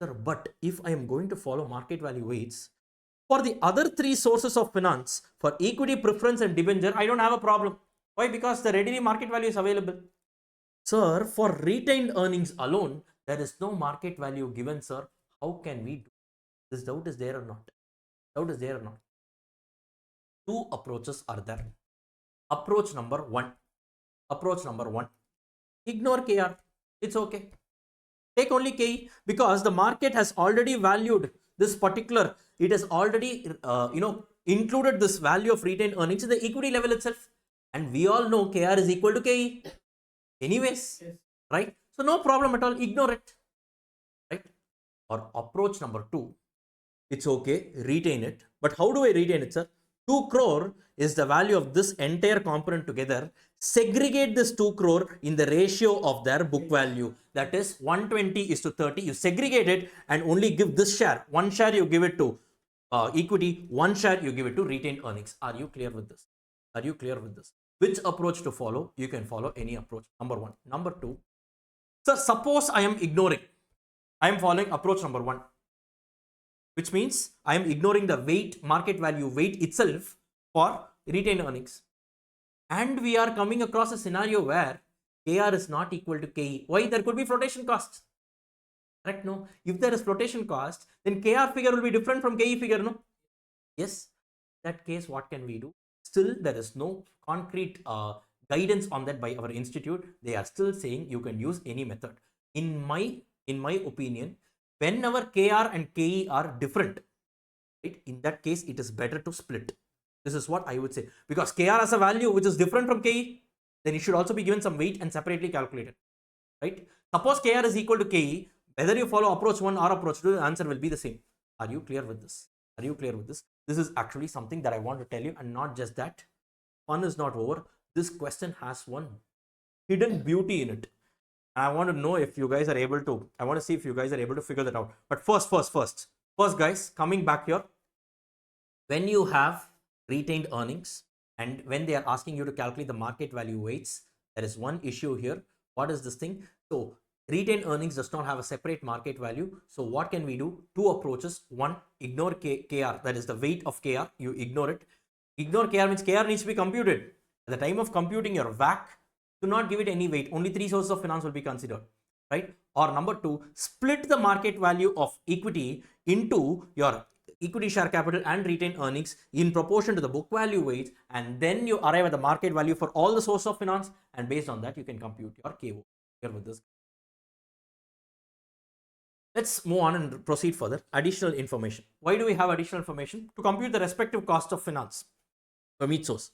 Sir, but if I am going to follow market value weights for the other 3 sources of finance, for equity, preference and debenture, I don't have a problem. Why? Because the readily market value is available. Sir, for retained earnings alone, there is no market value given, sir. How can we do this? Doubt is there or not? Doubt is there or not? 2 approaches are there. Approach number 1. Approach number 1. Ignore KR. It's okay. Take only KE, because the market has already valued this particular. It has already, included this value of retained earnings in the equity level itself. And we all know KR is equal to KE. Anyways, yes. Right? So no problem at all. Ignore it. Right? Or approach number 2. It's okay. Retain it. But how do I retain it, sir? 2 crore is the value of this entire component together. Segregate this 2 crore in the ratio of their book value. That is 120:30. You segregate it and only give this share. 1 share you give it to equity. 1 share you give it to retained earnings. Are you clear with this? Are you clear with this? Which approach to follow? You can follow any approach. Number 1. Number 2. So suppose I am ignoring, I am following approach number 1, which means I am ignoring the weight, market value weight itself for retained earnings. And we are coming across a scenario where KR is not equal to KE. Why? There could be flotation costs. Correct? No. If there is flotation cost, then KR figure will be different from KE figure. No. Yes. In that case, what can we do? Still, there is no concrete guidance on that by our institute. They are still saying you can use any method. In my opinion, whenever KR and KE are different, right, in that case, it is better to split. This is what I would say, because KR has a value which is different from KE, then it should also be given some weight and separately calculated, right? Suppose KR is equal to KE, whether you follow approach 1 or approach 2, the answer will be the same. Are you clear with this? Are you clear with this? This is actually something that I want to tell you, and not just that. Fun is not over. This question has one hidden beauty in it. I want to know if you guys are able to, I want to see if you guys are able to figure that out. But first guys, coming back here, when you have retained earnings and when they are asking you to calculate the market value weights, there is one issue here. What is this thing? So retained earnings does not have a separate market value. So what can we do? Two approaches. One, ignore KR, that is the weight of KR. You ignore it. Ignore KR means KR needs to be computed. At the time of computing your WACC, do not give it any weight. Only 3 sources of finance will be considered, right? Or number 2, split the market value of equity into your equity share capital and retained earnings in proportion to the book value weight, and then you arrive at the market value for all the sources of finance, and based on that you can compute your KO. Here with this, let's move on and proceed further. Additional information. Why do we have additional information? To compute the respective cost of finance from each source.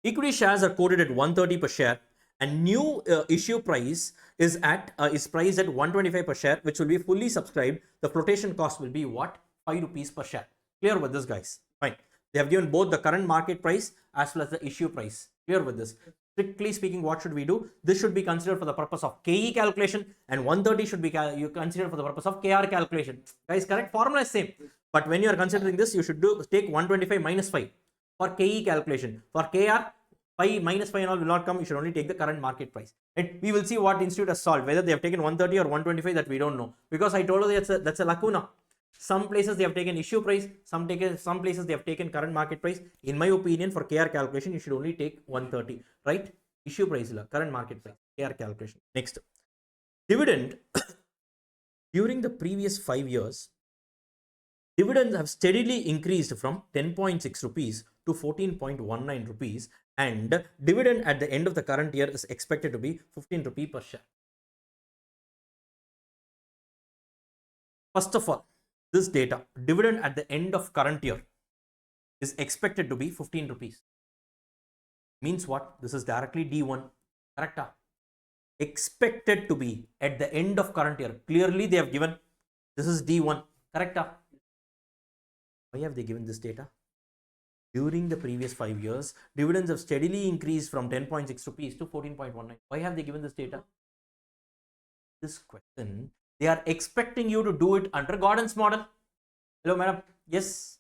Equity shares are quoted at 130 per share, and new issue price is priced at 125 per share, which will be fully subscribed. The flotation cost will be what? 5 rupees per share. Clear with this, guys? Fine. They have given both the current market price as well as the issue price. Clear with this? Strictly speaking, what should we do? This should be considered for the purpose of KE calculation, and 130 should be considered for the purpose of KR calculation. Guys, correct? Formula is same. But when you are considering this, you should take 125 minus 5 for KE calculation. For KR, 5 minus 5 and all will not come. You should only take the current market price. Right? We will see what institute has solved. Whether they have taken 130 or 125, that we don't know. Because I told you that's a lacuna. Some places they have taken issue price, some places they have taken current market price. In my opinion, for KR calculation, you should only take 130, right? Issue price, current market price, KR calculation. Next, dividend. During the previous 5 years, dividends have steadily increased from 10.6 rupees to 14.19 rupees, and dividend at the end of the current year is expected to be 15 rupee per share. First of all, this data, dividend at the end of current year is expected to be 15 rupees. Means what? This is directly D1. Correct? Expected to be at the end of current year. Clearly they have given this is D1. Correct? Why have they given this data? During the previous 5 years, dividends have steadily increased from 10.6 rupees to 14.19. Why have they given this data? This question, they are expecting you to do it under Gordon's model. Hello, madam. Yes,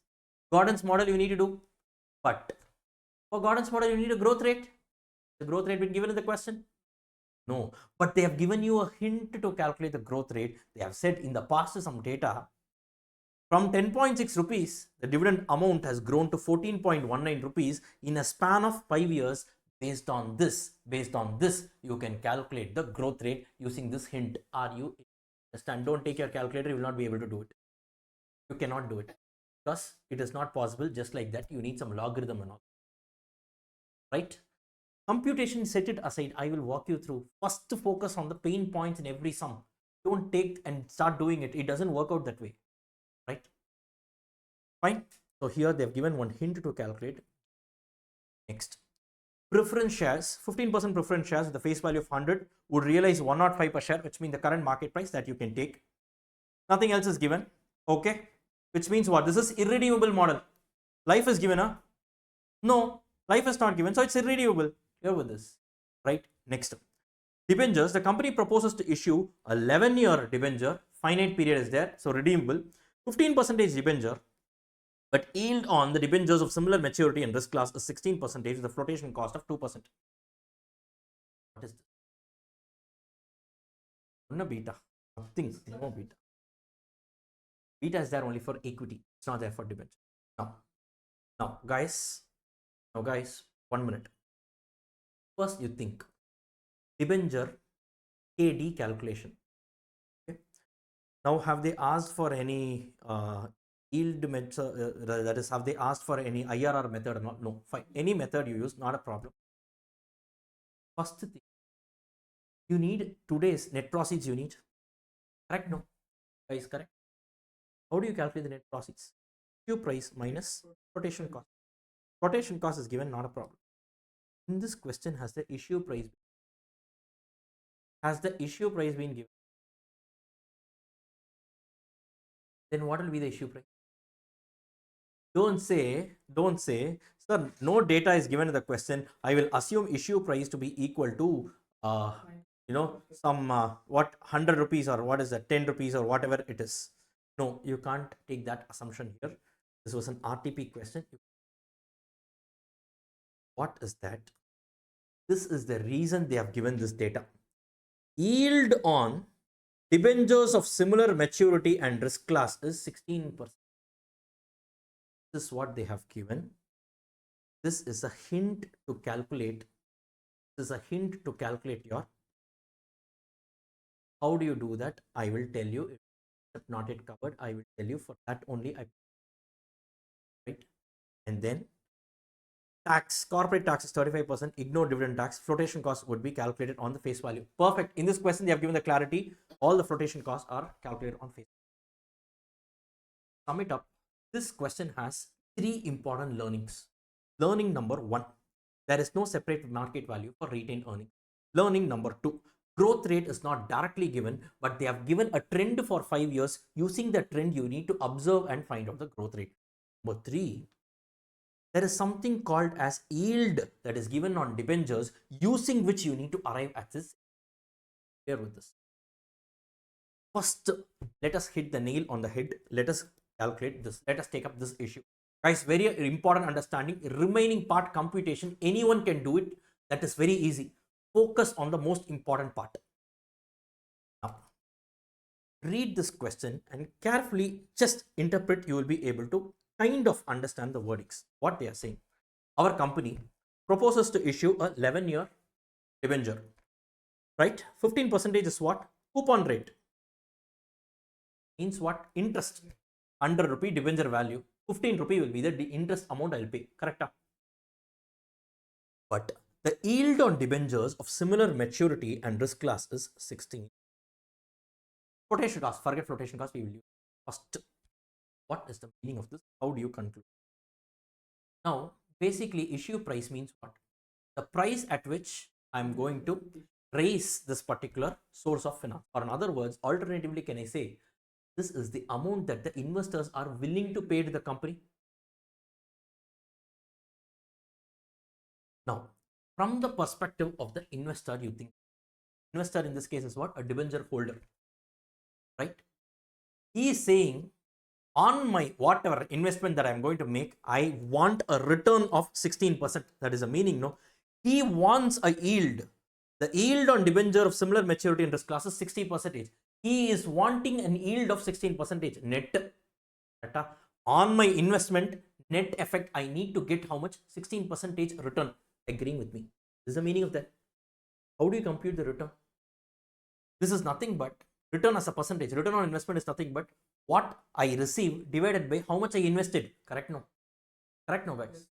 Gordon's model you need to do. But for Gordon's model, you need a growth rate. The growth rate been given in the question? No. But they have given you a hint to calculate the growth rate. They have said in the past some data. From 10.6 rupees, the dividend amount has grown to 14.19 rupees in a span of 5 years. Based on this, you can calculate the growth rate using this hint. Are you understand? Don't take your calculator, you will not be able to do it. You cannot do it because it is not possible just like that. You need some logarithm and all. Right? Computation, set it aside. I will walk you through. First, to focus on the pain points in every sum. Don't take and start doing it. It doesn't work out that way. Right? Fine. So here they have given one hint to calculate. Next, preference shares, 15% preference shares with the face value of 100 would realize 105 per share, which means the current market price that you can take. Nothing else is given. Okay. Which means what? This is irredeemable model. Life is given, huh? No, life is not given. So it's irredeemable. Here with this. Right? Next. Debentures. The company proposes to issue a 11-year debenture. Finite period is there. So redeemable. 15% debenture, but yield on the debentures of similar maturity and risk class is 16% with a flotation cost of 2%. What is this? No beta. Nothing. No beta. Beta is there only for equity. It's not there for debenture. Now, now, guys. Now, guys. 1 minute. First, you think debenture KD calculation. Okay. Now, have they asked for any yield method? That is, have they asked for any IRR method or not? No. Fine. Any method you use, not a problem. First thing, you need today's net proceeds. You need, correct? No, guys, correct. How do you calculate the net proceeds? Issue price minus flotation cost. Flotation cost is given, not a problem. In this question, has the issue price been given? Then what will be the issue price? Don't say, sir, no data is given in the question. I will assume issue price to be equal to, some what 100 rupees or what is that, 10 rupees or whatever it is. No, you can't take that assumption here. This was an RTP question. What is that? This is the reason they have given this data. Yield on debentures of similar maturity and risk class is 16%. This is what they have given. This is a hint to calculate. This is a hint to calculate your. How do you do that? I will tell you. If not yet covered, I will tell you. For that only, right? And then tax, corporate tax is 35%. Ignore dividend tax. Flotation cost would be calculated on the face value. Perfect. In this question, they have given the clarity. All the flotation costs are calculated on face. Sum it up. This question has 3 important learnings. Learning number 1, there is no separate market value for retained earnings. Learning number 2, growth rate is not directly given, but they have given a trend for 5 years. Using the trend, you need to observe and find out the growth rate. Number 3, there is something called as yield that is given on debentures, using which you need to arrive at this. Here with this. First, let us hit the nail on the head. Let us calculate this. Let us take up this issue. Guys, very important understanding. Remaining part computation, anyone can do it. That is very easy. Focus on the most important part. Now, read this question and carefully just interpret. You will be able to kind of understand the wordings. What they are saying. Our company proposes to issue a 11-year debenture. Right? 15% is what? Coupon rate. Means what? Interest. 100 rupee debenture value. 15 rupee will be the interest amount I'll pay. Correct? But the yield on debentures of similar maturity and risk class is 16. Flotation cost. Forget flotation cost. We will use first. What is the meaning of this? How do you conclude? Now, basically, issue price means what? The price at which I'm going to raise this particular source of finance. Or in other words, alternatively, can I say this is the amount that the investors are willing to pay to the company? Now, from the perspective of the investor, you think investor in this case is what? A debenture holder, right? He is saying, on my whatever investment that I'm going to make, I want a return of 16%. That is a meaning, no? He wants a yield. The yield on debenture of similar maturity and risk class is 60%. He is wanting an yield of 16% net. On my investment, net effect, I need to get how much? 16% return. Agreeing with me. This is the meaning of that. How do you compute the return? This is nothing but return as a percentage. Return on investment is nothing but what I receive divided by how much I invested. Correct? No. Correct? No, guys.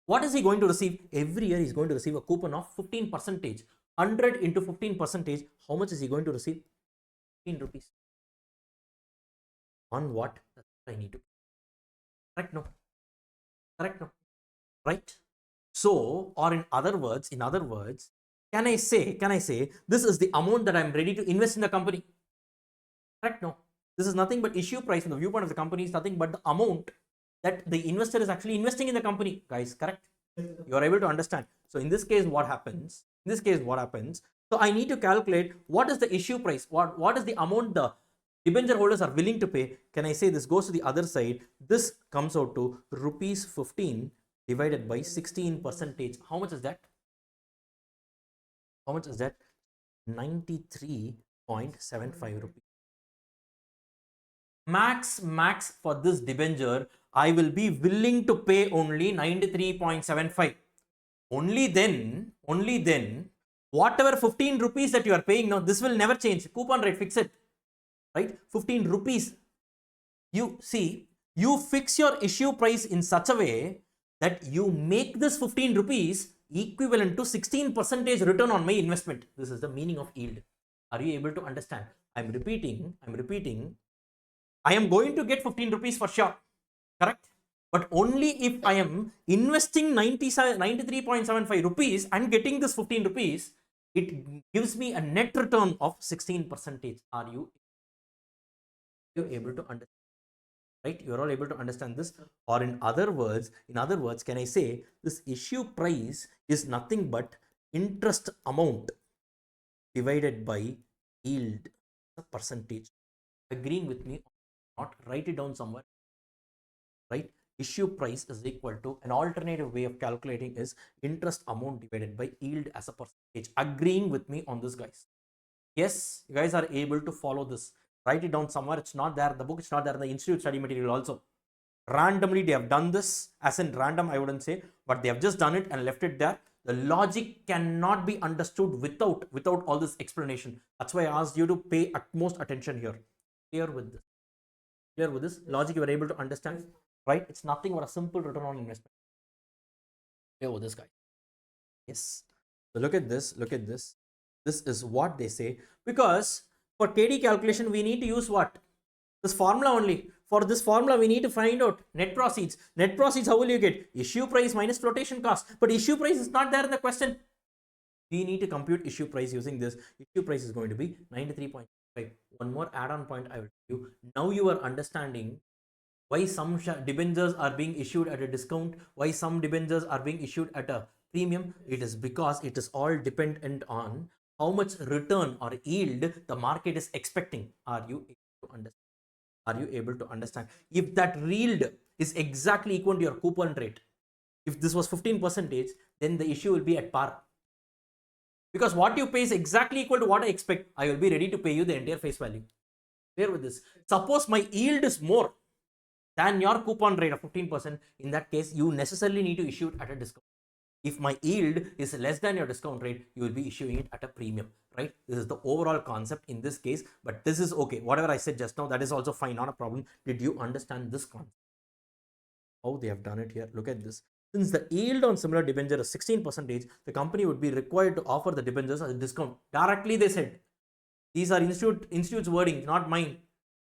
What is he going to receive? Every year he's going to receive a coupon of 15%. 100 into 15%. How much is he going to receive? 15 rupees. On what? That's what I need to. Correct? No. Correct? No. Right? So, or in other words, can I say this is the amount that I'm ready to invest in the company? Correct? No. This is nothing but issue price from the viewpoint of the company is nothing but the amount that the investor is actually investing in the company. Guys, correct? You are able to understand. So in this case, what happens? So I need to calculate what is the issue price, what is the amount the debenture holders are willing to pay. Can I say this goes to the other side? This comes out to rupees 15 divided by 16%. How much is that? 93 0.75 rupees. Max for this debenture, I will be willing to pay only 93.75. Only then, whatever 15 rupees that you are paying now, this will never change. Coupon rate, fix it, right? 15 rupees. You see, you fix your issue price in such a way that you make this 15 rupees equivalent to 16% return on my investment. This is the meaning of yield. Are you able to understand? I'm repeating. I am going to get 15 rupees for sure, correct? But only if I am investing 93.75 rupees and getting this 15 rupees, it gives me a net return of 16%. Are you able to understand? Right? You're all able to understand this. Or in other words, can I say this issue price is nothing but interest amount divided by yield, a percentage. Agreeing with me? Not write it down somewhere, right? Issue price is equal to, an alternative way of calculating is interest amount divided by yield as a percentage. Agreeing with me on this, guys? Yes, you guys are able to follow this. Write it down somewhere. It's not there in the book. It's not there in the institute study material also. Randomly, they have done this, as in random, I wouldn't say, but they have just done it and left it there. The logic cannot be understood without all this explanation. That's why I asked you to pay utmost attention here. Clear with this? Clear with this? Logic you are able to understand, right? It's nothing but a simple return on investment. Clear with this, guy? Yes. So look at this. Look at this. This is what they say, because for KD calculation we need to use what? This formula only. For this formula we need to find out net proceeds. Net proceeds, how will you get? Issue price minus flotation cost. But issue price is not there in the question. We need to compute issue price using this. Issue price is going to be 93.5. One more add-on point I will tell you. Now you are understanding why some debentures are being issued at a discount, why some debentures are being issued at a premium. It is because it is all dependent on how much return or yield the market is expecting. Are you able to understand? Are you able to understand? If that yield is exactly equal to your coupon rate, if this was 15%, then the issue will be at par. Because what you pay is exactly equal to what I expect. I will be ready to pay you the entire face value. Clear with this? Suppose my yield is more than your coupon rate of 15%. In that case, you necessarily need to issue it at a discount. If my yield is less than your discount rate, you will be issuing it at a premium, right? This is the overall concept in this case, but this is okay. Whatever I said just now, that is also fine, not a problem. Did you understand this concept? How they have done it here? Look at this. Since the yield on similar debenture is 16%, the company would be required to offer the debentures as a discount. Directly they said. These are institute's wording, not mine.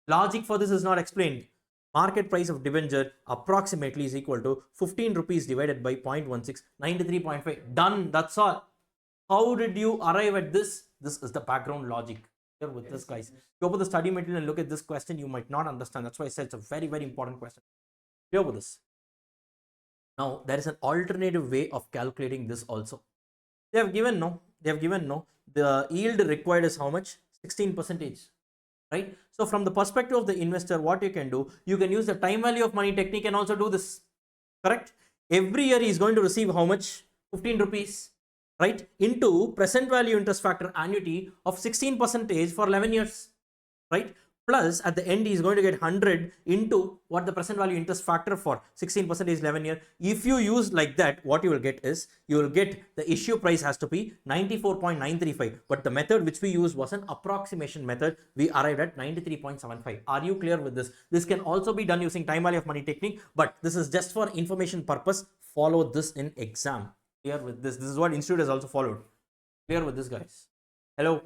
Logic for this is not explained. Market price of debenture approximately is equal to 15 rupees divided by 0.16, 93.5. Done. That's all. How did you arrive at this? This is the background logic. Here with this, guys. Go over the study material and look at this question. You might not understand. That's why I said it's a very, very important question. Here with this. Now, there is an alternative way of calculating this also. They have given no. The yield required is how much? 16%. Right? So from the perspective of the investor, what you can do, you can use the time value of money technique and also do this. Correct? Every year he is going to receive how much? 15 rupees. Right? Into present value interest factor annuity of 16% for 11 years. Right? Plus at the end he is going to get 100 into what the present value interest factor for 16% is 11 year. If you use like that, what you will get is, you will get the issue price has to be 94.935, but the method which we used was an approximation method. We arrived at 93.75. Are you clear with this? This can also be done using time value of money technique, but this is just for information purpose. Follow this in exam. Clear with this? This is what institute has also followed. Clear with this, guys? Hello?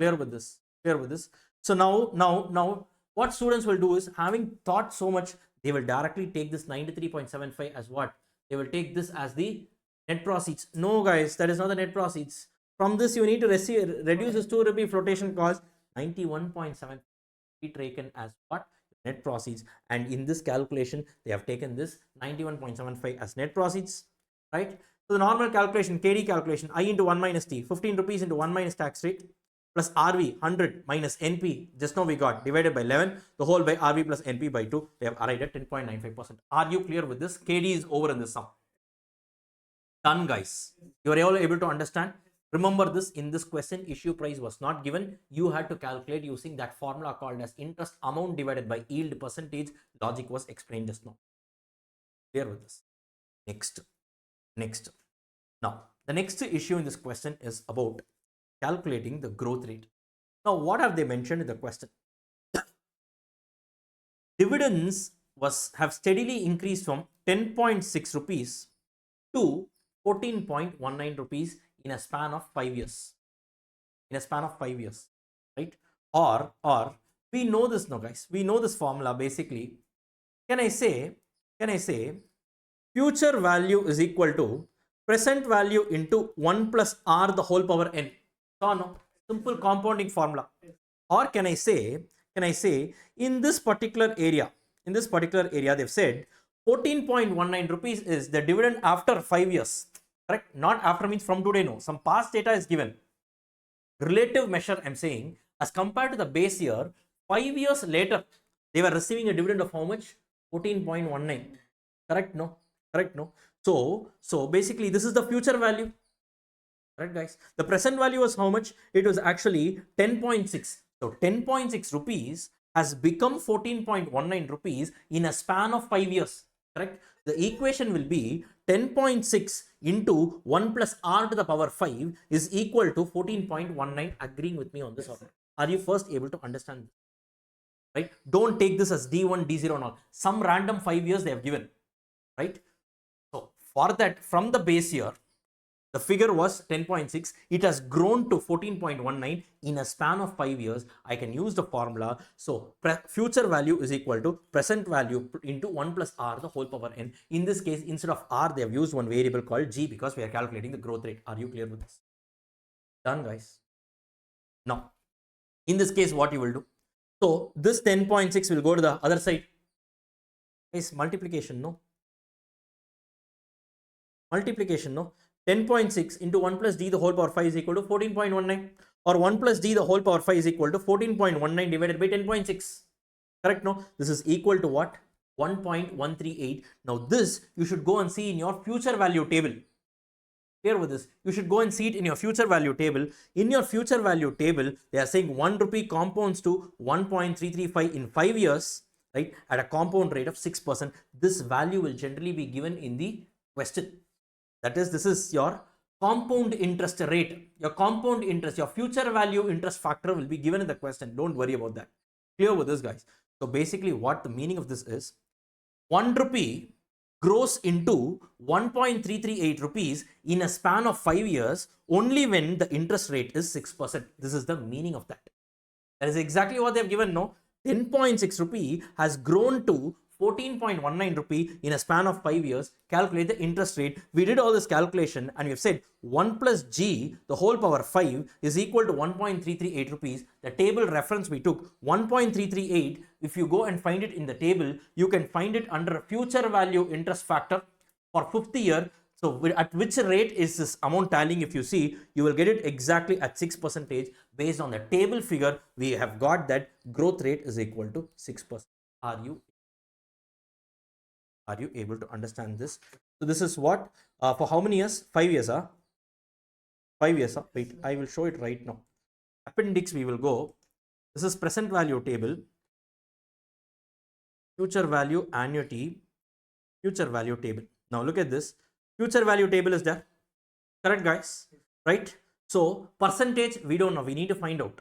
Clear with this? Clear with this? So now what students will do is, having thought so much, they will directly take this 93.75 as what? They will take this as the net proceeds. No, guys, that is not the net proceeds. From this, you need to reduce this 2 rupee flotation cost. 91.7 be taken as what? Net proceeds. And in this calculation, they have taken this 91.75 as net proceeds, right? So the normal calculation, KD calculation, I into 1 minus T, 15 rupees into 1 minus tax rate, plus RV 100 minus NP, just now we got divided by 11, the whole by RV plus NP by 2. They have arrived at 10.95%. Are you clear with this? KD is over in this sum. Done, guys. You are all able to understand. Remember this, in this question, issue price was not given. You had to calculate using that formula called as interest amount divided by yield percentage. Logic was explained just now. Clear with this? Next. Now, the next issue in this question is about calculating the growth rate. Now, what have they mentioned in the question? Dividends have steadily increased from 10.6 rupees to 14.19 rupees in a span of 5 years. Right? Or we know this now, guys. We know this formula basically. Can I say future value is equal to present value into 1 plus r the whole power n? So no, simple compounding formula. Or can I say in this particular area they've said 14.19 rupees is the dividend after 5 years. Correct? Not after means from today, no. Some past data is given. Relative measure, I'm saying, as compared to the base year, 5 years later, they were receiving a dividend of how much? 14.19. Correct? No. So basically, this is the future value. Right, guys? The present value was how much? It was actually 10.6. So 10.6 rupees has become 14.19 rupees in a span of 5 years. Correct? The equation will be 10.6 into 1 plus r to the power 5 is equal to 14.19. Agreeing with me on this? Are you first able to understand this? Right? Don't take this as D1, D0 and all. Some random 5 years they have given. Right? So for that, from the base year, the figure was 10.6. It has grown to 14.19 in a span of 5 years. I can use the formula. So future value is equal to present value into 1 plus r the whole power n. In this case, instead of r, they have used one variable called g because we are calculating the growth rate. Are you clear with this? Done, guys. Now, in this case, what you will do? So this 10.6 will go to the other side. Is multiplication, no? 10.6 into 1 plus d the whole power 5 is equal to 14.19, or 1 plus d the whole power 5 is equal to 14.19 divided by 10.6. Correct? No? This is equal to what? 1.138. Now this you should go and see in your future value table. Clear with this? You should go and see it in your future value table. In your future value table, they are saying 1 rupee compounds to 1.335 in 5 years, right? At a compound rate of 6%. This value will generally be given in the question. That is, this is your compound interest rate. Your compound interest, your future value interest factor will be given in the question. Don't worry about that. Clear with this, guys? So basically what the meaning of this is, 1 rupee grows into 1.338 rupees in a span of 5 years only when the interest rate is 6%. This is the meaning of that. That is exactly what they have given, no? 10.6 rupee has grown to 14.19 rupee in a span of 5 years. Calculate the interest rate. We did all this calculation and we have said 1 plus g the whole power 5 is equal to 1.338 rupees. The table reference we took 1.338. If you go and find it in the table, you can find it under future value interest factor for 50 year. So at which rate is this amount tallying? If you see, you will get it exactly at 6%. Based on the table figure, we have got that growth rate is equal to 6%. Are you able to understand this? So this is what, for how many years? 5 years, 5 years, wait, I will show it right now. Appendix we will go. This is present value table, future value annuity, future value table. Now look at this. Future value table is there. Correct, guys? Right? So percentage, we don't know. We need to find out.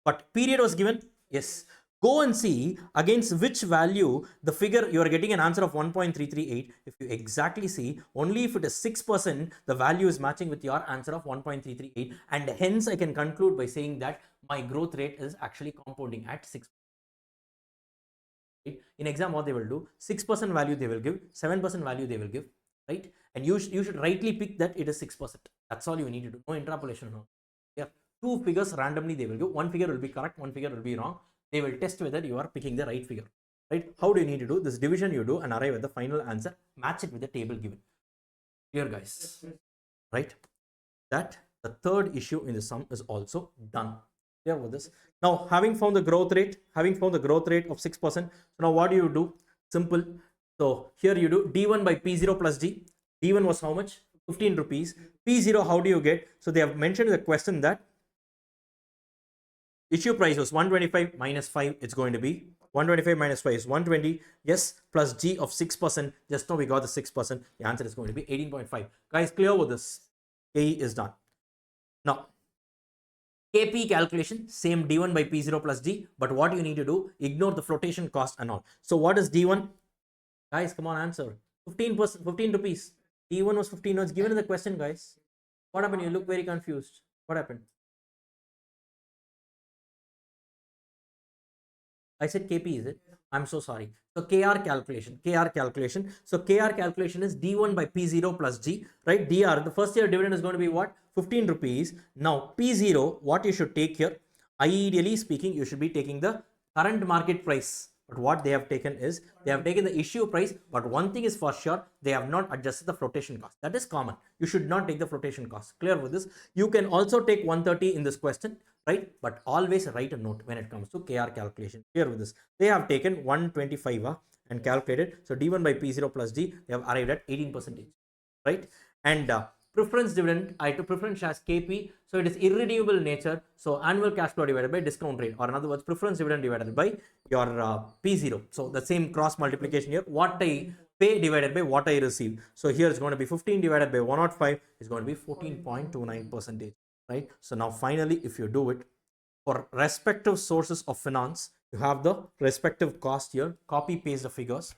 But period was given. Yes. Go and see against which value the figure you are getting an answer of 1.338. If you exactly see, only if it is 6%, the value is matching with your answer of 1.338. And hence I can conclude by saying that my growth rate is actually compounding at 6%. In exam, what they will do, 6% value they will give, 7% value they will give, right? And you should rightly pick that it is 6%. That's all you need to do. No interpolation. No. Yeah. 2 figures randomly they will give. One figure will be correct, one figure will be wrong. They will test whether you are picking the right figure, right? How do you need to do this division? You do and arrive at the final answer, match it with the table given. Clear, guys? Right? That the third issue in the sum is also done. Clear with this? Now, having found the growth rate of 6%, so now what do you do? Simple. So here you do d1 by p0 plus d. d1 was how much? 15 rupees. P0, how do you get? So they have mentioned in the question that issue price was 125 minus 5, it's going to be 125 minus 5 is 120. Yes, plus G of 6%. Just now we got the 6%. The answer is going to be 18.5. Guys, clear with this. KE is done. Now, KP calculation, same D1 by P0 plus D. But what you need to do, ignore the flotation cost and all. So what is D1? Guys, come on, answer. 15%, 15 rupees. D1 was 15. No, it's given in the question, guys. What happened? You look very confused. What happened? I said KP, is it? I'm so sorry. So KR calculation. So KR calculation is D1 by P0 plus G, right? DR, the first year dividend is going to be what? 15 rupees. Now P0, what you should take here, ideally speaking, you should be taking the current market price. But what they have taken is, they have taken the issue price, but one thing is for sure, they have not adjusted the flotation cost. That is common. You should not take the flotation cost. Clear with this? You can also take 130 in this question, right? But always write a note when it comes to KR calculation. Clear with this? They have taken 125 and calculated. So D1 by P0 plus D, they have arrived at 18%, right? And preference dividend, I to preference as KP, so it is irredeemable nature. So annual cash flow divided by discount rate, or in other words, preference dividend divided by your P0. So the same cross multiplication here, what I pay divided by what I receive. So here it's going to be 15 divided by 105 is going to be 14.29%, right? So now finally, if you do it for respective sources of finance, you have the respective cost here, copy paste the figures.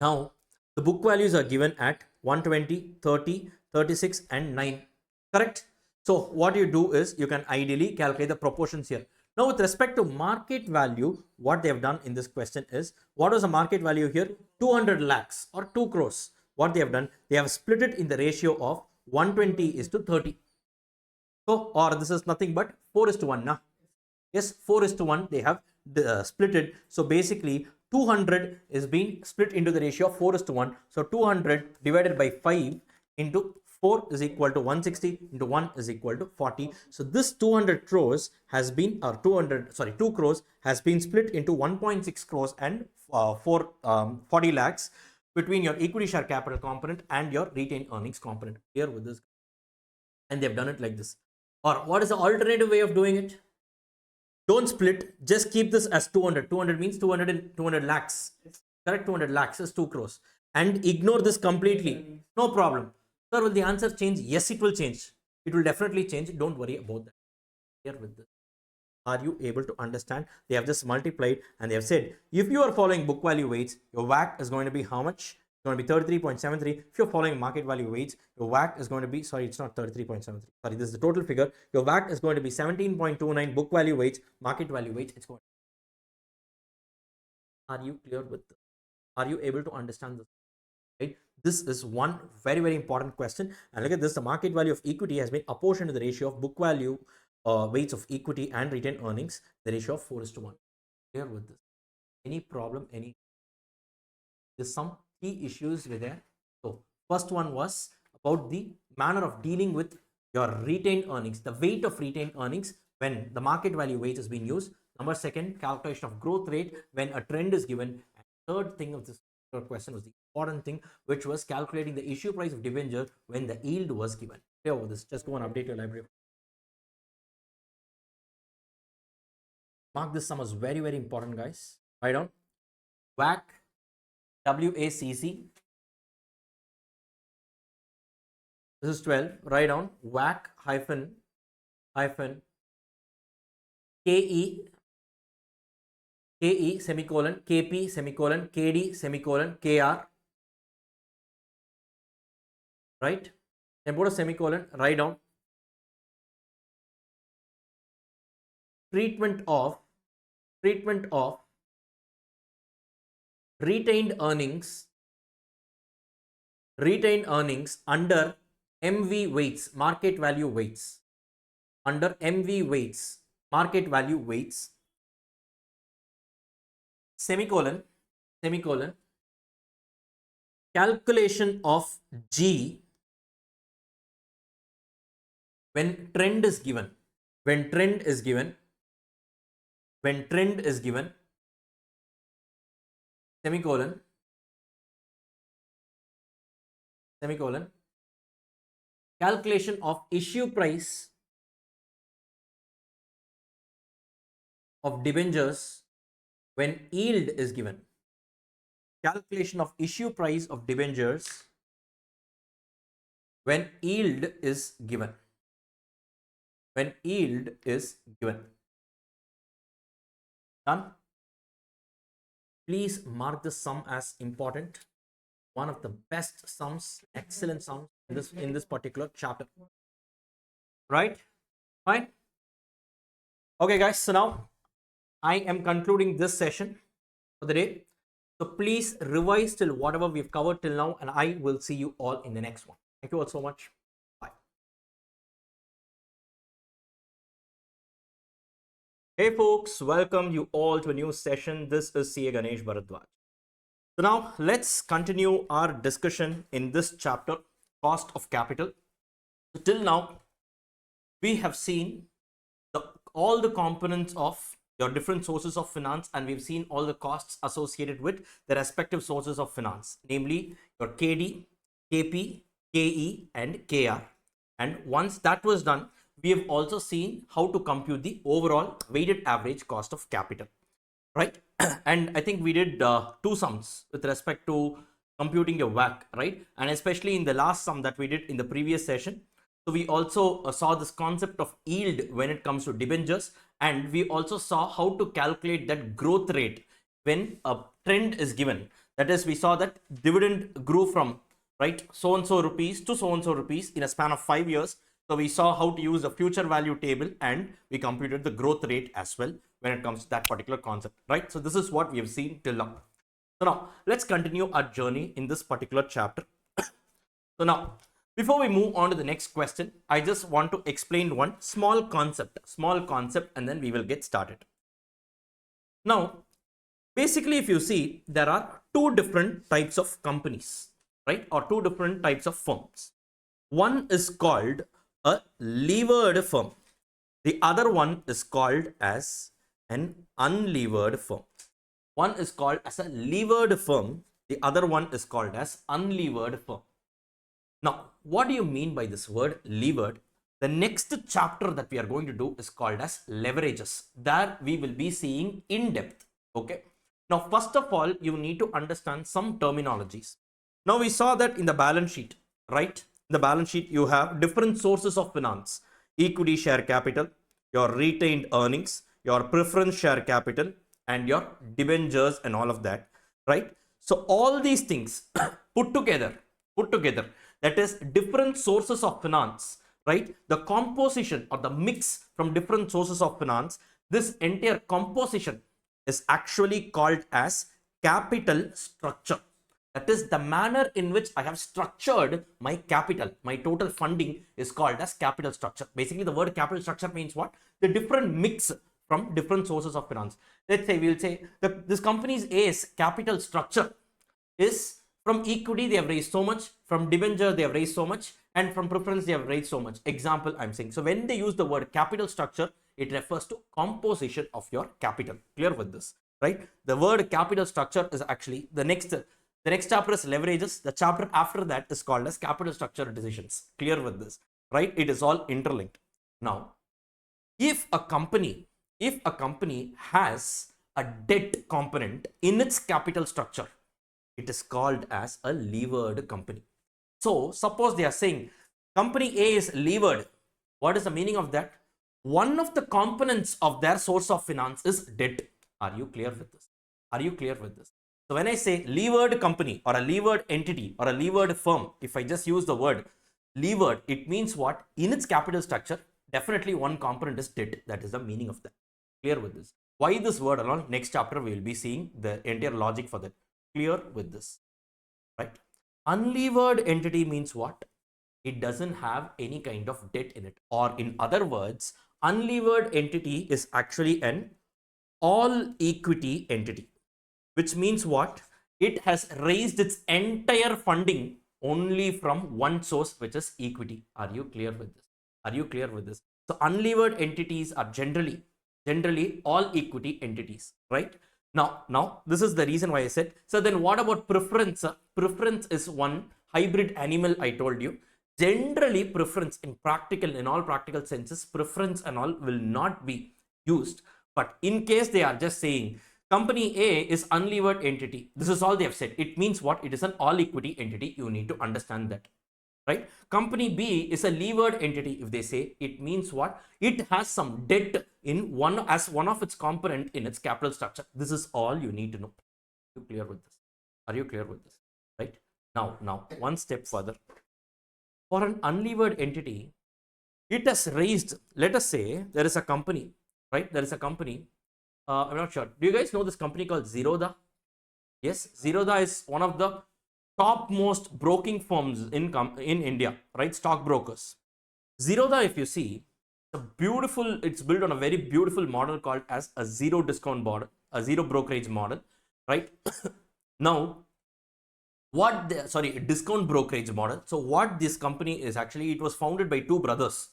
Now the book values are given at 120, 30, 36 and 9, correct? So what you do is, you can ideally calculate the proportions here. Now with respect to market value, what they have done in this question is, what was the market value here? 200 lakhs or 2 crores. What they have done, they have split it in the ratio of 120 is to 30. So, or this is nothing but 4 is to 1. Nah? Yes, 4 is to 1 they have split it. So basically 200 is being split into the ratio of 4 is to 1. So 200 divided by 5 into 4 is equal to 160 into 1 is equal to 40. So this 200 crores has been, or 2 crores has been split into 1.6 crores and 40 lakhs between your equity share capital component and your retained earnings component. Here with this, and they've done it like this. Or what is the alternative way of doing it? Don't split, just keep this as 200. 200 means 200 lakhs. Correct? 200 lakhs is 2 crores. And ignore this completely. No problem. Sir, will the answer change? Yes, it will change. It will definitely change. Don't worry about that. Here with this. Are you able to understand? They have just multiplied and they have said, if you are following book value weights, your WACC is going to be how much? It's going to be 33.73. If you're following market value weights, your WACC is going to be, sorry, it's not 33.73. Sorry, this is the total figure. Your WACC is going to be 17.29. Book value weights, market value weights, it's going. Are you clear with this? Are you able to understand this? Right? This is one very, very important question. And look at this, the market value of equity has been apportioned to the ratio of book value weights of equity and retained earnings, the ratio of 4 is to 1. Clear with this? Any problem? There's some key issues with there. So first one was about the manner of dealing with your retained earnings, the weight of retained earnings when the market value weight is being used. Number second, calculation of growth rate when a trend is given. And third thing of this question was the important thing, which was calculating the issue price of debenture when the yield was given. Clear with this? Just go and update your library. Mark this sum as very, very important, guys. Write down WACC, WACC. This is 12. Write down WACC hyphen KE semicolon KP semicolon KD semicolon KR. Right? Then put a semicolon. Write down treatment of retained earnings under MV weights, market value weights, under MV weights, market value weights, semicolon, calculation of G when trend is given, semicolon, calculation of issue price of debentures when yield is given. Calculation of issue price of debentures when yield is given. When yield is given. Done? Please mark this sum as important. One of the best sums, excellent sums in this particular chapter. Right? Fine? Okay, guys. So now I am concluding this session for the day. So please revise till whatever we've covered till now, and I will see you all in the next one. Thank you all so much. Bye. Hey folks, welcome you all to a new session. This is CA Ganesh Bharadwaj. So now let's continue our discussion in this chapter, cost of capital. So till now, we have seen all the components of your different sources of finance, and we've seen all the costs associated with the respective sources of finance, namely your KD, KP, KE, and KR. And once that was done, we have also seen how to compute the overall weighted average cost of capital, right? And I think we did two sums with respect to computing your WACC, right? And especially in the last sum that we did in the previous session. So we also saw this concept of yield when it comes to debentures, and we also saw how to calculate that growth rate when a trend is given. That is, we saw that dividend grew from, right, so and so rupees to so and so rupees in a span of 5 years. So we saw how to use the future value table, and we computed the growth rate as well when it comes to that particular concept, right? So this is what we have seen till now. So now let's continue our journey in this particular chapter. So now, before we move on to the next question, I just want to explain one small concept, and then we will get started. Now, basically, if you see, there are two different types of companies, right? Or two different types of firms. One is called a levered firm. The other one is called as an unlevered firm. One is called as a levered firm. The other one is called as unlevered firm. Now, what do you mean by this word levered? The next chapter that we are going to do is called as leverages. There we will be seeing in depth. Okay. Now, first of all, you need to understand some terminologies. Now, we saw that in the balance sheet, right? In the balance sheet, you have different sources of finance: equity share capital, your retained earnings, your preference share capital, and your debentures and all of that, right? So all these things put together, that is different sources of finance, right? The composition or the mix from different sources of finance, this entire composition is actually called as capital structure. That is the manner in which I have structured my capital, my total funding is called as capital structure. Basically, the word capital structure means what? The different mix from different sources of finance. Let's say we'll say that this company's A's capital structure is from equity they have raised so much, from debenture they have raised so much, and from preference they have raised so much. Example I'm saying. So when they use the word capital structure, it refers to composition of your capital. Clear with this, right? The word capital structure is actually the next chapter is leverages. The chapter after that is called as capital structure decisions. Clear with this, right? It is all interlinked. Now, if a company has a debt component in its capital structure, it is called as a levered company. So suppose they are saying company A is levered. What is the meaning of that? One of the components of their source of finance is debt. Are you clear with this? Are you clear with this? So when I say levered company or a levered entity or a levered firm, if I just use the word levered, it means what? In its capital structure, definitely one component is debt. That is the meaning of that. Clear with this? Why this word alone? Next chapter we will be seeing the entire logic for that. Clear with this, right? Unlevered entity means what? It doesn't have any kind of debt in it, or in other words, unlevered entity is actually an all equity entity, which means what? It has raised its entire funding only from one source, which is equity. Are you clear with this? Are you clear with this? So unlevered entities are generally all equity entities, right? Now this is the reason why I said. So then what about preference? Preference is one hybrid animal I told you. Generally, preference in all practical senses, preference and all will not be used. But in case they are just saying company A is unlevered entity, this is all they have said. It means what? It is an all equity entity. You need to understand that, right? Company B is a levered entity. If they say, it means what? It has some debt in one of its component in its capital structure. This is all you need to know. Are you clear with this? Are you clear with this? Right? Now, one step further. For an unlevered entity, it has raised, let us say there is a company, right? There is a company. I'm not sure. Do you guys know this company called Zerodha? Yes, Zerodha is one of the topmost broking firms in India, right? Stockbrokers. Zerodha, if you see, it's built on a very beautiful model called as a zero discount model, a zero brokerage model, right? Now, discount brokerage model. So what this company is actually, it was founded by two brothers,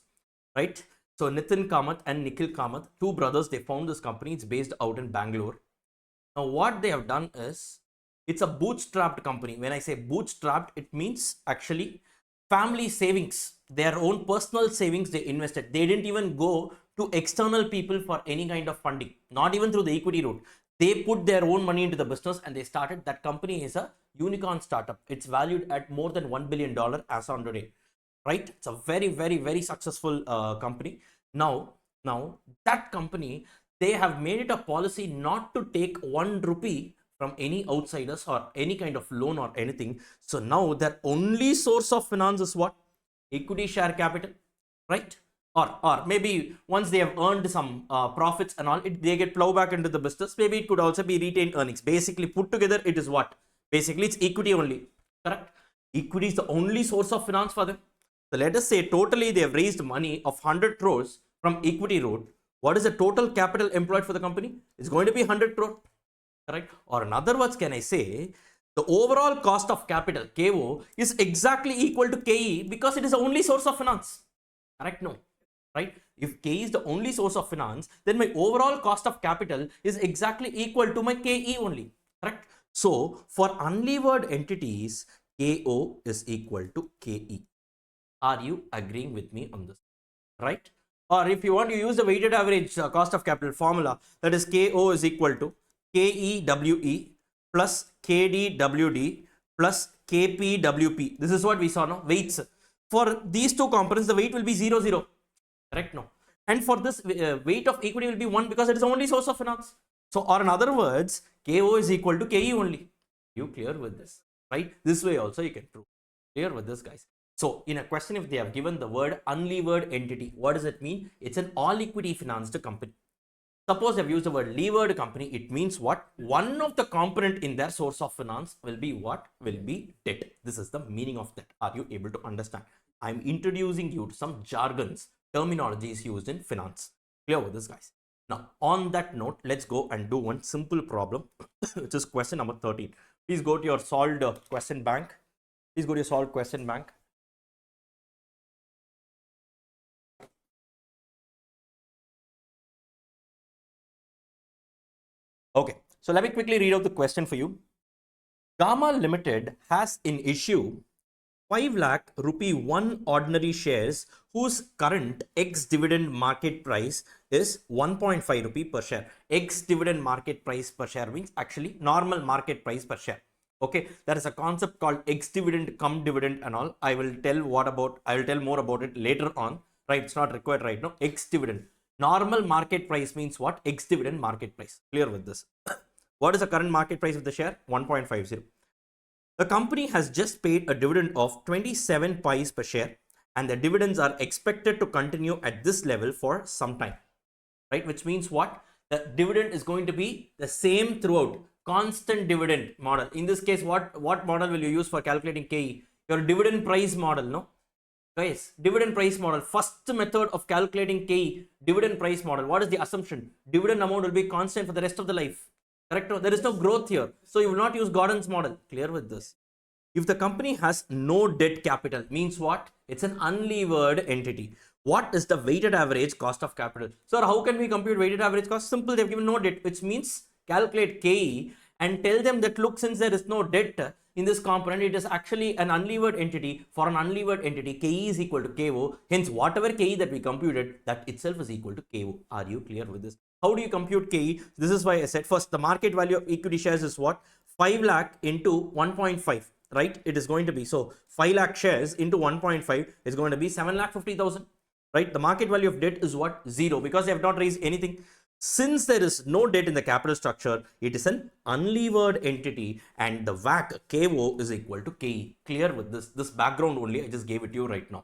right? So Nitin Kamath and Nikhil Kamath, two brothers, they found this company. It's based out in Bangalore. Now what they have done is, it's a bootstrapped company. When I say bootstrapped, it means actually family savings, their own personal savings they invested. They didn't even go to external people for any kind of funding, not even through the equity route. They put their own money into the business and they started. That company is a unicorn startup. It's valued at more than $1 billion as on today, right? It's a very, very, very successful company. Now that company, they have made it a policy not to take 1 rupee from any outsiders or any kind of loan or anything. So now their only source of finance is what? Equity share capital, right? Or maybe once they have earned some profits and all, they get plow back into the business. Maybe it could also be retained earnings. Basically put together, it is what? Basically it's equity only, correct? Equity is the only source of finance for them. So let us say totally they have raised money of 100 crores from equity route. What is the total capital employed for the company? It's going to be 100 crore, correct? Or in other words, can I say the overall cost of capital, KO, is exactly equal to KE because it is the only source of finance, correct? No, right? If K is the only source of finance, then my overall cost of capital is exactly equal to my KE only, correct? So for unlevered entities, KO is equal to KE. Are you agreeing with me on this, right? Or if you want to use the weighted average cost of capital formula, that is KO is equal to KEWE plus KDWD plus KPWP. This is what we saw, no? Weights. For these two components, the weight will be 0, 0. Correct? No. And for this, weight of equity will be 1 because it is the only source of finance. So, or in other words, KO is equal to KE only. You clear with this, right? This way also you can prove. Clear with this, guys. So, in a question, if they have given the word unlevered entity, what does it mean? It's an all equity financed company. Suppose they've used the word levered company, it means what? One of the component in their source of finance will be what? Will be debt. This is the meaning of that. Are you able to understand? I'm introducing you to some jargons, terminologies used in finance. Clear with this, guys? Now, on that note, let's go and do one simple problem, which is question number 13. Please go to your solved question bank. Please go to your solved question bank. Okay, so let me quickly read out the question for you. Gamma Limited has in issue 5 lakh rupee 1 ordinary shares whose current ex-dividend market price is 1.5 rupee per share. Ex-dividend market price per share means actually normal market price per share. Okay, there is a concept called ex-dividend cum dividend and all. I will tell more about it later on. Right, it's not required right now. Ex-dividend. Normal market price means what? Ex-dividend market price. Clear with this. What is the current market price of the share? 1.50. The company has just paid a dividend of 27 pies per share and the dividends are expected to continue at this level for some time, right? Which means what? The dividend is going to be the same throughout. Constant dividend model. In this case, what model will you use for calculating KE? Your dividend price model, no? Guys, dividend price model, first method of calculating KE, dividend price model. What is the assumption? Dividend amount will be constant for the rest of the life. Correct? There is no growth here. So you will not use Gordon's model. Clear with this. If the company has no debt capital, means what? It's an unlevered entity. What is the weighted average cost of capital? So how can we compute weighted average cost? Simple, they've given no debt, which means calculate KE and tell them that look, since there is no debt, in this component, it is actually an unlevered entity. For an unlevered entity, KE is equal to KO. Hence, whatever KE that we computed, that itself is equal to KO. Are you clear with this? How do you compute KE? This is why I said first, the market value of equity shares is what? 5 lakh into 1.5, right? It is going to be, so 5 lakh shares into 1.5 is going to be 7,50,000, right? The market value of debt is what? 0, because they have not raised anything. Since there is no debt in the capital structure, it is an unlevered entity, and the WACC KO is equal to KE. Clear with this? This background only, I just gave it to you right now,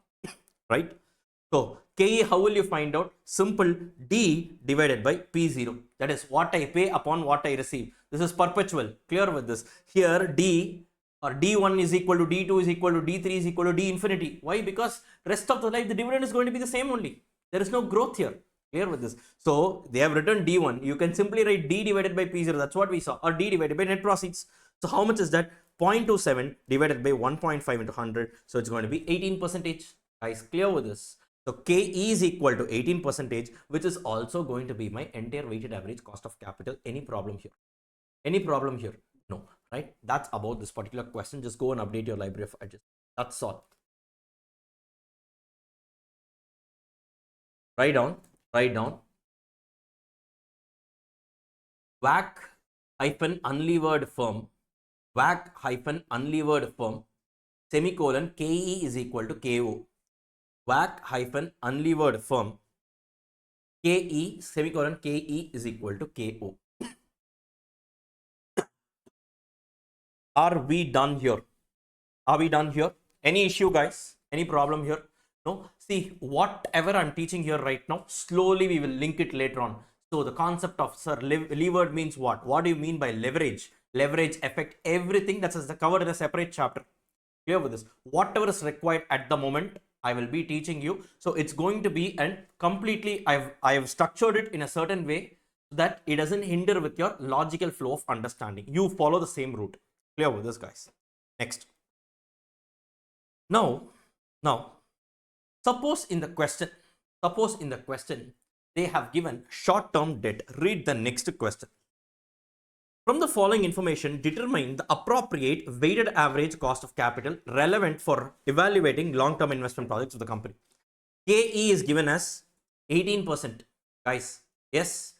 right? So KE, how will you find out? Simple, D divided by P0. That is what I pay upon what I receive. This is perpetual. Clear with this? Here D or D1 is equal to D2 is equal to D3 is equal to D infinity. Why? Because rest of the life the dividend is going to be the same only. There is no growth here. Clear with this? So they have written D1. You can simply write D divided by P0. That's what we saw. Or D divided by net proceeds. So how much is that? 0.27 divided by 1.5 into 100. So it's going to be 18%. Guys, clear with this? So KE is equal to 18%, which is also going to be my entire weighted average cost of capital. Any problem here? Any problem here? No, right? That's about this particular question. Just go and update your library of edges. That's all. Write down. WACC hyphen unlevered firm. WACC hyphen unlevered firm. Semicolon KE is equal to KO. WACC hyphen unlevered firm. KE semicolon KE is equal to KO. Are we done here? Are we done here? Any issue, guys? Any problem here? No. See, whatever I'm teaching here right now, slowly we will link it later on. So the concept of, sir, levered means what? What do you mean by leverage? Leverage effect, everything that's covered in a separate chapter. Clear with this? Whatever is required at the moment, I will be teaching you. So it's going to be, and completely I have structured it in a certain way so that it doesn't hinder with your logical flow of understanding. You follow the same route. Clear with this, guys? Next. Now, suppose in the question they have given short-term debt. Read the next question. From the following information, determine the appropriate weighted average cost of capital relevant for evaluating long-term investment projects of the company. KE is given as 18%. Guys, yes.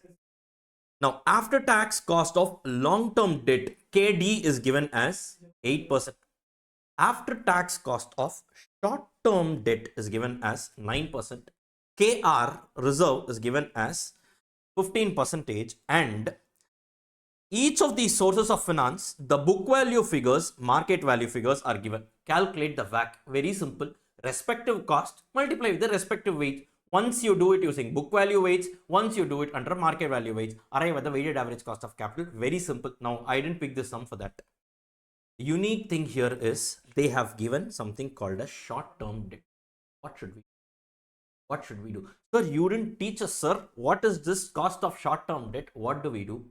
Now, after tax cost of long-term debt, KD is given as 8%. After tax cost of short-term debt is given as 9%. KR reserve is given as 15%, and each of these sources of finance, the book value figures, market value figures are given. Calculate the WACC. Very simple. Respective cost multiply with the respective weight. Once you do it using book value weights, once you do it under market value weights, arrive at the weighted average cost of capital. Very simple. Now, I didn't pick this sum for that. The unique thing here is they have given something called a short-term debt. What should we do? Sir, you didn't teach us, sir. What is this cost of short-term debt? What do we do?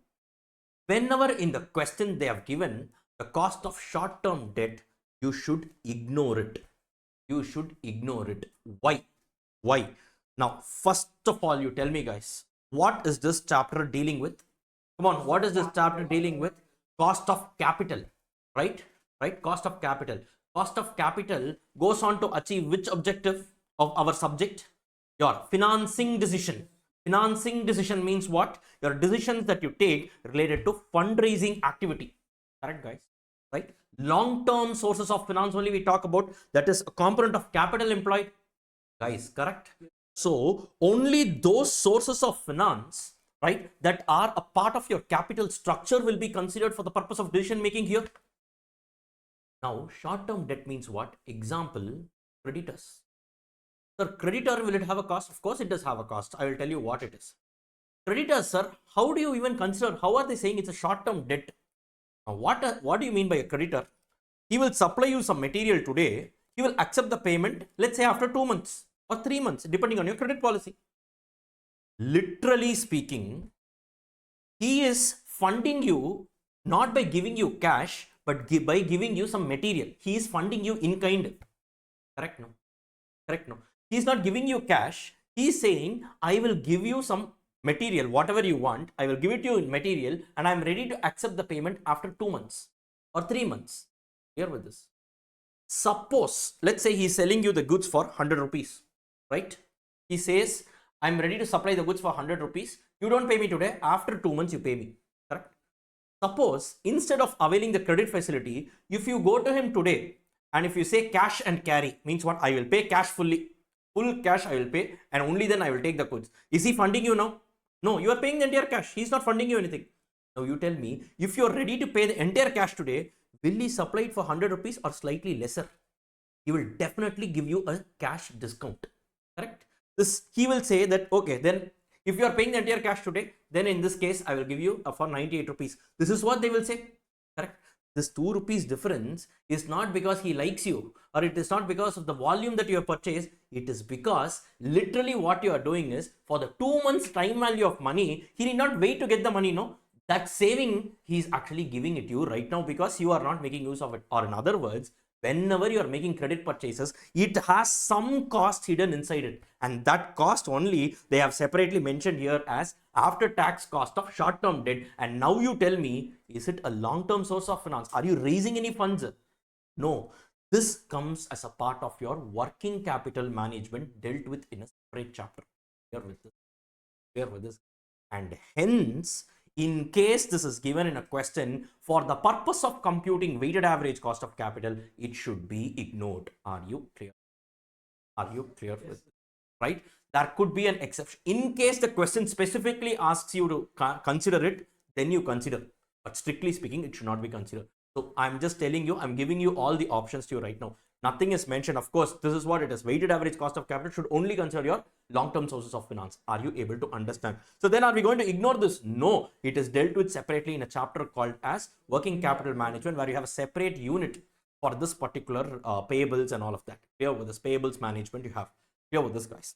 Whenever in the question they have given the cost of short-term debt, you should ignore it. Why? Now, first of all, you tell me, guys, what is this chapter dealing with? Come on, what is this chapter dealing with? Cost of capital, right? Cost of capital. Cost of capital goes on to achieve which objective of our subject? Your financing decision. Financing decision means what? Your decisions that you take related to fundraising activity. Correct, guys? Right? Long-term sources of finance only we talk about. That is a component of capital employed. Guys, correct? So, only those sources of finance, right, that are a part of your capital structure will be considered for the purpose of decision making here. Now, short-term debt means what? Example, creditors. Sir, creditor, will it have a cost? Of course, it does have a cost. I will tell you what it is. Creditors, sir, how do you even consider? How are they saying it's a short-term debt? Now, what do you mean by a creditor? He will supply you some material today. He will accept the payment, let's say after 2 months or 3 months, depending on your credit policy. Literally speaking, he is funding you not by giving you cash, but by giving you some material. He is funding you in kind. Correct? No. He is not giving you cash. He is saying, I will give you some material, whatever you want. I will give it to you in material, and I am ready to accept the payment after 2 months or 3 months. Clear with this? Suppose, let's say he's selling you the goods for 100 rupees, right? He says, I'm ready to supply the goods for 100 rupees. You don't pay me today. After 2 months, you pay me. Correct? Suppose instead of availing the credit facility, if you go to him today and if you say cash and carry, means what? I will pay cash fully. Full cash I will pay, and only then I will take the goods. Is he funding you now? No, you are paying the entire cash. He's not funding you anything. Now you tell me, if you are ready to pay the entire cash today, will he supply it for 100 rupees or slightly lesser? He will definitely give you a cash discount. Correct? This, he will say that, okay, then if you are paying the entire cash today, then in this case, I will give you for 98 rupees. This is what they will say. Correct? This 2 rupees difference is not because he likes you, or it is not because of the volume that you have purchased. It is because literally what you are doing is, for the 2 months time value of money, he need not wait to get the money. No, that saving he is actually giving it to you right now because you are not making use of it. Or in other words, whenever you are making credit purchases, it has some cost hidden inside it, and that cost only they have separately mentioned here as after tax cost of short-term debt. And now you tell me, is it a long-term source of finance? Are you raising any funds? No, this comes as a part of your working capital management dealt with in a separate chapter. Here with this, and hence, in case this is given in a question, for the purpose of computing weighted average cost of capital, it should be ignored. Are you clear? Are you clear with this? Right? There could be an exception. In case the question specifically asks you to consider it, then you consider. But strictly speaking, it should not be considered. So I'm just telling you, I'm giving you all the options to you right now. Nothing is mentioned. Of course, this is what it is. Weighted average cost of capital should only consider your long-term sources of finance. Are you able to understand? So then are we going to ignore this? No, it is dealt with separately in a chapter called as working capital management, where you have a separate unit for this particular payables and all of that. Clear with this payables management you have. Clear with this, guys.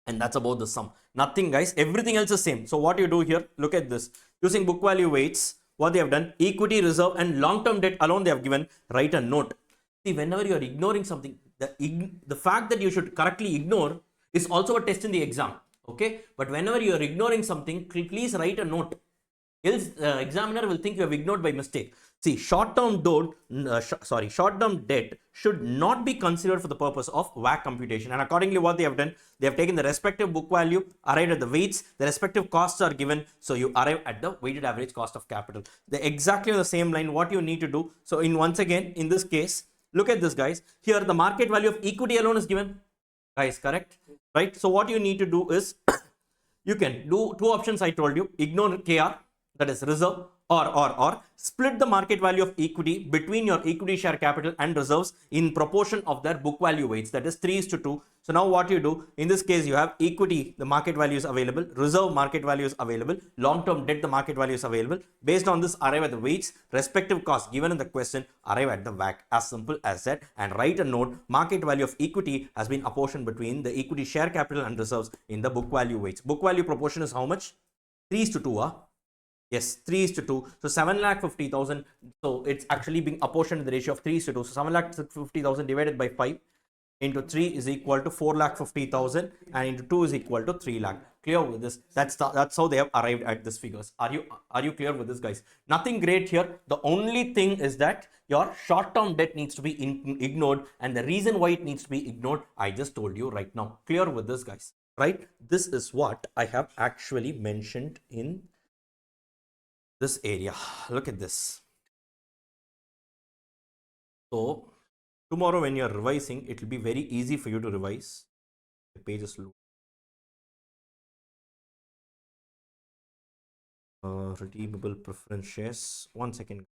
And that's about the sum. Nothing, guys. Everything else is same. So what you do here, look at this. Using book value weights, what they have done, equity reserve and long-term debt alone they have given, write a note. See, whenever you are ignoring something, the fact that you should correctly ignore is also a test in the exam. Okay, but whenever you are ignoring something, please write a note. Else the examiner will think you have ignored by mistake. See, short-term debt should not be considered for the purpose of WACC computation. And accordingly, what they have done, they have taken the respective book value, arrived at the weights, the respective costs are given, so you arrive at the weighted average cost of capital. They're exactly on the same line. What you need to do, so once again, in this case, look at this, guys. Here, the market value of equity alone is given. Guys, correct? Right? So what you need to do is, you can do two options I told you. Ignore KR, that is reserve, or split the market value of equity between your equity share capital and reserves in proportion of their book value weights, that is 3:2. So now what you do, in this case, you have equity, the market value is available, reserve market value is available, long-term debt, the market value is available. Based on this, arrive at the weights, respective costs given in the question, arrive at the WACC. As simple as that. And write a note, market value of equity has been apportioned between the equity share capital and reserves in the book value weights. Book value proportion is how much? 3:2. Yes, 3:2. So 7,50,000. So it's actually being apportioned in the ratio of 3:2. So 7,50,000 divided by 5 into 3 is equal to 4,50,000, and into 2 is equal to 3 lakh. Clear with this? That's how they have arrived at this figures. Are you clear with this, guys? Nothing great here. The only thing is that your short-term debt needs to be ignored, and the reason why it needs to be ignored, I just told you right now. Clear with this, guys? Right? This is what I have actually mentioned in this area. Look at this. So tomorrow when you're revising, it will be very easy for you to revise. The page is low. Redeemable preference shares. 1 second.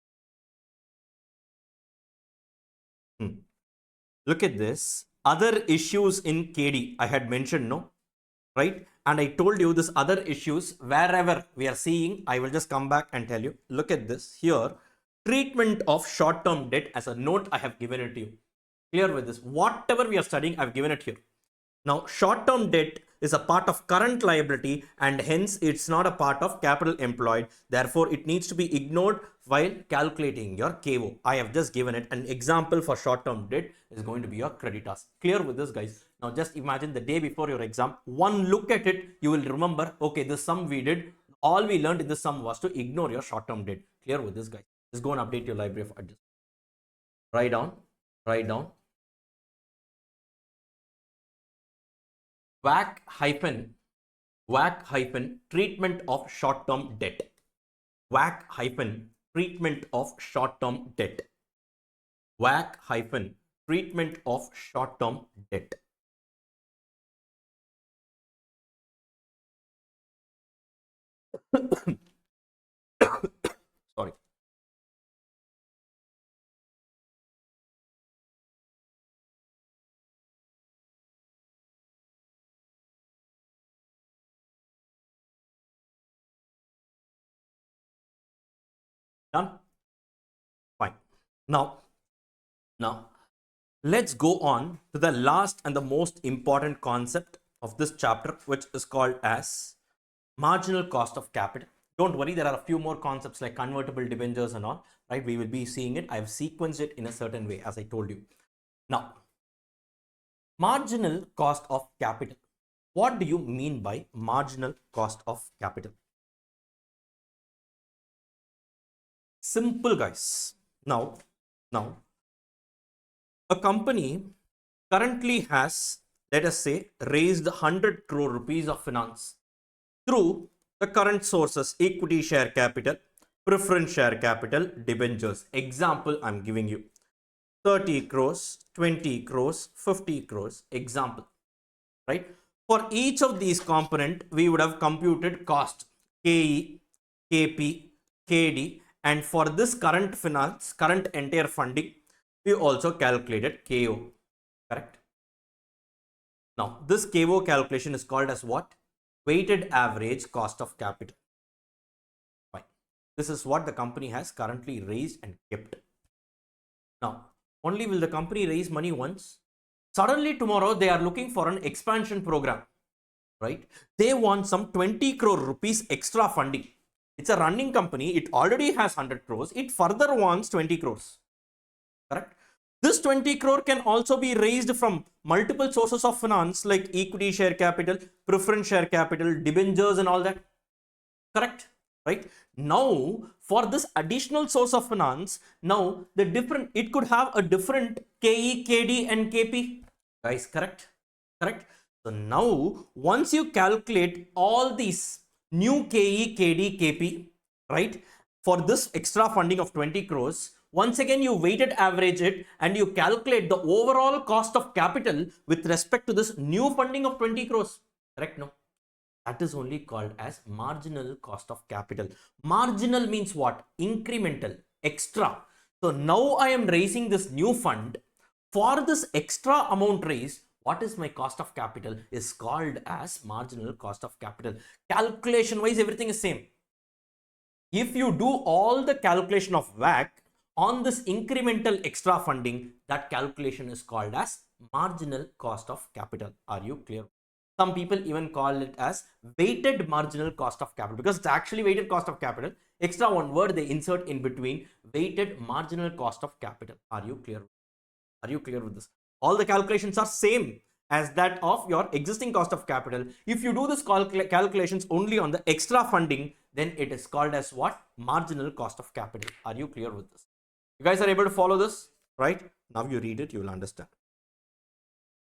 Look at this. Other issues in KD I had mentioned, no? Right? And I told you this other issues, wherever we are seeing, I will just come back and tell you. Look at this here. Treatment of short-term debt as a note, I have given it to you. Clear with this? Whatever we are studying, I've given it here. Now, short-term debt is a part of current liability, and hence it's not a part of capital employed. Therefore, it needs to be ignored while calculating your KO. I have just given it. An example for short-term debt is going to be your creditors. Clear with this, guys? Now, just imagine the day before your exam. One look at it, you will remember, okay, this sum we did. All we learned in this sum was to ignore your short-term debt. Clear with this, guys? Just go and update your library of adjustment. Write down, write down. WACC hyphen treatment of short-term debt. WACC hyphen treatment of short-term debt. WACC hyphen treatment of short-term debt. Sorry. Done? Fine. Now, let's go on to the last and the most important concept of this chapter, which is called as marginal cost of capital. Don't worry, there are a few more concepts like convertible debentures and all, right? We will be seeing it. I've sequenced it in a certain way, as I told you. Now, marginal cost of capital. What do you mean by marginal cost of capital? Simple, guys. Now, a company currently has, let us say, raised 100 crore rupees of finance through the current sources: equity share capital, preference share capital, debentures. Example I'm giving you: 30 crores, 20 crores, 50 crores. Example, right? For each of these component, we would have computed cost KE, KP, KD, and for this current finance, current entire funding, we also calculated KO. Correct? Now, this KO calculation is called as what? Weighted average cost of capital. Fine. This is what the company has currently raised and kept. Now, only will the company raise money once. Suddenly tomorrow they are looking for an expansion program, right? They want some 20 crore rupees extra funding. It's a running company. It already has 100 crores. It further wants 20 crores. Correct? This 20 crore can also be raised from multiple sources of finance like equity share capital, preference share capital, debentures and all that. Correct? Right? Now, for this additional source of finance, now it could have a different KE, KD and KP. Guys, correct? Correct? So now, once you calculate all these new KE, KD, KP, right, for this extra funding of 20 crores, once again you weighted average it and you calculate the overall cost of capital with respect to this new funding of 20 crores. Correct? No? That is only called as marginal cost of capital. Marginal means what? Incremental, extra. So now I am raising this new fund. For this extra amount raised, what is my cost of capital is called as marginal cost of capital. Calculation wise, everything is same. If you do all the calculation of WACC on this incremental extra funding, that calculation is called as marginal cost of capital. Are you clear? Some people even call it as weighted marginal cost of capital because it's actually weighted cost of capital. Extra one word they insert in between: weighted marginal cost of capital. Are you clear? Are you clear with this? All the calculations are same as that of your existing cost of capital. If you do this calculations only on the extra funding, then it is called as what? Marginal cost of capital. Are you clear with this? You guys are able to follow this, right? Now you read it, you will understand.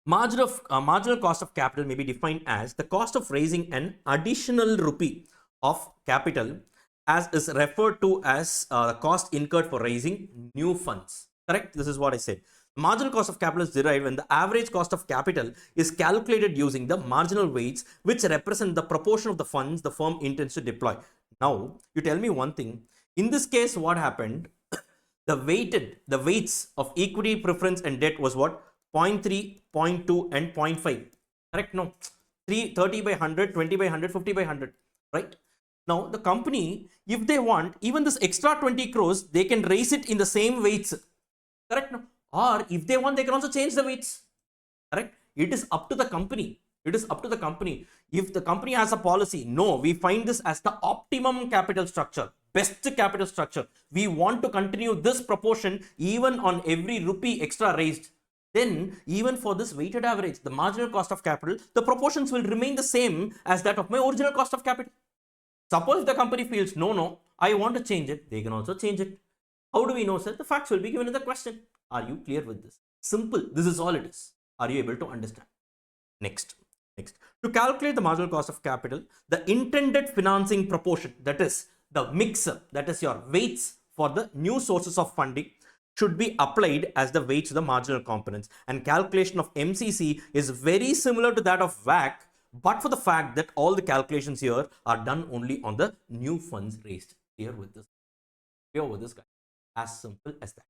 Marginal cost of capital may be defined as the cost of raising an additional rupee of capital, as is referred to as the cost incurred for raising new funds. Correct? This is what I said. Marginal cost of capital is derived when the average cost of capital is calculated using the marginal weights, which represent the proportion of the funds the firm intends to deploy. Now, you tell me one thing. In this case, what happened? The weights of equity, preference and debt was what? 0.3, 0.2 and 0.5. Correct? No. 30 by 100, 20 by 100, 50 by 100. Right? Now, the company, if they want, even this extra 20 crores, they can raise it in the same weights. Correct? No? Or if they want, they can also change the weights. Correct? It is up to the company. It is up to the company. If the company has a policy, no, we find this as the optimum capital structure, best capital structure. We want to continue this proportion even on every rupee extra raised. Then even for this weighted average, the marginal cost of capital, the proportions will remain the same as that of my original cost of capital. Suppose the company feels, no, I want to change it, they can also change it. How do we know, sir? The facts will be given in the question. Are you clear with this? Simple. This is all it is. Are you able to understand? Next. To calculate the marginal cost of capital, the intended financing proportion, that is the mixer, that is your weights for the new sources of funding, should be applied as the weights to the marginal components. And calculation of MCC is very similar to that of WACC, but for the fact that all the calculations here are done only on the new funds raised. Clear with this? Clear with this, guy? As simple as that.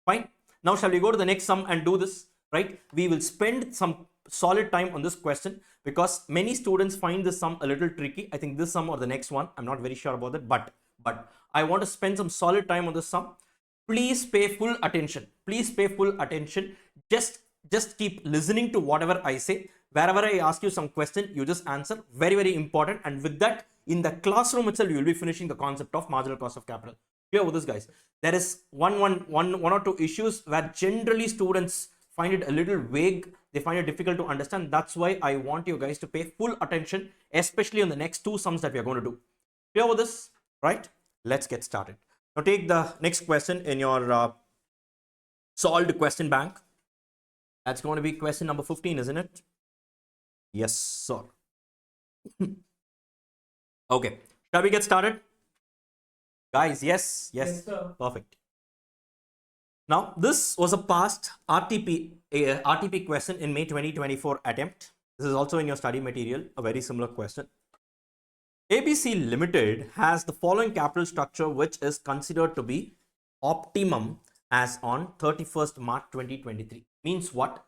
Fine. Now, shall we go to the next sum and do this? Right? We will spend some solid time on this question because many students find this sum a little tricky. I think this sum or the next one, I'm not very sure about that, but I want to spend some solid time on this sum. Please pay full attention. Please pay full attention. Just keep listening to whatever I say. Wherever I ask you some question, you just answer. Very, very important. And with that, in the classroom itself, you will be finishing the concept of marginal cost of capital. Clear with this, guys? There is one or two issues where generally students find it a little vague. They find it difficult to understand. That's why I want you guys to pay full attention, especially on the next two sums that we are going to do. Clear with this? Right? Let's get started. Now take the next question in your solved question bank. That's going to be question number 15, isn't it? Yes, sir. Okay. Shall we get started? Guys, yes, sir. Perfect. Now, this was a past RTP question in May 2024 attempt. This is also in your study material, a very similar question. ABC Limited has the following capital structure which is considered to be optimum as on 31st March 2023. Means what?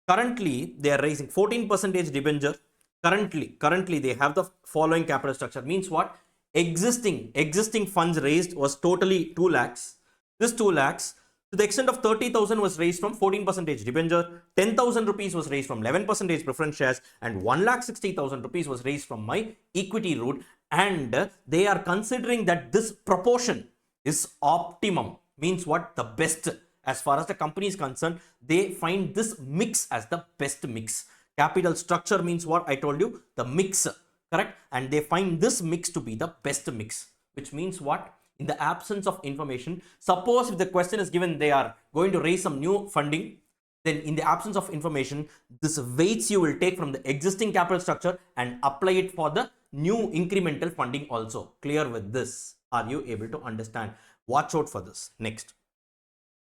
Currently, they are raising 14% debenture. Currently, they have the following capital structure. Means what? Existing funds raised was totally 2 lakhs. This 2 lakhs, to the extent of 30,000 was raised from 14% debenture, 10,000 rupees was raised from 11% preference shares, and 1,60,000 rupees was raised from my equity route. And they are considering that this proportion is optimum. Means what? The best. As far as the company is concerned, they find this mix as the best mix. Capital structure means what? I told you, the mix, correct? And they find this mix to be the best mix, which means what? In the absence of information, suppose if the question is given they are going to raise some new funding, then in the absence of information, this weights you will take from the existing capital structure and apply it for the new incremental funding also. Clear with this? Are you able to understand? Watch out for this. Next.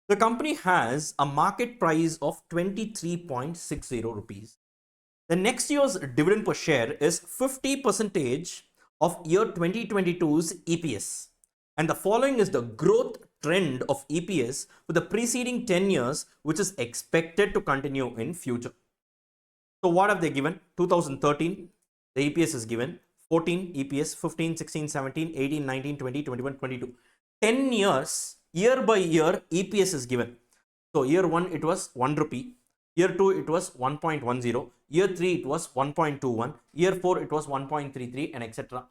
The company has a market price of 23.60 rupees. The next year's dividend per share is 50% of year 2022's EPS. And the following is the growth trend of EPS for the preceding 10 years, which is expected to continue in future. So what have they given? 2013, the EPS is given. 14 EPS, 15, 16, 17, 18, 19, 20, 21, 22. 10 years, year by year, EPS is given. So year 1, it was 1 rupee. Year 2, it was 1.10. Year 3, it was 1.21. Year 4, it was 1.33 and etc.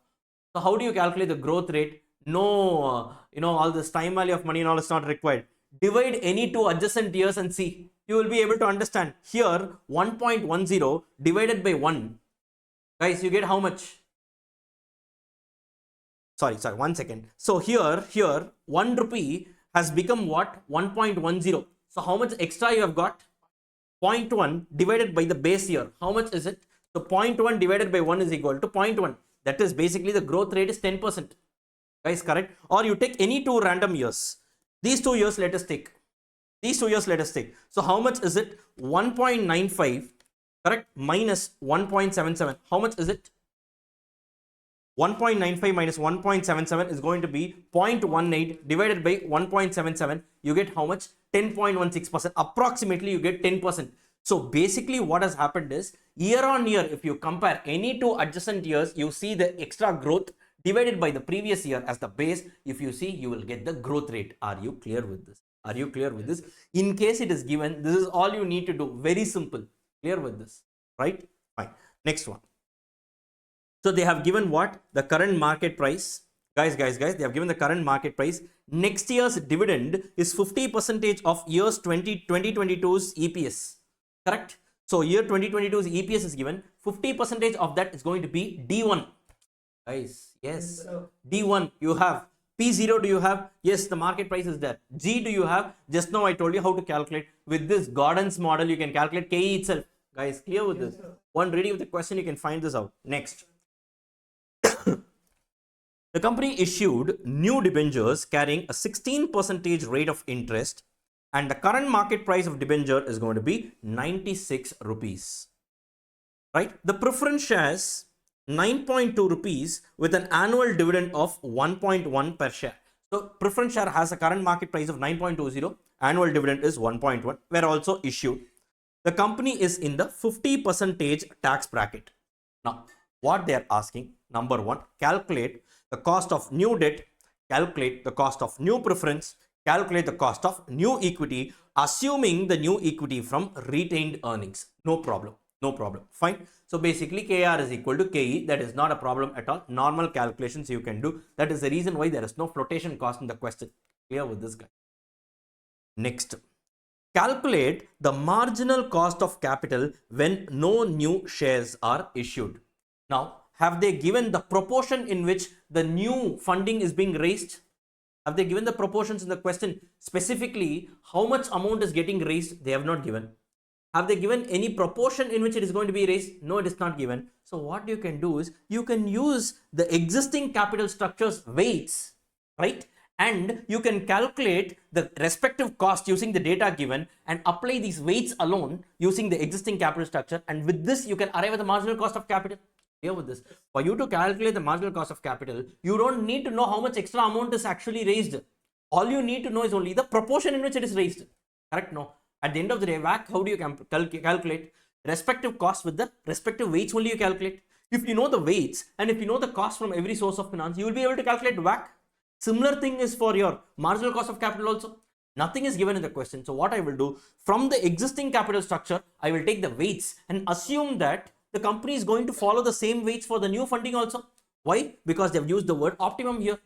So how do you calculate the growth rate? No, all this time value of money and all is not required. Divide any two adjacent years and see. You will be able to understand. Here, 1.10 divided by 1. Guys, you get how much? Sorry, 1 second. So here, 1 rupee has become what? 1.10. So how much extra you have got? 0.1 divided by the base year. How much is it? So 0.1 divided by 1 is equal to 0.1. That is basically the growth rate is 10%. Guys, correct? Or you take any two random years. These 2 years let us take. So how much is it? 1.95, correct? Minus 1.77. How much is it? 1.95 minus 1.77 is going to be 0.18 divided by 1.77. You get how much? 10.16%. Approximately you get 10%. So basically what has happened is year on year, if you compare any two adjacent years, you see the extra growth divided by the previous year as the base. If you see, you will get the growth rate. Are you clear with this? Are you clear with this? In case it is given, this is all you need to do. Very simple. Clear with this, right? Fine. Next one. So they have given what? The current market price. Guys, they have given the current market price. Next year's dividend is 50% of year's 2022's EPS. Correct? So year 2022's EPS is given. 50% of that is going to be D1. Guys, yes. D1, you have P0 do you have? Yes, the market price is there. G do you have? Just now I told you how to calculate. With this Gordon's model, you can calculate KE itself. Guys, clear with this? One reading of the question, you can find this out. Next. The company issued new debentures carrying a 16% rate of interest, and the current market price of debenture is going to be 96 rupees. Right? The preference shares 9.2 rupees with an annual dividend of 1.1 per share. So preference share has a current market price of 9.20, annual dividend is 1.1, were also issued. The company is in the 50% tax bracket. Now, what they are asking, number one, calculate the cost of new debt, calculate the cost of new preference, calculate the cost of new equity, assuming the new equity from retained earnings. No problem. No problem. Fine. So basically KR is equal to KE. That is not a problem at all. Normal calculations you can do. That is the reason why there is no flotation cost in the question. Clear with this guy. Next. Calculate the marginal cost of capital when no new shares are issued. Now, have they given the proportion in which the new funding is being raised? Have they given the proportions in the question? Specifically, how much amount is getting raised? They have not given. Have they given any proportion in which it is going to be raised? No, it is not given. So what you can do is you can use the existing capital structures weights, right? And you can calculate the respective cost using the data given and apply these weights alone using the existing capital structure. And with this, you can arrive at the marginal cost of capital. Here with this, for you to calculate the marginal cost of capital, you don't need to know how much extra amount is actually raised. All you need to know is only the proportion in which it is raised. Correct? No. At the end of the day, WACC, how do you calculate? Respective costs with the respective weights only you calculate. If you know the weights and if you know the cost from every source of finance, you will be able to calculate WACC. Similar thing is for your marginal cost of capital also. Nothing is given in the question. So what I will do, from the existing capital structure, I will take the weights and assume that the company is going to follow the same weights for the new funding also. Why? Because they have used the word optimum here.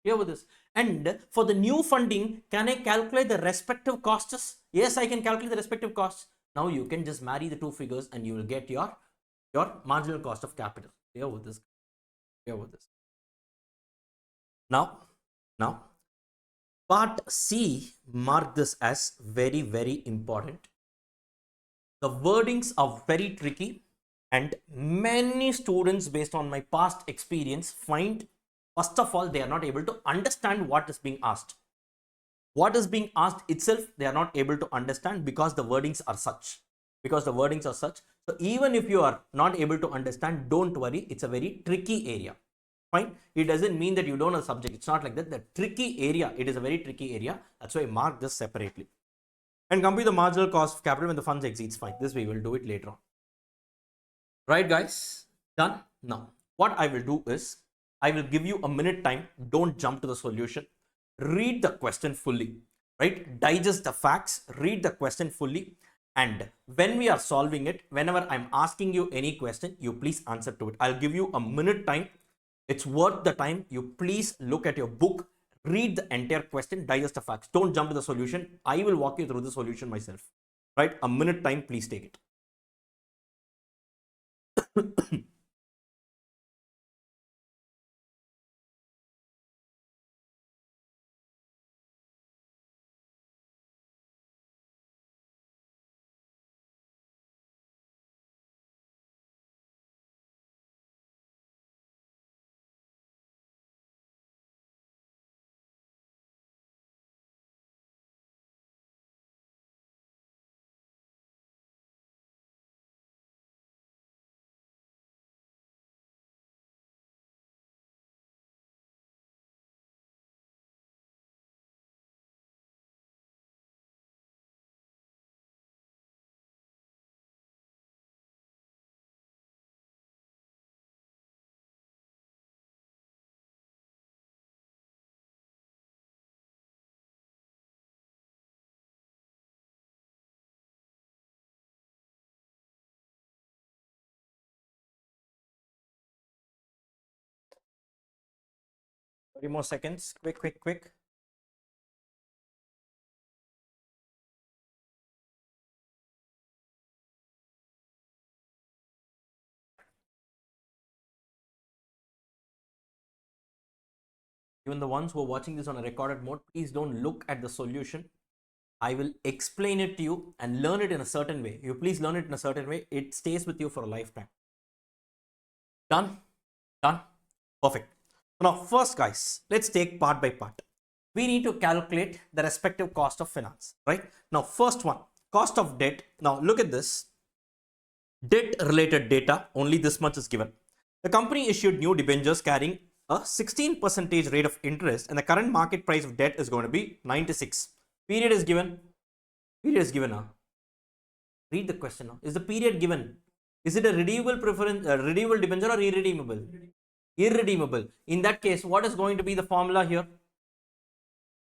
Here with this. And for the new funding, can I calculate the respective costs? Yes, I can calculate the respective costs. Now you can just marry the two figures and you will get your marginal cost of capital. Here with this. Here with this. Now, part C, mark this as very, very important. The wordings are very tricky and many students, based on my past experience, find first of all, they are not able to understand what is being asked. What is being asked itself, they are not able to understand because the wordings are such. So even if you are not able to understand, don't worry. It's a very tricky area. Fine. It doesn't mean that you don't know the subject. It's not like that. The tricky area, it is a very tricky area. That's why I mark this separately. And compute the marginal cost of capital when the funds exceeds. Fine. This we will do it later on. Right, guys? Done? Now, what I will do is, I will give you a minute time. Don't jump to the solution. Read the question fully, right? Digest the facts, read the question fully. And when we are solving it, whenever I'm asking you any question, you please answer to it. I'll give you a minute time. It's worth the time. You please look at your book, read the entire question, digest the facts. Don't jump to the solution. I will walk you through the solution myself, right? A minute time, please take it. Three more seconds. Quick. Even the ones who are watching this on a recorded mode, please don't look at the solution. I will explain it to you and learn it in a certain way. You please learn it in a certain way. It stays with you for a lifetime. Done? Done? Perfect. Now, first, guys, let's take part by part. We need to calculate the respective cost of finance, right? Now, first one, cost of debt. Now, look at this. Debt related data, only this much is given. The company issued new debentures carrying a 16% rate of interest, and the current market price of debt is going to be 96. Period is given. Period is given now. Read the question now. Is the period given? Is it a redeemable redeemable debenture or irredeemable? Irredeemable. In that case, what is going to be the formula here?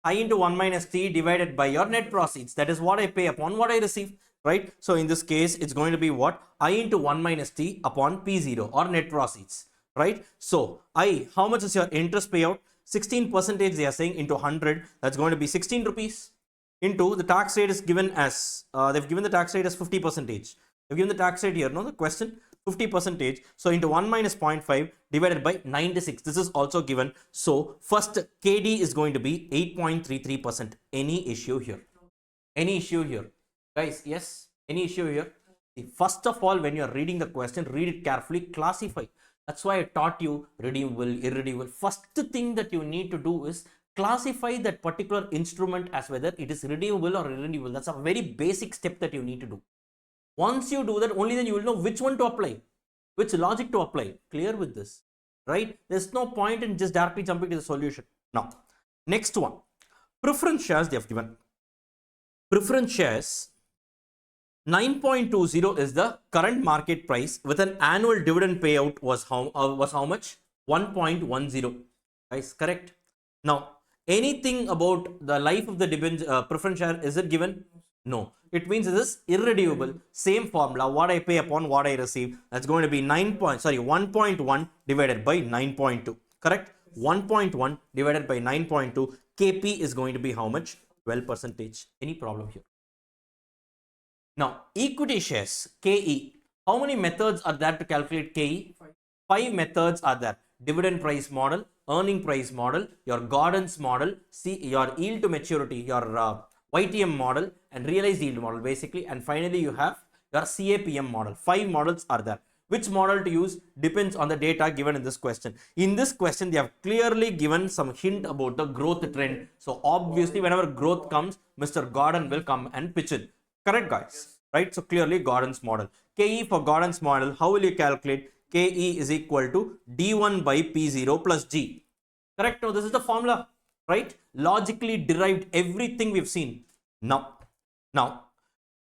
I into 1 minus T divided by your net proceeds. That is what I pay upon what I receive, right? So in this case, it's going to be what? I into 1 minus T upon P0 or net proceeds, right? So how much is your interest payout? 16% they are saying into 100. That's going to be 16 rupees into the tax rate is given as, they've given the tax rate as 50%. They've given the tax rate here, no, the question, 50%. So into 1 minus 0.5 divided by 96. This is also given. So first KD is going to be 8.33%. Any issue here? Any issue here? Guys, yes? Any issue here? First of all, when you're reading the question, read it carefully, classify. That's why I taught you redeemable, irredeemable. First thing that you need to do is classify that particular instrument as whether it is redeemable or irredeemable. That's a very basic step that you need to do. Once you do that, only then you will know which one to apply, which logic to apply. Clear with this, right? There's no point in just directly jumping to the solution. Now, next one, preference shares they have given. Preference shares 9.20 is the current market price with an annual dividend payout was how much? 1.10. Guys, correct? Now, anything about the life of the preference share, is it given? No. It means it is irredeemable. Same formula, what I pay upon what I receive. That's going to be 1.1 divided by 9.2. Correct? 1.1 divided by 9.2. KP is going to be how much? 12%. Any problem here? Now, equity shares, KE. How many methods are there to calculate KE? 5 methods are there. Dividend price model, earning price model, your Gordon's model, your yield to maturity, your YTM model, and realized yield model basically. And finally, you have your CAPM model. 5 models are there. Which model to use depends on the data given in this question. In this question, they have clearly given some hint about the growth trend. So obviously, whenever growth comes, Mr. Gordon will come and pitch it. Correct, guys? Right? So clearly, Gordon's model. KE for Gordon's model, how will you calculate? KE is equal to D1 by P0 plus G. Correct? Now, this is the formula, right? Logically derived everything we've seen. Now,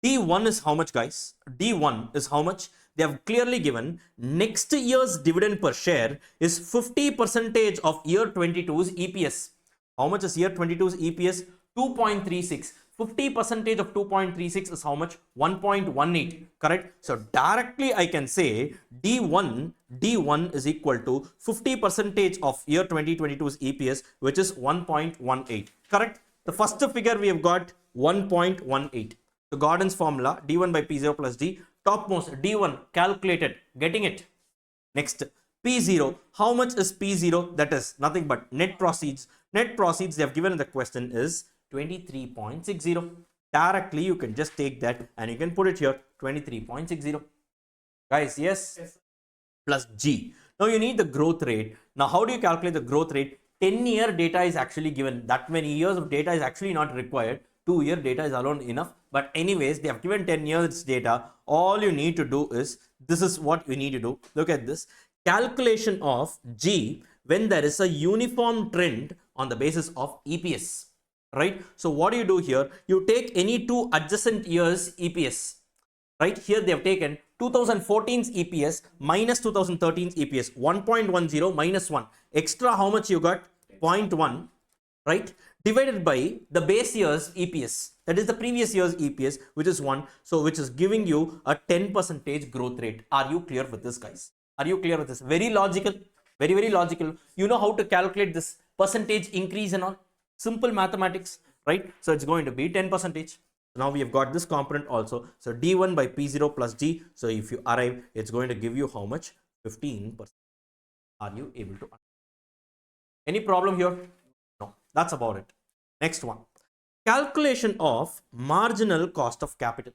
D1 is how much, guys? D1 is how much? They have clearly given next year's dividend per share is 50% of year 22's EPS. How much is year 22's EPS? 2.36. 50% of 2.36 is how much? 1.18. Correct? So directly I can say D1 is equal to 50% of year 2022's EPS, which is 1.18. Correct? The first figure we have got 1.18. So Gordon's formula, D1 by P0 plus D. Topmost, D1 calculated. Getting it? Next, P0. How much is P0? That is nothing but net proceeds. Net proceeds they have given in the question is 23.60. Directly you can just take that and you can put it here, 23.60. Guys, yes? Plus G. Now you need the growth rate. Now how do you calculate the growth rate? 10-year data is actually given. That many years of data is actually not required. 2-year data is alone enough. But anyways, they have given 10 years data. All you need to do is, this is what you need to do. Look at this. Calculation of G when there is a uniform trend on the basis of EPS. Right? So what do you do here? You take any 2 adjacent years EPS. Right? Here they have taken 2014's EPS minus 2013's EPS. 1.10 minus 1. Extra how much you got? 0.1. Right? Divided by the base year's EPS. That is the previous year's EPS, which is 1. So which is giving you a 10% growth rate. Are you clear with this, guys? Are you clear with this? Very logical. Very, very logical. You know how to calculate this percentage increase and all. Simple mathematics, right? So it's going to be 10%. Now we have got this component also. So D1 by P0 plus G. So if you arrive, it's going to give you how much? 15%. Are you able to? Any problem here? That's about it. Next one. Calculation of marginal cost of capital.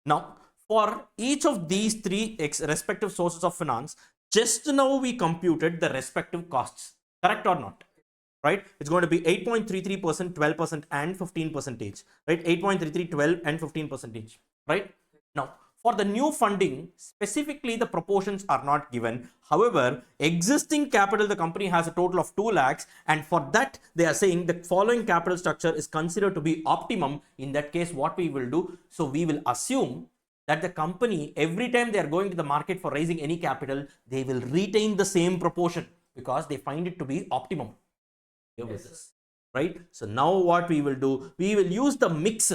Now, for each of these three respective sources of finance, just now we computed the respective costs. Correct or not? Right? It's going to be 8.33%, 12%, and 15%. Right? 8.33, 12, and 15%. Right? Now, for the new funding, specifically the proportions are not given. However, existing capital, the company has a total of 2 lakhs, and for that they are saying the following capital structure is considered to be optimum. In that case, what we will do, so we will assume that the company, every time they are going to the market for raising any capital, they will retain the same proportion because they find it to be optimum. Yes. Right? So now what we will do, we will use the mix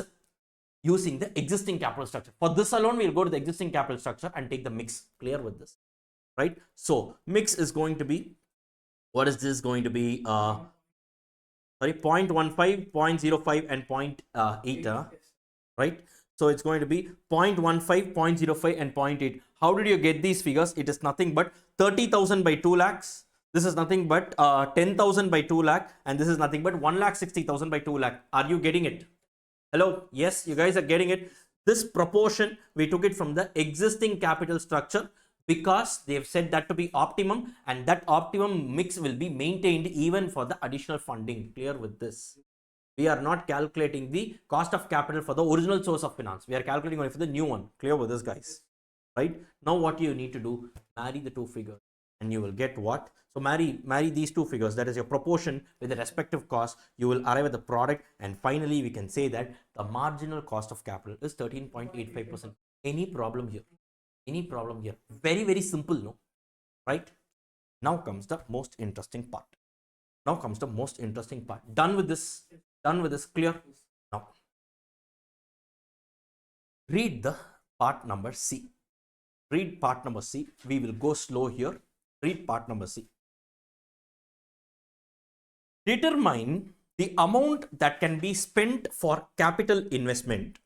using the existing capital structure. For this alone, we'll go to the existing capital structure and take the mix. Clear with this, right? So mix is going to be, what is this going to be? Sorry, 0.15, 0.05, and 0.8, right? So it's going to be 0.15, 0.05, and 0.8. How did you get these figures? It is nothing but 30,000 by 2 lakhs. This is nothing but 10,000 by 2 lakh, and this is nothing but 1,60,000 by 2 lakh. Are you getting it? Hello? Yes, you guys are getting it. This proportion, we took it from the existing capital structure because they've said that to be optimum, and that optimum mix will be maintained even for the additional funding. Clear with this? We are not calculating the cost of capital for the original source of finance. We are calculating only for the new one. Clear with this, guys? Right? Now what you need to do, marry the two figures and you will get what? So marry these two figures, that is your proportion with the respective cost. You will arrive at the product, and finally we can say that the marginal cost of capital is 13.85%. Any problem here? Any problem here? Very, very simple, no? Right? Now comes the most interesting part. Now comes the most interesting part. Done with this? Done with this? Clear? Now, read the part number C. Read part number C. We will go slow here. Read part number C. Determine the amount that can be spent for capital investment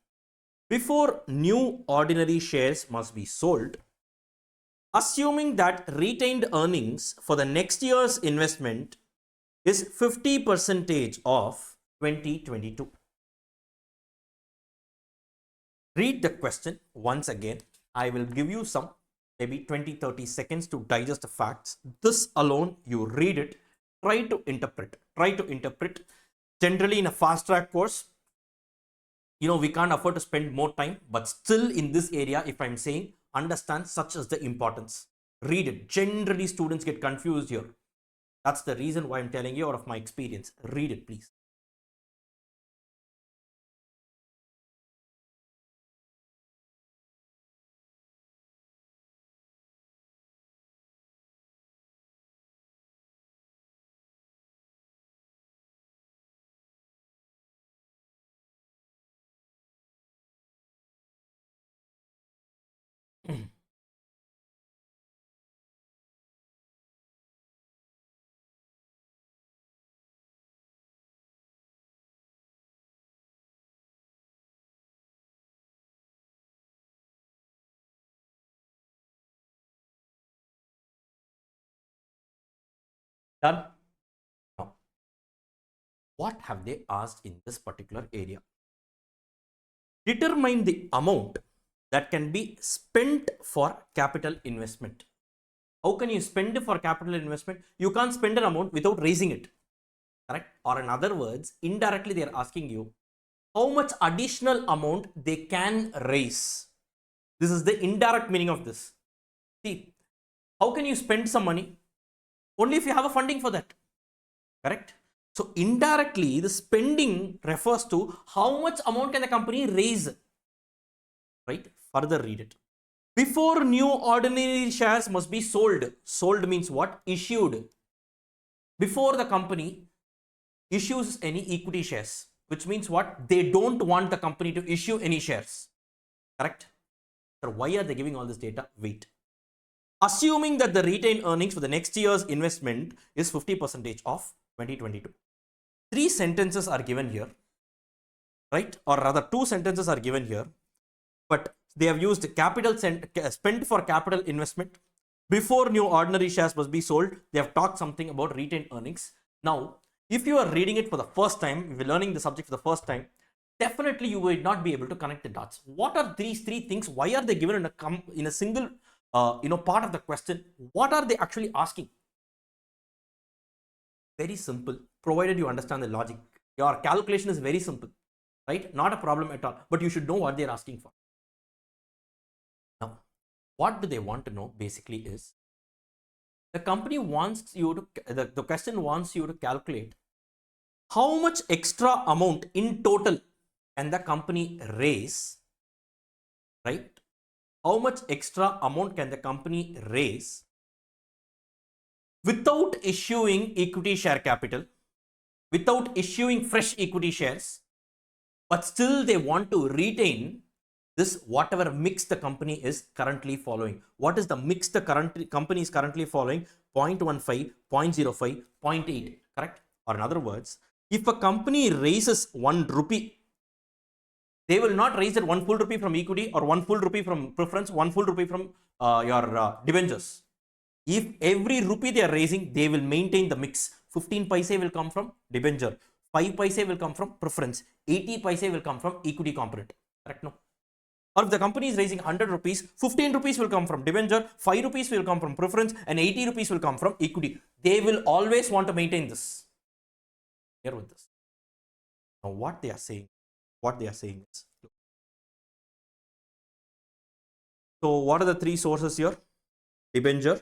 before new ordinary shares must be sold, assuming that retained earnings for the next year's investment is 50% of 2022. Read the question once again. I will give you some maybe 20-30 seconds to digest the facts. This alone, you read it. Try to interpret. Try to interpret. Generally, in a fast track course, we can't afford to spend more time, but still in this area, if I'm saying, understand such as the importance. Read it. Generally, students get confused here. That's the reason why I'm telling you out of my experience. Read it, please. Done? Now, what have they asked in this particular area? Determine the amount that can be spent for capital investment. How can you spend for capital investment? You can't spend an amount without raising it. Correct? Or in other words, indirectly they are asking you how much additional amount they can raise. This is the indirect meaning of this. See, how can you spend some money? Only if you have a funding for that. Correct? So indirectly, the spending refers to how much amount can the company raise. Right? Further read it. Before new ordinary shares must be sold. Sold means what? Issued. Before the company issues any equity shares, which means what? They don't want the company to issue any shares. Correct? So why are they giving all this data? Wait. Assuming that the retained earnings for the next year's investment is 50% of 2022. 3 sentences are given here, right? Or rather 2 sentences are given here, but they have used capital spent for capital investment. Before new ordinary shares must be sold, they have talked something about retained earnings. Now, If you are reading it for the first time, if you're learning the subject for the first time, definitely you will not be able to connect the dots. What are these three things? Why are they given in a single part of the question? What are they actually asking? Very simple, provided you understand the logic. Your calculation is very simple, right? Not a problem at all, but you should know what they're asking for. Now, what do they want to know basically is, the company wants you to, the question wants you to calculate how much extra amount in total can the company raise, right? How much extra amount can the company raise without issuing equity share capital, without issuing fresh equity shares, but still they want to retain this whatever mix the company is currently following. What is the mix the company is currently following? 0.15, 0.05, 0.8, correct? Or in other words, if a company raises 1 rupee, they will not raise it 1 full rupee from equity or 1 full rupee from preference, 1 full rupee from your debentures. If every rupee they are raising, they will maintain the mix. 15 paise will come from debenture, 5 paise will come from preference, 80 paise will come from equity component. Correct? No. Or if the company is raising 100 rupees, 15 rupees will come from debenture, 5 rupees will come from preference, and 80 rupees will come from equity. They will always want to maintain this. Here with this. Now, what they are saying is, so what are the three sources here? Debenture,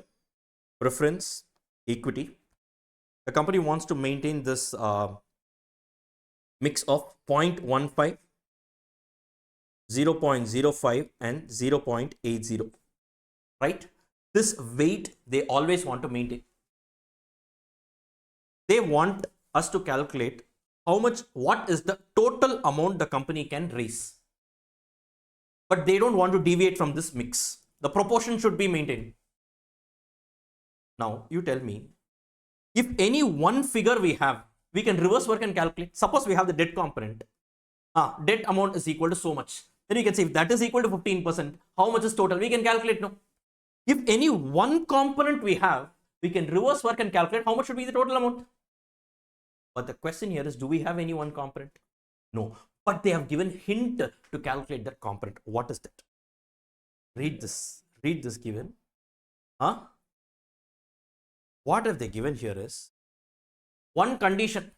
preference, equity. The company wants to maintain this mix of 0.15, 0.05 and 0.80, right? This weight they always want to maintain. They want us to calculate what is the total amount the company can raise, but they don't want to deviate from this mix. The proportion should be maintained. Now you tell me, if any one figure we have, we can reverse work and calculate. Suppose we have the debt component. Debt amount is equal to so much. Then you can say if that is equal to 15%, how much is total? We can calculate now. If any one component we have, we can reverse work and calculate how much should be the total amount. But the question here is, do we have any one component? No. But they have given hint to calculate that component. What is that? Read this. Read this given. What have they given here is, one condition,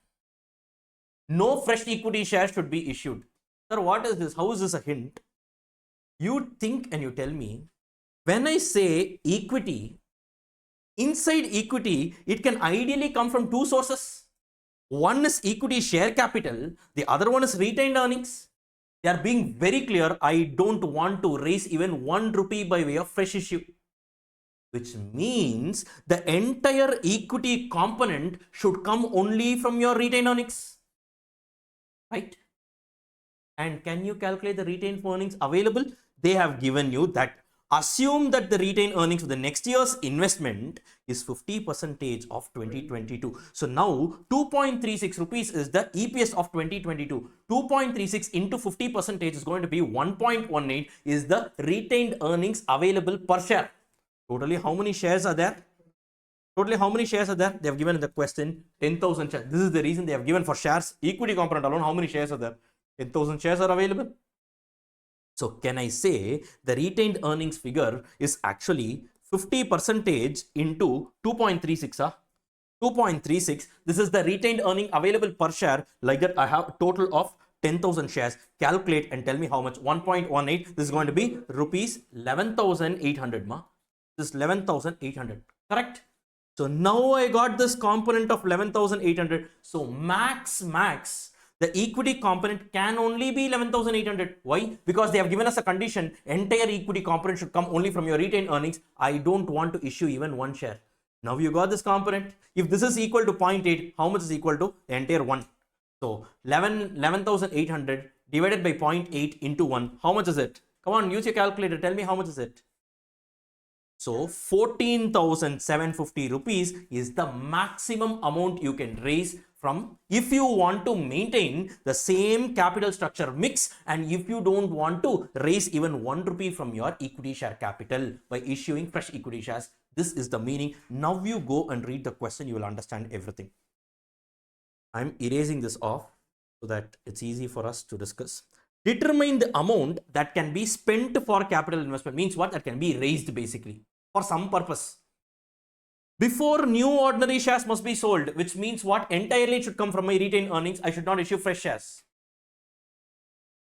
no fresh equity shares should be issued. Sir, what is this? How is this a hint? You think and you tell me, when I say equity, inside equity, it can ideally come from two sources. One is equity share capital, the other one is retained earnings. They are being very clear, I don't want to raise even 1 rupee by way of fresh issue. Which means the entire equity component should come only from your retained earnings, right? And can you calculate the retained earnings available? They have given you that. Assume that the retained earnings for the next year's investment is 50% of 2022. So now 2.36 rupees is the EPS of 2022. 2.36 into 50% is going to be 1.18 is the retained earnings available per share. Totally, how many shares are there? Totally, how many shares are there? They have given in the question 10,000 shares. This is the reason they have given for shares. Equity component alone, how many shares are there? 10,000 shares are available. So, can I say the retained earnings figure is actually 50% into 2.36? 2.36. This is the retained earning available per share. Like that, I have a total of 10,000 shares. Calculate and tell me how much. 1.18. This is going to be rupees 11,800. This is 11,800, correct? So now I got this component of 11,800. So max, the equity component can only be 11,800. Why? Because they have given us a condition, entire equity component should come only from your retained earnings. I don't want to issue even one share. Now you got this component. If this is equal to 0.8, how much is equal to the entire 1? So 11,800 divided by 0.8 into 1. How much is it? Come on, use your calculator. Tell me how much is it? So 14,750 rupees is the maximum amount you can raise from if you want to maintain the same capital structure mix and if you don't want to raise even 1 rupee from your equity share capital by issuing fresh equity shares. This is the meaning. Now you go and read the question, you will understand everything. I'm erasing this off so that it's easy for us to discuss. Determine the amount that can be spent for capital investment. Means what? That can be raised basically for some purpose. Before new ordinary shares must be sold, which means what? Entirely should come from my retained earnings. I should not issue fresh shares.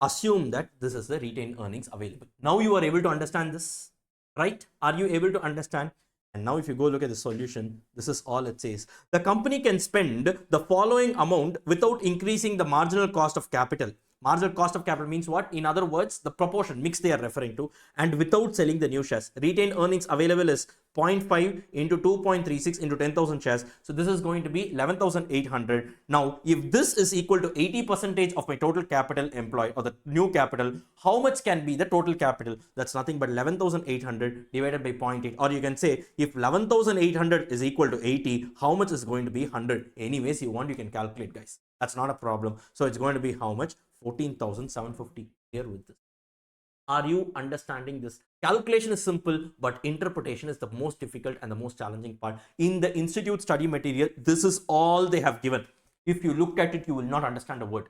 Assume that this is the retained earnings available. Now you are able to understand this, right? Are you able to understand? And now if you go look at the solution, this is all it says. The company can spend the following amount without increasing the marginal cost of capital. Marginal cost of capital means what? In other words, the proportion mix they are referring to, and without selling the new shares. Retained earnings available is 0.5 into 2.36 into 10,000 shares. So this is going to be 11,800. Now, if this is equal to 80% of my total capital employed or the new capital, how much can be the total capital? That's nothing but 11,800 divided by 0.8. Or you can say if 11,800 is equal to 80, how much is going to be 100? Anyways, you want, you can calculate, guys. That's not a problem. So it's going to be how much? 14,750 here with this. Are you understanding this? Calculation is simple, but interpretation is the most difficult and the most challenging part. In the institute study material, this is all they have given. If you look at it, you will not understand a word.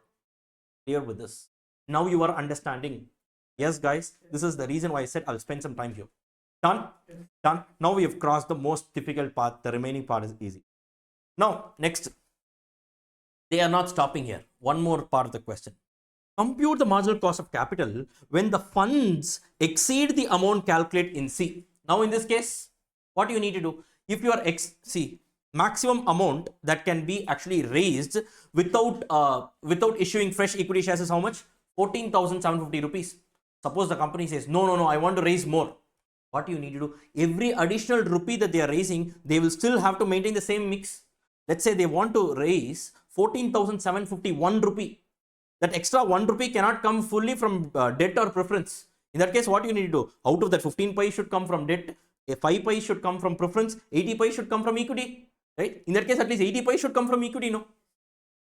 Clear with this? Now you are understanding. Yes, guys, this is the reason why I said I'll spend some time here. Done? Done. Now we have crossed the most difficult part. The remaining part is easy. Now, next. They are not stopping here. One more part of the question. Compute the marginal cost of capital when the funds exceed the amount calculated in C. Now in this case, what you need to do, if you are C, maximum amount that can be actually raised without issuing fresh equity shares is how much? 14,750 rupees. Suppose the company says, no, I want to raise more. What you need to do, every additional rupee that they are raising, they will still have to maintain the same mix. Let's say they want to raise 14,751 rupee. That extra 1 rupee cannot come fully from debt or preference. In that case, what you need to do? Out of that 15 pi should come from debt, 5 pi should come from preference, 80 pi should come from equity. Right? In that case, at least 80 pi should come from equity, no?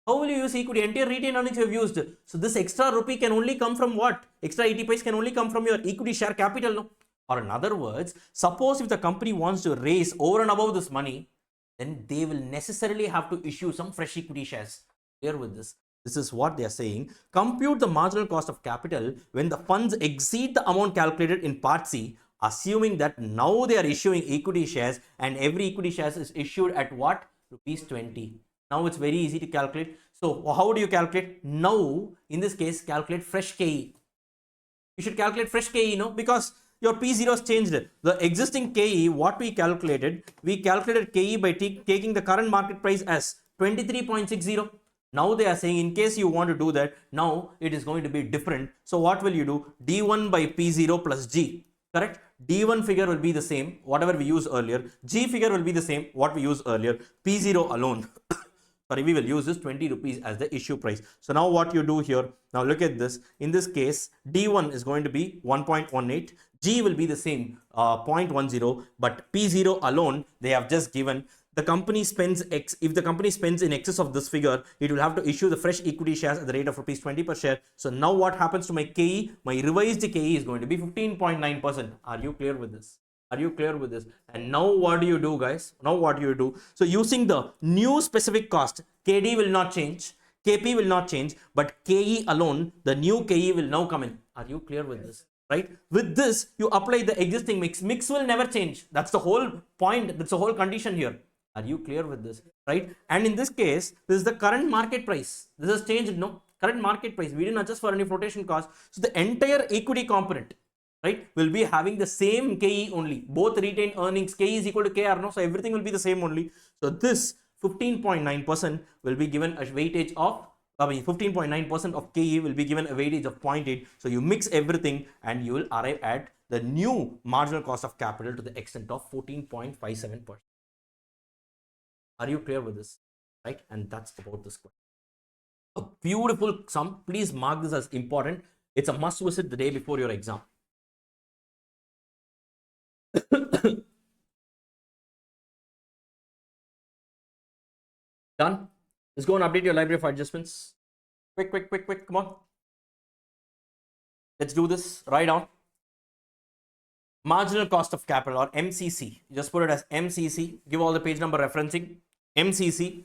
How will you use equity? Entire retained earnings you have used. So this extra rupee can only come from what? Extra 80 pi can only come from your equity share capital, no? Or in other words, suppose if the company wants to raise over and above this money, then they will necessarily have to issue some fresh equity shares. Clear with this? This is what they are saying. Compute the marginal cost of capital when the funds exceed the amount calculated in part C, assuming that now they are issuing equity shares and every equity shares is issued at what? Rupees 20. Now it's very easy to calculate. So how do you calculate? Now, in this case, calculate fresh KE. You should calculate fresh KE, because your P0 has changed. The existing KE, what we calculated KE by taking the current market price as 23.60. Now they are saying in case you want to do that, now it is going to be different. So what will you do? D1 by P0 plus G, correct? D1 figure will be the same, whatever we used earlier. G figure will be the same, what we used earlier. P0 alone. Sorry, we will use this 20 rupees as the issue price. So now what you do here, now look at this. In this case, D1 is going to be 1.18. G will be the same, 0.10, but P0 alone, they have just given. The company spends X. If the company spends in excess of this figure, it will have to issue the fresh equity shares at the rate of rupees 20 per share. So now what happens to my KE? My revised KE is going to be 15.9%. Are you clear with this? Are you clear with this? And now what do you do, guys? Now what do you do? So using the new specific cost, KD will not change, KP will not change, but KE alone, the new KE will now come in. Are you clear with this? Right? With this, you apply the existing mix. Mix will never change. That's the whole point. That's the whole condition here. Are you clear with this? Right? And in this case, this is the current market price. This has changed, no? Current market price. We didn't adjust for any flotation cost. So the entire equity component, right, will be having the same KE only. Both retained earnings, KE is equal to KR, no? So everything will be the same only. So this 15.9% will be given a weightage of 15.9% of KE will be given a weightage of 0.8. So you mix everything and you will arrive at the new marginal cost of capital to the extent of 14.57%. Are you clear with this? Right? And that's about this question. A beautiful sum. Please mark this as important. It's a must visit the day before your exam. Done? Let's go and update your library for adjustments. Quick. Come on. Let's do this. Write down. Marginal cost of capital, or MCC. Just put it as MCC. Give all the page number referencing. MCC.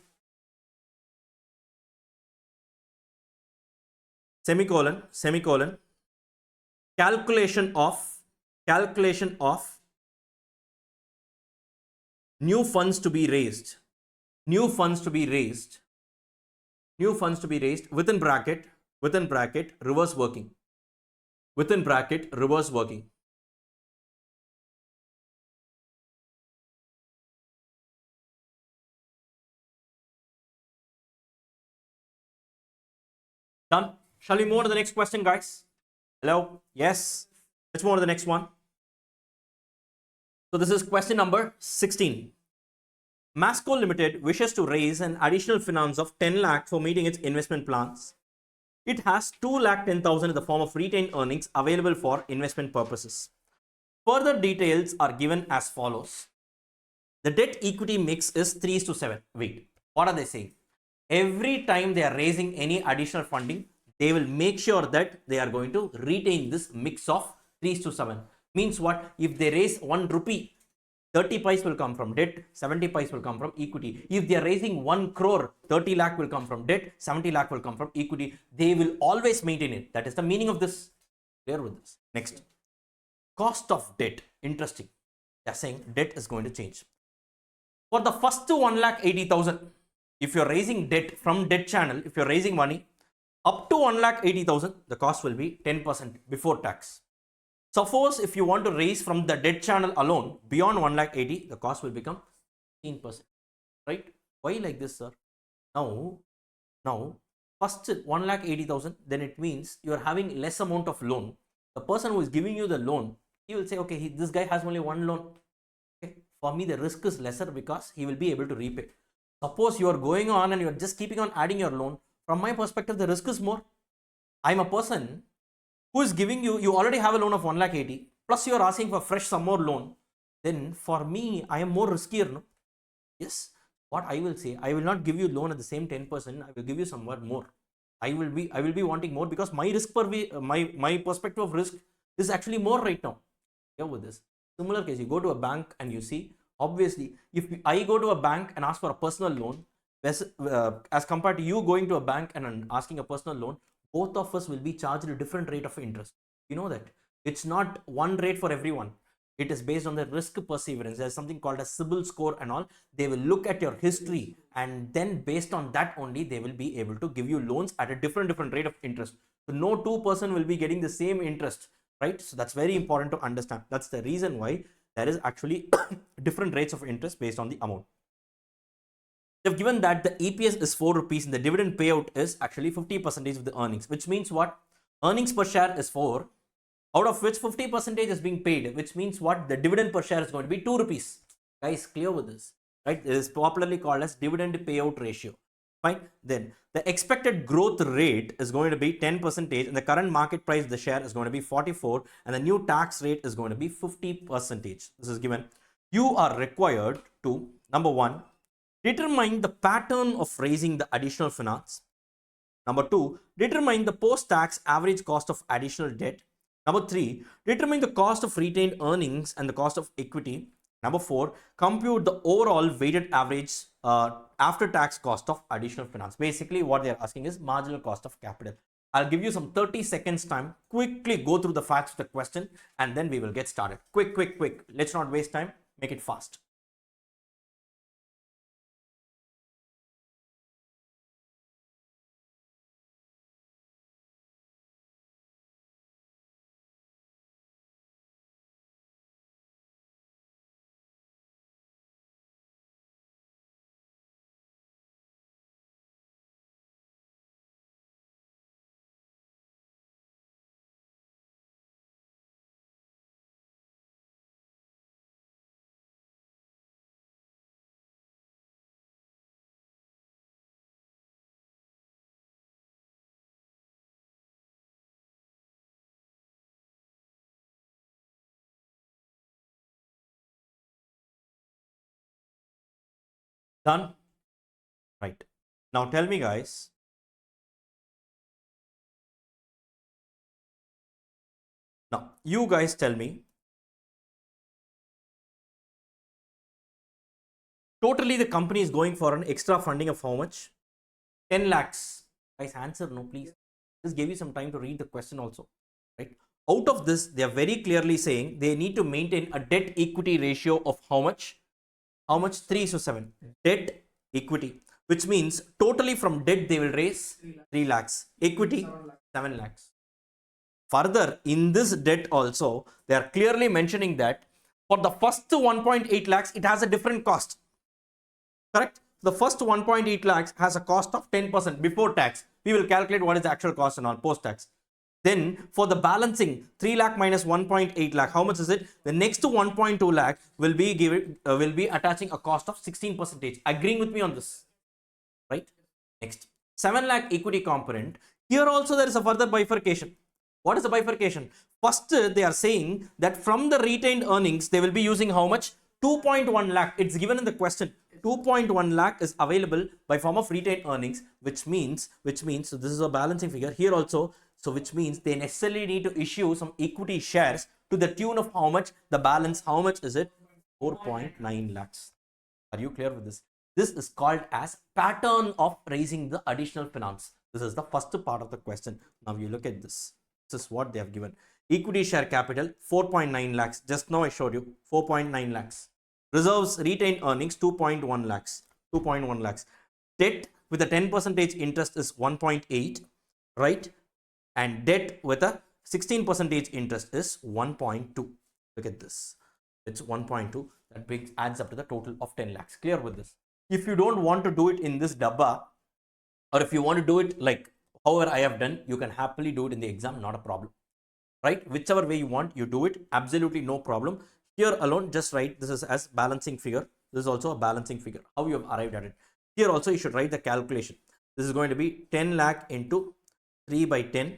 semicolon, semicolon, calculation of new funds to be raised, new funds to be raised, new funds to be raised within bracket, reverse working, within bracket, reverse working. Done. Shall we move on to the next question, guys? Hello? Yes. Let's move on to the next one. So this is question number 16. Masco Limited wishes to raise an additional finance of 10 lakh for meeting its investment plans. It has 2,10,000 in the form of retained earnings available for investment purposes. Further details are given as follows. The debt equity mix is 3:7. Wait, what are they saying? Every time they are raising any additional funding, they will make sure that they are going to retain this mix of 3:7. Means what? If they raise 1 rupee, 30 pice will come from debt, 70 pice will come from equity. If they are raising 1 crore, 30 lakh will come from debt, 70 lakh will come from equity. They will always maintain it. That is the meaning of this. Clear with this? Next. Cost of debt. Interesting. They are saying debt is going to change. For the first 1,80,000, if you're raising debt from debt channel, if you're raising money up to 1,80,000, the cost will be 10% before tax. Suppose if you want to raise from the debt channel alone beyond 1,80,000, the cost will become 15%. Right? Why like this, sir? Now, first 1,80,000, then it means you are having less amount of loan. The person who is giving you the loan, he will say, okay, this guy has only one loan. Okay, for me, the risk is lesser because he will be able to repay. Suppose you are going on and you are just keeping on adding your loan. From my perspective, the risk is more. I'm a person who is giving you, you already have a loan of 1,80,000, plus you are asking for fresh some more loan. Then for me, I am more riskier. No? Yes, what I will say, I will not give you loan at the same 10%. I will give you somewhat more. I will be wanting more because my risk my perspective of risk is actually more right now. Yeah, with this similar case, you go to a bank and you see, obviously, if I go to a bank and ask for a personal loan, as compared to you going to a bank and asking a personal loan, both of us will be charged a different rate of interest. You know that it's not one rate for everyone. It is based on the risk perseverance. There's something called a CIBIL score and all. They will look at your history, and then based on that only, they will be able to give you loans at a different rate of interest. So no two person will be getting the same interest, right? So that's very important to understand. That's the reason why there is actually different rates of interest based on the amount. They've given that the EPS is 4 rupees and the dividend payout is actually 50% of the earnings, which means what? Earnings per share is 4, out of which 50% is being paid, which means what? The dividend per share is going to be 2 rupees. Guys, clear with this, right? It is popularly called as dividend payout ratio. Fine. Then the expected growth rate is going to be 10%, and the current market price of the share is going to be 44, and the new tax rate is going to be 50%. This is given. You are required to, number 1, determine the pattern of raising the additional finance. Number 2, determine the post-tax average cost of additional debt. Number 3, determine the cost of retained earnings and the cost of equity. Number 4, compute the overall weighted average after-tax cost of additional finance. Basically, what they are asking is marginal cost of capital. I'll give you some 30 seconds time. Quickly go through the facts of the question and then we will get started. Quick. Let's not waste time. Make it fast. Done? Right. Now tell me, guys. Now, you guys tell me. Totally, the company is going for an extra funding of how much? 10 lakhs. Guys, answer no, please. Just gave you some time to read the question also, right? Out of this, they are very clearly saying they need to maintain a debt equity ratio of how much? How much? 3:7. Debt equity, which means totally from debt they will raise 3 lakhs. Equity 7 lakhs. Further, in this debt also, they are clearly mentioning that for the first 1.8 lakhs, it has a different cost. Correct? The first 1.8 lakhs has a cost of 10% before tax. We will calculate what is the actual cost and all post tax. Then for the balancing 3 lakh minus 1.8 lakh, how much is it? The next 1.2 lakh will be attaching a cost of 16%. Agreeing with me on this, right? Next, 7 lakh equity component. Here also there is a further bifurcation. What is the bifurcation? First, they are saying that from the retained earnings, they will be using how much? 2.1 lakh. It's given in the question. 2.1 lakh is available by form of retained earnings, which means, so this is a balancing figure here also. So which means they necessarily need to issue some equity shares to the tune of how much? The balance, how much is it? 4.9 lakhs. Are you clear with this? This is called as pattern of raising the additional finance. This is the first part of the question. Now you look at this. This is what they have given. Equity share capital 4.9 lakhs. Just now I showed you 4.9 lakhs. Reserves retained earnings 2.1 lakhs. 2.1 lakhs. Debt with a 10% interest is 1.8, right? And debt with a 16% interest is 1.2. Look at this. It's 1.2. That adds up to the total of 10 lakhs. Clear with this? If you don't want to do it in this dabba, or if you want to do it like however I have done, you can happily do it in the exam, not a problem, right? Whichever way you want, you do it, absolutely no problem. Here alone, just write this is as balancing figure. This is also a balancing figure. How you have arrived at it. Here also you should write the calculation. This is going to be 10 lakh into 3 by 10.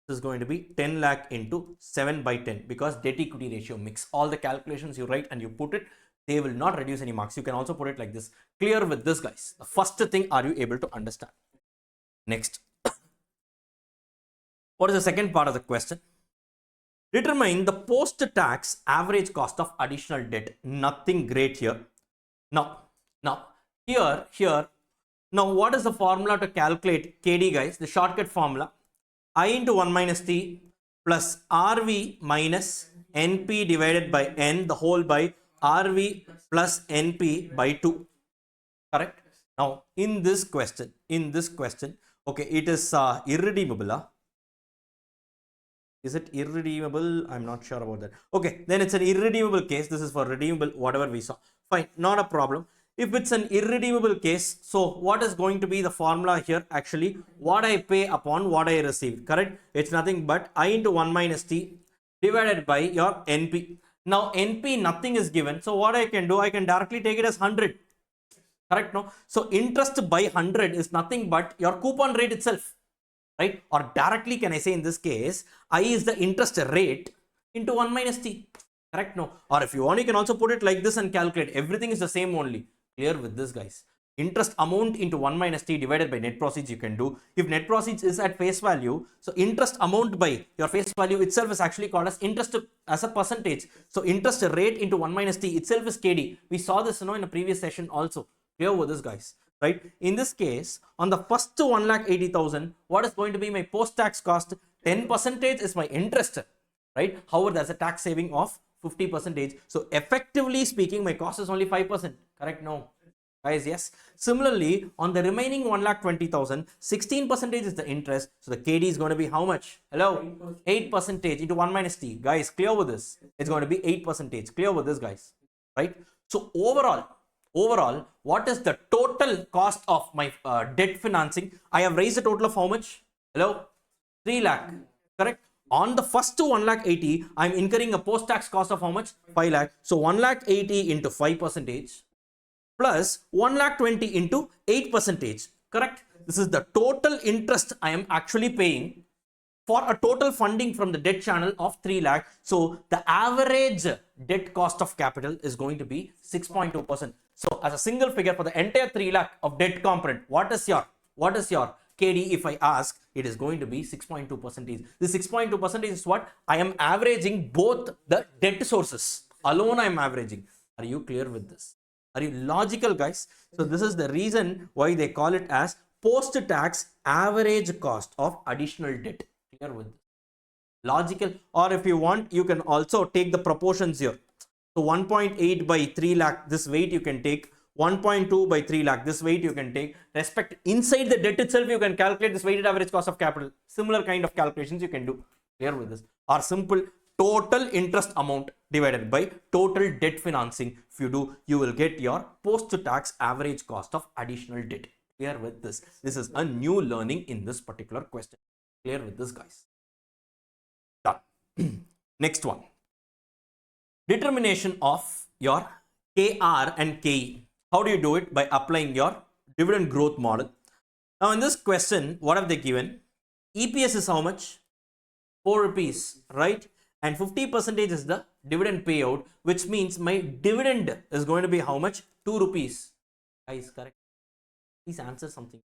This is going to be 10 lakh into 7 by 10 because debt equity ratio mix. All the calculations you write and you put it, they will not reduce any marks. You can also put it like this. Clear with this, guys? The first thing, are you able to understand? Next. What is the second part of the question? Determine the post-tax average cost of additional debt. Nothing great here. Now, here. Now, what is the formula to calculate KD, guys? The shortcut formula. I into 1 minus T plus RV minus NP divided by N, the whole by RV plus NP by 2. Correct? Now, in this question, okay, it is irredeemable. Is it irredeemable? I'm not sure about that. Okay, then it's an irredeemable case. This is for redeemable, whatever we saw. Fine, not a problem. If it's an irredeemable case, so what is going to be the formula here? Actually, what I pay upon what I receive, correct? It's nothing but I into 1 minus T divided by your NP. Now, NP, nothing is given. So what I can do, I can directly take it as 100. Correct? No? So interest by 100 is nothing but your coupon rate itself. Right? Or directly, can I say in this case, I is the interest rate into 1 minus T. Correct? No? Or if you want, you can also put it like this and calculate. Everything is the same only. Clear with this, guys? Interest amount into 1 minus T divided by net proceeds you can do. If net proceeds is at face value, so interest amount by your face value itself is actually called as interest as a percentage. So interest rate into 1 minus T itself is KD. We saw this in a previous session also. Clear with this, guys? Right? In this case, on the first 1,80,000, what is going to be my post-tax cost? 10% is my interest, right? However, there's a tax saving of 50%. So effectively speaking, my cost is only 5%. Correct? No. Guys, yes. Similarly, on the remaining 1,20,000, 16% is the interest. So the KD is going to be how much? Hello? 8% into 1 minus T. Guys, clear with this? It's going to be 8%. Clear with this, guys? Right? So overall, what is the total cost of my debt financing? I have raised a total of how much? Hello? 3 lakh. Correct? On the first 1,80,000, I'm incurring a post-tax cost of how much? 5 lakh. So 1,80,000 into 5% plus 1,20,000 into 8%. Correct? This is the total interest I am actually paying for a total funding from the debt channel of 3 lakh. So the average debt cost of capital is going to be 6.2%. So as a single figure for the entire 3 lakh of debt component, what is your KD? If I ask, it is going to be 6.2%. This 6.2% is what I am averaging both the debt sources alone. I am averaging. Are you clear with this? Are you logical, guys? So this is the reason why they call it as post-tax average cost of additional debt. Clear with this? Logical. Or if you want, you can also take the proportions here. So 1.8 by 3 lakh, this weight you can take. 1.2 by 3 lakh, this weight you can take. Respect inside the debt itself, you can calculate this weighted average cost of capital. Similar kind of calculations you can do. Clear with this? Or simple total interest amount divided by total debt financing. If you do, you will get your post-tax average cost of additional debt. Clear with this? This is a new learning in this particular question. Clear with this, guys? Done. Next one. Determination of your KR and KE. How do you do it? By applying your dividend growth model. Now in this question, what have they given? EPS is how much? 4 rupees, right? And 50% is the dividend payout, which means my dividend is going to be how much? 2 rupees. Guys, correct? Please answer something.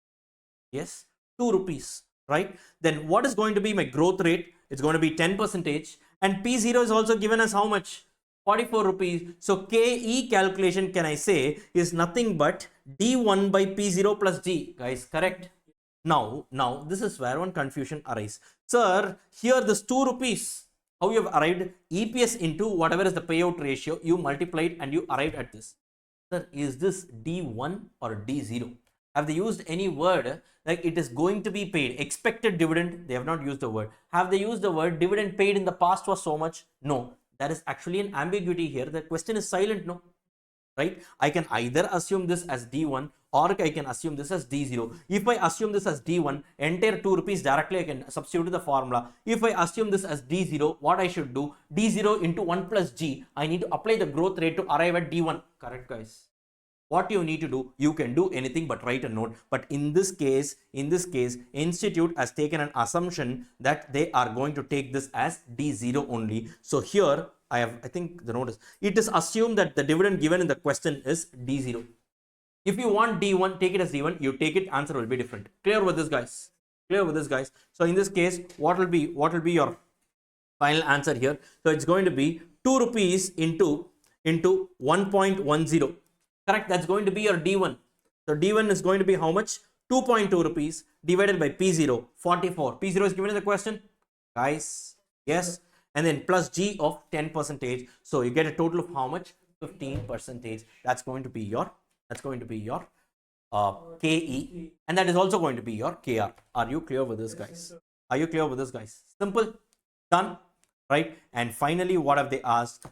Yes, 2 rupees, right? Then what is going to be my growth rate? It's going to be 10%. And P0 is also given as how much? 44 rupees. So KE calculation, can I say, is nothing but D1 by P0 plus G. Guys, correct? Now, this is where one confusion arises. Sir, here this 2 rupees, how you have arrived? EPS into whatever is the payout ratio, you multiplied and you arrived at this. Sir, is this D1 or D0? Have they used any word like it is going to be paid? Expected dividend, they have not used the word. Have they used the word dividend paid in the past was so much? No. There is actually an ambiguity here. The question is silent, no? Right? I can either assume this as D1 or I can assume this as D0. If I assume this as D1, entire 2 rupees directly I can substitute the formula. If I assume this as D0, what I should do? D0 into 1 plus G. I need to apply the growth rate to arrive at D1. Correct, guys? What you need to do, you can do anything but write a note. But in this case, institute has taken an assumption that they are going to take this as D0 only. So here I think the note is, it is assumed that the dividend given in the question is D0. If you want D1, take it as D1. You take it, answer will be different. Clear with this, guys? Clear with this, guys? So in this case, what will be your final answer here? So it's going to be 2 rupees into 1.10. Correct? That's going to be your D1. So D1 is going to be how much? 2.2 rupees divided by P0, 44. P0 is given in the question. Guys, yes. And then plus G of 10%. So you get a total of how much? 15%. That's going to be your KE. And that is also going to be your KR. Are you clear with this, guys? Are you clear with this, guys? Simple. Done. Right? And finally, what have they asked?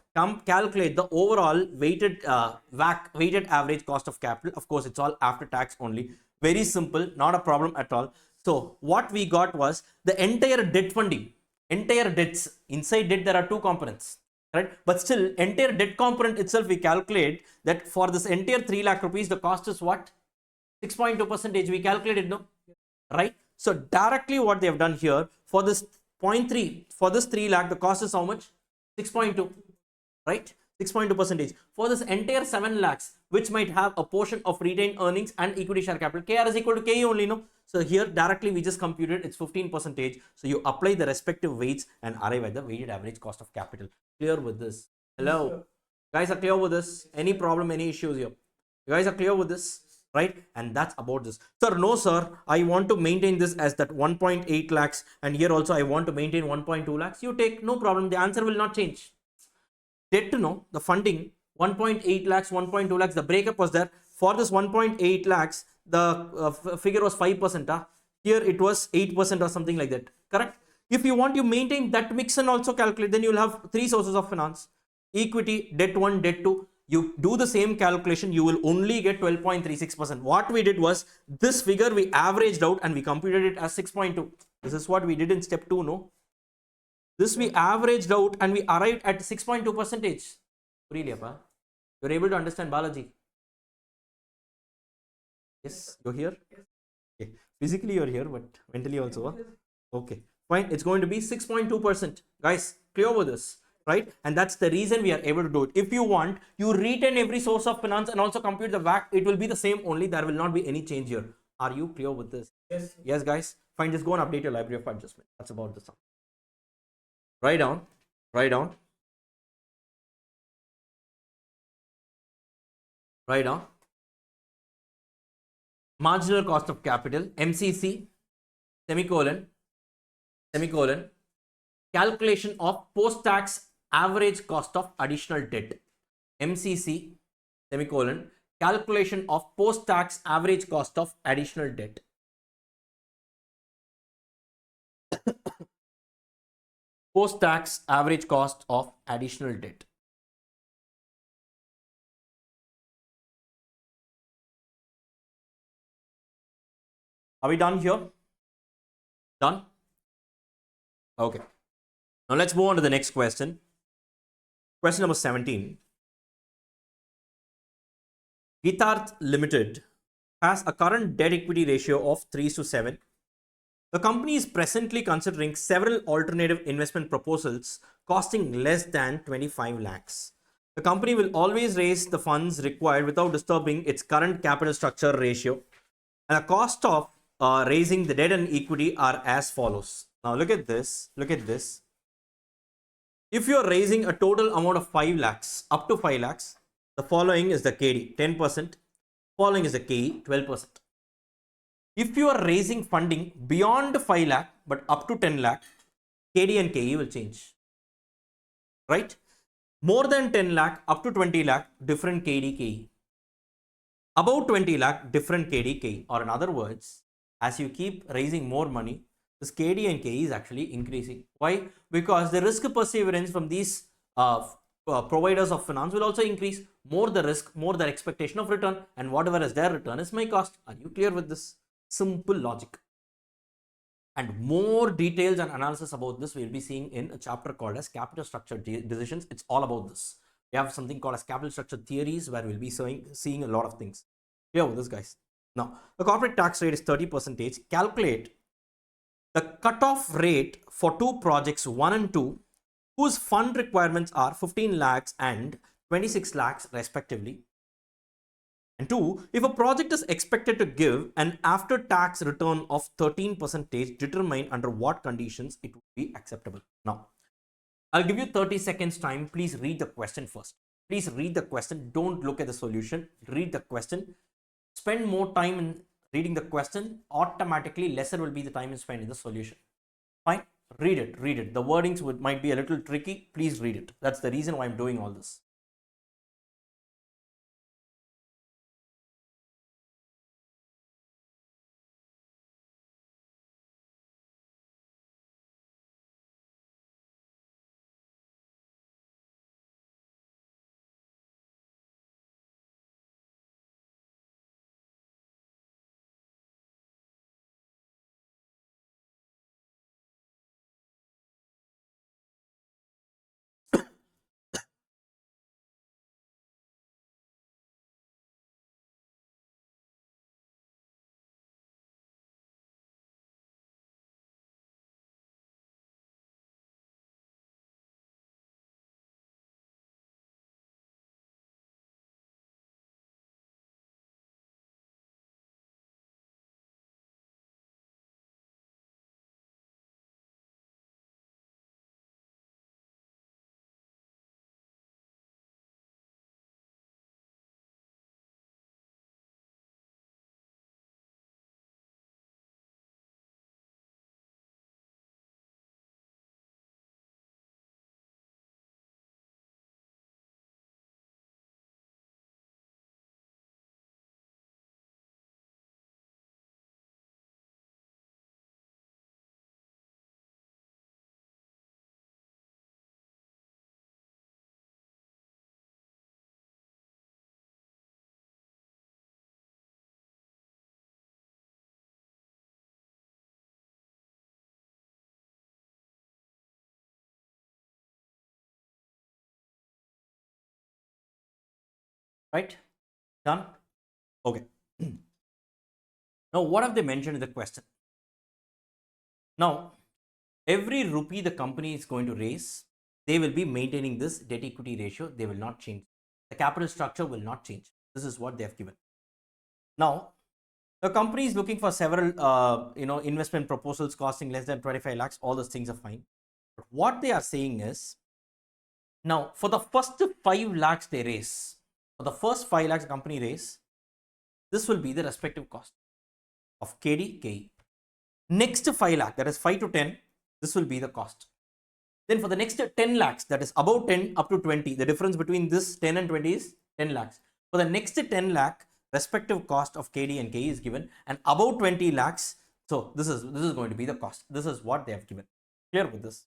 Calculate the overall weighted WACC, weighted average cost of capital. Of course, it's all after tax only. Very simple, not a problem at all. So what we got was the entire debt funding, entire debts. Inside debt, there are 2 components, right? But still, entire debt component itself, we calculate that for this entire 3 lakh rupees, the cost is what? 6.2%. We calculated, no? Right? So directly what they have done here for this 0.3, for this 3 lakh, the cost is how much? 6.2, right? 6.2%. For this entire 7 lakhs, which might have a portion of retained earnings and equity share capital, KR is equal to KE only, no? So here directly we just computed it's 15%. So you apply the respective weights and arrive at the weighted average cost of capital. Clear with this? Hello? Yes, guys are clear with this? Any problem, any issues here? You guys are clear with this? Right? And that's about this. Sir, no, sir, I want to maintain this as that 1.8 lakhs. And here also I want to maintain 1.2 lakhs. You take, no problem. The answer will not change. Debt to know the funding 1.8 lakhs, 1.2 lakhs. The breakup was there. For this 1.8 lakhs, the figure was 5%. Here it was 8% or something like that. Correct? If you want, you maintain that mix and also calculate. Then you will have 3 sources of finance. Equity, debt 1, debt 2. You do the same calculation, you will only get 12.36%. What we did was, this figure we averaged out and we computed it as 6.2. This is what we did in step 2, no? This we averaged out and we arrived at 6.2%. Really, Appa? You're able to understand biology? Yes, you're here? Okay. Physically you're here, but mentally also. Okay, fine. It's going to be 6.2%. Guys, clear with this? Right? And that's the reason we are able to do it. If you want, you retain every source of finance and also compute the WACC. It will be the same only. There will not be any change here. Are you clear with this? Yes. Yes, guys. Fine. Just go and update your library of adjustment. That's about the sum. Write down. Write down. Write down. marginal cost of capital, MCC, semicolon, semicolon, calculation of post-tax average cost of additional debt, MCC, semicolon, calculation of post-tax average cost of additional debt. Post-tax average cost of additional debt. Are we done here? Done? Okay. Now let's move on to the next question. Question number 17. Gitarth Limited has a current debt equity ratio of 3:7. The company is presently considering several alternative investment proposals costing less than 25 lakhs. The company will always raise the funds required without disturbing its current capital structure ratio. And the cost of raising the debt and equity are as follows. Now look at this. Look at this. If you are raising a total amount of 5 lakhs, up to 5 lakhs, the following is the KD, 10%. Following is the KE, 12%. If you are raising funding beyond 5 lakh, but up to 10 lakh, KD and KE will change. Right? More than 10 lakh, up to 20 lakh, different KD, KE. Above 20 lakh, different KD, KE. Or in other words, as you keep raising more money, this KD and KE is actually increasing. Why? Because the risk perseverance from these providers of finance will also increase. More the risk, more the expectation of return, and whatever is their return is my cost. Are you clear with this? Simple logic. And more details and analysis about this we'll be seeing in a chapter called as capital structure decisions. It's all about this. We have something called as capital structure theories where we'll be seeing a lot of things. Clear with this, guys? Now, the corporate tax rate is 30%. Calculate the cutoff rate for two projects 1 and 2 whose fund requirements are 15 lakhs and 26 lakhs respectively. And 2, if a project is expected to give an after-tax return of 13%, determine under what conditions it would be acceptable. Now, I'll give you 30 seconds time. Please read the question first. Please read the question. Don't look at the solution. Read the question. Spend more time in reading the question. Automatically, lesser will be the time you spend in the solution. Fine? Read it. Read it. The wordings might be a little tricky. Please read it. That's the reason why I'm doing all this. Right? Done? Okay. Now, what have they mentioned in the question? Now, every rupee the company is going to raise, they will be maintaining this debt equity ratio. They will not change. The capital structure will not change. This is what they have given. Now, the company is looking for several investment proposals costing less than 25 lakhs. All those things are fine. But what they are saying is, now for the first 5 lakhs they raise, for the first 5 lakhs the company raise, This will be the respective cost of KD, KE. Next 5 lakh, that is 5 to 10, this will be the cost. Then for the next 10 lakhs, that is above 10 up to 20, the difference between this 10 and 20 is 10 lakhs. For the next 10 lakh, respective cost of KD and KE is given, and above 20 lakhs, so this is going to be the cost. This is what they have given. Clear with this?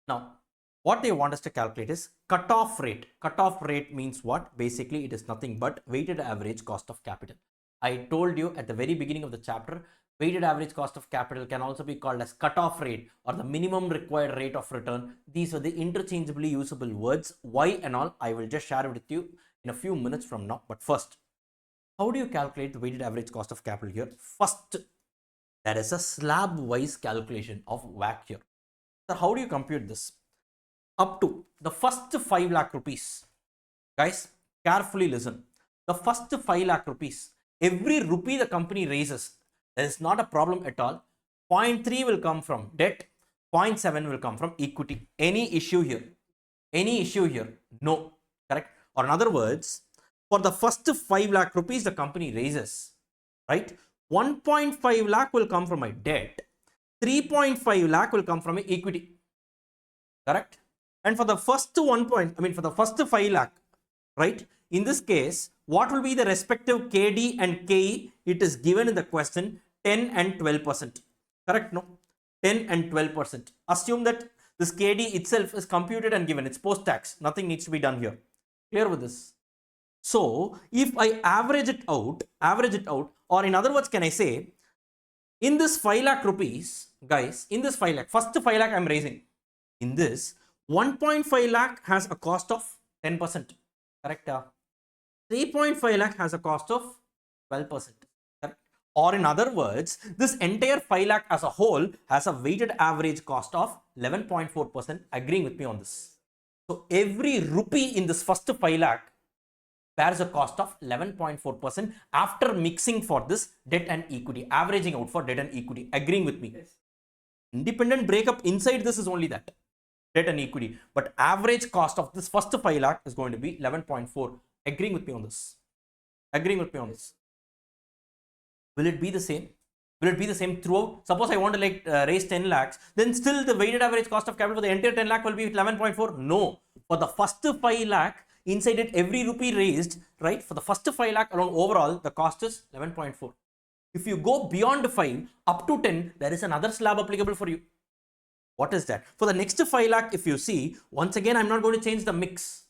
Now, what they want us to calculate is cutoff rate. Cutoff rate means what? Basically, it is nothing but weighted average cost of capital. I told you at the very beginning of the chapter, weighted average cost of capital can also be called as cutoff rate or the minimum required rate of return. These are the interchangeably usable words. Why and all, I will just share it with you in a few minutes from now. But first, how do you calculate the weighted average cost of capital here? First, there is a slab wise calculation of WACC here. So how do you compute this? Up to the first 5 lakh rupees, guys, carefully listen. The first 5 lakh rupees, every rupee the company raises, there is not a problem at all. 0.3 will come from debt, 0.7 will come from equity. Any issue here? Any issue here? No. Correct? Or in other words, for the first 5 lakh rupees the company raises, right? 1.5 lakh will come from my debt, 3.5 lakh will come from my equity. Correct? And for the first for the first 5 lakh, right? In this case, what will be the respective KD and KE? It is given in the question 10 and 12%. Correct? No? 10 and 12%. Assume that this KD itself is computed and given. It's post-tax. Nothing needs to be done here. Clear with this? So, if I average it out, or in other words, can I say, in this 5 lakh rupees, guys, in this 5 lakh, first 5 lakh I'm raising. In this, 1.5 lakh has a cost of 10%. Correct? 3.5 lakh has a cost of 12%. Correct? Or in other words, this entire 5 lakh as a whole has a weighted average cost of 11.4%. Agreeing with me on this. So every rupee in this first 5 lakh bears a cost of 11.4% after mixing for this debt and equity, averaging out for debt and equity. Agreeing with me? Yes. Independent breakup inside this is only that, debt and equity, but average cost of this first 5 lakh is going to be 11.4. Agreeing with me on this? Agreeing with me on this? Will it be the same? Will it be the same throughout? Suppose I want to raise 10 lakhs, then still the weighted average cost of capital for the entire 10 lakh will be 11.4. No, for the first 5 lakh, inside it every rupee raised, right? For the first 5 lakh alone, overall the cost is 11.4. If you go beyond 5 up to 10, there is another slab applicable for you. What is that? For the next 5 lakh, if you see, once again, I'm not going to change the mix.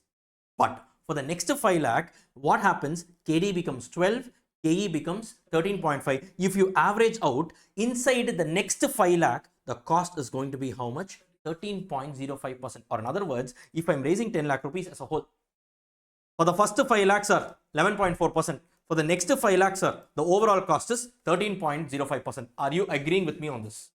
But for the next 5 lakh, what happens? KD becomes 12, KE becomes 13.5. If you average out, inside the next 5 lakh, the cost is going to be how much? 13.05%. Or in other words, if I'm raising 10 lakh rupees as a whole, for the first 5 lakhs are 11.4%. For the next 5 lakhs, sir, the overall cost is 13.05%. Are you agreeing with me on this?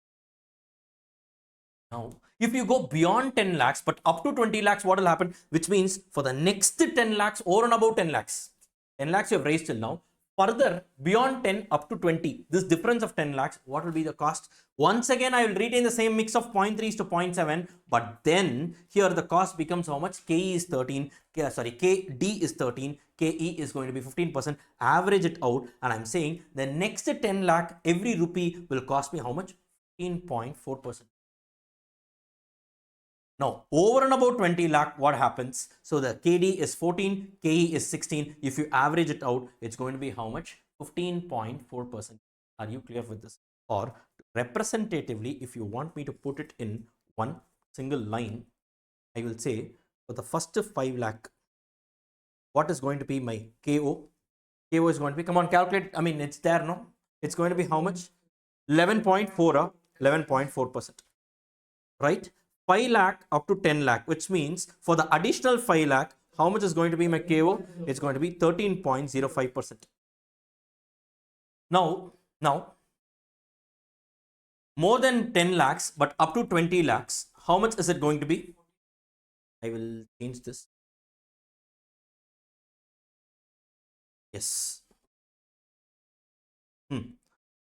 Now, if you go beyond 10 lakhs, but up to 20 lakhs, what will happen? Which means for the next 10 lakhs over and above 10 lakhs, 10 lakhs you have raised till now. Further, beyond 10 up to 20, this difference of 10 lakhs, what will be the cost? Once again, I will retain the same mix of 0.3 to 0.7, but then here the cost becomes how much? KE is 13, KD is 13, KE is going to be 15%. Average it out, and I'm saying the next 10 lakh, every rupee will cost me how much? 15.4%. Now, over and above 20 lakh, what happens? So the KD is 14, KE is 16. If you average it out, it's going to be how much? 15.4%. Are you clear with this? Or representatively, if you want me to put it in one single line, I will say for the first 5 lakh, what is going to be my KO? KO is going to be, come on, calculate. I mean, it's there, no? It's going to be how much? 11.4, 11.4%. Right? 5 lakh up to 10 lakh, which means for the additional 5 lakh, how much is going to be my KO? It's going to be 13.05%. Now, more than 10 lakhs, but up to 20 lakhs, how much is it going to be? I will change this. Yes.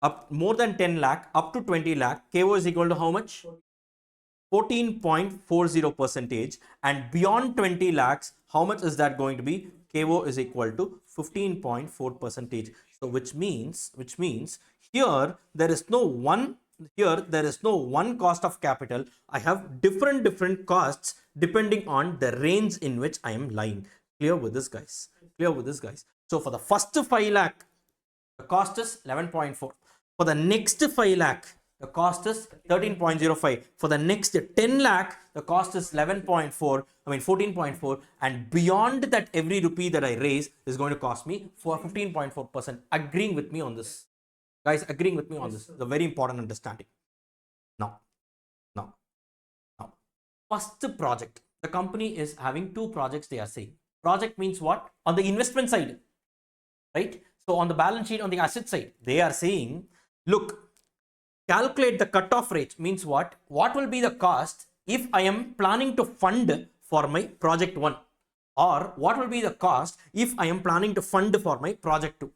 Up more than 10 lakh, up to 20 lakh, KO is equal to how much? 14.40%, and beyond 20 lakhs, how much is that going to be? KO is equal to 15.4%. So which means here there is no one cost of capital. I have different costs depending on the range in which I am lying. Clear with this, guys? Clear with this, guys? So for the first 5 lakh, the cost is 11.4. For the next 5 lakh, the cost is 13.05. For the next 10 lakh, the cost is 14.4. And beyond that, every rupee that I raise is going to cost me for 15.4%. Agreeing with me on this? Guys, agreeing with me on this? It's a very important understanding. Now, first project. The company is having 2 projects, they are saying. Project means what? On the investment side, right? So on the balance sheet, on the asset side, they are saying, look, calculate the cutoff rate. Means what? What will be the cost if I am planning to fund for my project 1? Or what will be the cost if I am planning to fund for my project 2?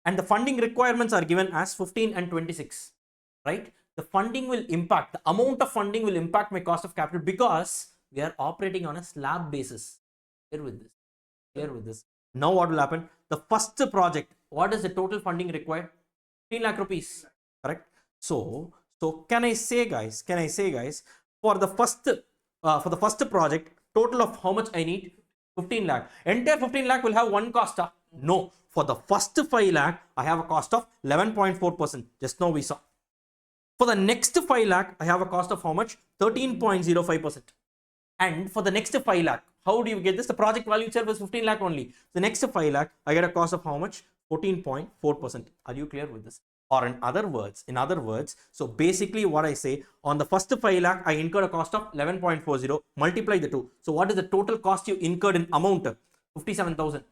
And the funding requirements are given as 15 and 26, right? The funding will impact, the amount of funding will impact my cost of capital because we are operating on a slab basis. Here with this. Now what will happen? The first project, what is the total funding required? 15 lakh rupees, correct? So can I say, guys, for the first project, total of how much I need? 15 lakh. Entire 15 lakh will have one cost. No. For the first 5 lakh, I have a cost of 11.4%. Just now we saw. For the next 5 lakh, I have a cost of how much? 13.05%. And for the next 5 lakh, how do you get this? The project value itself is 15 lakh only. The next 5 lakh, I get a cost of how much? 14.4%. Are you clear with this? Or in other words, so basically what I say, on the first 5 lakh, I incurred a cost of 11.40, multiply the 2. So what is the total cost you incurred in amount? 57,000.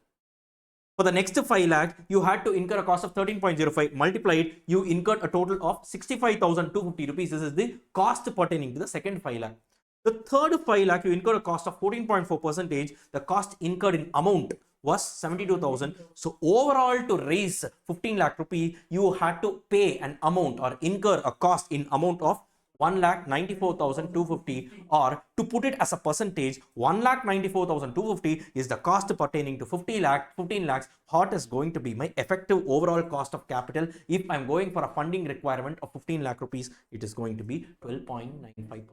For the next 5 lakh, you had to incur a cost of 13.05, multiply it, you incurred a total of 65,250 rupees. This is the cost pertaining to the second 5 lakh. The third 5 lakh, you incur a cost of 14.4%. The cost incurred in amount was 72,000. So overall, to raise 15 lakh rupee, you had to pay an amount or incur a cost in amount of 1,94,250, or to put it as a percentage, 1,94,250 is the cost pertaining to 15 lakhs. What is going to be my effective overall cost of capital if I'm going for a funding requirement of 15 lakh rupees? It is going to be 12.95%.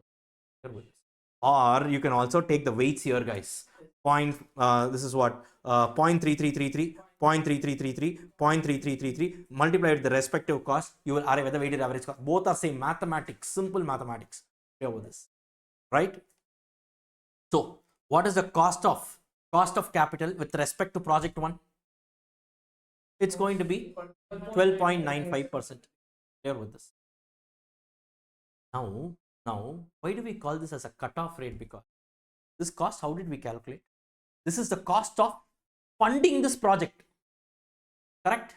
Or you can also take the weights here, guys. This is what 0.3333, 0.3333, 0.3333, multiply with the respective cost, you will arrive at the weighted average cost. Both are same. Mathematics, simple mathematics. Here with this, right? So what is the cost of capital with respect to project 1? It's going to be 12.95%. Here with this. Now, why do we call this as a cutoff rate? Because this cost, how did we calculate? This is the cost of funding this project. Correct?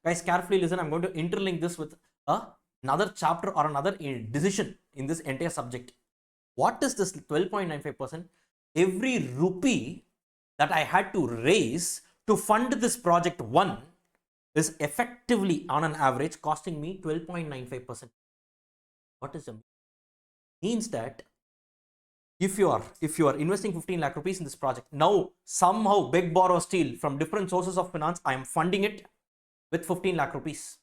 Guys, carefully listen. I'm going to interlink this with another chapter or another decision in this entire subject. What is this 12.95%? Every rupee that I had to raise to fund this project 1 is effectively, on an average, costing me 12.95%. What does it mean? Means that if you are investing 15 lakh rupees in this project, now somehow beg, borrow, steal from different sources of finance, I am funding it with 15 lakh rupees.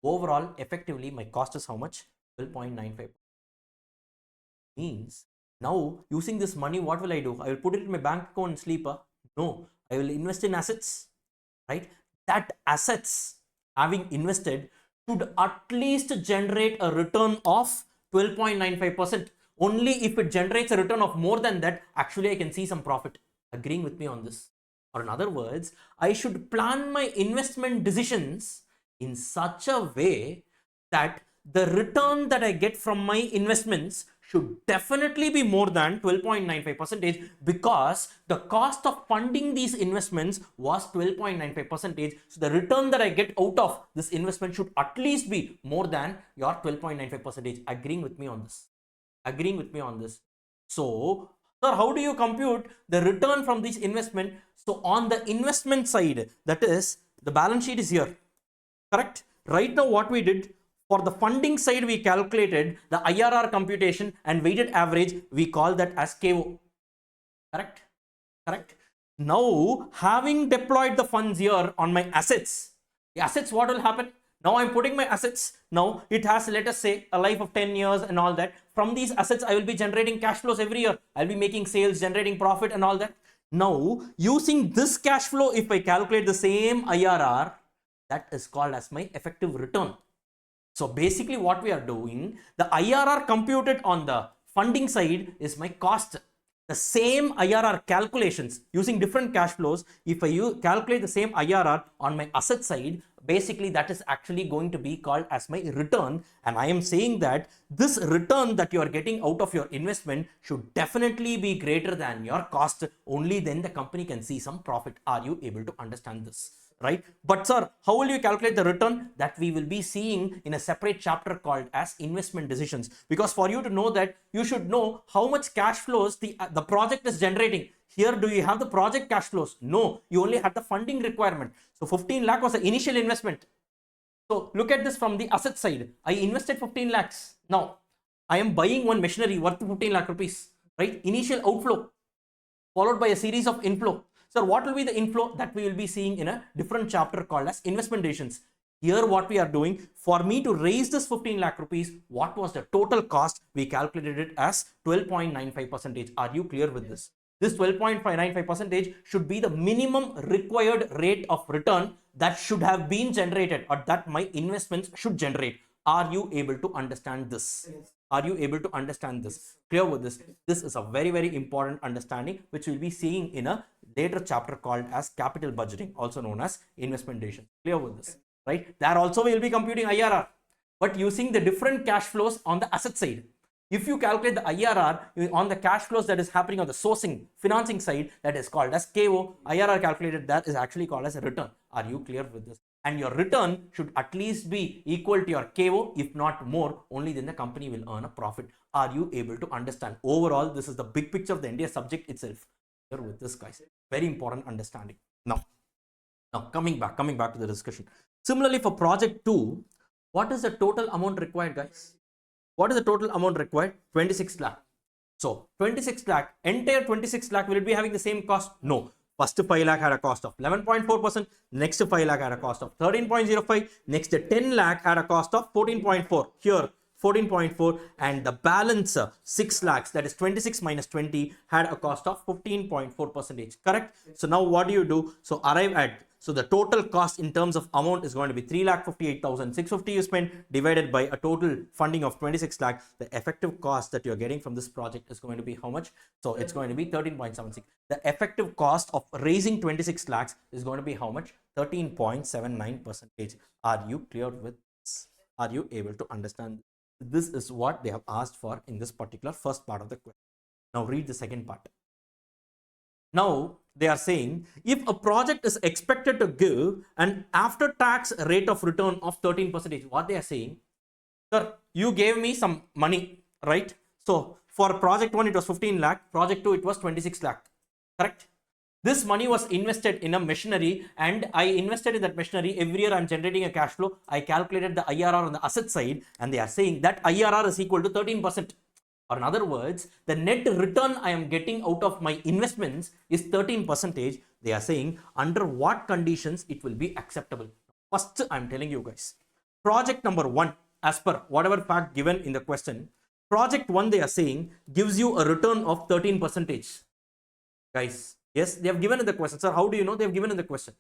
Overall, effectively, my cost is how much? 12.95. Means now using this money, what will I do? I will put it in my bank account and sleep. No, I will invest in assets, right? That assets, having invested, should at least generate a return of 12.95%. Only if it generates a return of more than that, actually I can see some profit. Agreeing with me on this? Or in other words, I should plan my investment decisions in such a way that the return that I get from my investments should definitely be more than 12.95%, because the cost of funding these investments was 12.95%. So the return that I get out of this investment should at least be more than your 12.95%. Agreeing with me on this? Agreeing with me on this? So, sir, how do you compute the return from this investment? So on the investment side, that is, the balance sheet is here, correct? Right now what we did, for the funding side, we calculated the IRR computation and weighted average. We call that as KO. Correct? Now, having deployed the funds here on my assets, The assets, what will happen? Now I'm putting my assets. Now it has, let us say, a life of 10 years and all that. From these assets, I will be generating cash flows every year. I'll be making sales, generating profit and all that. Now, using this cash flow, if I calculate the same IRR, that is called as my effective return. So basically what we are doing, the IRR computed on the funding side is my cost. The same IRR calculations using different cash flows, if I calculate the same IRR on my asset side, basically that is actually going to be called as my return. And I am saying that this return that you are getting out of your investment should definitely be greater than your cost. Only then the company can see some profit. Are you able to understand this? Right? But sir, how will you calculate the return? That we will be seeing in a separate chapter called as investment decisions. Because for you to know that, you should know how much cash flows the project is generating. Here, do you have the project cash flows? No, you only have the funding requirement. So 15 lakh was the initial investment. So look at this from the asset side. I invested 15 lakhs. Now I am buying one machinery worth 15 lakh rupees, right? Initial outflow followed by a series of inflow. So what will be the inflow? That we will be seeing in a different chapter called as investment decisions. Here what we are doing, for me to raise this 15 lakh rupees, what was the total cost? We calculated it as 12.95%. Are you clear with this? This 12.95% should be the minimum required rate of return that should have been generated, or that my investments should generate. Are you able to understand this? Are you able to understand this? Clear with this? This is a very, very important understanding, which we'll be seeing in a later chapter called as capital budgeting, also known as investment decision. Clear with this? Right? There also we'll be computing IRR, but using the different cash flows on the asset side. If you calculate the IRR on the cash flows that is happening on the sourcing, financing side, that is called as KO. IRR calculated, that is actually called as a return. Are you clear with this? And your return should at least be equal to your KO, if not more. Only then the company will earn a profit. Are you able to understand? Overall, this is the big picture of the entire subject itself. Here with this, guys, very important understanding. Now coming back to the discussion. Similarly, for project 2, what is the total amount required, guys? What is the total amount required? 26 lakh. So 26 lakh, entire 26 lakh, will it be having the same cost? No. First 5 lakh had a cost of 11.4%. Next 5 lakh had a cost of 13.05. Next 10 lakh had a cost of 14.4. Here 14.4, and the balance 6 lakhs, that is 26 minus 20, had a cost of 15.4%. Correct? So now what do you do? So arrive at, so the total cost in terms of amount is going to be 3,58,650 you spend, divided by a total funding of 26 lakh. The effective cost that you're getting from this project is going to be how much? So it's going to be 13.76. The effective cost of raising 26 lakhs is going to be how much? 13.79%. Are you clear with this? Are you able to understand? This is what they have asked for in this particular first part of the question. Now read the second part. Now they are saying, if a project is expected to give an after tax rate of return of 13%, what they are saying, sir, you gave me some money, right? So for project 1 it was 15 lakh, project 2 it was 26 lakh, correct? This money was invested in a machinery, and I invested in that machinery. Every year I'm generating a cash flow. I calculated the IRR on the asset side, and they are saying that IRR is equal to 13%. Or in other words, the net return I am getting out of my investments is 13%. They are saying under what conditions it will be acceptable. First, I'm telling you guys, project number 1, as per whatever fact given in the question, project 1, they are saying, gives you a return of 13%. Guys, yes, they have given in the question. Sir, how do you know? They have given in the question.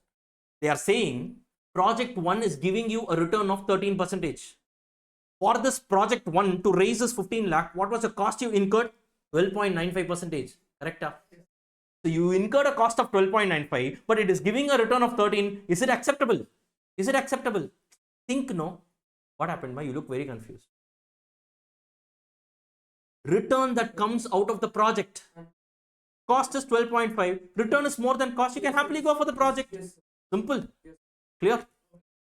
They are saying project 1 is giving you a return of 13%. For this project 1 to raise this 15 lakh, what was the cost you incurred? 12.95%. Correct? So you incurred a cost of 12.95, but it is giving a return of 13. Is it acceptable? Is it acceptable? Think no. What happened? You look very confused. Return that comes out of the project. Cost is 12.5. Return is more than cost. You can happily go for the project. Simple. Clear?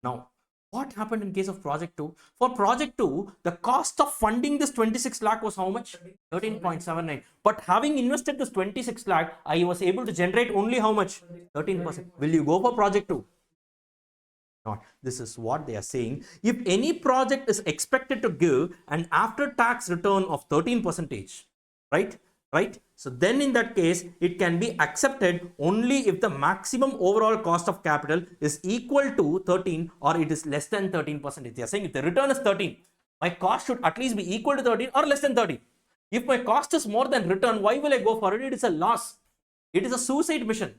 Now, what happened in case of project 2? For project 2, the cost of funding this 26 lakh was how much? 13.79. But having invested this 26 lakh, I was able to generate only how much? 13%. Will you go for project 2? Not. This is what they are saying. If any project is expected to give an after tax return of 13%, right? right? So then in that case, it can be accepted only if the maximum overall cost of capital is equal to 13 or it is less than 13%. They are saying if the return is 13, my cost should at least be equal to 13 or less than 13. If my cost is more than return, why will I go for it? It is a loss. It is a suicide mission.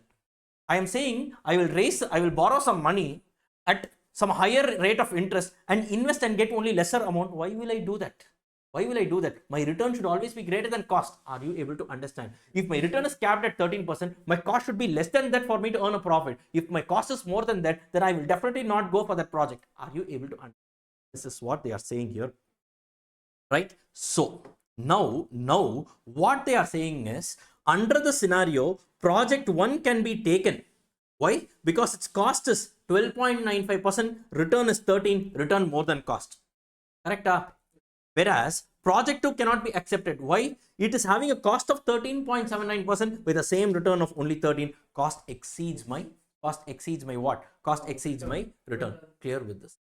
I am saying I will borrow some money at some higher rate of interest and invest and get only lesser amount. Why will I do that? Why will I do that? My return should always be greater than cost. Are you able to understand? If my return is capped at 13%, my cost should be less than that for me to earn a profit. If my cost is more than that, then I will definitely not go for that project. Are you able to understand? This is what they are saying here, right? So now what they are saying is, under the scenario, project 1 can be taken. Why? Because its cost is 12.95%, return is 13, return more than cost. Correct? Whereas project 2 cannot be accepted. Why? It is having a cost of 13.79% with the same return of only 13. Cost exceeds my what? Cost exceeds my return. Clear with this?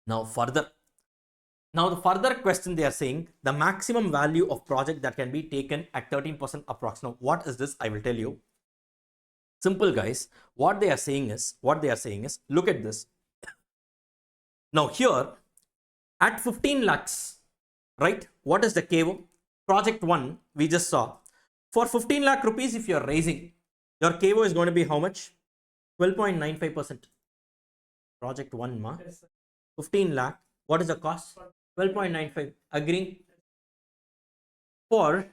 Now the further question they are saying, the maximum value of project that can be taken at 13% approx. Now what is this? I will tell you. Simple, guys. What they are saying is, look at this. Now here at 15 lakhs, right? What is the KO? Project 1 we just saw. For 15 lakh rupees, if you are raising, your KO is going to be how much? 12.95%. Project 1 ma 15 lakh. What is the cost? 12.95. Agreeing? For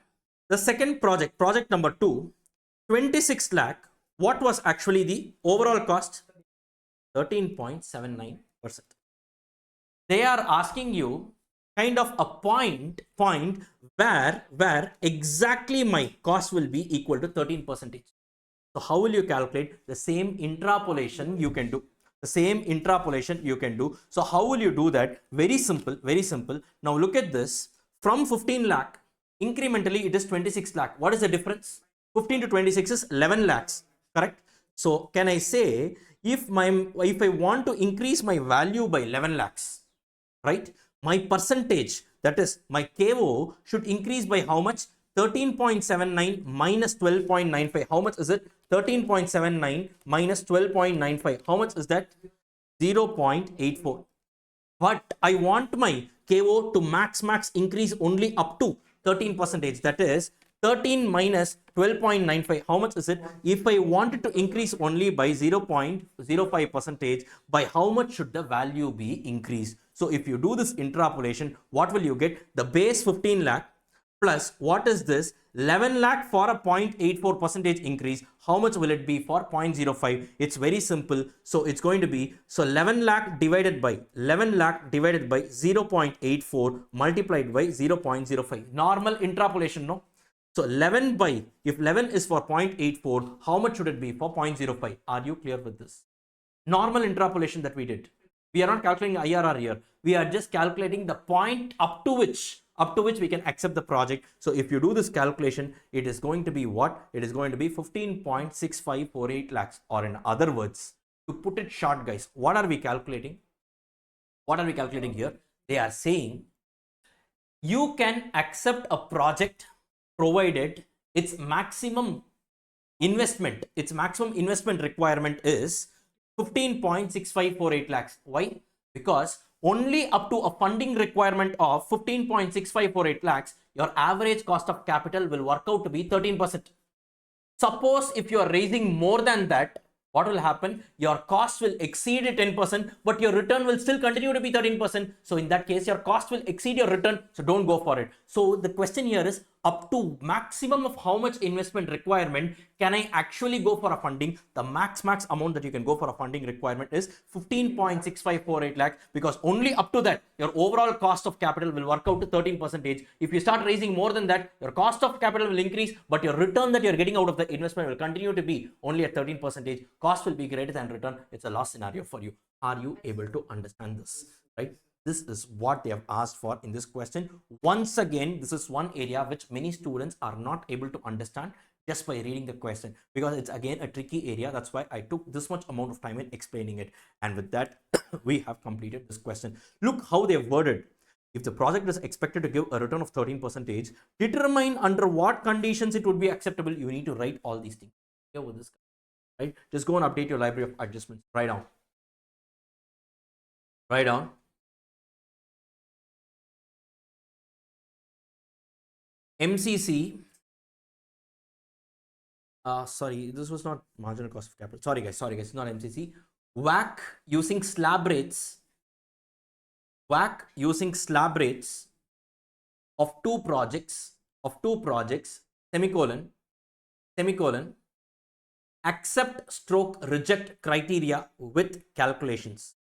the second project, project number 2, 26 lakh. What was actually the overall cost? 13.79%. They are asking you kind of a point where exactly my cost will be equal to 13%. So how will you calculate? The same interpolation you can do. So how will you do that? Very simple. Now look at this. From 15 lakh, incrementally it is 26 lakh. What is the difference? 15 to 26 is 11 lakhs. Correct? So can I say, if I want to increase my value by 11 lakhs, right, my percentage, that is my KO, should increase by how much? 13.79 minus 12.95. How much is it? 13.79 minus 12.95. How much is that? 0.84. But I want my KO to max increase only up to 13%. That is 13 minus 12.95. How much is it? If I wanted to increase only by 0.05%, by how much should the value be increased? So if you do this interpolation, what will you get? The base 15 lakh plus what is this? 11 lakh for a 0.84% increase. How much will it be for 0.05? It's very simple. So it's going to be, so 11 lakh divided by 0.84 multiplied by 0.05. Normal interpolation, no? So 11 by, if 11 is for 0.84, how much should it be for 0.05? Are you clear with this? Normal interpolation that we did. We are not calculating IRR here. We are just calculating the point up to which we can accept the project. So if you do this calculation, it is going to be what? It is going to be 15.6548 lakhs. Or in other words, to put it short, guys, what are we calculating? Here? They are saying you can accept a project provided its maximum investment requirement is 15.6548 lakhs. Why? Because only up to a funding requirement of 15.6548 lakhs, your average cost of capital will work out to be 13%. Suppose if you are raising more than that, what will happen? Your cost will exceed 10%, but your return will still continue to be 13%. So in that case, your cost will exceed your return. So don't go for it. So the question here is, up to maximum of how much investment requirement can I actually go for a funding? The max amount that you can go for a funding requirement is 15.6548 lakhs, because only up to that your overall cost of capital will work out to 13%. If you start raising more than that, your cost of capital will increase, but your return that you're getting out of the investment will continue to be only at 13%. Cost will be greater than return. It's a loss scenario for you. Are you able to understand this? Right? This is what they have asked for in this question. Once again, this is one area which many students are not able to understand just by reading the question, because it's again a tricky area. That's why I took this much amount of time in explaining it. And with that, we have completed this question. Look how they've worded. If the project is expected to give a return of 13%, determine under what conditions it would be acceptable. You need to write all these things. Here with this, right? Just go and update your library of adjustments. Write down. Write down. MCC. Sorry, this was not marginal cost of capital. Sorry guys, it's not MCC. WACC using slab rates. WACC using slab rates of two projects, semicolon, accept stroke reject criteria with calculations.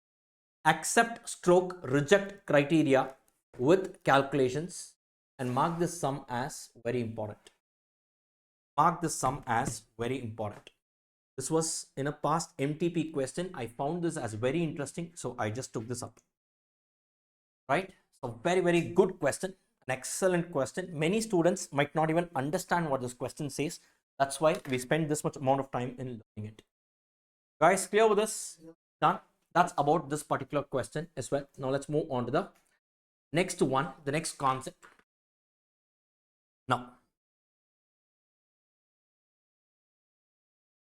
Accept stroke reject criteria with calculations, and mark this sum as very important. Mark this sum as very important. This was in a past MTP question. I found this as very interesting, so I just took this up. Right? So very, very good question. An excellent question. Many students might not even understand what this question says. That's why we spend this much amount of time in learning it. Guys, clear with this? Done? That's about this particular question as well. Now let's move on to the next one, the next concept. Now,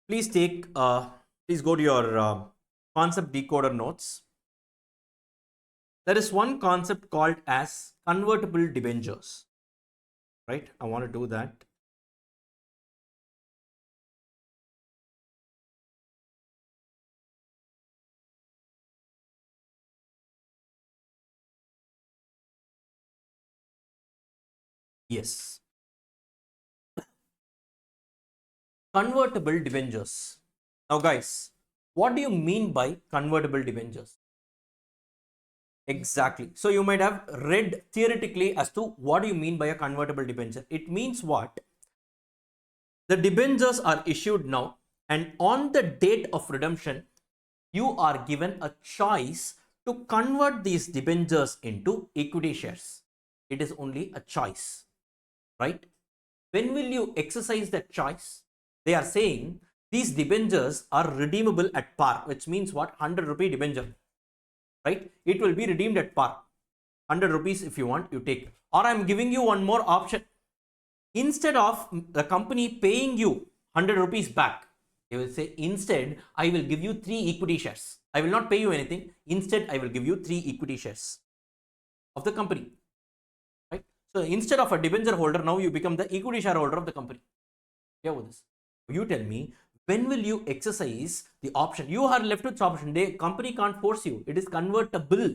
please go to your concept decoder notes. There is one concept called as convertible debentures, right? I want to do that. Yes. Convertible debentures. Now guys, what do you mean by convertible debentures? Exactly. So you might have read theoretically as to what do you mean by a convertible debenture. It means what? The debentures are issued now, and on the date of redemption, you are given a choice to convert these debentures into equity shares. It is only a choice, right? When will you exercise that choice? They are saying these debentures are redeemable at par, which means what? 100 rupee debenture. Right? It will be redeemed at par. 100 rupees if you want, you take. Or I'm giving you one more option. Instead of the company paying you 100 rupees back, they will say, instead, I will give you 3 equity shares. I will not pay you anything. Instead, I will give you 3 equity shares of the company. Right? So instead of a debenture holder, now you become the equity shareholder of the company. Yeah, with this. You tell me, when will you exercise the option? You are left with option. The company can't force you. It is convertible,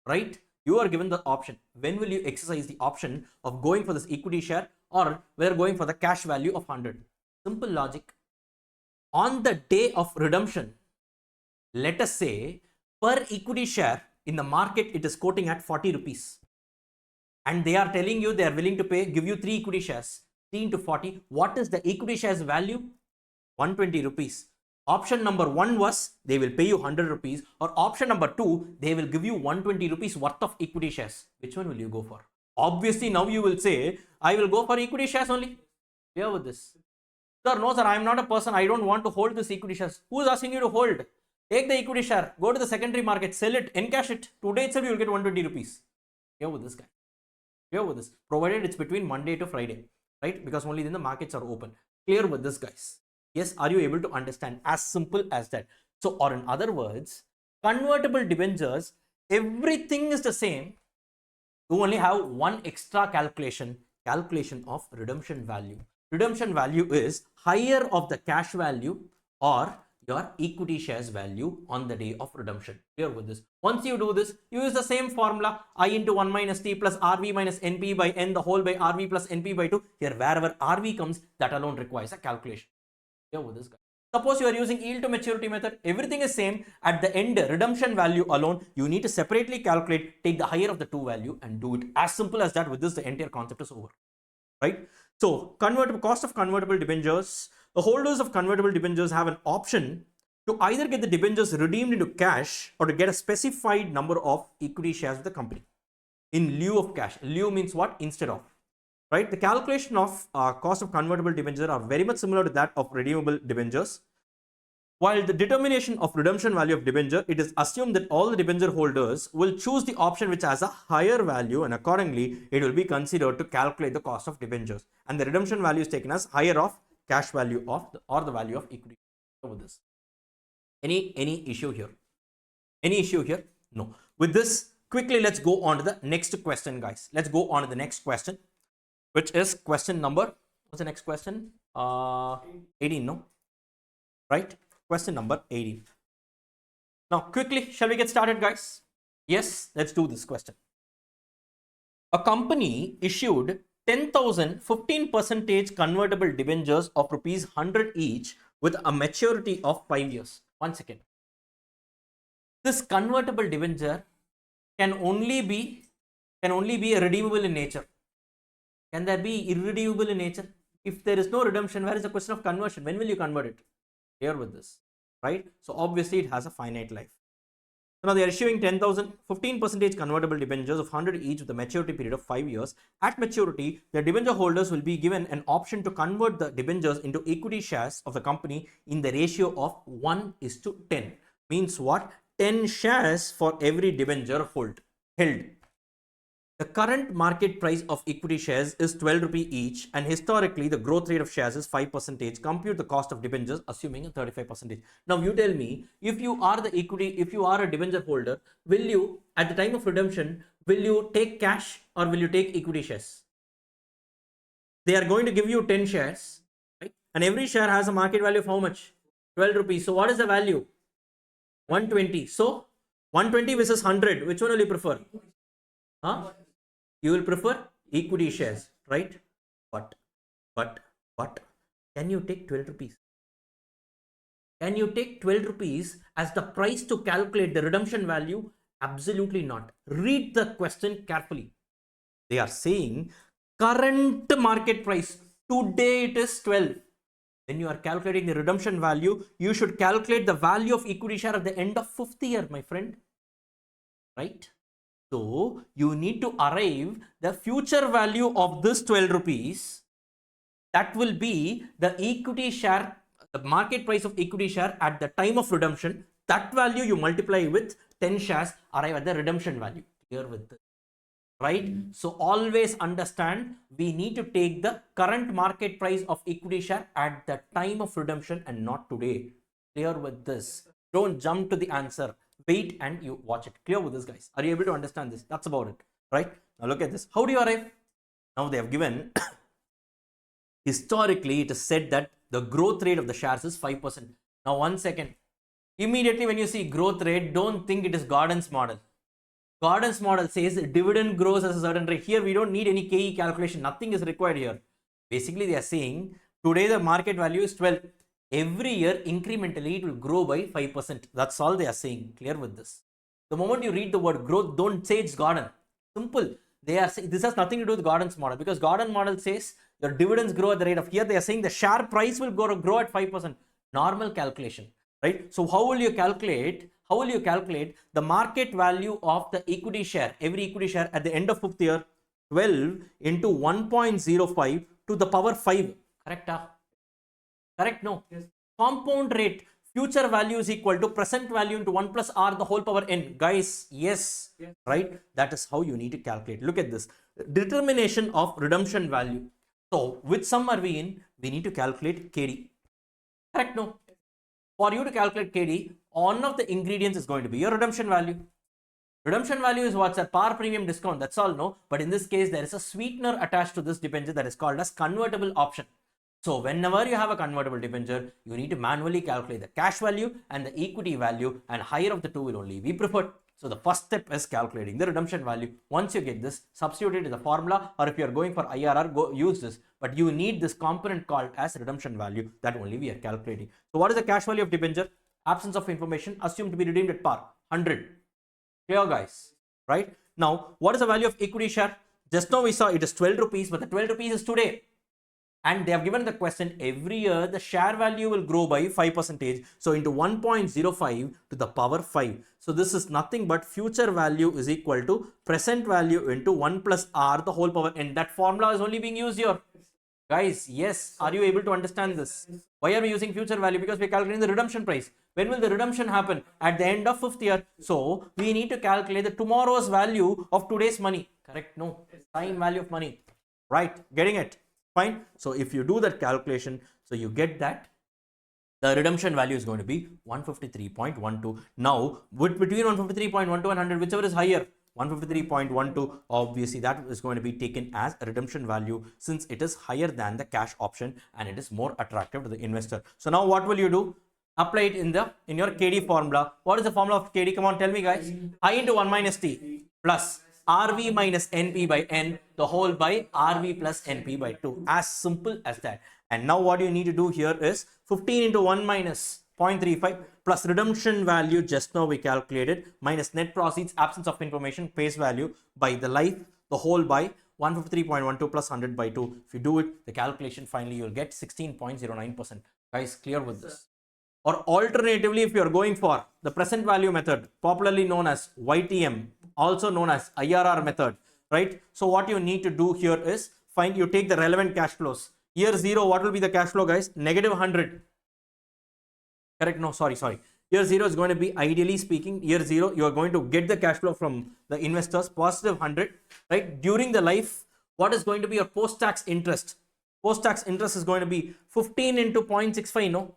right? You are given the option. When will you exercise the option of going for this equity share, or whether going for the cash value of 100? Simple logic. On the day of redemption, let us say per equity share in the market, it is quoting at 40 rupees. And they are telling you they are willing to give you 3 equity shares. 3 into 40. What is the equity shares value? 120 rupees. Option number 1 was they will pay you 100 rupees, or option number 2, they will give you 120 rupees worth of equity shares. Which one will you go for? Obviously, now you will say, I will go for equity shares only. Clear with this? Sir, no sir, I am not a person. I don't want to hold this equity shares. Who is asking you to hold? Take the equity share, go to the secondary market, sell it, encash it. Today itself you will get 120 rupees. Clear with this guy? Clear with this? Provided it's between Monday to Friday, right? Because only then the markets are open. Clear with this, guys? Yes, are you able to understand? As simple as that. So, or in other words, convertible debentures, everything is the same. You only have one extra calculation of redemption value. Redemption value is higher of the cash value or your equity shares value on the day of redemption. Clear with this? Once you do this, you use the same formula, I into 1 minus T plus RV minus NP by N the whole by RV plus NP by 2. Here, wherever RV comes, that alone requires a calculation. With this guy. Suppose you are using yield to maturity method, everything is same. At the end, redemption value alone, you need to separately calculate, take the higher of the two value and do it. As simple as that. With this, the entire concept is over, right? So convertible cost of convertible debentures, the holders of convertible debentures have an option to either get the debentures redeemed into cash or to get a specified number of equity shares of the company in lieu of cash. Lieu means what? Instead of. Right? The calculation of cost of convertible debentures are very much similar to that of redeemable debentures. While the determination of redemption value of debenture, it is assumed that all the debenture holders will choose the option which has a higher value, and accordingly, it will be considered to calculate the cost of debentures. And the redemption value is taken as higher of cash value of or the value of equity. Over this. Any issue here? Any issue here? No. With this, quickly let's go on to the next question, guys. Let's go on to the next question, which is question number. What's the next question? 18, no? Right? Question number 18. Now, quickly, shall we get started, guys? Yes, let's do this question. A company issued 10,000 15% convertible debentures of rupees 100 each with a maturity of 5 years. 1 second. This convertible debenture can only be redeemable in nature. Can there be irredeemable in nature? If there is no redemption, where is the question of conversion? When will you convert it? Here with this, right? So obviously it has a finite life. So now they are issuing 10,000 15% convertible debentures of 100 each with a maturity period of 5 years. At maturity, the debenture holders will be given an option to convert the debentures into equity shares of the company in the ratio of 1:10. Means what? 10 shares for every debenture held. The current market price of equity shares is 12 rupee each, and historically the growth rate of shares is 5%. Compute the cost of debentures assuming a 35%. Now you tell me, if you are a debenture holder, will you, at the time of redemption, will you take cash or will you take equity shares? They are going to give you 10 shares, right? And every share has a market value of how much? 12 rupees. So what is the value? 120. So 120 versus 100. Which one will you prefer? Huh? You will prefer equity shares, right? But can you take 12 rupees? Can you take 12 rupees as the price to calculate the redemption value? Absolutely not. Read the question carefully. They are saying current market price. Today it is 12. When you are calculating the redemption value, you should calculate the value of equity share at the end of 5th year, my friend. Right? So you need to arrive the future value of this 12 rupees. That will be the equity share, the market price of equity share at the time of redemption. That value you multiply with 10 shares, arrive at the redemption value. Here with this. Right? So always understand, we need to take the current market price of equity share at the time of redemption and not today. Clear with this. Don't jump to the answer. Wait and you watch it. Clear with this, guys? Are you able to understand this? That's about it, right? Now look at this. How do you arrive? Now they have given historically it is said that the growth rate of the shares is 5%. Now 1 second. Immediately when you see growth rate, don't think it is Gordon's model. Gordon's model says dividend grows as a certain rate. Here we don't need any KE calculation. Nothing is required here. Basically they are saying today the market value is 12. Every year incrementally it will grow by 5%. That's all they are saying. Clear with this? The moment you read the word growth, don't say it's Gordon. Simple. They are saying this has nothing to do with Gordon's model, because Gordon model says your dividends grow at the rate of, here they are saying the share price will grow at 5%. Normal calculation, right? So how will you calculate? How will you calculate the market value of the equity share, every equity share at the end of 5th year? 12 into 1.05 to the power 5. Correct? Correct? No. Yes. Compound rate. Future value is equal to present value into 1 plus r the whole power n. Guys, yes. Right? That is how you need to calculate. Look at this. Determination of redemption value. So, which sum are we in? We need to calculate KD. Correct? No. For you to calculate KD, one of the ingredients is going to be your redemption value. Redemption value is what's a par premium discount. That's all, no. But in this case, there is a sweetener attached to this debenture that is called as convertible option. So whenever you have a convertible debenture, you need to manually calculate the cash value and the equity value, and higher of the two will only be preferred. So the first step is calculating the redemption value. Once you get this, substitute it in the formula, or if you are going for IRR, go use this. But you need this component called as redemption value, that only we are calculating. So what is the cash value of debenture? Absence of information, assumed to be redeemed at par, 100. Clear, guys? Right? Now, what is the value of equity share? Just now we saw it is 12 rupees, but the 12 rupees is today. And they have given the question, every year the share value will grow by 5%. So into 1.05 to the power 5. So this is nothing but future value is equal to present value into 1 plus r the whole power n. That formula is only being used here. Guys, yes. Are you able to understand this? Why are we using future value? Because we're calculating the redemption price. When will the redemption happen? At the end of 5th year. So we need to calculate the tomorrow's value of today's money. Correct? No. Time value of money. Right? Getting it? Fine. So if you do that calculation, so you get that the redemption value is going to be 153.12. Now, between 153.12 and 100, whichever is higher, 153.12, obviously that is going to be taken as a redemption value since it is higher than the cash option and it is more attractive to the investor. So now what will you do? Apply it in your KD formula. What is the formula of KD? Come on, tell me, guys. I into 1 minus T plus RV minus NP by N the whole by RV plus NP by 2. As simple as that. And now what you need to do here is 15 into 1 minus 0.35 plus redemption value just now we calculated minus net proceeds, absence of information, face value by the life, the whole by 153.12 plus 100 by 2. If you do it, the calculation finally you'll get 16.09%. Guys, clear with this? Or alternatively, if you are going for the present value method, popularly known as YTM, also known as IRR method, right? So what you need to do here is you take the relevant cash flows. Year 0, what will be the cash flow, guys? Negative 100. Correct? No, sorry. Year 0 is going to be, ideally speaking, year 0, you are going to get the cash flow from the investors, positive 100, right? During the life, what is going to be your post-tax interest? Post-tax interest is going to be 15 into 0.65, no?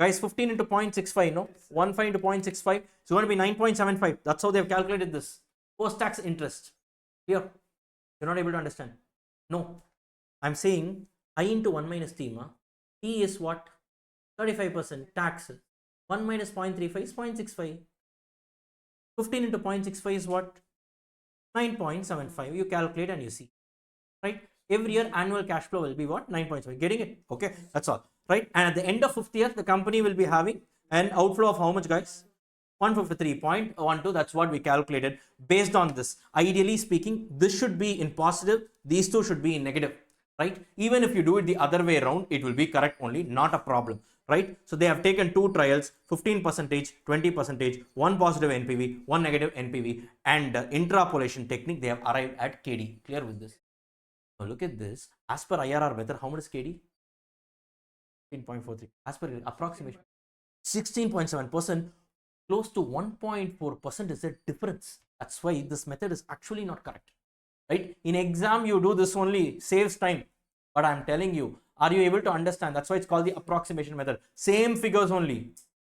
Guys, 15 into 0.65, no? 15 into 0.65, it's going to be 9.75. That's how they have calculated this. Post-tax interest. Here, you're not able to understand. No, I'm saying I into 1 minus T, T is what? 35% tax. 1 minus 0.35 is 0.65. 15 into 0.65 is what? 9.75. You calculate and you see. Right? Every year annual cash flow will be what? 9.5. Getting it? Okay, that's all. Right? And at the end of 5th year, the company will be having an outflow of how much, guys? 153.12. That's what we calculated based on this. Ideally speaking, this should be in positive. These two should be in negative. Right? Even if you do it the other way around, it will be correct only, not a problem. Right? So they have taken two trials, 15%, 20%, one positive NPV, one negative NPV, and interpolation technique, they have arrived at KD. Clear with this? Now look at this. As per IRR method, how much is KD? 15.43. As per approximation, 16.7%, close to 1.4% is the difference. That's why this method is actually not correct. Right? In exam, you do this only, saves time. But I'm telling you, are you able to understand? That's why it's called the approximation method. Same figures only.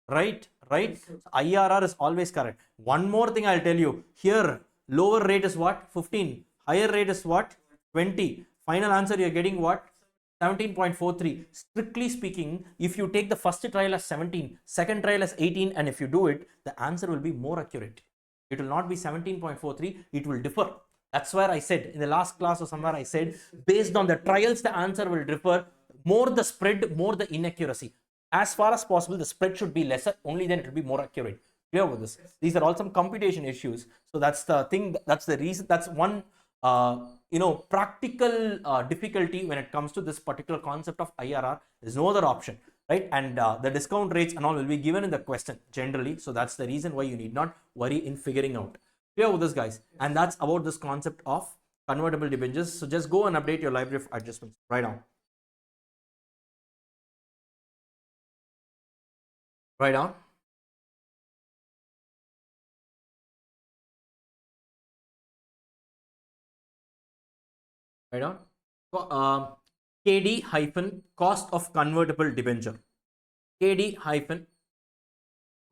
Right? So IRR is always correct. One more thing I'll tell you. Here, lower rate is what? 15. Higher rate is what? 20. Final answer, you're getting what? 17.43. Strictly speaking, if you take the first trial as 17, second trial as 18, and if you do it, the answer will be more accurate. It will not be 17.43. It will differ. That's where I said in the last class or somewhere I said, based on the trials, the answer will differ. More the spread, more the inaccuracy. As far as possible, the spread should be lesser. Only then it will be more accurate. Clear with this? These are all some computation issues. So that's the thing. That's the reason. That's one practical difficulty when it comes to this particular concept of IRR. There's no other option, right? And the discount rates and all will be given in the question generally. So that's the reason why you need not worry in figuring out. Clear with this, guys? And that's about this concept of convertible debentures. So just go and update your library of adjustments right now. Right on. Right on. So, KD hyphen cost of convertible debenture. KD hyphen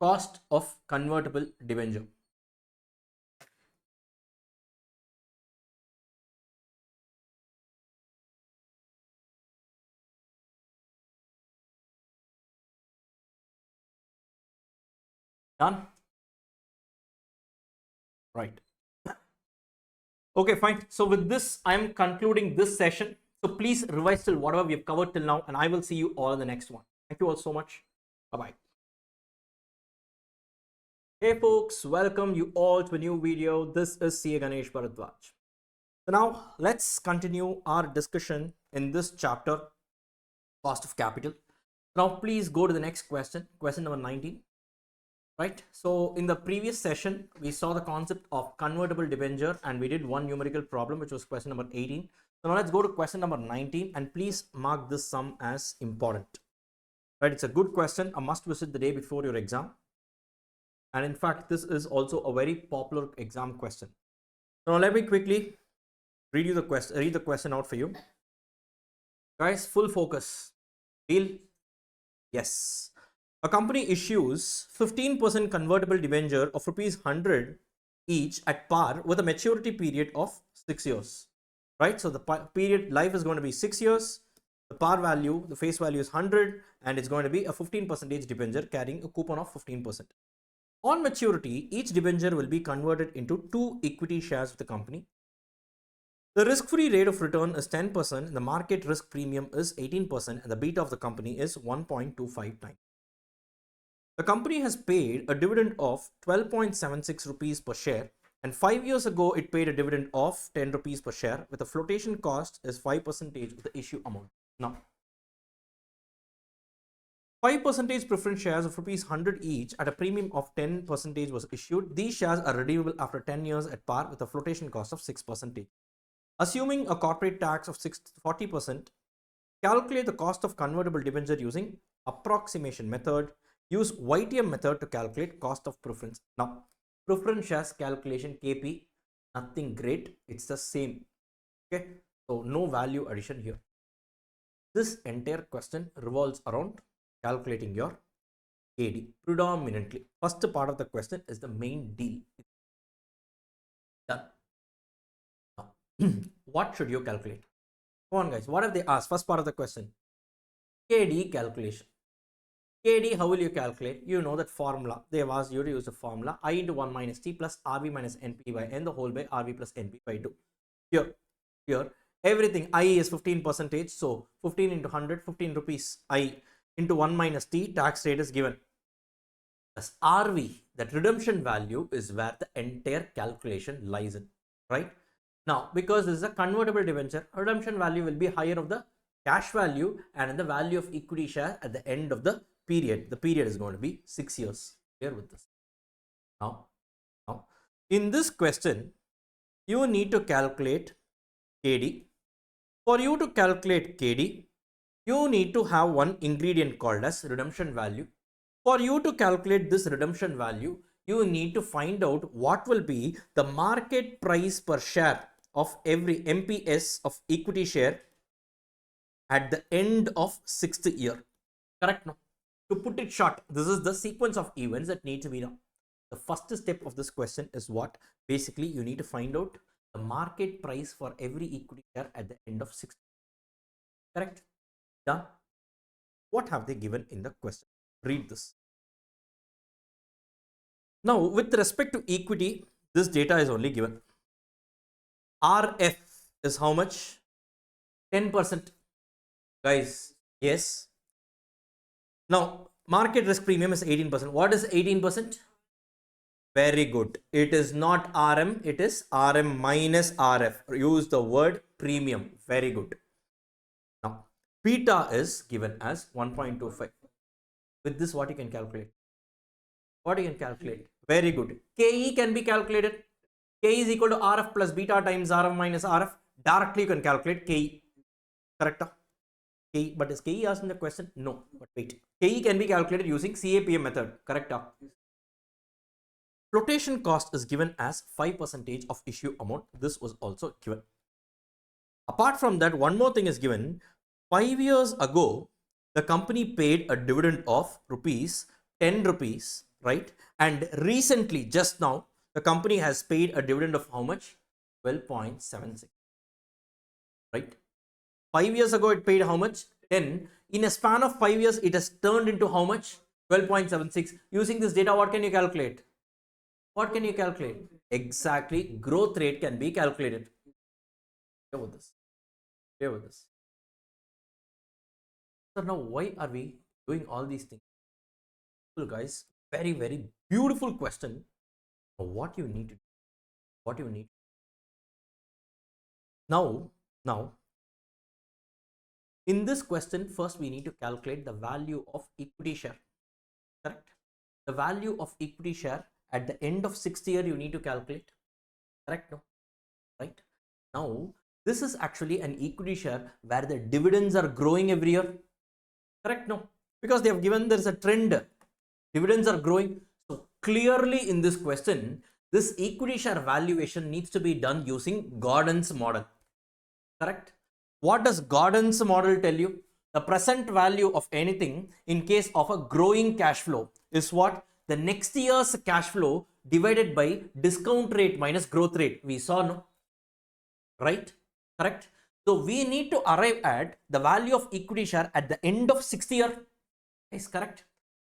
cost of convertible debenture. Done? Right. Okay, fine. So with this, I'm concluding this session. So please revise till whatever we have covered till now, and I will see you all in the next one. Thank you all so much. Bye-bye. Hey folks, welcome you all to a new video. This is CA Ganesh Bharadwaj. So now let's continue our discussion in this chapter, cost of capital. Now please go to the next question, question number 19. Right, so in the previous session we saw the concept of convertible debenture and we did one numerical problem, which was question number 18. So now let's go to question number 19 and please mark this sum as important. Right, it's a good question, a must visit the day before your exam. And in fact, this is also a very popular exam question. So now let me quickly read the question out for you. Guys, full focus. Deal? Yes. A company issues 15% convertible debenture of rupees 100 each at par with a maturity period of 6 years. Right? So the period life is going to be 6 years. The par value, the face value is 100 and it's going to be a 15% debenture carrying a coupon of 15%. On maturity, each debenture will be converted into 2 equity shares of the company. The risk-free rate of return is 10%, and the market risk premium is 18%, and the beta of the company is 1.25 times. The company has paid a dividend of 12.76 rupees per share, and 5 years ago it paid a dividend of 10 rupees per share with a flotation cost is 5% of the issue amount. Now, 5% preference shares of rupees 100 each at a premium of 10% was issued. These shares are redeemable after 10 years at par with a flotation cost of 6%. Assuming a corporate tax of 40%, calculate the cost of convertible debenture using approximation method. Use YTM method to calculate cost of preference. Now, preference shares calculation KP, nothing great. It's the same. Okay, so no value addition here. This entire question revolves around calculating your KD predominantly. First part of the question is the main deal. Done. Now, what should you calculate? Come on, guys. What have they asked? First part of the question. KD calculation. KD, how will you calculate? You know that formula. They have asked you to use the formula I into 1 minus T plus RV minus NP by N the whole by RV plus NP by 2. Here, everything I is 15%. So 15 into 100, 15 rupees I into 1 minus T, tax rate is given. As RV, that redemption value is where the entire calculation lies in, right? Now, because this is a convertible debenture, redemption value will be higher of the cash value and the value of equity share at the end of the period. The period is going to be 6 years. Here with this. Now, in this question, you need to calculate KD. For you to calculate KD, you need to have one ingredient called as redemption value. For you to calculate this redemption value, you need to find out what will be the market price per share of every MPS of equity share at the end of 6th year. Correct? No? To put it short, this is the sequence of events that need to be done. The first step of this question is what? Basically, you need to find out the market price for every equity share at the end of 6th year. Correct? Done. What have they given in the question? Read this. Now, with respect to equity, this data is only given. RF is how much? 10%. Guys, yes. Now, market risk premium is 18%. What is 18%? Very good. It is not RM, it is RM minus RF. Use the word premium. Very good. Now, beta is given as 1.25. With this, what you can calculate? What you can calculate? Very good. KE can be calculated. K is equal to RF plus beta times RM minus RF. Directly you can calculate KE. Correct? KE, but is KE asked in the question? No, but wait. KE can be calculated using CAPM method. Correct? Flotation cost is given as 5% of issue amount. This was also given. Apart from that, one more thing is given. 5 years ago, the company paid a dividend of ₹10, right? And recently, just now, the company has paid a dividend of how much? 12.76, right? 5 years ago, it paid how much? 10. In a span of 5 years, it has turned into how much? 12.76. Using this data, what can you calculate? What can you calculate? Exactly, growth rate can be calculated. Here with this. Here with this. So now, why are we doing all these things? Well, guys, very, very beautiful question. What you need to do. What you need. Now, in this question, first we need to calculate the value of equity share. Correct? The value of equity share at the end of 6th year, you need to calculate. Correct? No? Right? Now, This is actually an equity share where the dividends are growing every year. Correct? No, because they have given there's a trend. Dividends are growing. So clearly in this question, this equity share valuation needs to be done using Gordon's model. Correct? What does Gordon's model tell you? The present value of anything in case of a growing cash flow is what? The next year's cash flow divided by discount rate minus growth rate. We saw, no? Right? Correct? So we need to arrive at the value of equity share at the end of 6th year. Is correct?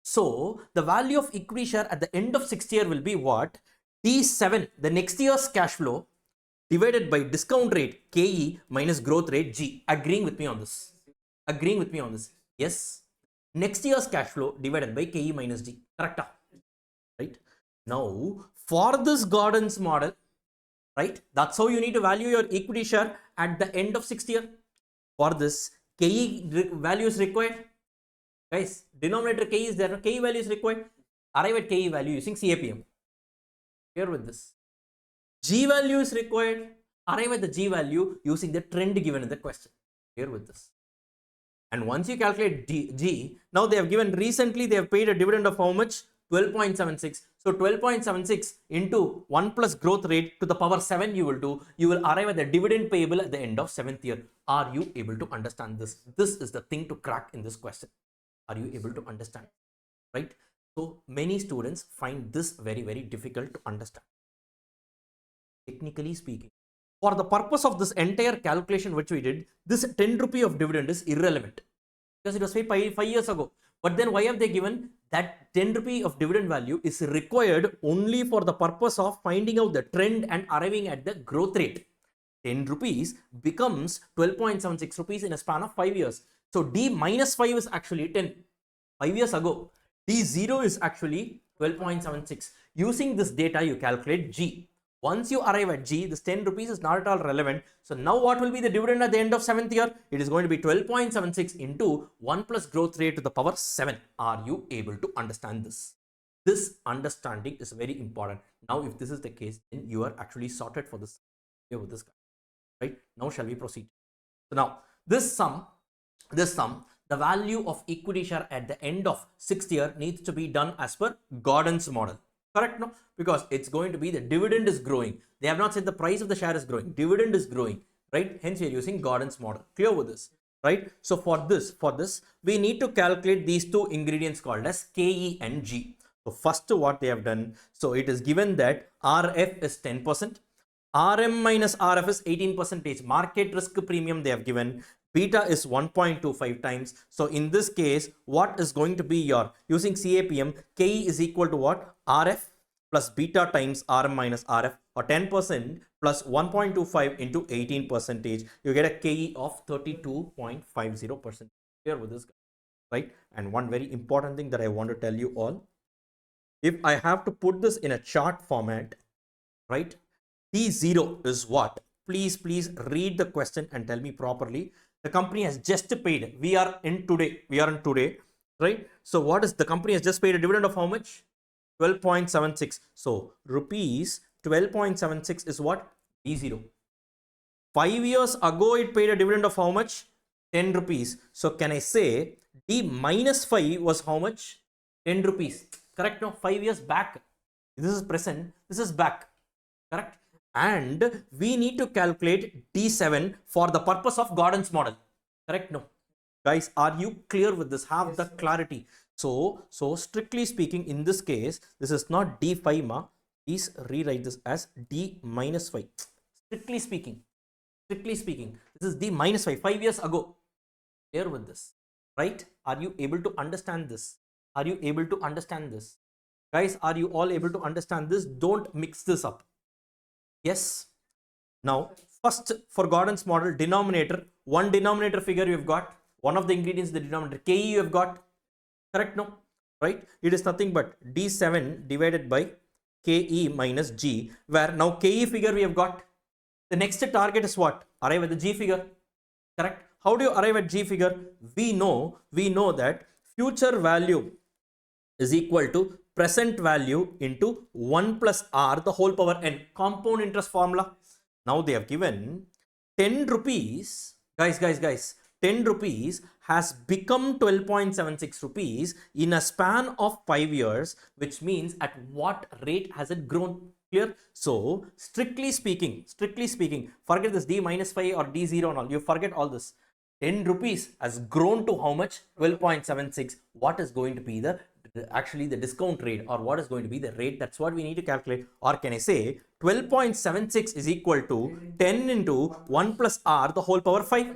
So the value of equity share at the end of 6th year will be what? D7, the next year's cash flow divided by discount rate KE minus growth rate G. Agreeing with me on this? Agreeing with me on this? Yes. Next year's cash flow divided by KE minus G. Correct? Right? Now, for this Gordon's model, right? That's how you need to value your equity share at the end of 6th year. For this, KE value is required. Guys, denominator KE is there. KE value is required. Arrive at KE value using CAPM. Here with this. G value is required. Arrive at the G value using the trend given in the question. Here with this. And once you calculate G, now they have given recently, they have paid a dividend of how much? 12.76. So 12.76 into 1 plus growth rate to the power 7 you will do. You will arrive at the dividend payable at the end of 7th year. Are you able to understand this? This is the thing to crack in this question. Are you able to understand? Right? So many students find this very, very difficult to understand. Technically speaking, for the purpose of this entire calculation which we did, this 10 rupee of dividend is irrelevant because it was paid 5 years ago. But then why have they given that 10 rupee of dividend value is required only for the purpose of finding out the trend and arriving at the growth rate? 10 rupees becomes 12.76 rupees in a span of 5 years. So D minus 5 is actually 10. 5 years ago, D0 is actually 12.76. Using this data, you calculate G. Once you arrive at G, this 10 rupees is not at all relevant. So now what will be the dividend at the end of 7th year? It is going to be 12.76 into 1 plus growth rate to the power 7. Are you able to understand this? This understanding is very important. Now, if this is the case, then you are actually sorted for this. Here with this guy. Right? Now, shall we proceed? So now, this sum, the value of equity share at the end of 6th year needs to be done as per Gordon's model. Correct? No? Because it's going to be the dividend is growing. They have not said the price of the share is growing. Dividend is growing. Right? Hence, we are using Gordon's model. Clear with this? Right? So for this, we need to calculate these two ingredients called as KE and G. So first what they have done, so it is given that RF is 10%. RM minus RF is 18%. Market risk premium they have given. Beta is 1.25 times. So in this case, what is going to be your, using CAPM, KE is equal to what? RF plus beta times RM minus RF, or 10% plus 1.25 into 18%. You get a KE of 32.50%. Here with this guy, right? And one very important thing that I want to tell you all, if I have to put this in a chart format, right? T0 is what? Please read the question and tell me properly. The company has just paid. We are in today, right? So what is the company has just paid a dividend of how much? 12.76. So rupees 12.76 is what? D0. 5 years ago, it paid a dividend of how much? 10 rupees. So can I say D minus 5 was how much? 10 rupees. Correct? No, 5 years back. This is present. This is back. Correct? And we need to calculate D7 for the purpose of Gordon's model. Correct? No. Guys, are you clear with this? Have the clarity. So strictly speaking, in this case, this is not D5 ma. Please rewrite this as D minus 5. Strictly speaking, this is D minus 5. 5 years ago. Clear with this, right? Are you able to understand this? Are you able to understand this? Guys, are you all able to understand this? Don't mix this up. Yes. Now, first for Gordon's model, denominator, one denominator figure you have got, one of the ingredients in the denominator, KE you have got. Correct? No? Right? It is nothing but D7 divided by KE minus G, where now KE figure we have got. The next target is what? Arrive at the G figure. Correct? How do you arrive at G figure? We know that future value is equal to present value into 1 plus R the whole power n, compound interest formula. Now they have given 10 rupees, guys, 10 rupees has become 12.76 rupees in a span of 5 years, which means at what rate has it grown? Clear? So strictly speaking, forget this D minus 5 or D0 and all. You forget all this. 10 rupees has grown to how much? 12.76. What is going to be the actually the discount rate, or what is going to be the rate? That's what we need to calculate. Or can I say 12.76 is equal to 10 into 1 plus R the whole power 5?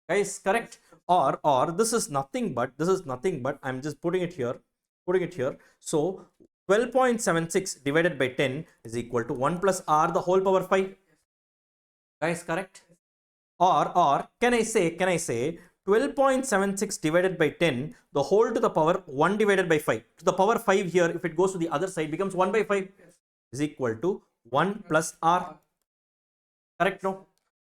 Guys, correct? Or this is nothing but I'm just putting it here. So 12.76 divided by 10 is equal to 1 plus R the whole power 5. Guys, correct? Or can I say 12.76 divided by 10 the whole to the power 1 divided by 5. To the power 5 here, if it goes to the other side, becomes 1 by 5 is equal to 1 plus R. Correct? No?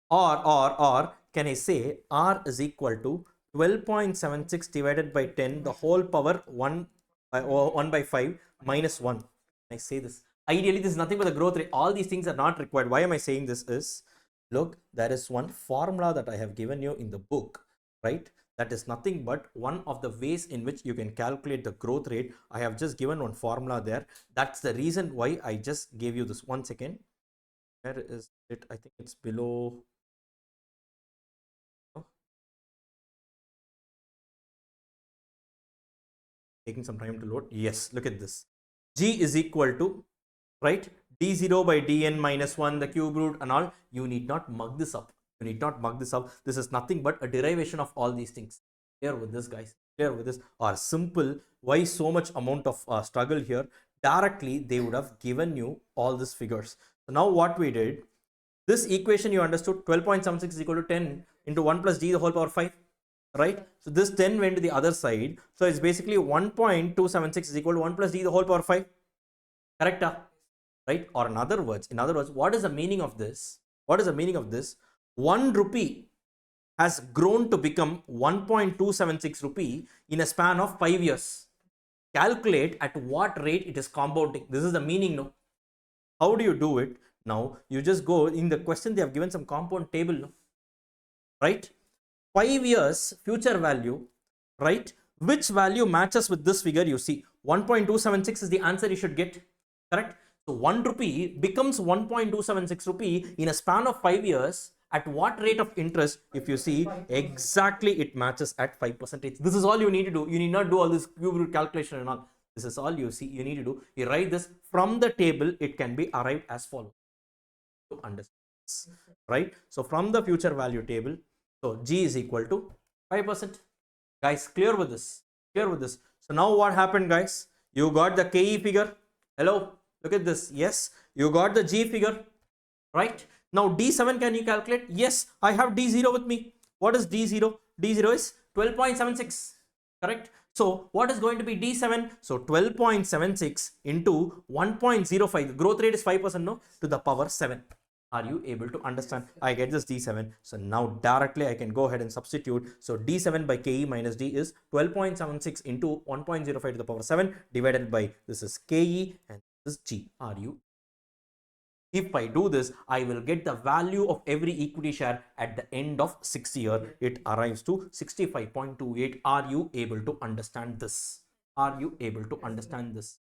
Or can I say R is equal to 12.76 divided by 10 the whole power 1 by 5 minus 1. I say this. Ideally, this is nothing but the growth rate. All these things are not required. Why am I saying this is, look, there is one formula that I have given you in the book, right? That is nothing but one of the ways in which you can calculate the growth rate. I have just given one formula there. That's the reason why I just gave you this. 1 second. Where is it? I think it's below. Taking some time to load. Yes, look at this. G is equal to, right, d0 by dn minus 1, the cube root and all. You need not mug this up. This is nothing but a derivation of all these things. Clear with this, guys? Clear with this? Or simple. Why so much amount of struggle here? Directly, they would have given you all these figures. So now what we did, this equation you understood, 12.76 is equal to 10 into 1 plus d the whole power 5. Right? So this 10 went to the other side. So it's basically 1.276 is equal to 1 plus d the whole power 5. Correct? Right? Or in other words, what is the meaning of this? 1 rupee has grown to become 1.276 rupee in a span of 5 years. Calculate at what rate it is compounding. This is the meaning, no? How do you do it? Now, you just go in the question, they have given some compound table, no? Right? 5 years future value, right? Which value matches with this figure? You see 1.276 is the answer you should get. Correct? So 1 rupee becomes 1.276 rupee in a span of 5 years. At what rate of interest? If you see, exactly it matches at 5%. This is all you need to do. You need not do all this cube root calculation and all. This is all you see you need to do. You write this from the table. It can be arrived as follows to understand this, right? So from the future value table, so G is equal to 5%. Guys, clear with this? So now what happened, guys? You got the KE figure. Hello, look at this. Yes, you got the G figure, right? Now D7 can you calculate? Yes, I have D0 with me. What is D0? D0 is 12.76, correct? So what is going to be D7? So 12.76 into 1.05. The growth rate is 5%, no? To the power 7. Are you able to understand? I get this D7. So now directly I can go ahead and substitute. So D7 by KE minus D is 12.76 into 1.05 to the power 7 divided by, this is KE and this is G. Are you? If I do this, I will get the value of every equity share at the end of 6 years. It arrives to 65.28. Are you able to understand this?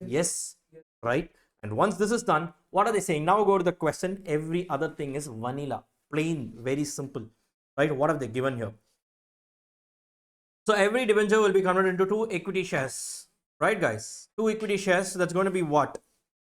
Yes, right? And once this is done, what are they saying? Now go to the question. Every other thing is vanilla, plain, very simple, right? What have they given here? So every debenture will be converted into 2 equity shares, right, guys? 2 equity shares. So that's going to be what?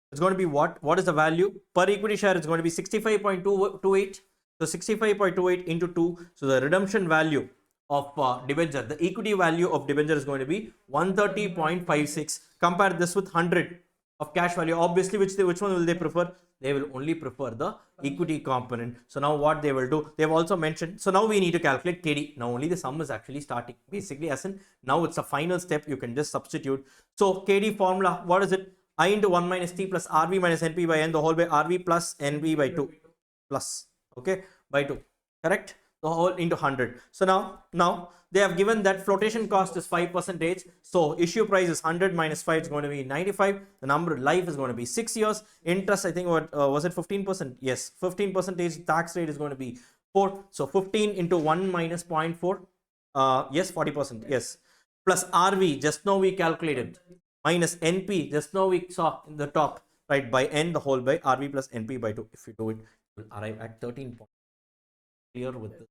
It's going to be what? What is the value? Per equity share is going to be 65.28. So 65.28 into 2. So the redemption value of debenture, the equity value of debenture is going to be 130.56. Compare this with 100 of cash value. Obviously, which one will they prefer? They will only prefer the equity component. So now what they will do, they have also mentioned, so now we need to calculate KD. Now only the sum is actually starting, basically, as in now it's a final step. You can just substitute. So KD formula, what is it? I into 1 minus T plus RV minus NP by N the whole by RV plus NP by 2 plus, okay, by 2, correct? the whole into 100. So now they have given that flotation cost is 5%. So issue price is 100 minus 5 is going to be 95. The number life is going to be 6 years. Interest, I think, what was it, 15%? Yes, 15% tax rate is going to be 4. So 15 into 1 minus 0.4. Yes, 40%. Yes. Plus RV, just now we calculated. Minus NP, just now we saw in the top, right? By N the whole by RV plus NP by 2. If you do it, you will arrive at 13 points. Clear with this.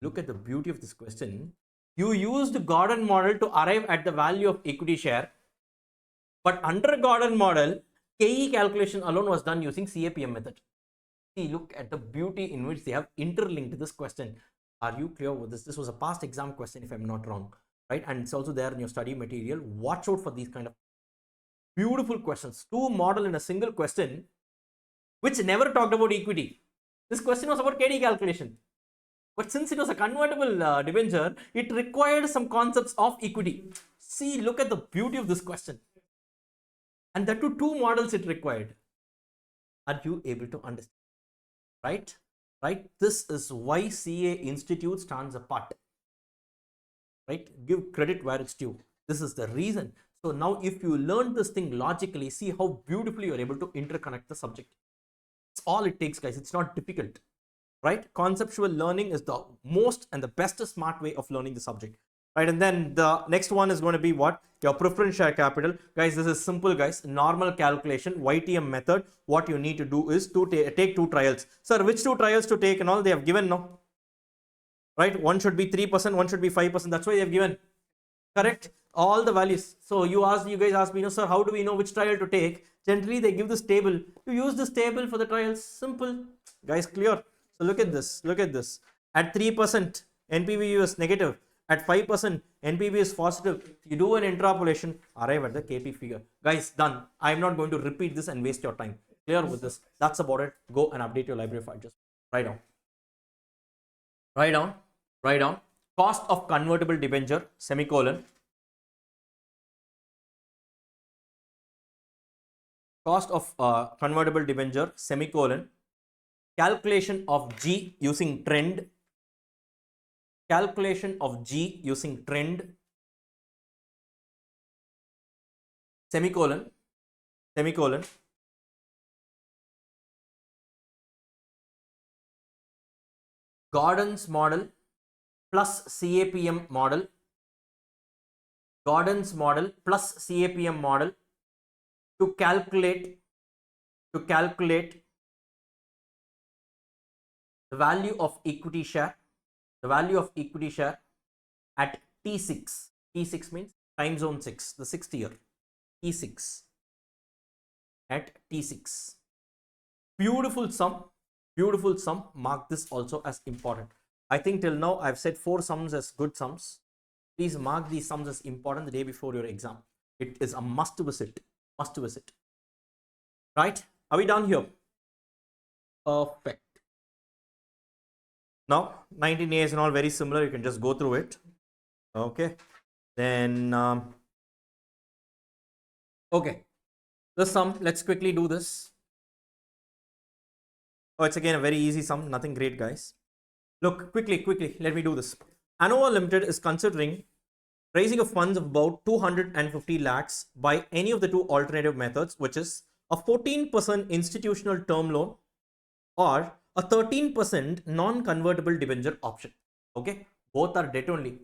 Look at the beauty of this question. You used Gordon model to arrive at the value of equity share, but under Gordon model, KE calculation alone was done using CAPM method. See, look at the beauty in which they have interlinked this question. Are you clear with this? This was a past exam question, if I'm not wrong, right? And it's also there in your study material. Watch out for these kind of beautiful questions. Two model in a single question, which never talked about equity. This question was about KD calculation. But since it was a convertible debenture, it required some concepts of equity. See, look at the beauty of this question. And that too, two models it required. Are you able to understand? Right? Right? This is why CA Institute stands apart. Right? Give credit where it's due. This is the reason. So now if you learn this thing logically, see how beautifully you're able to interconnect the subject. It's all it takes, guys. It's not difficult. Right? Conceptual learning is the most and the best smart way of learning the subject. Right? And then the next one is going to be what? Your preference share capital. Guys, this is simple, guys. Normal calculation, YTM method. What you need to do is to take two trials. Sir, which two trials to take and all they have given now? Right? One should be 3%, one should be 5%. That's why they have given. Correct? All the values. So you guys ask me, sir, how do we know which trial to take? Generally, they give this table. You use this table for the trials. Simple. Guys, clear? So look at this. Look at this. At 3%, NPV is negative. At 5%, NPV is positive. You do an interpolation, arrive at the KP figure. Guys, done. I am not going to repeat this and waste your time. Clear with this. That's about it. Go and update your library file. Just write down. Write down. Write down. Cost of convertible debenture, semicolon. Cost of convertible debenture, semicolon. Calculation of G using trend. Calculation of G using trend. Semicolon. Semicolon. Gordon's model plus CAPM model. Gordon's model plus CAPM model to calculate the value of equity share. The value of equity share at T6. T6 means time zone 6, the 6th year. T6 at T6. Beautiful sum. Beautiful sum. Mark this also as important. I think till now I've said 4 sums as good sums. Please mark these sums as important the day before your exam. It is a must visit. Must visit. Right? Are we done here? Perfect. Now 19 A's and all very similar. You can just go through it. Okay. Then okay. The sum. Let's quickly do this. Oh, it's again a very easy sum. Nothing great, guys. Look, quickly. Let me do this. ANOVA Limited is considering raising of funds of about 250 lakhs by any of the two alternative methods, which is a 14% institutional term loan or a 13% non-convertible debenture option. Okay, both are debt only,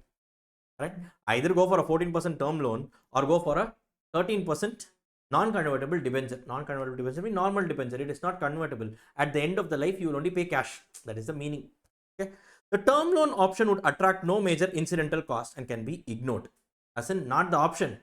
right? Either go for a 14% term loan or go for a 13% non-convertible debenture. Non-convertible debenture means normal debenture. It is not convertible. At the end of the life, you will only pay cash. That is the meaning. Okay. The term loan option would attract no major incidental cost and can be ignored. As in, not the option.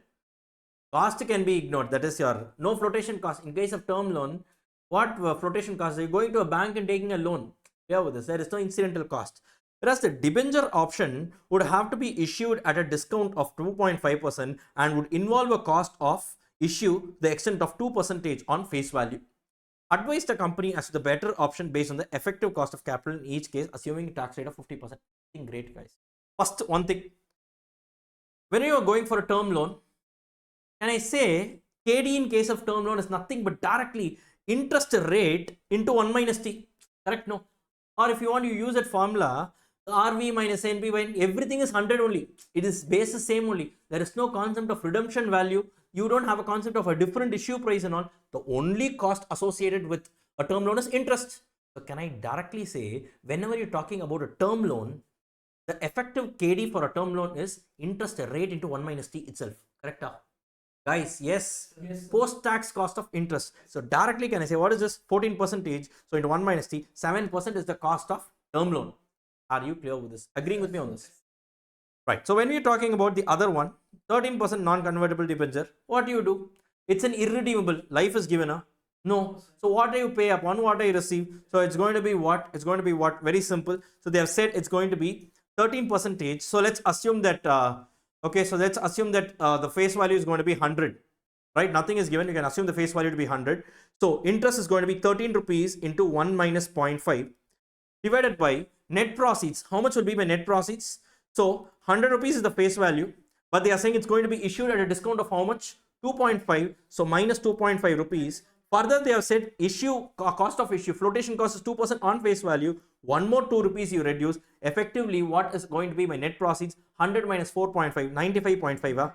Cost can be ignored. That is your no flotation cost. In case of term loan, what flotation cost? You're going to a bank and taking a loan. Yeah, with this, there is no incidental cost. Whereas the debenture option would have to be issued at a discount of 2.5% and would involve a cost of issue the extent of 2% on face value. Advise the company as to the better option based on the effective cost of capital in each case, assuming a tax rate of 50%. Great, guys. First, one thing. When you are going for a term loan, can I say KD in case of term loan is nothing but directly interest rate into 1 minus T? Correct? No. Or if you want, you use that formula, RV minus NP by everything is 100 only. It is basis same only. There is no concept of redemption value. You don't have a concept of a different issue price and all. The only cost associated with a term loan is interest. So can I directly say, whenever you're talking about a term loan, the effective KD for a term loan is interest rate into 1 minus T itself. Correct? Guys, yes. Post-tax cost of interest. So directly can I say, what is this? 14%. So into 1 minus T, 7% is the cost of term loan. Are you clear with this? Agreeing with me on this? Right. So when we're talking about the other one, 13% non-convertible debenture, what do you do? It's an irredeemable. Life is given. No. So what do you pay upon? What do you receive? So it's going to be what? It's going to be what? Very simple. So they have said it's going to be 13%. So let's assume that, okay, so let's assume that the face value is going to be 100. Right? Nothing is given. You can assume the face value to be 100. So interest is going to be 13 rupees into 1 minus 0.5 divided by net proceeds. How much will be my net proceeds? So 100 rupees is the face value, but they are saying it's going to be issued at a discount of how much? 2.5. So minus 2.5 rupees. Further, they have said issue cost of issue, flotation cost is 2% on face value. One more 2 rupees you reduce. Effectively, what is going to be my net proceeds? 100 minus 4.5, 95.5.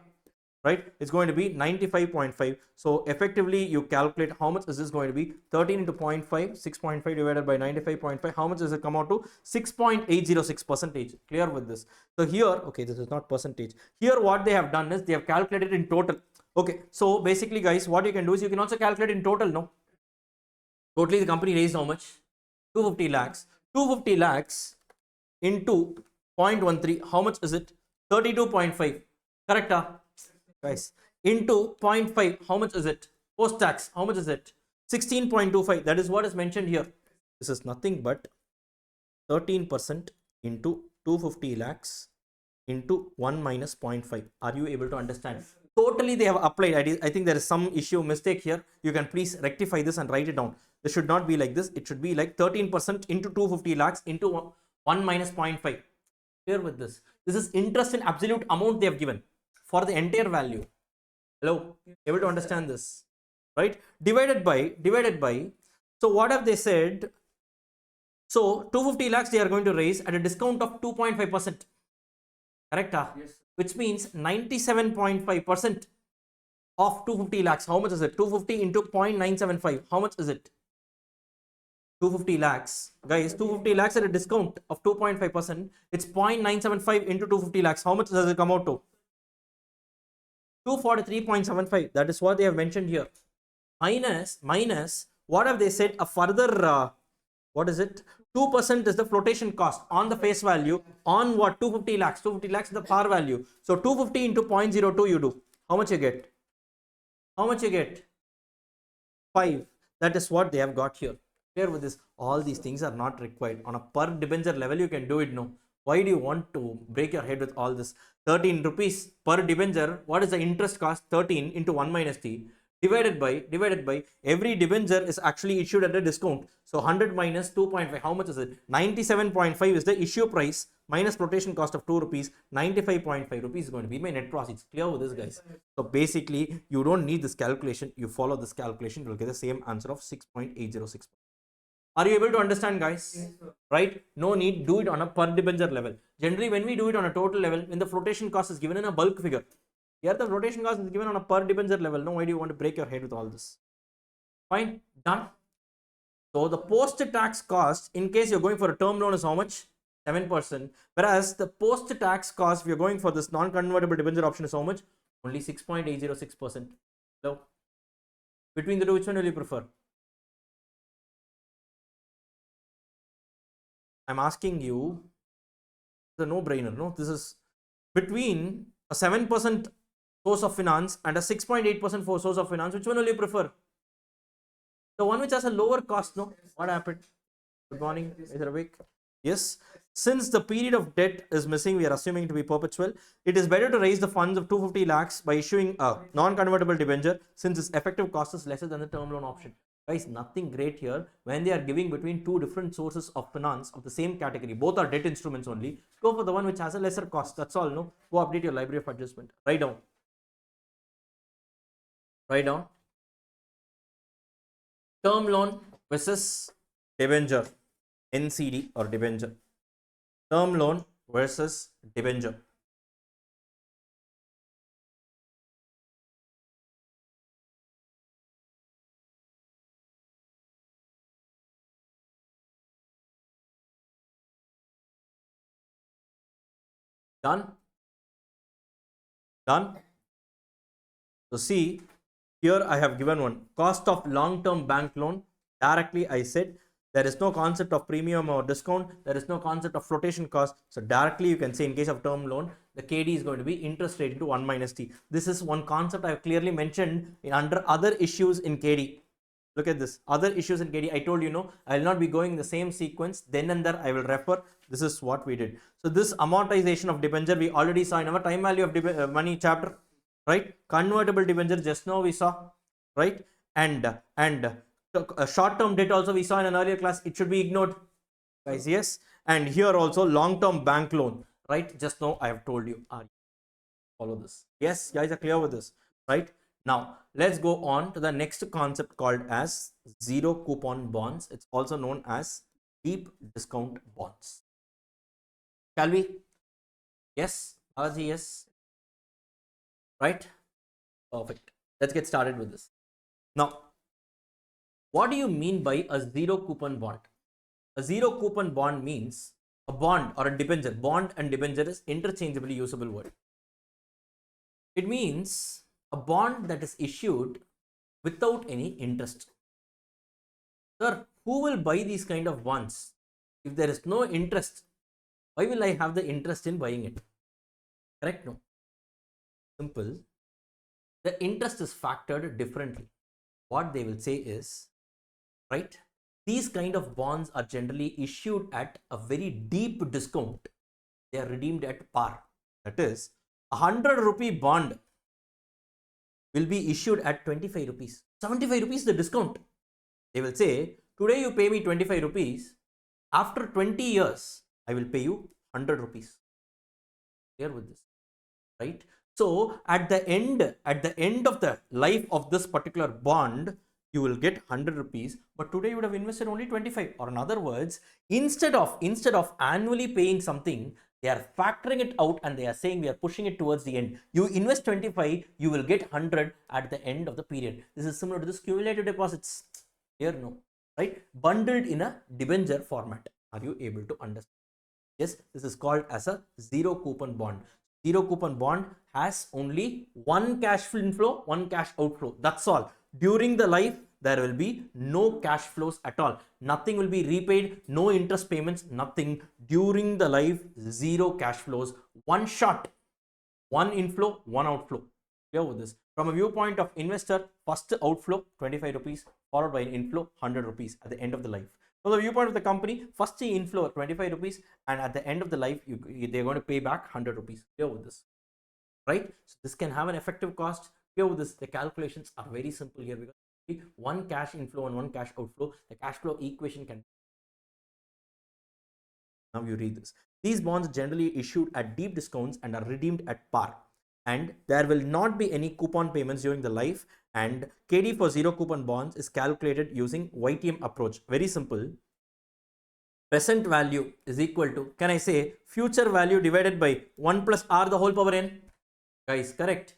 Right? It's going to be 95.5. So effectively, you calculate how much is this going to be? 13 into 0.5, 6.5 divided by 95.5. How much does it come out to? 6.806%. Clear with this? So here, okay, this is not percentage. Here, what they have done is they have calculated in total. Okay, so basically, guys, what you can do is you can also calculate in total. No, totally the company raised how much? 250 lakhs. 250 lakhs into 0.13. How much is it? 32.5. Correct? Guys, into 0.5, how much is it? Post tax, how much is it? 16.25. That is what is mentioned here. This is nothing but 13% into 250 lakhs into 1 minus 0.5. Are you able to understand? Totally they have applied. I think there is some issue mistake here. You can please rectify this and write it down. This should not be like this. It should be like 13% into 250 lakhs into 1 minus 0.5. Clear with this? This is interest in absolute amount they have given for the entire value. Hello, able to understand this? Right? Divided by, so what have they said? So 250 lakhs they are going to raise at a discount of 2.5%. Correct? Yes. Which means 97.5% of 250 lakhs. How much is it? 250 into 0.975. How much is it? 250 lakhs. Guys, 250 lakhs at a discount of 2.5%. It's 0.975 into 250 lakhs. How much does it come out to? 243.75. That is what they have mentioned here. Minus, what have they said? A further, what is it? 2% is the flotation cost on the face value on what? 250 lakhs. 250 lakhs is the par value. So 250 into 0.02 you do. How much you get? How much you get? 5. That is what they have got here. Clear with this? All these things are not required. On a per debenture level, you can do it. No. Why do you want to break your head with all this? 13 rupees per debenture. What is the interest cost? 13 into 1 minus T divided by every debenture is actually issued at a discount. So 100 minus 2.5. How much is it? 97.5 is the issue price minus flotation cost of 2 rupees. 95.5 rupees is going to be my net proceeds. Clear with this, guys? So basically, you don't need this calculation. You follow this calculation, you will get the same answer of 6.806. Are you able to understand, guys? Yes, right? No need, do it on a per debenture level. Generally, when we do it on a total level, when the flotation cost is given in a bulk figure, here the flotation cost is given on a per debenture level. No, why do you want to break your head with all this? Fine, done. So the post-tax cost, in case you're going for a term loan, is how much? 7%. Whereas the post-tax cost, if you're going for this non-convertible debenture option, is how much? Only 6.806%. So between the two, which one will you prefer? I'm asking you, it's a no-brainer, no? This is between a 7% source of finance and a 6.8% source of finance. Which one will you prefer? The one which has a lower cost, no? What happened? Good morning. Is it awake? Yes. Since the period of debt is missing, we are assuming to be perpetual. It is better to raise the funds of 250 lakhs by issuing a non-convertible debenture since its effective cost is lesser than the term loan option. Guys, nothing great here. When they are giving between two different sources of finance of the same category, both are debt instruments only, go for the one which has a lesser cost. That's all, no? Go update your library of adjustment. Write down. Write down. Term loan versus debenture. NCD or debenture. Term loan versus debenture. Done? Done? So see, here I have given one. Cost of long-term bank loan. Directly I said there is no concept of premium or discount. There is no concept of flotation cost. So directly you can say in case of term loan, the KD is going to be interest rate into 1 minus T. This is one concept I have clearly mentioned under other issues in KD. Look at this. Other issues in KD. I told you, no, I will not be going in the same sequence. Then and there I will refer. This is what we did. So this amortization of debenture we already saw in our time value of money chapter, right? Convertible debenture just now we saw, right? And short-term debt also we saw in an earlier class. It should be ignored, guys. Yes. And here also long-term bank loan, right? Just now I have told you. Follow this. Yes, guys are clear with this, right? Now let's go on to the next concept called as zero coupon bonds. It's also known as deep discount bonds. Shall we? Yes, Balaji, yes. Right? Perfect. Let's get started with this. Now, what do you mean by a zero coupon bond? A zero coupon bond means a bond or a debenture. Bond and debenture is interchangeably usable word. It means a bond that is issued without any interest. Sir, who will buy these kind of bonds? If there is no interest, why will I have the interest in buying it? Correct? No. Simple. The interest is factored differently. What they will say is, right, these kind of bonds are generally issued at a very deep discount. They are redeemed at par. That is, 100 rupee bond will be issued at 25 rupees. 75 rupees the discount. They will say, today you pay me 25 rupees. After 20 years, I will pay you 100 rupees. Clear with this, right? So at the end of the life of this particular bond, you will get 100 rupees, but today you would have invested only 25. Or in other words, instead of annually paying something, they are factoring it out and they are saying we are pushing it towards the end. You invest 25, you will get 100 at the end of the period. This is similar to this cumulative deposits. Here, no, right? Bundled in a debenture format. Are you able to understand? Yes, this is called as a zero coupon bond. Zero coupon bond has only one cash inflow, one cash outflow. That's all. During the life, there will be no cash flows at all. Nothing will be repaid, no interest payments, nothing. During the life, zero cash flows. One shot, one inflow, one outflow. Clear with this? From a viewpoint of investor, first outflow 25 rupees, followed by an inflow 100 rupees at the end of the life. From the viewpoint of the company, first the inflow 25 rupees, and at the end of the life, they're going to pay back 100 rupees. Clear with this, right? So this can have an effective cost. Clear with this? The calculations are very simple here because one cash inflow and one cash outflow, the cash flow equation can. Now you read this. These bonds are generally issued at deep discounts and are redeemed at par. And there will not be any coupon payments during the life. And KD for zero coupon bonds is calculated using YTM approach. Very simple. Present value is equal to, can I say, future value divided by 1 plus R the whole power n? Guys, correct?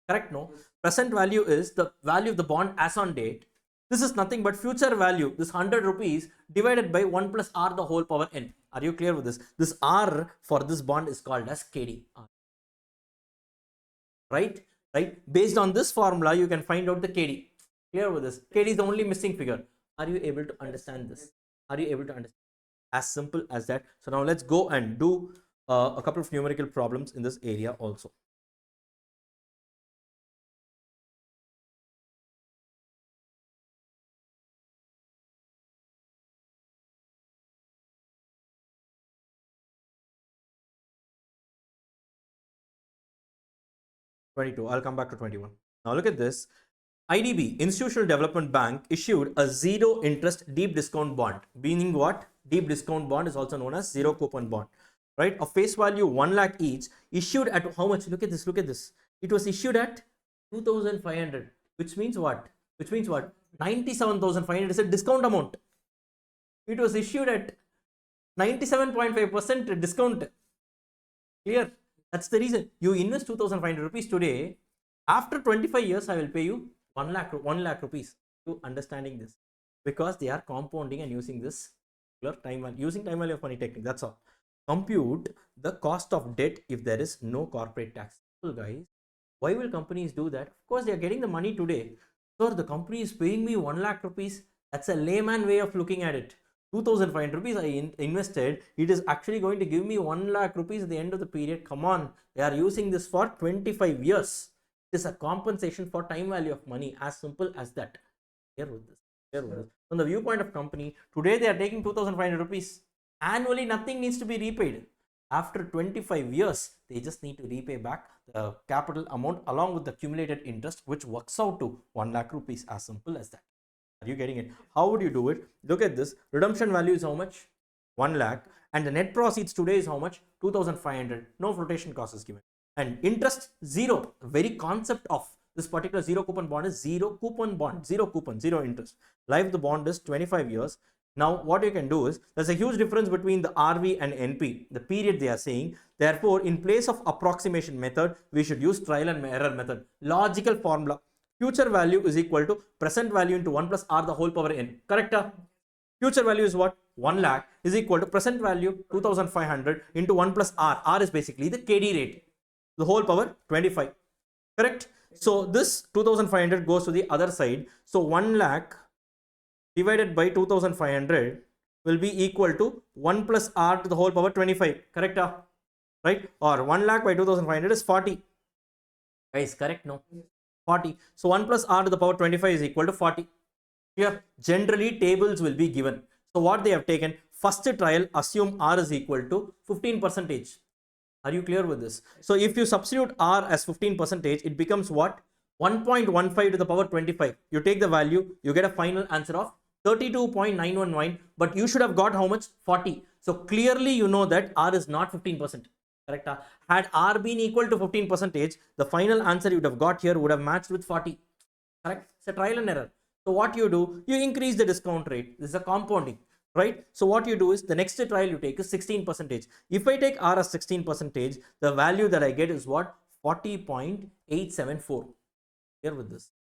Correct, no? Present value is the value of the bond as on date. This is nothing but future value, this 100 rupees divided by 1 plus R the whole power n. Are you clear with this? This R for this bond is called as KD. Right? Based on this formula, you can find out the KD. Clear with this? KD is the only missing figure. Are you able to understand this? Are you able to understand? As simple as that. So now let's go and do a couple of numerical problems in this area also. I'll come back to 21. Now look at this. IDB, Institutional Development Bank, issued a zero interest deep discount bond. Meaning what? Deep discount bond is also known as zero coupon bond. Right? Of face value 1 lakh each, issued at how much? Look at this. Look at this. It was issued at 2,500. Which means what? 97,500 is a discount amount. It was issued at 97.5% discount. Clear? That's the reason. You invest 2,500 rupees today. After 25 years, I will pay you 1 lakh rupees. To understanding this, because they are compounding and using this time value of money technique. That's all. Compute the cost of debt if there is no corporate tax. So guys, why will companies do that? Of course, they are getting the money today. Sir, the company is paying me 1 lakh rupees. That's a layman way of looking at it. 2,500 rupees I invested, it is actually going to give me 1 lakh rupees at the end of the period. Come on, they are using this for 25 years. It is a compensation for time value of money, as simple as that. Here with this. From the viewpoint of company, today they are taking 2,500 rupees. Annually, nothing needs to be repaid. After 25 years, they just need to repay back the capital amount along with the accumulated interest, which works out to 1 lakh rupees. As simple as that. Are you getting it? How would you do it? Look at this. Redemption value is how much? 1 lakh. And the net proceeds today is how much? 2,500. No flotation cost is given. And interest, zero. The very concept of this particular zero coupon bond is zero coupon bond, zero coupon, zero interest. Life of the bond is 25 years. Now, what you can do is, there's a huge difference between the RV and NP, the period they are saying. Therefore, in place of approximation method, we should use trial and error method. Logical formula. Future value is equal to present value into 1 plus R the whole power n. Correct? Future value is what? 1 lakh is equal to present value 2,500 into 1 plus R. R is basically the KD rate. The whole power 25. Correct? So this 2,500 goes to the other side. So 1 lakh divided by 2,500 will be equal to 1 plus R to the whole power 25. Correct? Right? Or 1 lakh by 2,500 is 40. Guys, correct? No. 40. So 1 plus R to the power 25 is equal to 40. Here, generally tables will be given. So what they have taken, first trial, assume R is equal to 15%. Are you clear with this? So if you substitute R as 15%, it becomes what? 1.15 to the power 25. You take the value, you get a final answer of 32.919, but you should have got how much? 40. So clearly you know that R is not 15%. Correct? Had R been equal to 15%, the final answer you would have got here would have matched with 40. Correct? It's a trial and error. So what you do, you increase the discount rate. This is a compounding. Right? So what you do is, the next trial you take is 16%. If I take R as 16%, the value that I get is what? 40.874. Here with this.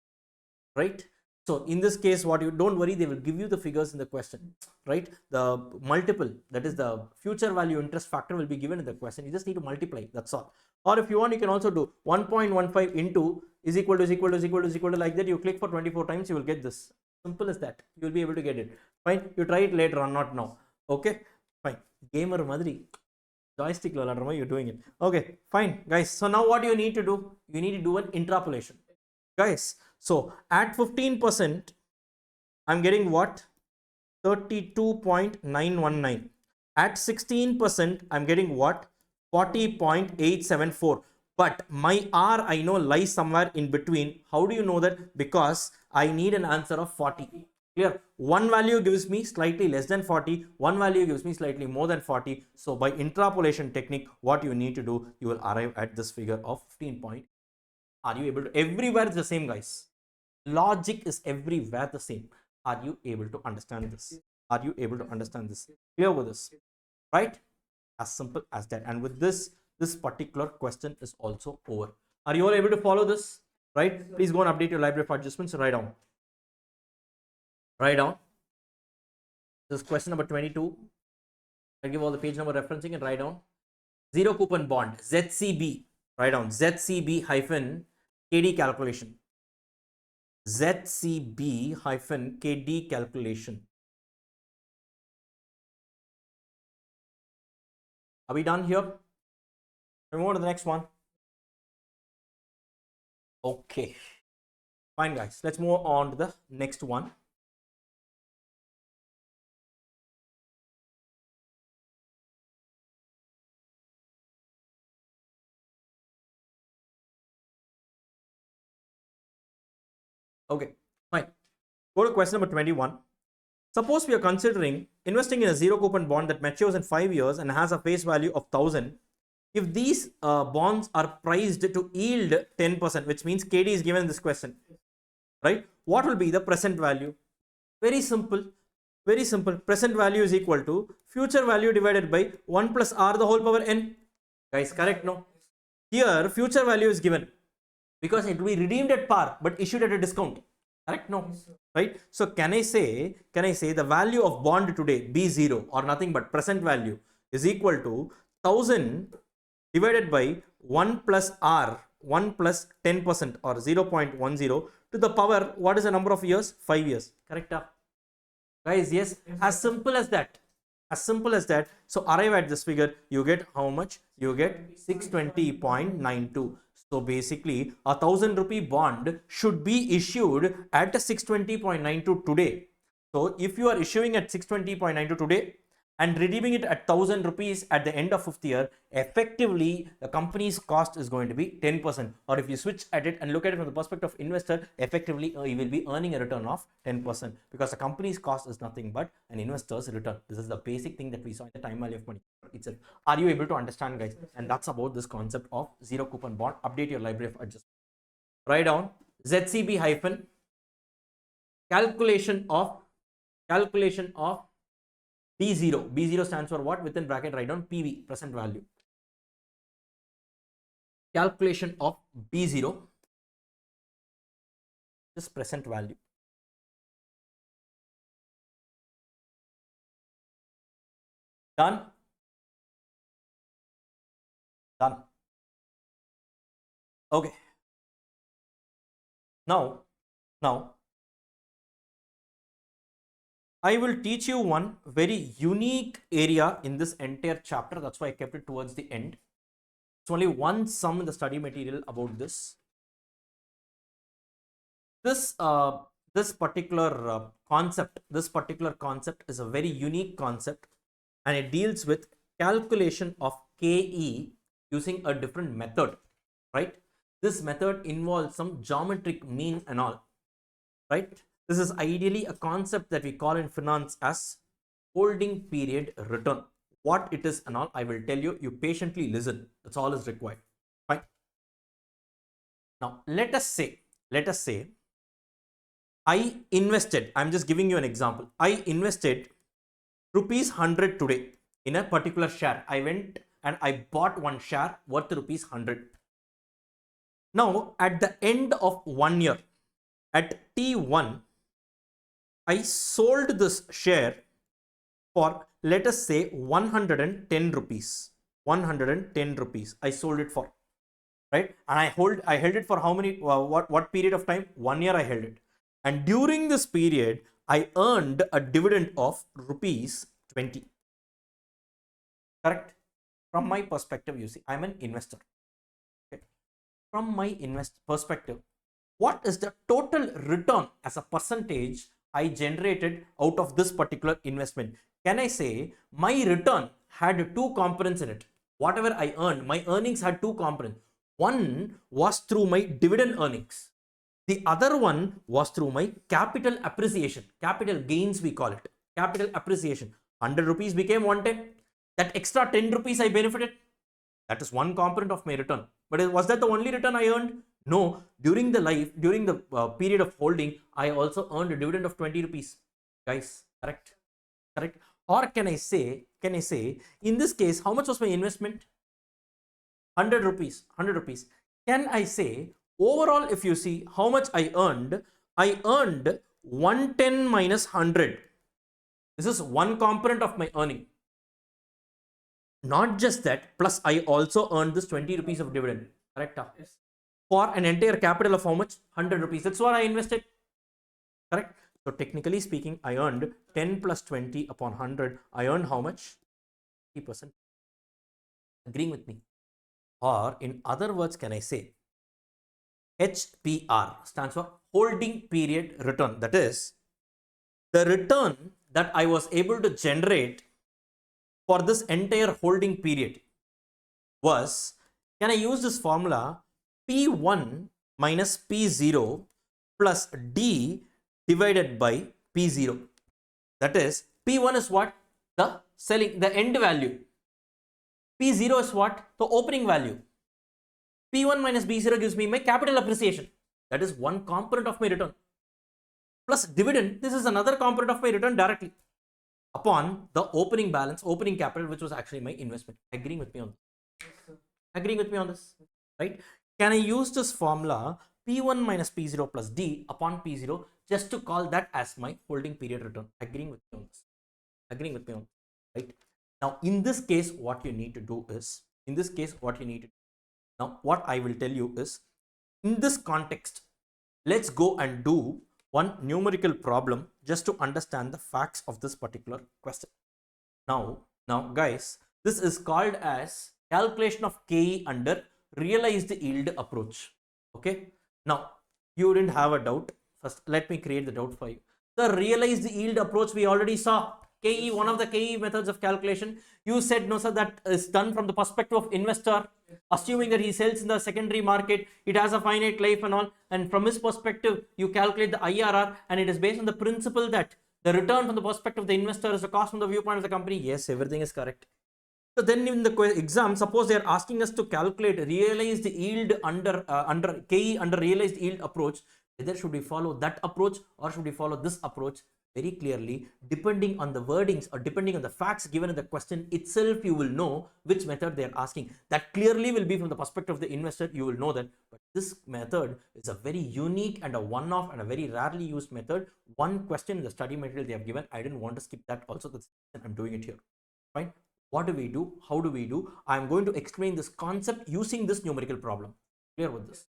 Right? So in this case, what you don't worry, they will give you the figures in the question. Right? The multiple, that is the future value interest factor, will be given in the question. You just need to multiply. That's all. Or if you want, you can also do 1.15 into is equal to like that. You click for 24 times, you will get this. Simple as that. You will be able to get it. Fine. You try it later on, not now. Okay. Fine. Gamer madri. Joystick lo you're doing it. Okay. Fine, guys. So now what you need to do? You need to do an interpolation. Guys. So at 15%, I'm getting what? 32.919. At 16%, I'm getting what? 40.874. But my R, I know, lies somewhere in between. How do you know that? Because I need an answer of 40. Clear? One value gives me slightly less than 40. One value gives me slightly more than 40. So by interpolation technique, what you need to do, you will arrive at this figure of 15 point. Are you able to? Everywhere it's the same, guys. Logic is everywhere the same. Are you able to understand this? Are you able to understand this? Clear with this? Right? As simple as that. And with this, this particular question is also over. Are you all able to follow this? Right? Please go and update your library of adjustments. Write down. Write down. This is question number 22. I give all the page number referencing and write down. Zero coupon bond, ZCB. Write down ZCB hyphen KD calculation. ZCB hyphen KD calculation. Are we done here? We move on to the next one. Okay. Fine, guys. Let's move on to the next one. Okay, fine. Go to question number 21. Suppose we are considering investing in a zero coupon bond that matures in 5 years and has a face value of 1,000. If these bonds are priced to yield 10%, which means KD is given in this question, right? What will be the present value? Very simple. Very simple. Present value is equal to future value divided by 1 plus r the whole power n. Guys, correct? No? Here, future value is given because it will be redeemed at par but issued at a discount. Correct? No? Right? So can I say the value of bond today, B0, or nothing but present value, is equal to 1000 divided by 1 plus r, 1 plus 10% or 0.10 to the power, what is the number of years? 5 years. Correct? Guys, yes, as simple as that. As simple as that. So arrive at this figure, you get how much? You get 620.92. So basically, a 1000 rupee bond should be issued at 620.92 today. So if you are issuing at 620.92 today and redeeming it at 1000 rupees at the end of 5th year, effectively the company's cost is going to be 10%. Or if you switch at it and look at it from the perspective of investor, effectively you will be earning a return of 10% because the company's cost is nothing but an investor's return. This is the basic thing that we saw in the time value of money itself. Are you able to understand, guys? And that's about this concept of zero coupon bond. Update your library of adjustment. Write down ZCB hyphen calculation of B0. B0 stands for what? Within bracket, write down PV, present value. Calculation of B0 is present value. Done? Done. Okay. Now, I will teach you one very unique area in this entire chapter. That's why I kept it towards the end. It's only one sum in the study material about this. This particular concept is a very unique concept, and it deals with calculation of KE using a different method, right? This method involves some geometric mean and all, right? This is ideally a concept that we call in finance as holding period return. What it is and all, I will tell you. You patiently listen. That's all is required. Fine. Now, let us say I invested, I'm just giving you an example. I invested rupees 100 today in a particular share. I went and I bought one share worth rupees 100. Now, at the end of 1 year, at T1, I sold this share for, let us say, 110 rupees. 110 rupees I sold it for, right? And I held it for how many, what period of time? 1 year I held it. And during this period, I earned a dividend of rupees 20. Correct? From my perspective, you see, I'm an investor. Okay. From my perspective, what is the total return as a percentage I generated out of this particular investment? Can I say my return had two components in it? Whatever I earned, my earnings had two components. One was through my dividend earnings. The other one was through my capital appreciation, capital gains we call it, capital appreciation. 100 rupees became 110. That extra 10 rupees I benefited. That is one component of my return. But was that the only return I earned? No. During the period of holding, I also earned a dividend of 20 rupees. Guys, correct? Correct? Or can I say, in this case, how much was my investment? 100 rupees. 100 rupees. Can I say, overall, if you see how much I earned 110 minus 100. This is one component of my earning. Not just that, plus I also earned this 20 rupees of dividend. Correct? Yes. For an entire capital of how much? 100 rupees. That's what I invested. Correct? So technically speaking, I earned 10 plus 20 upon 100. I earned how much? 50%. Agreeing with me? Or in other words, can I say HPR stands for holding period return. That is the return that I was able to generate for this entire holding period was, can I use this formula, P1 minus P0 plus D divided by P0. That is, P1 is what? The end value. P0 is what? The opening value. P1 minus B0 gives me my capital appreciation. That is one component of my return. Plus dividend, this is another component of my return directly. upon the opening balance, opening capital, which was actually my investment. Agreeing with me on this? Yes, agreeing with me on this, right? Can I use this formula P1 minus P0 plus D upon P0 just to call that as my holding period return? Agreeing with me on this? Agreeing with me on this, right? Now, in this case, what you need to do is, now what I will tell you is, in this context, let's go and do one numerical problem just to understand the facts of this particular question. Now guys, this is called as calculation of KE under realized yield approach. Okay. Now, you didn't have a doubt. First, let me create the doubt for you. The realized yield approach we already saw. KE, one of the KE methods of calculation. You said, no sir, that is done from the perspective of investor, assuming that he sells in the secondary market, it has a finite life and all, and from his perspective you calculate the IRR, and it is based on the principle that the return from the perspective of the investor is the cost from the viewpoint of the company. Yes, everything is correct. So then in the exam, suppose they are asking us to calculate realized yield under KE under realized yield approach, whether should we follow that approach or should we follow this approach? Very clearly, depending on the wordings or depending on the facts given in the question itself, you will know which method they are asking. That clearly will be from the perspective of the investor, you will know that. But this method is a very unique and a one-off and a very rarely used method. One question in the study material they have given, I didn't want to skip that also, that's I'm doing it here. Fine. What do we do? How do we do? I'm going to explain this concept using this numerical problem. Clear with this?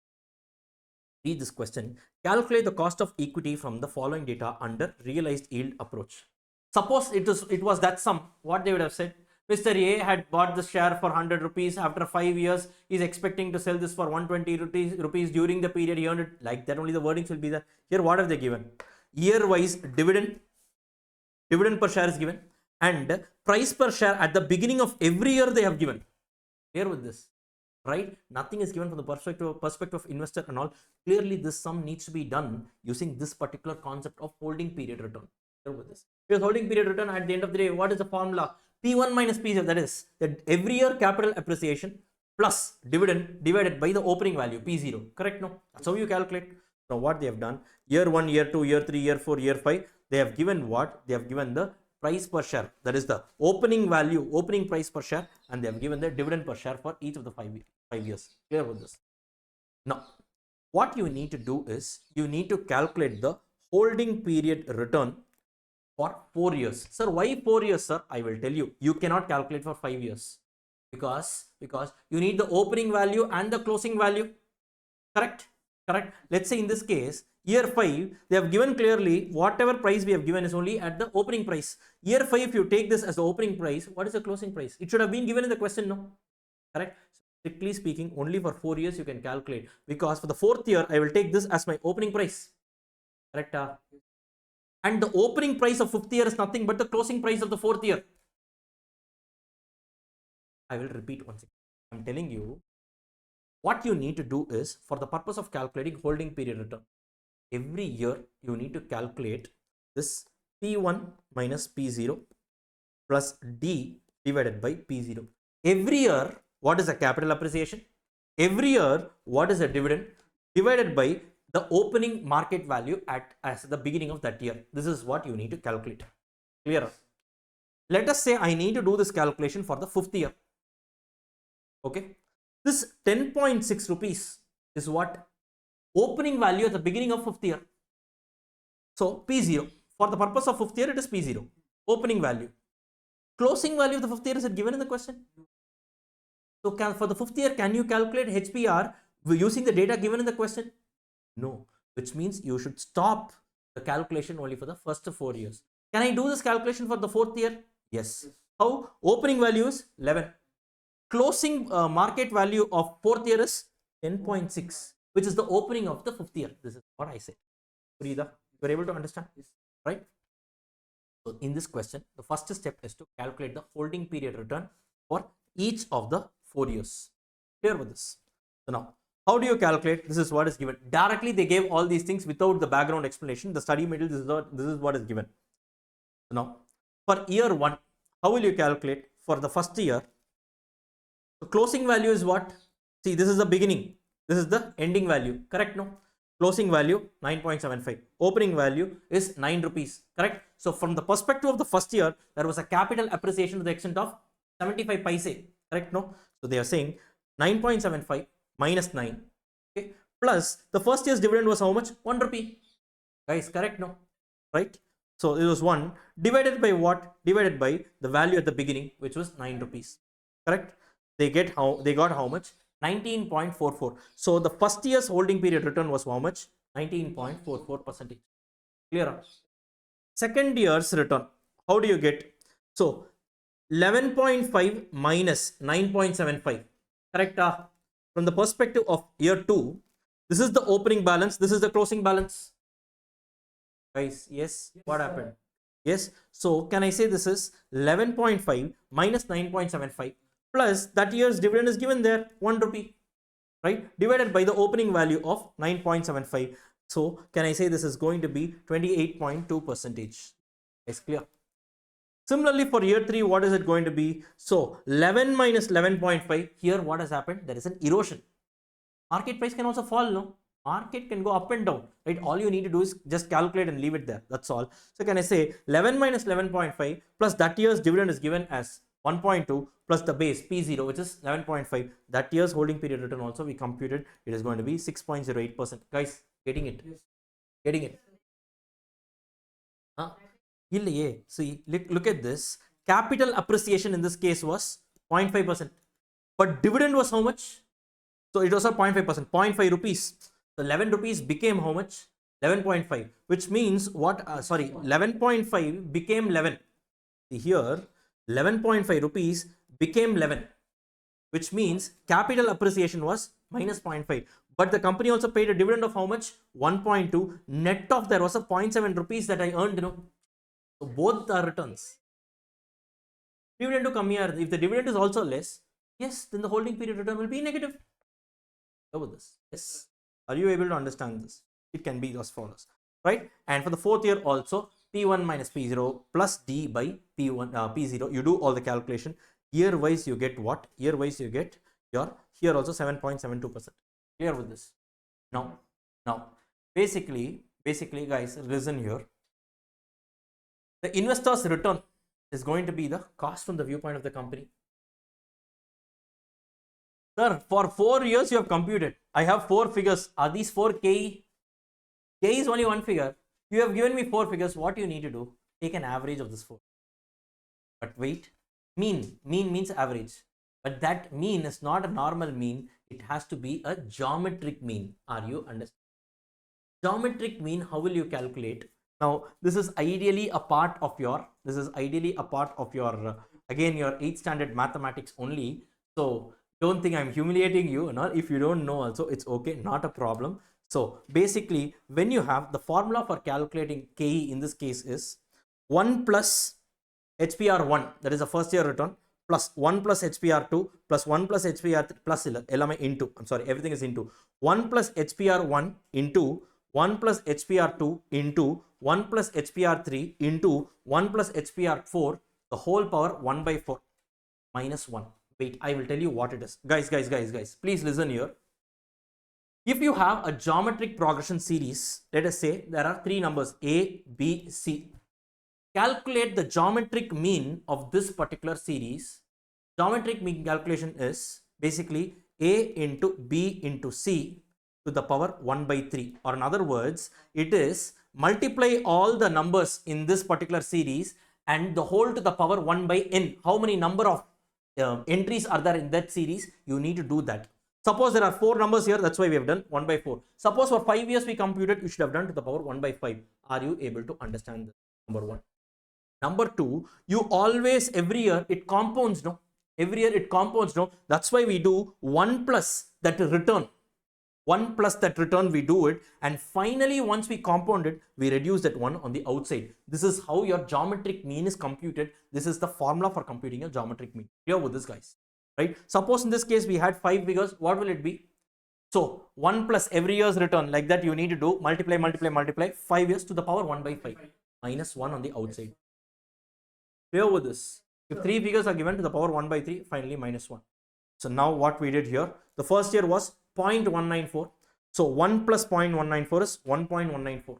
Read this question. Calculate the cost of equity from the following data under realized yield approach. Suppose it was that sum. What they would have said? Mr. A had bought the share for 100 rupees. After 5 years, he's expecting to sell this for 120 rupees during the period he earned it. Like that, only the wordings will be there. Here, what have they given? Year-wise dividend per share is given, and price per share at the beginning of every year they have given. Clear with this, right? Nothing is given from the perspective of investor and all. Clearly, this sum needs to be done using this particular concept of holding period return. Clear with this? Because holding period return at the end of the day, what is the formula? P1 minus P0, that is that every year capital appreciation plus dividend divided by the opening value P0. Correct? No? That's how you calculate. Now, what they have done, year 1, year 2, year 3, year 4, year 5, they have given what? They have given the price per share, that is the opening value, opening price per share, and they have given the dividend per share for each of the 5 years. Clear with this? Now, what you need to do is, you need to calculate the holding period return for 4 years. Sir, why 4 years, sir? I will tell you. You cannot calculate for 5 years because you need the opening value and the closing value. Correct? Let's say in this case, year 5, they have given clearly whatever price we have given is only at the opening price. Year 5, if you take this as the opening price, what is the closing price? It should have been given in the question, no? Correct? Strictly speaking, only for 4 years you can calculate, because for the 4th year, I will take this as my opening price. Correct? And the opening price of 5th year is nothing but the closing price of the 4th year. I will repeat once again. I'm telling you, what you need to do is, for the purpose of calculating holding period return, every year you need to calculate this P1 minus P0 plus D divided by P0. Every year, what is the capital appreciation? Every year, what is the dividend divided by the opening market value as the beginning of that year? This is what you need to calculate. Clear? Let us say I need to do this calculation for the 5th year. Okay. This 10.6 rupees is what? Opening value at the beginning of 5th year. So P0. For the purpose of 5th year, it is P0. Opening value. Closing value of the 5th year, is it given in the question? So for the 5th year, can you calculate HPR using the data given in the question? No. Which means you should stop the calculation only for the first 4 years. Can I do this calculation for the 4th year? Yes. How? Opening value is 11. Closing market value of 4th year is 10.6, which is the opening of the 5th year. This is what I said. Frida, you are able to understand this, right? So in this question, the first step is to calculate the holding period return for each of the 4 years. Clear with this? So now, how do you calculate? This is what is given. Directly they gave all these things without the background explanation. The study material, this is what is given. So now, for year 1, how will you calculate? For the first year, the closing value is what? See, this is the beginning. This is the ending value. Correct? No? Closing value 9.75. Opening value is 9 rupees. Correct? So from the perspective of the first year, there was a capital appreciation to the extent of 75 paise. Correct? No? So they are saying 9.75 minus 9. Okay. Plus the first year's dividend was how much? 1 rupee. Guys, correct? No? Right? So it was 1 divided by what? Divided by the value at the beginning, which was 9 rupees. Correct? They got how much? 19.44. So the first year's holding period return was how much? 19.44%. Clear? Second year's return, how do you get? So 11.5 minus 9.75. Correct? From the perspective of year 2, this is the opening balance, this is the closing balance. Guys, yes, what happened? Yes, so can I say this is 11.5 minus 9.75 plus that year's dividend is given there, 1 rupee, right? Divided by the opening value of 9.75. So can I say this is going to be 28.2%? Is clear? Similarly, for year 3, what is it going to be? So 11 minus 11.5. Here, what has happened? There is an erosion. Market price can also fall, no? Market can go up and down, right? All you need to do is just calculate and leave it there. That's all. So can I say 11 minus 11.5 plus that year's dividend is given as 1.2 plus the base P0, which is 11.5. That year's holding period return also we computed. It is going to be 6.08%. Guys, getting it? Getting it? Huh? See, look at this. Capital appreciation in this case was 0.5%. But dividend was how much? So it was a 0.5%, 0.5 rupees. So 11 rupees became how much? 11.5, which means what? 11.5 became 11. See here, 11.5 rupees became 11, which means capital appreciation was minus 0.5. But the company also paid a dividend of how much? 1.2. Net of there was a 0.7 rupees that I earned, So both are returns. Dividend to come here. If the dividend is also less, yes, then the holding period return will be negative. Over this. Yes. Are you able to understand this? It can be as follows, right? And for the fourth year also, P1 minus P0 plus D by P1 P0. You do all the calculation. Year wise, you get what? Year wise, you get your here also 7.72%. Clear with this? Now, basically, guys, listen here. The investor's return is going to be the cost from the viewpoint of the company. Sir, for 4 years you have computed. I have 4 figures. Are these 4 KE? KE is only one figure. You have given me 4 figures. What you need to do? Take an average of this 4. But wait, mean means average. But that mean is not a normal mean. It has to be a geometric mean. Are you understanding? Geometric mean, how will you calculate? Now, this is ideally a part of your, again, your 8th standard mathematics only. So don't think I'm humiliating you. If you don't know also, it's okay, not a problem. So basically, when you have the formula for calculating KE in this case is 1 plus HPR1, that is the first year return, plus 1 plus HPR2 plus 1 plus HPR3 plus LMI into, I'm sorry, everything is into 1 plus HPR1 into 1 plus HPR2 into 1 plus HPR3 into 1 plus HPR4, the whole power 1 by 4 minus 1. Wait, I will tell you what it is. Guys, please listen here. If you have a geometric progression series, let us say there are 3 numbers A, B, C. Calculate the geometric mean of this particular series. Geometric mean calculation is basically A into B into C to the power 1 by 3. Or in other words, it is multiply all the numbers in this particular series and the whole to the power 1 by n. How many number of entries are there in that series? You need to do that. Suppose there are 4 numbers here, that's why we have done 1 by 4. Suppose for 5 years we computed, you should have done to the power 1 by 5. Are you able to understand this? Number 1. Number 2, you always, every year it compounds, no? Every year it compounds, no? That's why we do 1 plus that return. 1 plus that return, we do it, and finally once we compound it, we reduce that 1 on the outside. This is how your geometric mean is computed. This is the formula for computing a geometric mean. Clear with this, guys? Right? Suppose in this case we had 5 figures, what will it be? So 1 plus every year's return, like that you need to do multiply 5 years to the power 1 by 5 minus 1 on the outside. Clear with this? If 3 figures are given to the power 1 by 3, finally minus 1. So now what we did here, the first year was 0.194. So 1 plus 0.194 is 1.194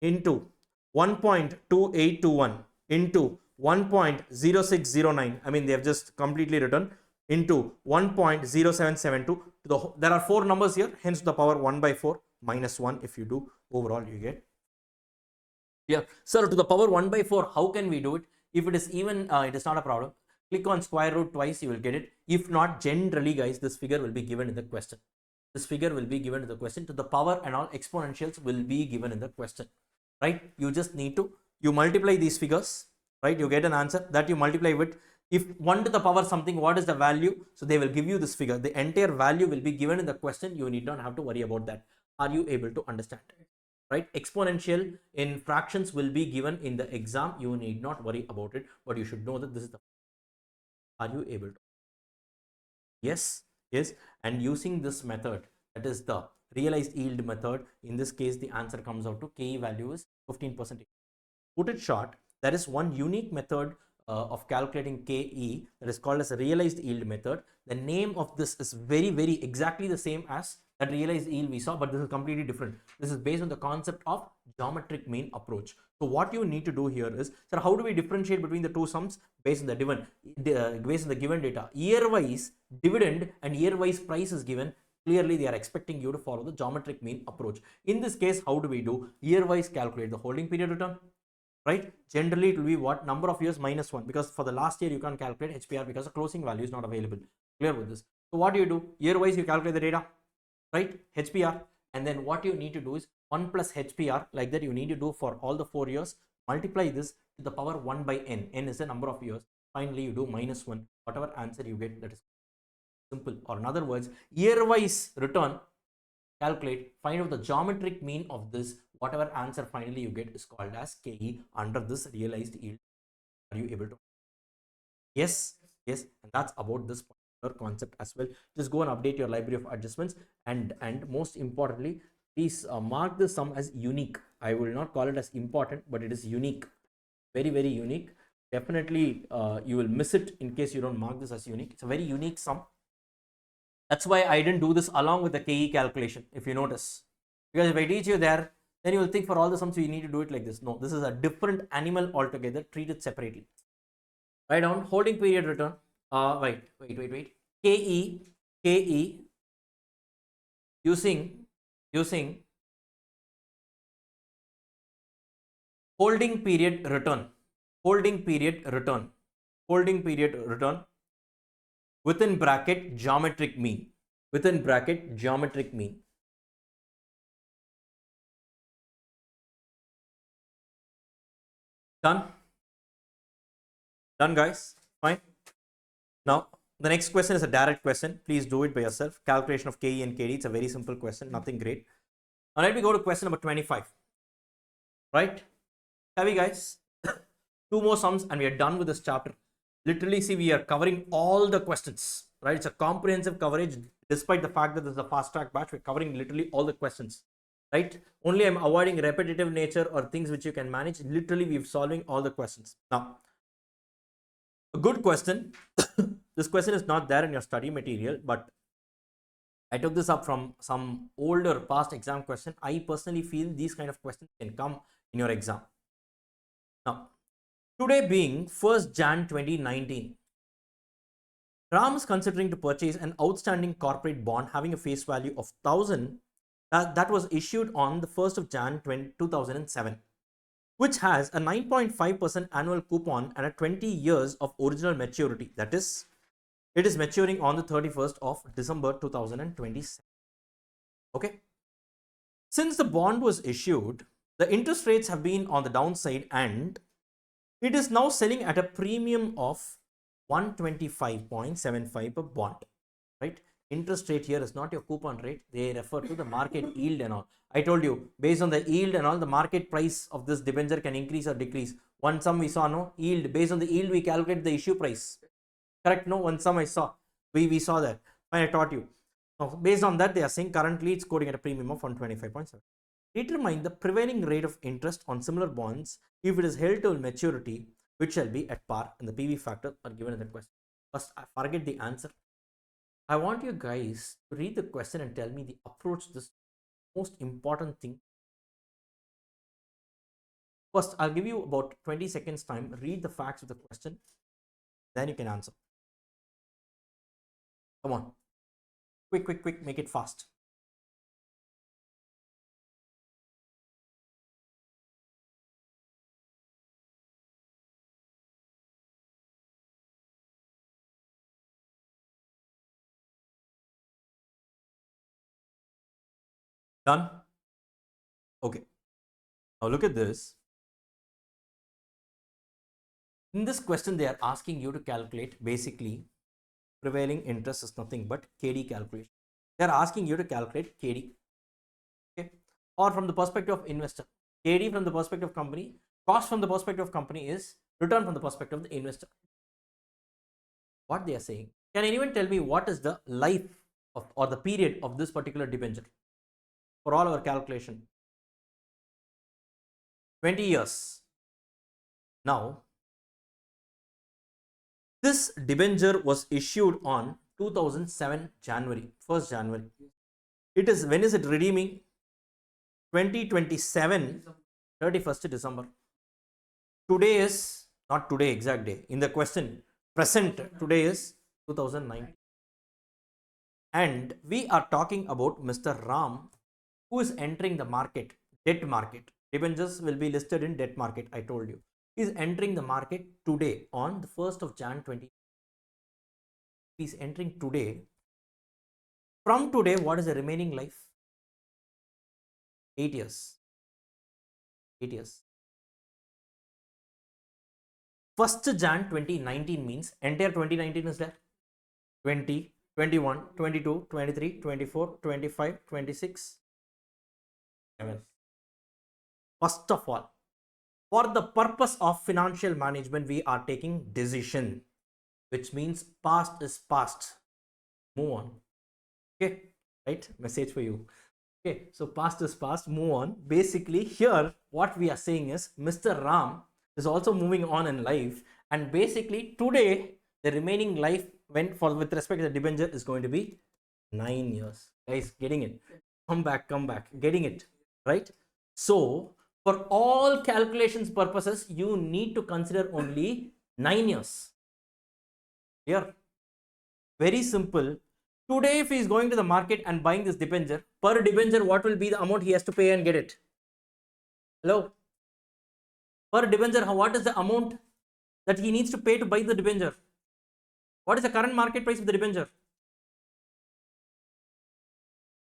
into 1.2821 into 1.0609. I mean, they have just completely written into 1.0772. There are 4 numbers here, hence the power 1 by 4 minus 1. If you do, overall you get. Yeah, sir, to the power 1 by 4, how can we do it? If it is even, it is not a problem. Click on square root twice, you will get it. If not, generally, guys, this figure will be given in the question. This figure will be given in the question. To the power and all exponentials will be given in the question, right? You just need to, you multiply these figures, right? You get an answer that you multiply with. If 1 to the power something, what is the value? So they will give you this figure. The entire value will be given in the question. You need not have to worry about that. Are you able to understand? Right? Exponential in fractions will be given in the exam. You need not worry about it, but you should know that this is the. Are you able to? Yes, yes. And using this method, that is the realized yield method. In this case, the answer comes out to KE value is 15%. Put it short, there is one unique method of calculating KE that is called as a realized yield method. The name of this is very exactly the same as that realized yield we saw, but this is completely different. This is based on the concept of geometric mean approach. So what you need to do here is, sir, how do we differentiate between the two sums based on the given data? Year-wise dividend and year-wise price is given. Clearly, they are expecting you to follow the geometric mean approach. In this case, how do we do? Year-wise calculate the holding period return. Right? Generally, it will be what? Number of years minus 1, because for the last year you can't calculate HPR because the closing value is not available. Clear with this? So what do? Year wise you calculate the data, right? HPR, and then what you need to do is 1 plus HPR, like that you need to do for all the 4 years. Multiply this to the power 1 by n. N is the number of years. Finally, you do minus 1. Whatever answer you get, that is simple. Or in other words, year wise return, calculate, find out the geometric mean of this. Whatever answer finally you get is called as KE under this realized yield. Are you able to? Yes, yes, and that's about this particular concept as well. Just go and update your library of adjustments, and most importantly, please mark this sum as unique. I will not call it as important, but it is unique, very unique. Definitely, you will miss it in case you don't mark this as unique. It's a very unique sum. That's why I didn't do this along with the KE calculation, if you notice. Because if I teach you there, then you will think for all the sums you need to do it like this. No, this is a different animal altogether. Treat it separately. Write down holding period return. Wait. KE using holding period return. Holding period return within bracket geometric mean. Within bracket geometric mean. Done? Done, guys? Fine. Now, the next question is a direct question. Please do it by yourself. Calculation of KE and KD. It's a very simple question, nothing great. Now, let me go to question number 25. Right? Have we, guys? 2 more sums and we are done with this chapter. Literally, see, we are covering all the questions. Right? It's a comprehensive coverage. Despite the fact that this is a fast track batch, we're covering literally all the questions. Right? Only I'm avoiding repetitive nature or things which you can manage. Literally, we're solving all the questions. Now, a good question. This question is not there in your study material, but I took this up from some older past exam question. I personally feel these kind of questions can come in your exam. Now, today being 1st Jan 2019, Ram is considering to purchase an outstanding corporate bond having a face value of 1000 that was issued on the 1st of Jan 2007. Which has a 9.5% annual coupon and a 20 years of original maturity. That is, it is maturing on the 31st of December 2027. Okay. Since the bond was issued, the interest rates have been on the downside and it is now selling at a premium of 125.75 per bond. Right? Interest rate here is not your coupon rate. They refer to the market yield and all. I told you, based on the yield and all, the market price of this debenture can increase or decrease. One sum we saw, no? Yield. Based on the yield, we calculate the issue price. Correct? No? One sum I saw. We saw that. When I taught you. Now, based on that, they are saying currently it's quoting at a premium of 125.7. Determine the prevailing rate of interest on similar bonds if it is held till maturity, which shall be at par, and the PV factor are given in the question. First, forget the answer. I want you guys to read the question and tell me the approach. This most important thing. First, I'll give you about 20 seconds time. Read the facts of the question, then you can answer. Come on, quick, quick, quick. Make it fast. Done. Okay. Now look at this. In this question, they are asking you to calculate basically prevailing interest is nothing but KD calculation. They are asking you to calculate KD. Okay. Or from the perspective of investor, KD from the perspective of company, cost from the perspective of company is return from the perspective of the investor. What they are saying. Can anyone tell me what is the life of or the period of this particular debenture for all our calculation? 20 years. Now, this debenture was issued on 2007 January, 1st January. It is, when is it redeeming? 2027, 31st December. Today is, not today exact day, in the question, present, today is 2009. And we are talking about Mr. Ram, who is entering the market, debt market. Debentures will be listed in debt market, I told you. He is entering the market today on the 1st of Jan 20. He is entering today. From today, what is the remaining life? 8 years. 8 years. 1st Jan 2019 means entire 2019 is there. 20, 21, 22, 23, 24, 25, 26, 7. First of all, for the purpose of financial management, we are taking decision, which means past is past. Move on. Okay, right? Message for you. Okay, so past is past, move on. Basically, here what we are saying is Mr. Ram is also moving on in life, and basically today the remaining life with respect to the debenture is going to be 9 years. Guys, getting it? Come back, getting it, right? So for all calculations purposes, you need to consider only 9 years. Here, very simple. Today, if he is going to the market and buying this debenture, per debenture, what will be the amount he has to pay and get it? Hello? Per debenture, what is the amount that he needs to pay to buy the debenture? What is the current market price of the debenture?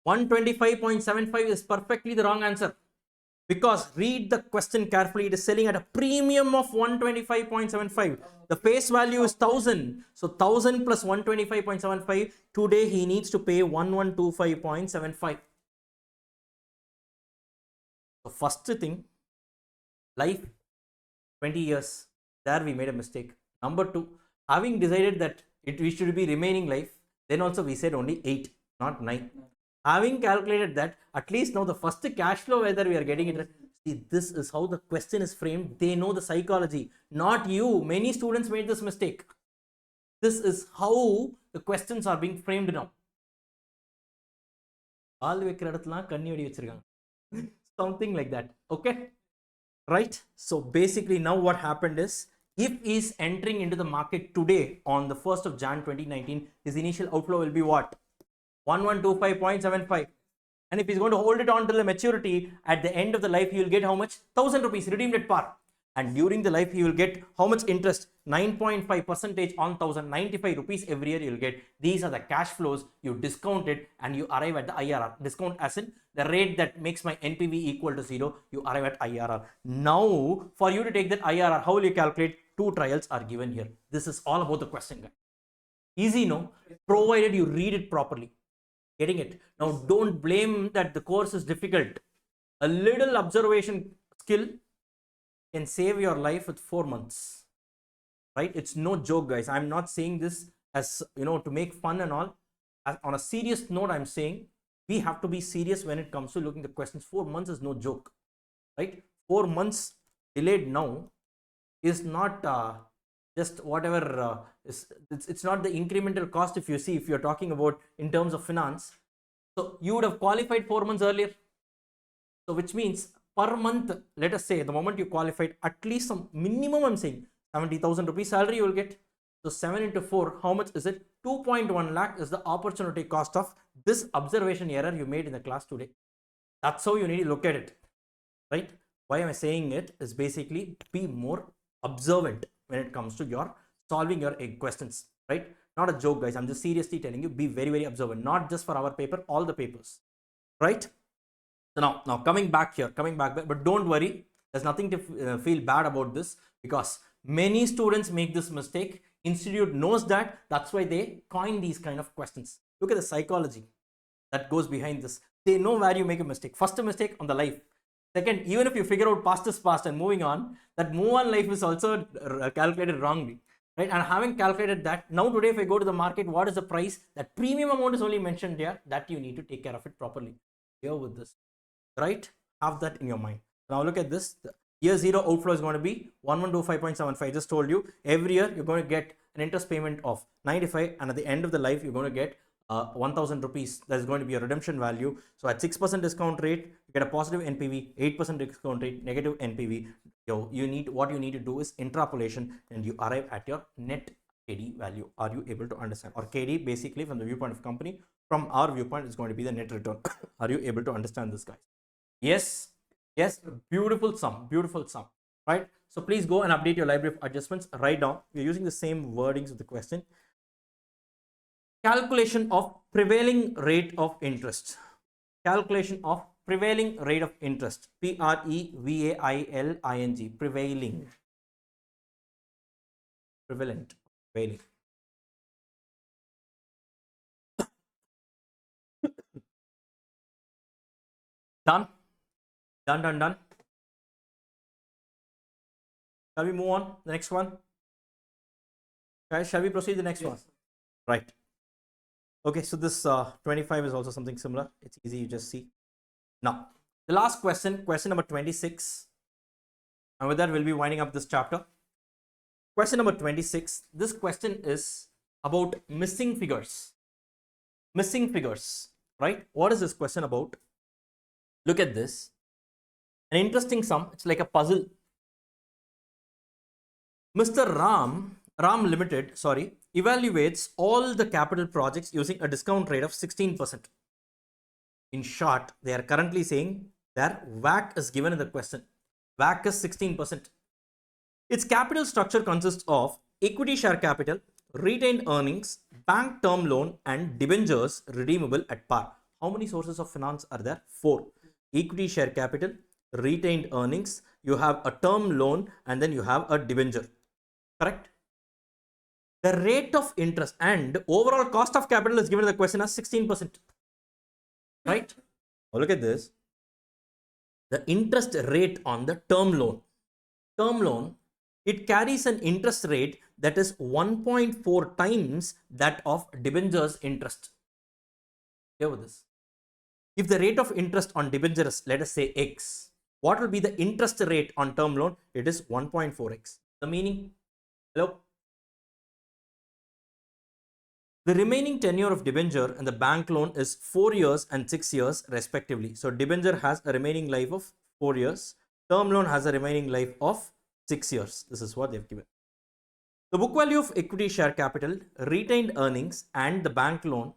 125.75 is perfectly the wrong answer. Because read the question carefully, it is selling at a premium of 125.75. The face value is 1000. So 1000 plus 125.75. Today he needs to pay 1125.75. So first thing, life 20 years. There we made a mistake. Number two, having decided that we should be remaining life, then also we said only 8, not 9. Having calculated that, at least now the first cash flow, whether we are getting it. See, this is how the question is framed. They know the psychology, not you. Many students made this mistake. This is how the questions are being framed now. Something like that. Okay, right? So basically now what happened is, if he is entering into the market today on the 1st of Jan 2019, his initial outflow will be what? 1125.75. And if he's going to hold it on till the maturity, at the end of the life, he will get how much? 1000 rupees redeemed at par. And during the life, he will get how much interest? 9.5% on 1095 rupees every year you will get. These are the cash flows. You discount it and you arrive at the IRR. Discount as in the rate that makes my NPV equal to 0. You arrive at IRR. Now, for you to take that IRR, how will you calculate? 2 trials are given here. This is all about the question, guys. Easy, no? Provided you read it properly. Getting it? Now, don't blame that the course is difficult. A little observation skill can save your life with 4 months. Right? It's no joke, guys. I'm not saying this as, to make fun and all. On a serious note, I'm saying we have to be serious when it comes to looking at the questions. 4 months is no joke. Right? 4 months delayed now is not just whatever it's not the incremental cost. If you see, if you're talking about in terms of finance, so you would have qualified 4 months earlier. So which means per month, let us say the moment you qualified, at least some minimum, I'm saying 70,000 rupees salary you will get. So 7 into 4, how much is it? 2.1 lakh is the opportunity cost of this observation error you made in the class today. That's how you need to look at it, right? Why am I saying it is basically be more observant when it comes to your solving your questions, right? Not a joke, guys. I'm just seriously telling you, be very, very observant, not just for our paper, all the papers, right? So now coming back here, but don't worry, there's nothing to feel bad about this, because many students make this mistake. Institute knows that. That's why they coin these kind of questions. Look at the psychology that goes behind this. They know where you make a mistake. First, a mistake on the life. Second, even if you figure out past is past and moving on, that move on life is also calculated wrongly, right? And having calculated that, now today if I go to the market, what is the price? That premium amount is only mentioned here. That you need to take care of it properly. Here with this, right? Have that in your mind. Now look at this. The year 0 outflow is going to be 1125.75. I just told you, every year you're going to get an interest payment of 95, and at the end of the life you're going to get 1000 rupees. That is going to be a redemption value. So at 6% discount rate, you get a positive NPV, 8% discount rate, negative NPV. What you need to do is interpolation, and you arrive at your net KD value. Are you able to understand? Or KD, basically from the viewpoint of company, from our viewpoint, is going to be the net return. Are you able to understand this, guys? Yes, beautiful sum, right? So please go and update your library of adjustments right now. We're using the same wordings of the question. Calculation of prevailing rate of interest. Calculation of prevailing rate of interest. Prevailing. Prevalent. Prevailing. Done. Done. Shall we move on? The next one. Guys, shall we proceed the next one? Right. Okay, so this 25 is also something similar. It's easy, you just see. Now, the last question, question number 26. And with that, we'll be winding up this chapter. Question number 26. This question is about missing figures. Missing figures, right? What is this question about? Look at this. An interesting sum. It's like a puzzle. Mr. Ram Limited, evaluates all the capital projects using a discount rate of 16%. In short, they are currently saying their WACC is given in the question. WACC is 16%. Its capital structure consists of equity share capital, retained earnings, bank term loan, and debentures redeemable at par. How many sources of finance are there? 4. Equity share capital, retained earnings, you have a term loan, and then you have a debenture. Correct? The rate of interest and overall cost of capital is given in the question as 16%. Right? Now look at this. The interest rate on the term loan, it carries an interest rate that is 1.4 times that of debentures interest. Here with this. If the rate of interest on debenture is, let us say, X, what will be the interest rate on term loan? It is 1.4x. The meaning? Hello? The remaining tenure of debenture and the bank loan is 4 years and 6 years respectively. So debenture has a remaining life of 4 years. Term loan has a remaining life of 6 years. This is what they've given. The book value of equity share capital, retained earnings, and the bank loan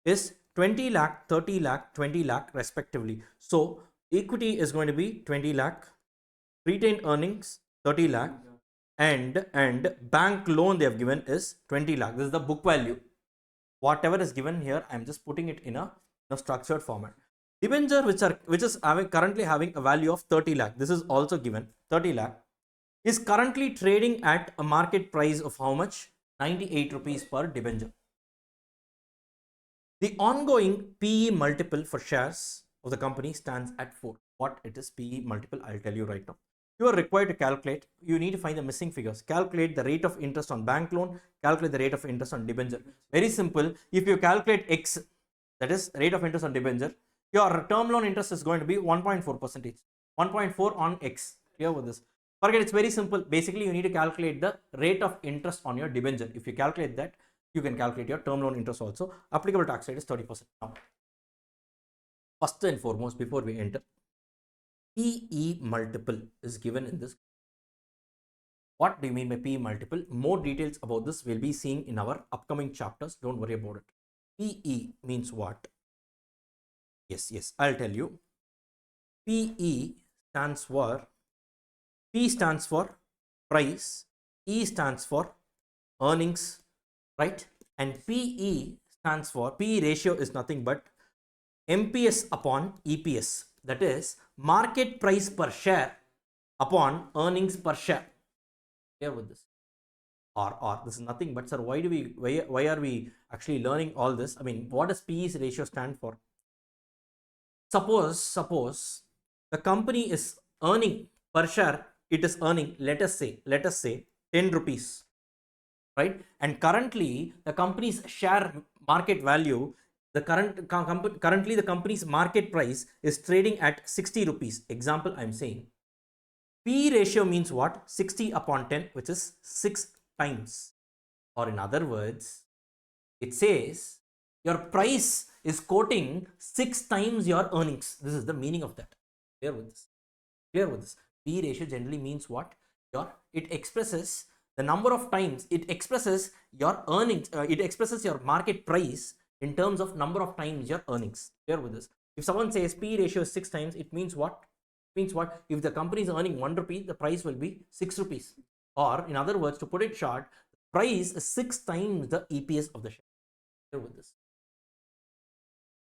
is 20 lakh, 30 lakh, 20 lakh respectively. So equity is going to be 20 lakh, retained earnings 30 lakh, and bank loan they have given is 20 lakh. This is the book value. Whatever is given here, I'm just putting it in a structured format. Debenture, which is currently having a value of 30 lakh. This is also given 30 lakh. Is currently trading at a market price of how much? 98 rupees per debenture. The ongoing PE multiple for shares of the company stands at 4. What it is PE multiple, I'll tell you right now. You are required to calculate. You need to find the missing figures. Calculate the rate of interest on bank loan. Calculate the rate of interest on debenture. Very simple. If you calculate X, that is rate of interest on debenture, your term loan interest is going to be 1.4%. 1.4 on X. Here with this. Forget, it's very simple. Basically, you need to calculate the rate of interest on your debenture. If you calculate that, you can calculate your term loan interest also. Applicable tax rate is 30%. Now, first and foremost, before we enter, PE multiple is given in this. What do you mean by PE multiple? More details about this we'll be seeing in our upcoming chapters. Don't worry about it. PE means what? Yes, I'll tell you. PE stands for, P stands for price, E stands for earnings, right? And PE stands for, PE ratio is nothing but MPS upon EPS. That is market price per share upon earnings per share. Clear with this? Or this is nothing but, sir, why are we actually learning all this? I mean, what does PE's ratio stand for? Suppose the company is earning per share, it is earning, let us say 10 rupees, right? And currently the company's share market value, currently the company's market price is trading at 60 rupees. Example, I'm saying P ratio means what? 60 upon 10, which is 6 times. Or in other words, it says your price is quoting 6 times your earnings. This is the meaning of that. Clear with this? Clear with this? P ratio generally means what? It expresses the number of times, it expresses your earnings, it expresses your market price in terms of number of times your earnings. Clear with this? If someone says P ratio is 6 times, it means what? Means what? If the company is earning 1 rupee, the price will be 6 rupees. Or in other words, to put it short, the price is 6 times the EPS of the share. Clear with this?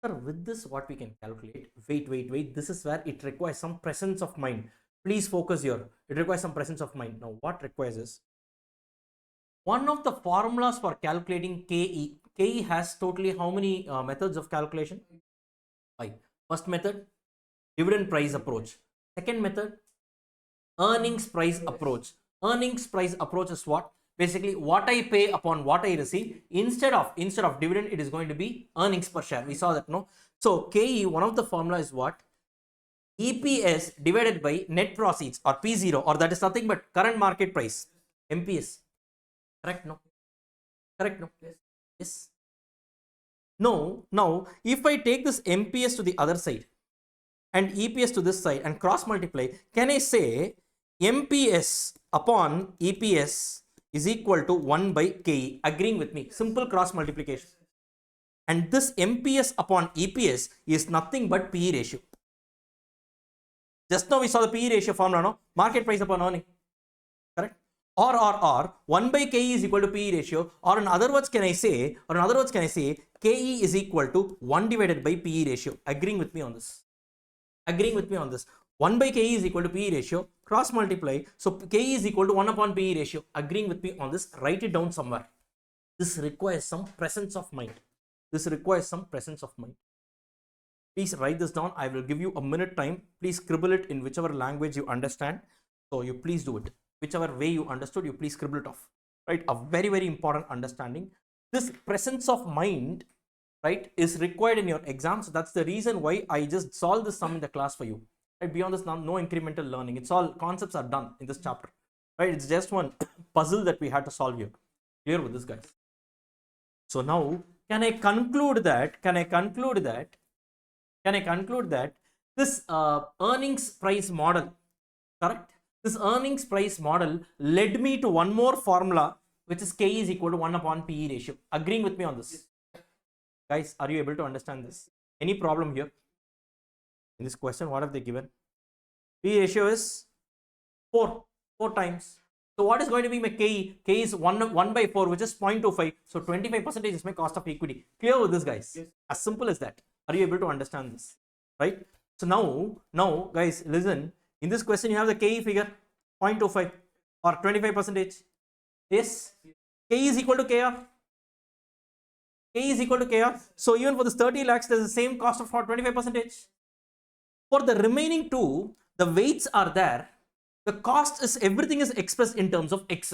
Sir, with this, what we can calculate? Wait. This is where it requires some presence of mind. Please focus here. It requires some presence of mind. Now, what requires is one of the formulas for calculating KE. KE has totally how many methods of calculation? 5. First method, dividend price approach. Second method, earnings price approach. Earnings price approach is what? Basically, what I pay upon what I receive. Instead of dividend, it is going to be earnings per share. We saw that, no? So KE, one of the formula is what? EPS divided by net proceeds, or P0, or that is nothing but current market price. MPS. Correct? No? Correct? No? Yes. No. Now, if I take this MPS to the other side and EPS to this side and cross multiply, can I say MPS upon EPS is equal to 1 by KE? Agreeing with me? Simple cross multiplication. And this MPS upon EPS is nothing but PE ratio. Just now we saw the PE ratio formula, no? Market price upon earning. Correct? Or 1 by KE is equal to PE ratio. Or in other words, can I say KE is equal to 1 divided by PE ratio? Agreeing with me on this? Agreeing with me on this? 1 by KE is equal to PE ratio. Cross multiply. So KE is equal to 1 upon PE ratio. Agreeing with me on this? Write it down somewhere. This requires some presence of mind. Please write this down. I will give you a minute time. Please scribble it in whichever language you understand. So you please do it. Whichever way you understood, you please scribble it off. Right? A very, very important understanding. This presence of mind, right, is required in your exams. So that's the reason why I just solved this sum in the class for you. Right? Beyond this, no incremental learning. It's all concepts are done in this chapter. Right? It's just one puzzle that we had to solve here. Clear with this, guys? So now, can I conclude that this earnings price model, correct? This earnings price model led me to one more formula, which is K is equal to 1 upon PE ratio. Agreeing with me on this? Guys, are you able to understand this? Any problem here? In this question, what have they given? PE ratio is 4 times. So what is going to be my KE? KE is 1 by 4, which is 0.25. So 25% is my cost of equity. Clear with this, guys? Yes. As simple as that. Are you able to understand this? Right? So now, guys, listen. In this question, you have the KE figure 0.25 or 25%. Yes? KE is equal to KR. K is equal to KR. So even for this 30 lakhs, there's the same cost of 25%. For the remaining two, the weights are there. The cost is, everything is expressed in terms of X.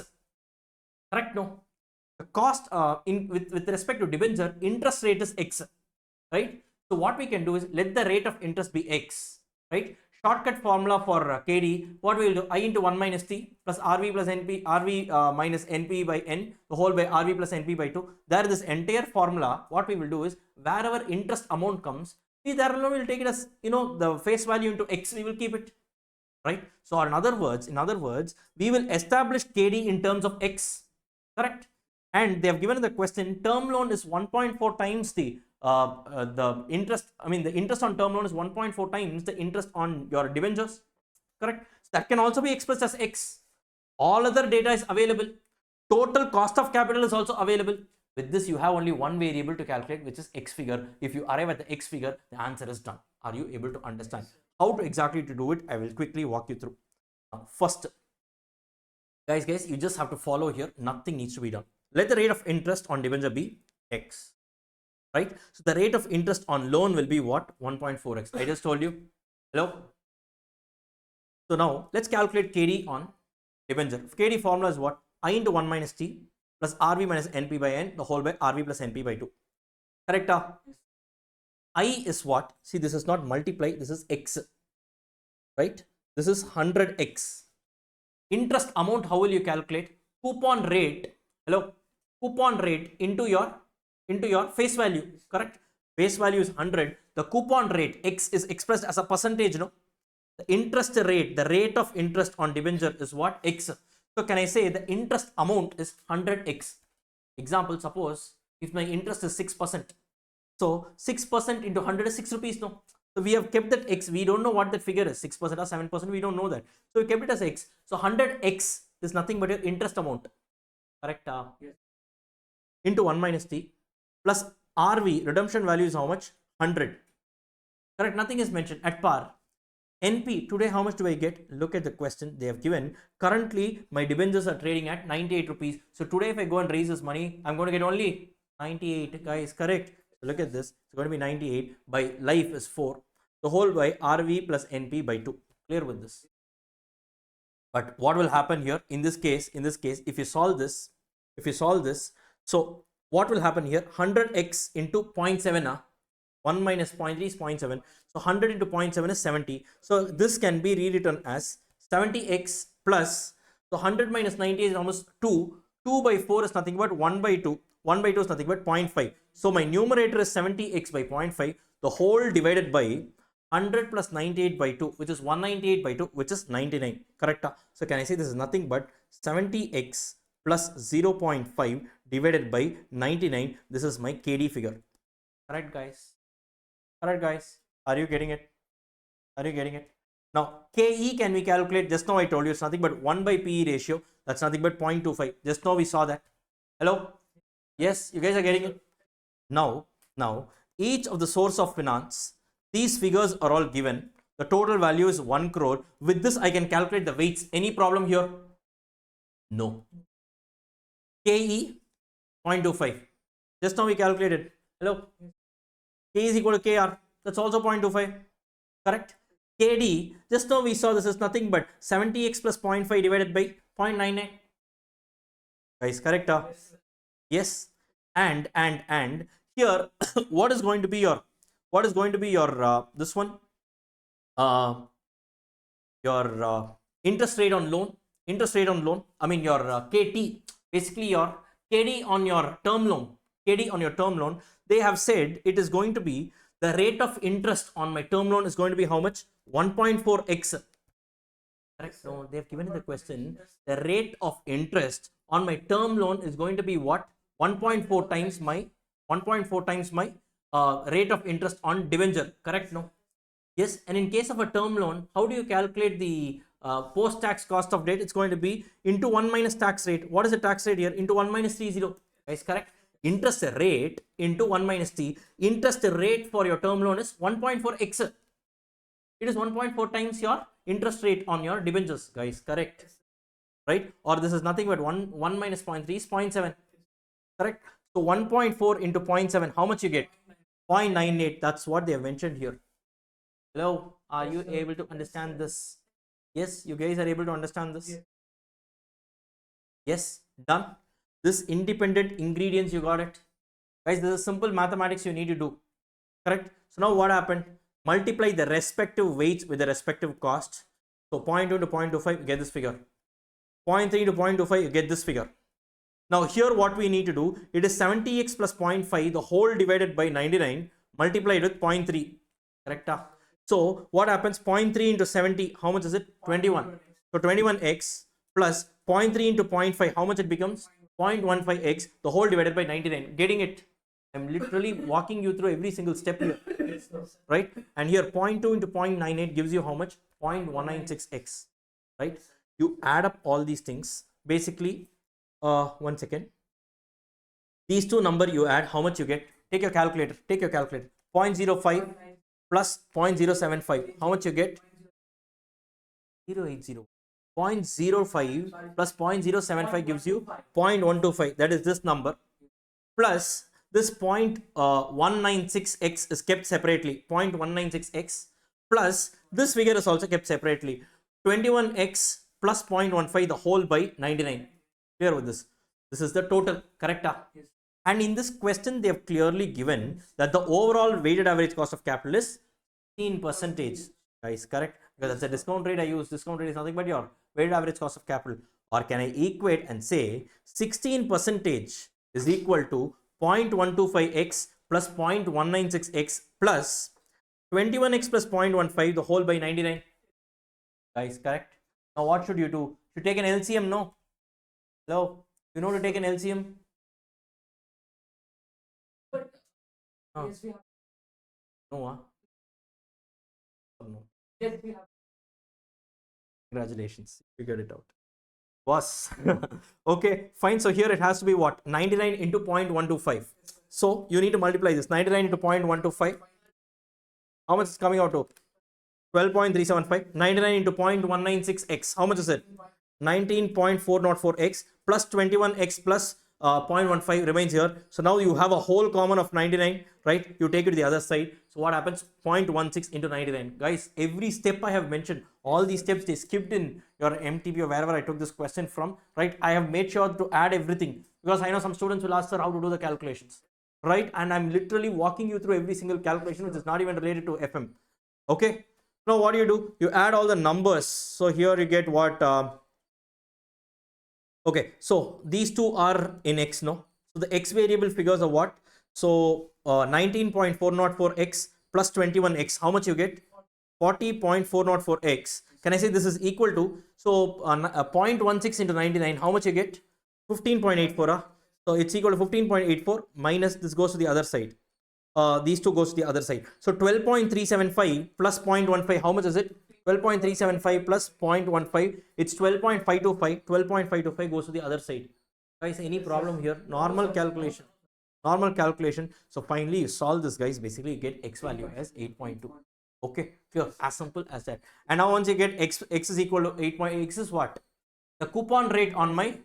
Correct? No? The cost with respect to debenture, interest rate is X. Right? So what we can do is let the rate of interest be X. Right? shortcut formula for KD, what we will do, I into 1 minus T plus RV plus NP, RV minus NP by N, the whole by RV plus NP by 2. There, this entire formula, what we will do is, wherever interest amount comes, there alone we will take it as, the face value into X, we will keep it, right? So in other words, we will establish KD in terms of X, correct? And they have given the question, term loan is 1.4 times the interest, the interest on term loan is 1.4 times the interest on your debentures, correct? So that can also be expressed as X. All other data is available. Total cost of capital is also available. With this, you have only one variable to calculate, which is X figure. If you arrive at the X figure, the answer is done. Are you able to understand how to exactly to do it? I will quickly walk you through. First, guys, you just have to follow here. Nothing needs to be done. Let the rate of interest on debenture be X, right? So the rate of interest on loan will be what? 1.4x. I just told you. Hello? So now let's calculate KD on debenture. KD formula is what? I into 1 minus T plus RV minus NP by N, the whole by RV plus NP by 2. Correct? I is what? See, this is not multiply, this is X, right? This is 100x. Interest amount, how will you calculate? Coupon rate, hello? Coupon rate into your face value, correct? Face value is 100. The coupon rate, X, is expressed as a percentage, no? The interest rate, the rate of interest on debenture is what? X. So can I say the interest amount is 100x? Example, suppose if my interest is 6%. So 6% into 100 is 6 rupees, no? So we have kept that X. We don't know what that figure is, 6% or 7%. We don't know that. So we kept it as X. So 100x is nothing but your interest amount, correct? Yes. Into 1 minus T plus RV, redemption value is how much? 100. Correct? Nothing is mentioned. At par. NP, today how much do I get? Look at the question they have given. Currently, my debentures are trading at 98 rupees. So today if I go and raise this money, I'm going to get only 98, guys, correct? So look at this. It's going to be 98 by life is 4. The whole by RV plus NP by 2. Clear with this? But what will happen here in this case, if you solve this, so what will happen here? 100x into 0.7, 1 minus 0.3 is 0.7. So 100 into 0.7 is 70. So this can be rewritten as 70x plus, so 100 minus 90 is almost 2. 2 by 4 is nothing but 1 by 2. 1 by 2 is nothing but 0.5. So my numerator is 70x by 0.5. The whole divided by 100 plus 98 by 2, which is 198 by 2, which is 99. Correct? So can I say this is nothing but 70x plus 0.5 divided by 99. This is my KD figure. Correct, guys? Correct, guys? Are you getting it? Are you getting it? Now, KE can we calculate? Just now I told you it's nothing but 1 by PE ratio. That's nothing but 0.25. Just now we saw that. Hello? Yes, you guys are getting it? Now, each of the source of finance, these figures are all given. The total value is 1 crore. With this, I can calculate the weights. Any problem here? No. KE, 0.25. Just now we calculated. Hello? K is equal to KR. That's also 0.25. Correct? KD, just now we saw this is nothing but 70x plus 0.5 divided by 0.99. Guys, correct? Yes. And here, what is going to be your this one? Your interest rate on loan. I mean your KT, basically your KD on your term loan. They have said it is going to be the rate of interest on my term loan is going to be how much? 1.4x. Correct? So they have given the question. The rate of interest on my term loan is going to be what? 1.4 times my rate of interest on debenture. Correct? No? Yes. And in case of a term loan, how do you calculate the post-tax cost of debt? It's going to be into 1 minus tax rate. What is the tax rate here? Into 1 minus 30. Guys, correct? Interest rate into 1 minus T. Interest rate for your term loan is 1.4x. It is 1.4 times your interest rate on your debentures, guys. Correct? Right? Or this is nothing but 1 minus 0.3 is 0.7. Correct? So 1.4 into 0.7, how much you get? 0.98. That's what they have mentioned here. Hello? Are you able to understand this? Yes, you guys are able to understand this? Yes? Done? This independent ingredients, you got it? Guys, this is simple mathematics you need to do. Correct? So now what happened? multiply the respective weights with the respective costs. So 0.2 to 0.25, you get this figure. 0.3 to 0.25, you get this figure. Now here what we need to do, it is 70x plus 0.5, the whole divided by 99, multiplied with 0.3. Correct? So what happens? 0.3 into 70, how much is it? 21. So 21x plus 0.3 into 0.5, how much it becomes? 0.15x, the whole divided by 99. Getting it? I'm literally walking you through every single step here. Right? And here 0.2 into 0.98 gives you how much? 0.196x. Right? You add up all these things. Basically, 1 second. These two numbers you add, how much you get? Take your calculator. Take your calculator. 0.05 plus 0.075. How much you get? 080. 0.05 plus 0.075 gives you 0.125. That is this number. Plus this 0.196x is kept separately. 0.196x plus this figure is also kept separately. 21x plus 0.15, the whole by 99. Clear with this? This is the total. Correct? Yes. And in this question, they have clearly given that the overall weighted average cost of capital is 16%. Guys, correct? Because that's a discount rate I use. Discount rate is nothing but your weighted average cost of capital. Or can I equate and say 16% is equal to 0.125x plus 0.196x plus 21x plus 0.15, the whole by 99. Guys, correct? Now what should you do? You take an LCM? No. Hello? You know to take an LCM? Yes, we have. No, no. Yes, we have. Congratulations, figured it out. Was okay, fine. So here it has to be what? 99 into 0.125. So you need to multiply this. 99 into 0.125. How much is coming out to? 12.375. 99 into 0.196x. How much is it? 19.404x plus 21x plus 0.15 remains here. So now you have a whole common of 99, right? You take it to the other side. So what happens? 0.16 into 99. Guys, every step I have mentioned, all these steps they skipped in your MTP or wherever I took this question from, right? I have made sure to add everything because I know some students will ask, sir, how to do the calculations, right? And I'm literally walking you through every single calculation which is not even related to FM. Okay. Now what do? You add all the numbers. So here you get what? Okay, so these two are in x, no? So the x variable figures are what? So 19.404x plus 21x, how much you get? 40.404x. Can I say this is equal to, so 0.16 into 99, how much you get? 15.84. So it's equal to 15.84 minus this goes to the other side. These two goes to the other side. So 12.375 plus 0.15, how much is it? 12.375 plus 0.15, it's 12.525. 12.525 goes to the other side. Guys, any problem here? Normal calculation. Normal calculation. So finally you solve this, guys. Basically you get x value as 8.2. Okay, clear, as simple as that. And now once you get x is equal to 8.8, x is what? The coupon rate on my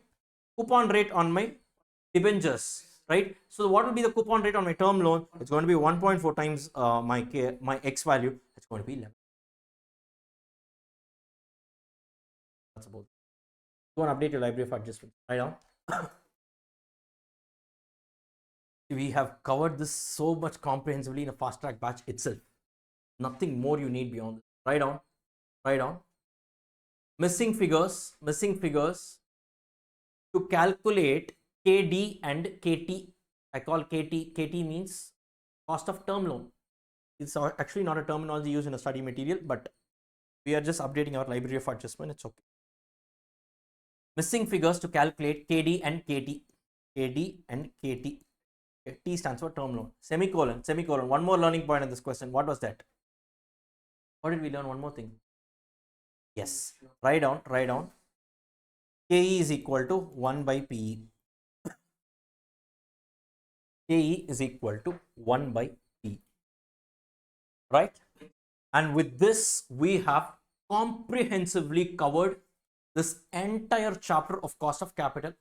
debentures, right? So what will be the coupon rate on my term loan? It's going to be 1.4 times my x value. It's going to be 11. That's about it. Go and update your library of adjustment. Right now. We have covered this so much comprehensively in a fast track batch itself. Nothing more you need beyond this. Write down. Missing figures to calculate KD and KT. I call KT. KT means cost of term loan. It's actually not a terminology used in a study material, but we are just updating our library of adjustment. It's okay. Missing figures to calculate KD and KT. KD and KT. T stands for term loan. Semicolon. One more learning point in this question. What was that? What did we learn? One more thing. Yes. Write down. KE is equal to 1 by PE. KE is equal to 1 by PE. Right? And with this, we have comprehensively covered this entire chapter of cost of capital.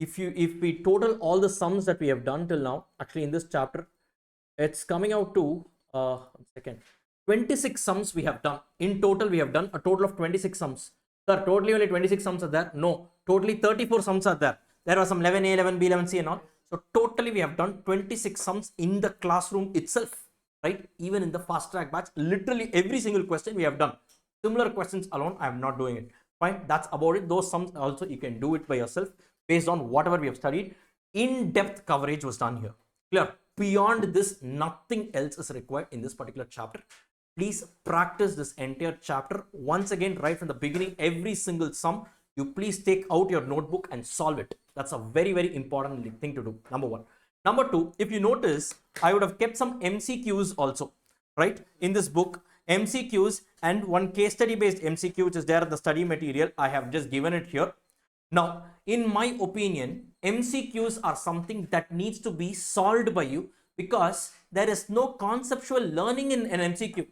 If we total all the sums that we have done till now, actually in this chapter, it's coming out to 26 sums we have done. In total, we have done a total of 26 sums. Sir, totally only 26 sums are there? No, totally 34 sums are there. There are some 11A, 11B, 11C and all. So totally we have done 26 sums in the classroom itself, right? Even in the fast track batch, literally every single question we have done. Similar questions alone, I am not doing it. Fine, that's about it. Those sums also you can do it by yourself based on whatever we have studied. In-depth coverage was done here. Clear? Beyond this, nothing else is required in this particular chapter. Please practice this entire chapter once again, right from the beginning. Every single sum, you please take out your notebook and solve it. That's a very, very important thing to do. Number one. Number two, if you notice, I would have kept some MCQs also, right? In this book, MCQs and one case study based MCQ, which is there in the study material. I have just given it here. Now, in my opinion, MCQs are something that needs to be solved by you because there is no conceptual learning in an MCQ.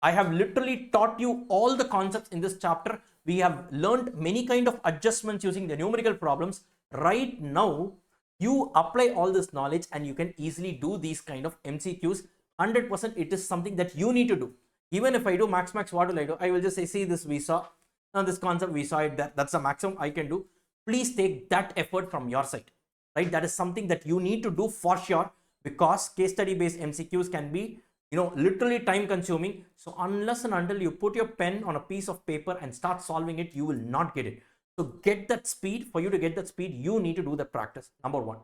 I have literally taught you all the concepts in this chapter. We have learned many kind of adjustments using the numerical problems. Right now, you apply all this knowledge and you can easily do these kind of MCQs. 100% it is something that you need to do. Even if I do max, what will I do? I will just say, see this we saw, now this concept we saw it, that's the maximum I can do. Please take that effort from your side, right? That is something that you need to do for sure, because case study based MCQs can be, literally time consuming. So unless and until you put your pen on a piece of paper and start solving it, you will not get it. So get that speed. For you to get that speed, you need to do the practice. Number one.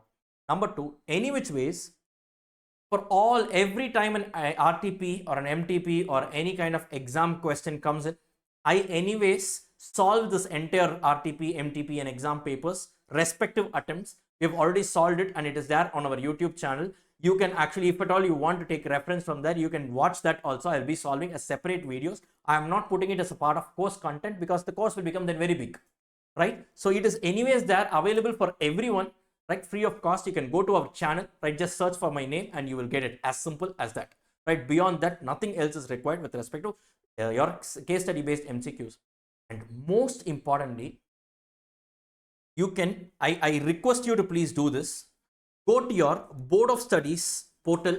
Number two, any which ways, for every time an RTP or an MTP or any kind of exam question comes in, I anyways solve this entire RTP, MTP and exam papers, respective attempts. We've already solved it and it is there on our YouTube channel. You can actually, if at all you want to take reference from there, you can watch that also. I'll be solving as separate videos. I am not putting it as a part of course content because the course will become then very big, right? So it is anyways there available for everyone, right? Free of cost. You can go to our channel, right? Just search for my name and you will get it. As simple as that, right? Beyond that, nothing else is required with respect to your case study based MCQs. And most importantly, I request you to please do this. Go to your Board of Studies portal.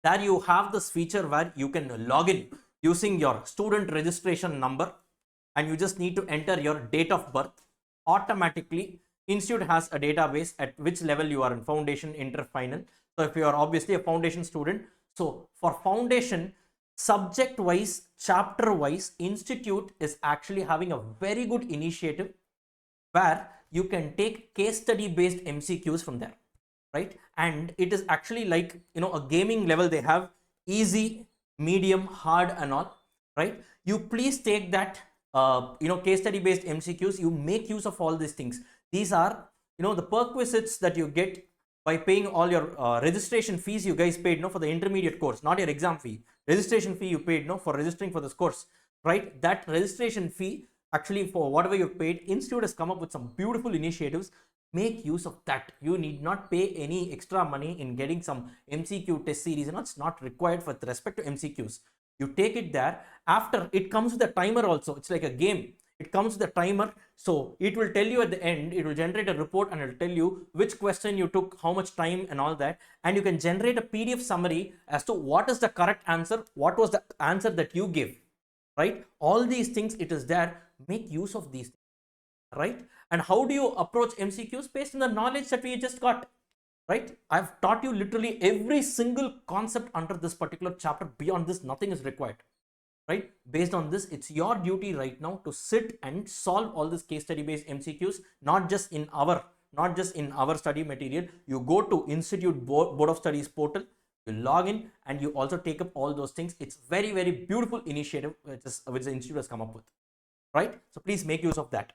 There you have this feature where you can log in using your student registration number, and you just need to enter your date of birth. Automatically, institute has a database at which level you are in foundation, inter, final. So if you are obviously a foundation student, so for foundation, subject wise, chapter wise, institute is actually having a very good initiative where you can take case study based MCQs from there, right? And it is actually like, a gaming level. They have easy, medium, hard and all, right? You please take that case study based MCQs. You make use of all these things. These are the perquisites that you get by paying all your registration fees you guys paid for the intermediate course, not your exam fee. Registration fee you paid for registering for this course, right? That registration fee, actually for whatever you've paid, institute has come up with some beautiful initiatives. Make use of that. You need not pay any extra money in getting some MCQ test series, and it's not required with respect to MCQs. You take it there. After, it comes with a timer also. It's like a game. It comes with a timer, so it will tell you at the end, it will generate a report and it will tell you which question you took, how much time and all that, and you can generate a PDF summary as to what is the correct answer, what was the answer that you gave, right? All these things, it is there. Make use of these things, right? And how do you approach MCQs? Based on the knowledge that we just got, right? I've taught you literally every single concept under this particular chapter. Beyond this, nothing is required, right? Based on this, it's your duty right now to sit and solve all this case study based MCQs, not just in our study material. You go to Institute Board of Studies portal, you log in and you also take up all those things. It's very, very beautiful initiative which the institute has come up with, right? So please make use of that.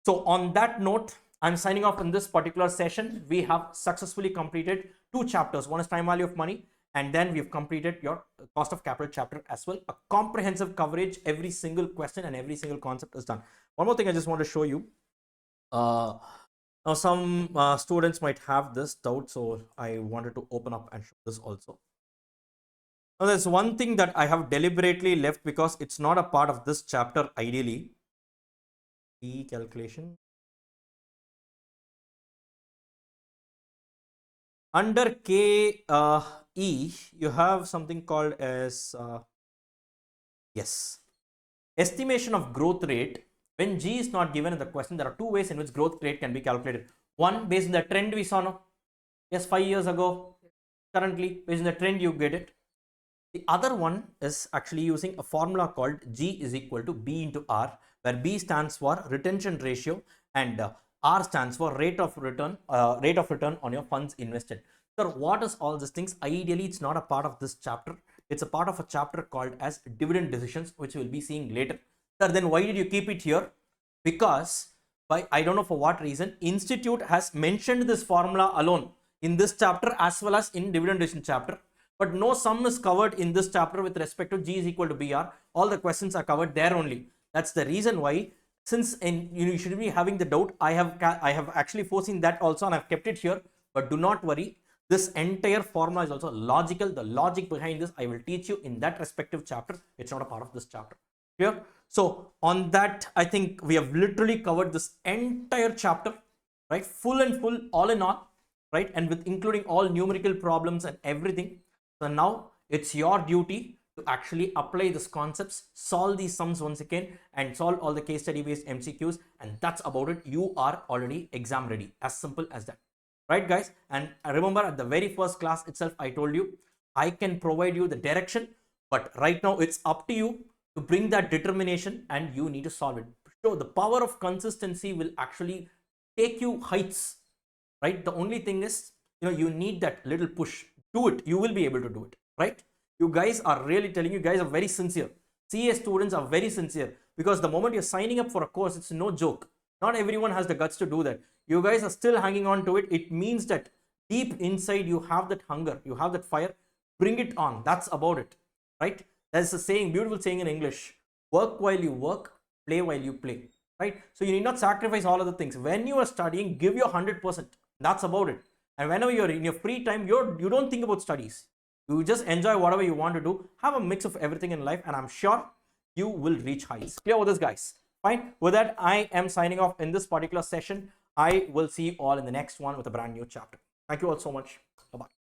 So on that note, I'm signing off in this particular session. We have successfully completed 2 chapters. One is time value of money, and then we've completed your cost of capital chapter as well. A comprehensive coverage, every single question and every single concept is done. One more thing I just want to show you. Now some students might have this doubt, so I wanted to open up and show this also. Now there's one thing that I have deliberately left because it's not a part of this chapter ideally. E calculation. Under KE, you have something called as, estimation of growth rate. When G is not given in the question, there are 2 ways in which growth rate can be calculated. One, based on the trend we saw now. Yes, 5 years ago. Currently, based on the trend, you get it. The other one is actually using a formula called G is equal to B into R, where B stands for retention ratio and R stands for rate of return on your funds invested. So what is all these things? Ideally, it's not a part of this chapter. It's a part of a chapter called as dividend decisions, which we'll be seeing later. Sir, then why did you keep it here? Because by I don't know for what reason, Institute has mentioned this formula alone in this chapter as well as in dividend decision chapter, but no sum is covered in this chapter with respect to G is equal to BR. All the questions are covered there only. That's the reason why, since you should be having the doubt, I have actually foreseen that also, and I've kept it here. But do not worry, this entire formula is also logical. The logic behind this I will teach you in that respective chapter. It's not a part of this chapter. Clear? So on that, I think we have literally covered this entire chapter, right? Full and full, all in all, right? And with including all numerical problems and everything. So now it's your duty to actually apply these concepts, solve these sums once again, and solve all the case study based MCQs. And that's about it. You are already exam ready. As simple as that. Right, guys? And remember, at the very first class itself, I told you I can provide you the direction, but right now it's up to you to bring that determination, and you need to solve it. So the power of consistency will actually take you heights, right? The only thing is, you need that little push. Do it. You will be able to do it, right? You guys are really telling you guys are very sincere. CA students are very sincere, because the moment you're signing up for a course, it's no joke. Not everyone has the guts to do that. You guys are still hanging on to it. It means that deep inside you have that hunger, you have that fire. Bring it on. That's about it, right? There's a saying, beautiful saying in English: work while you work, play while you play, right? So you need not sacrifice all other things. When you are studying, give your 100%. That's about it. And whenever you're in your free time, you don't think about studies. You just enjoy whatever you want to do. Have a mix of everything in life, and I'm sure you will reach heights. Clear with this, guys? Fine. With that, I am signing off in this particular session. I will see you all in the next one with a brand new chapter. Thank you all so much. Bye-bye.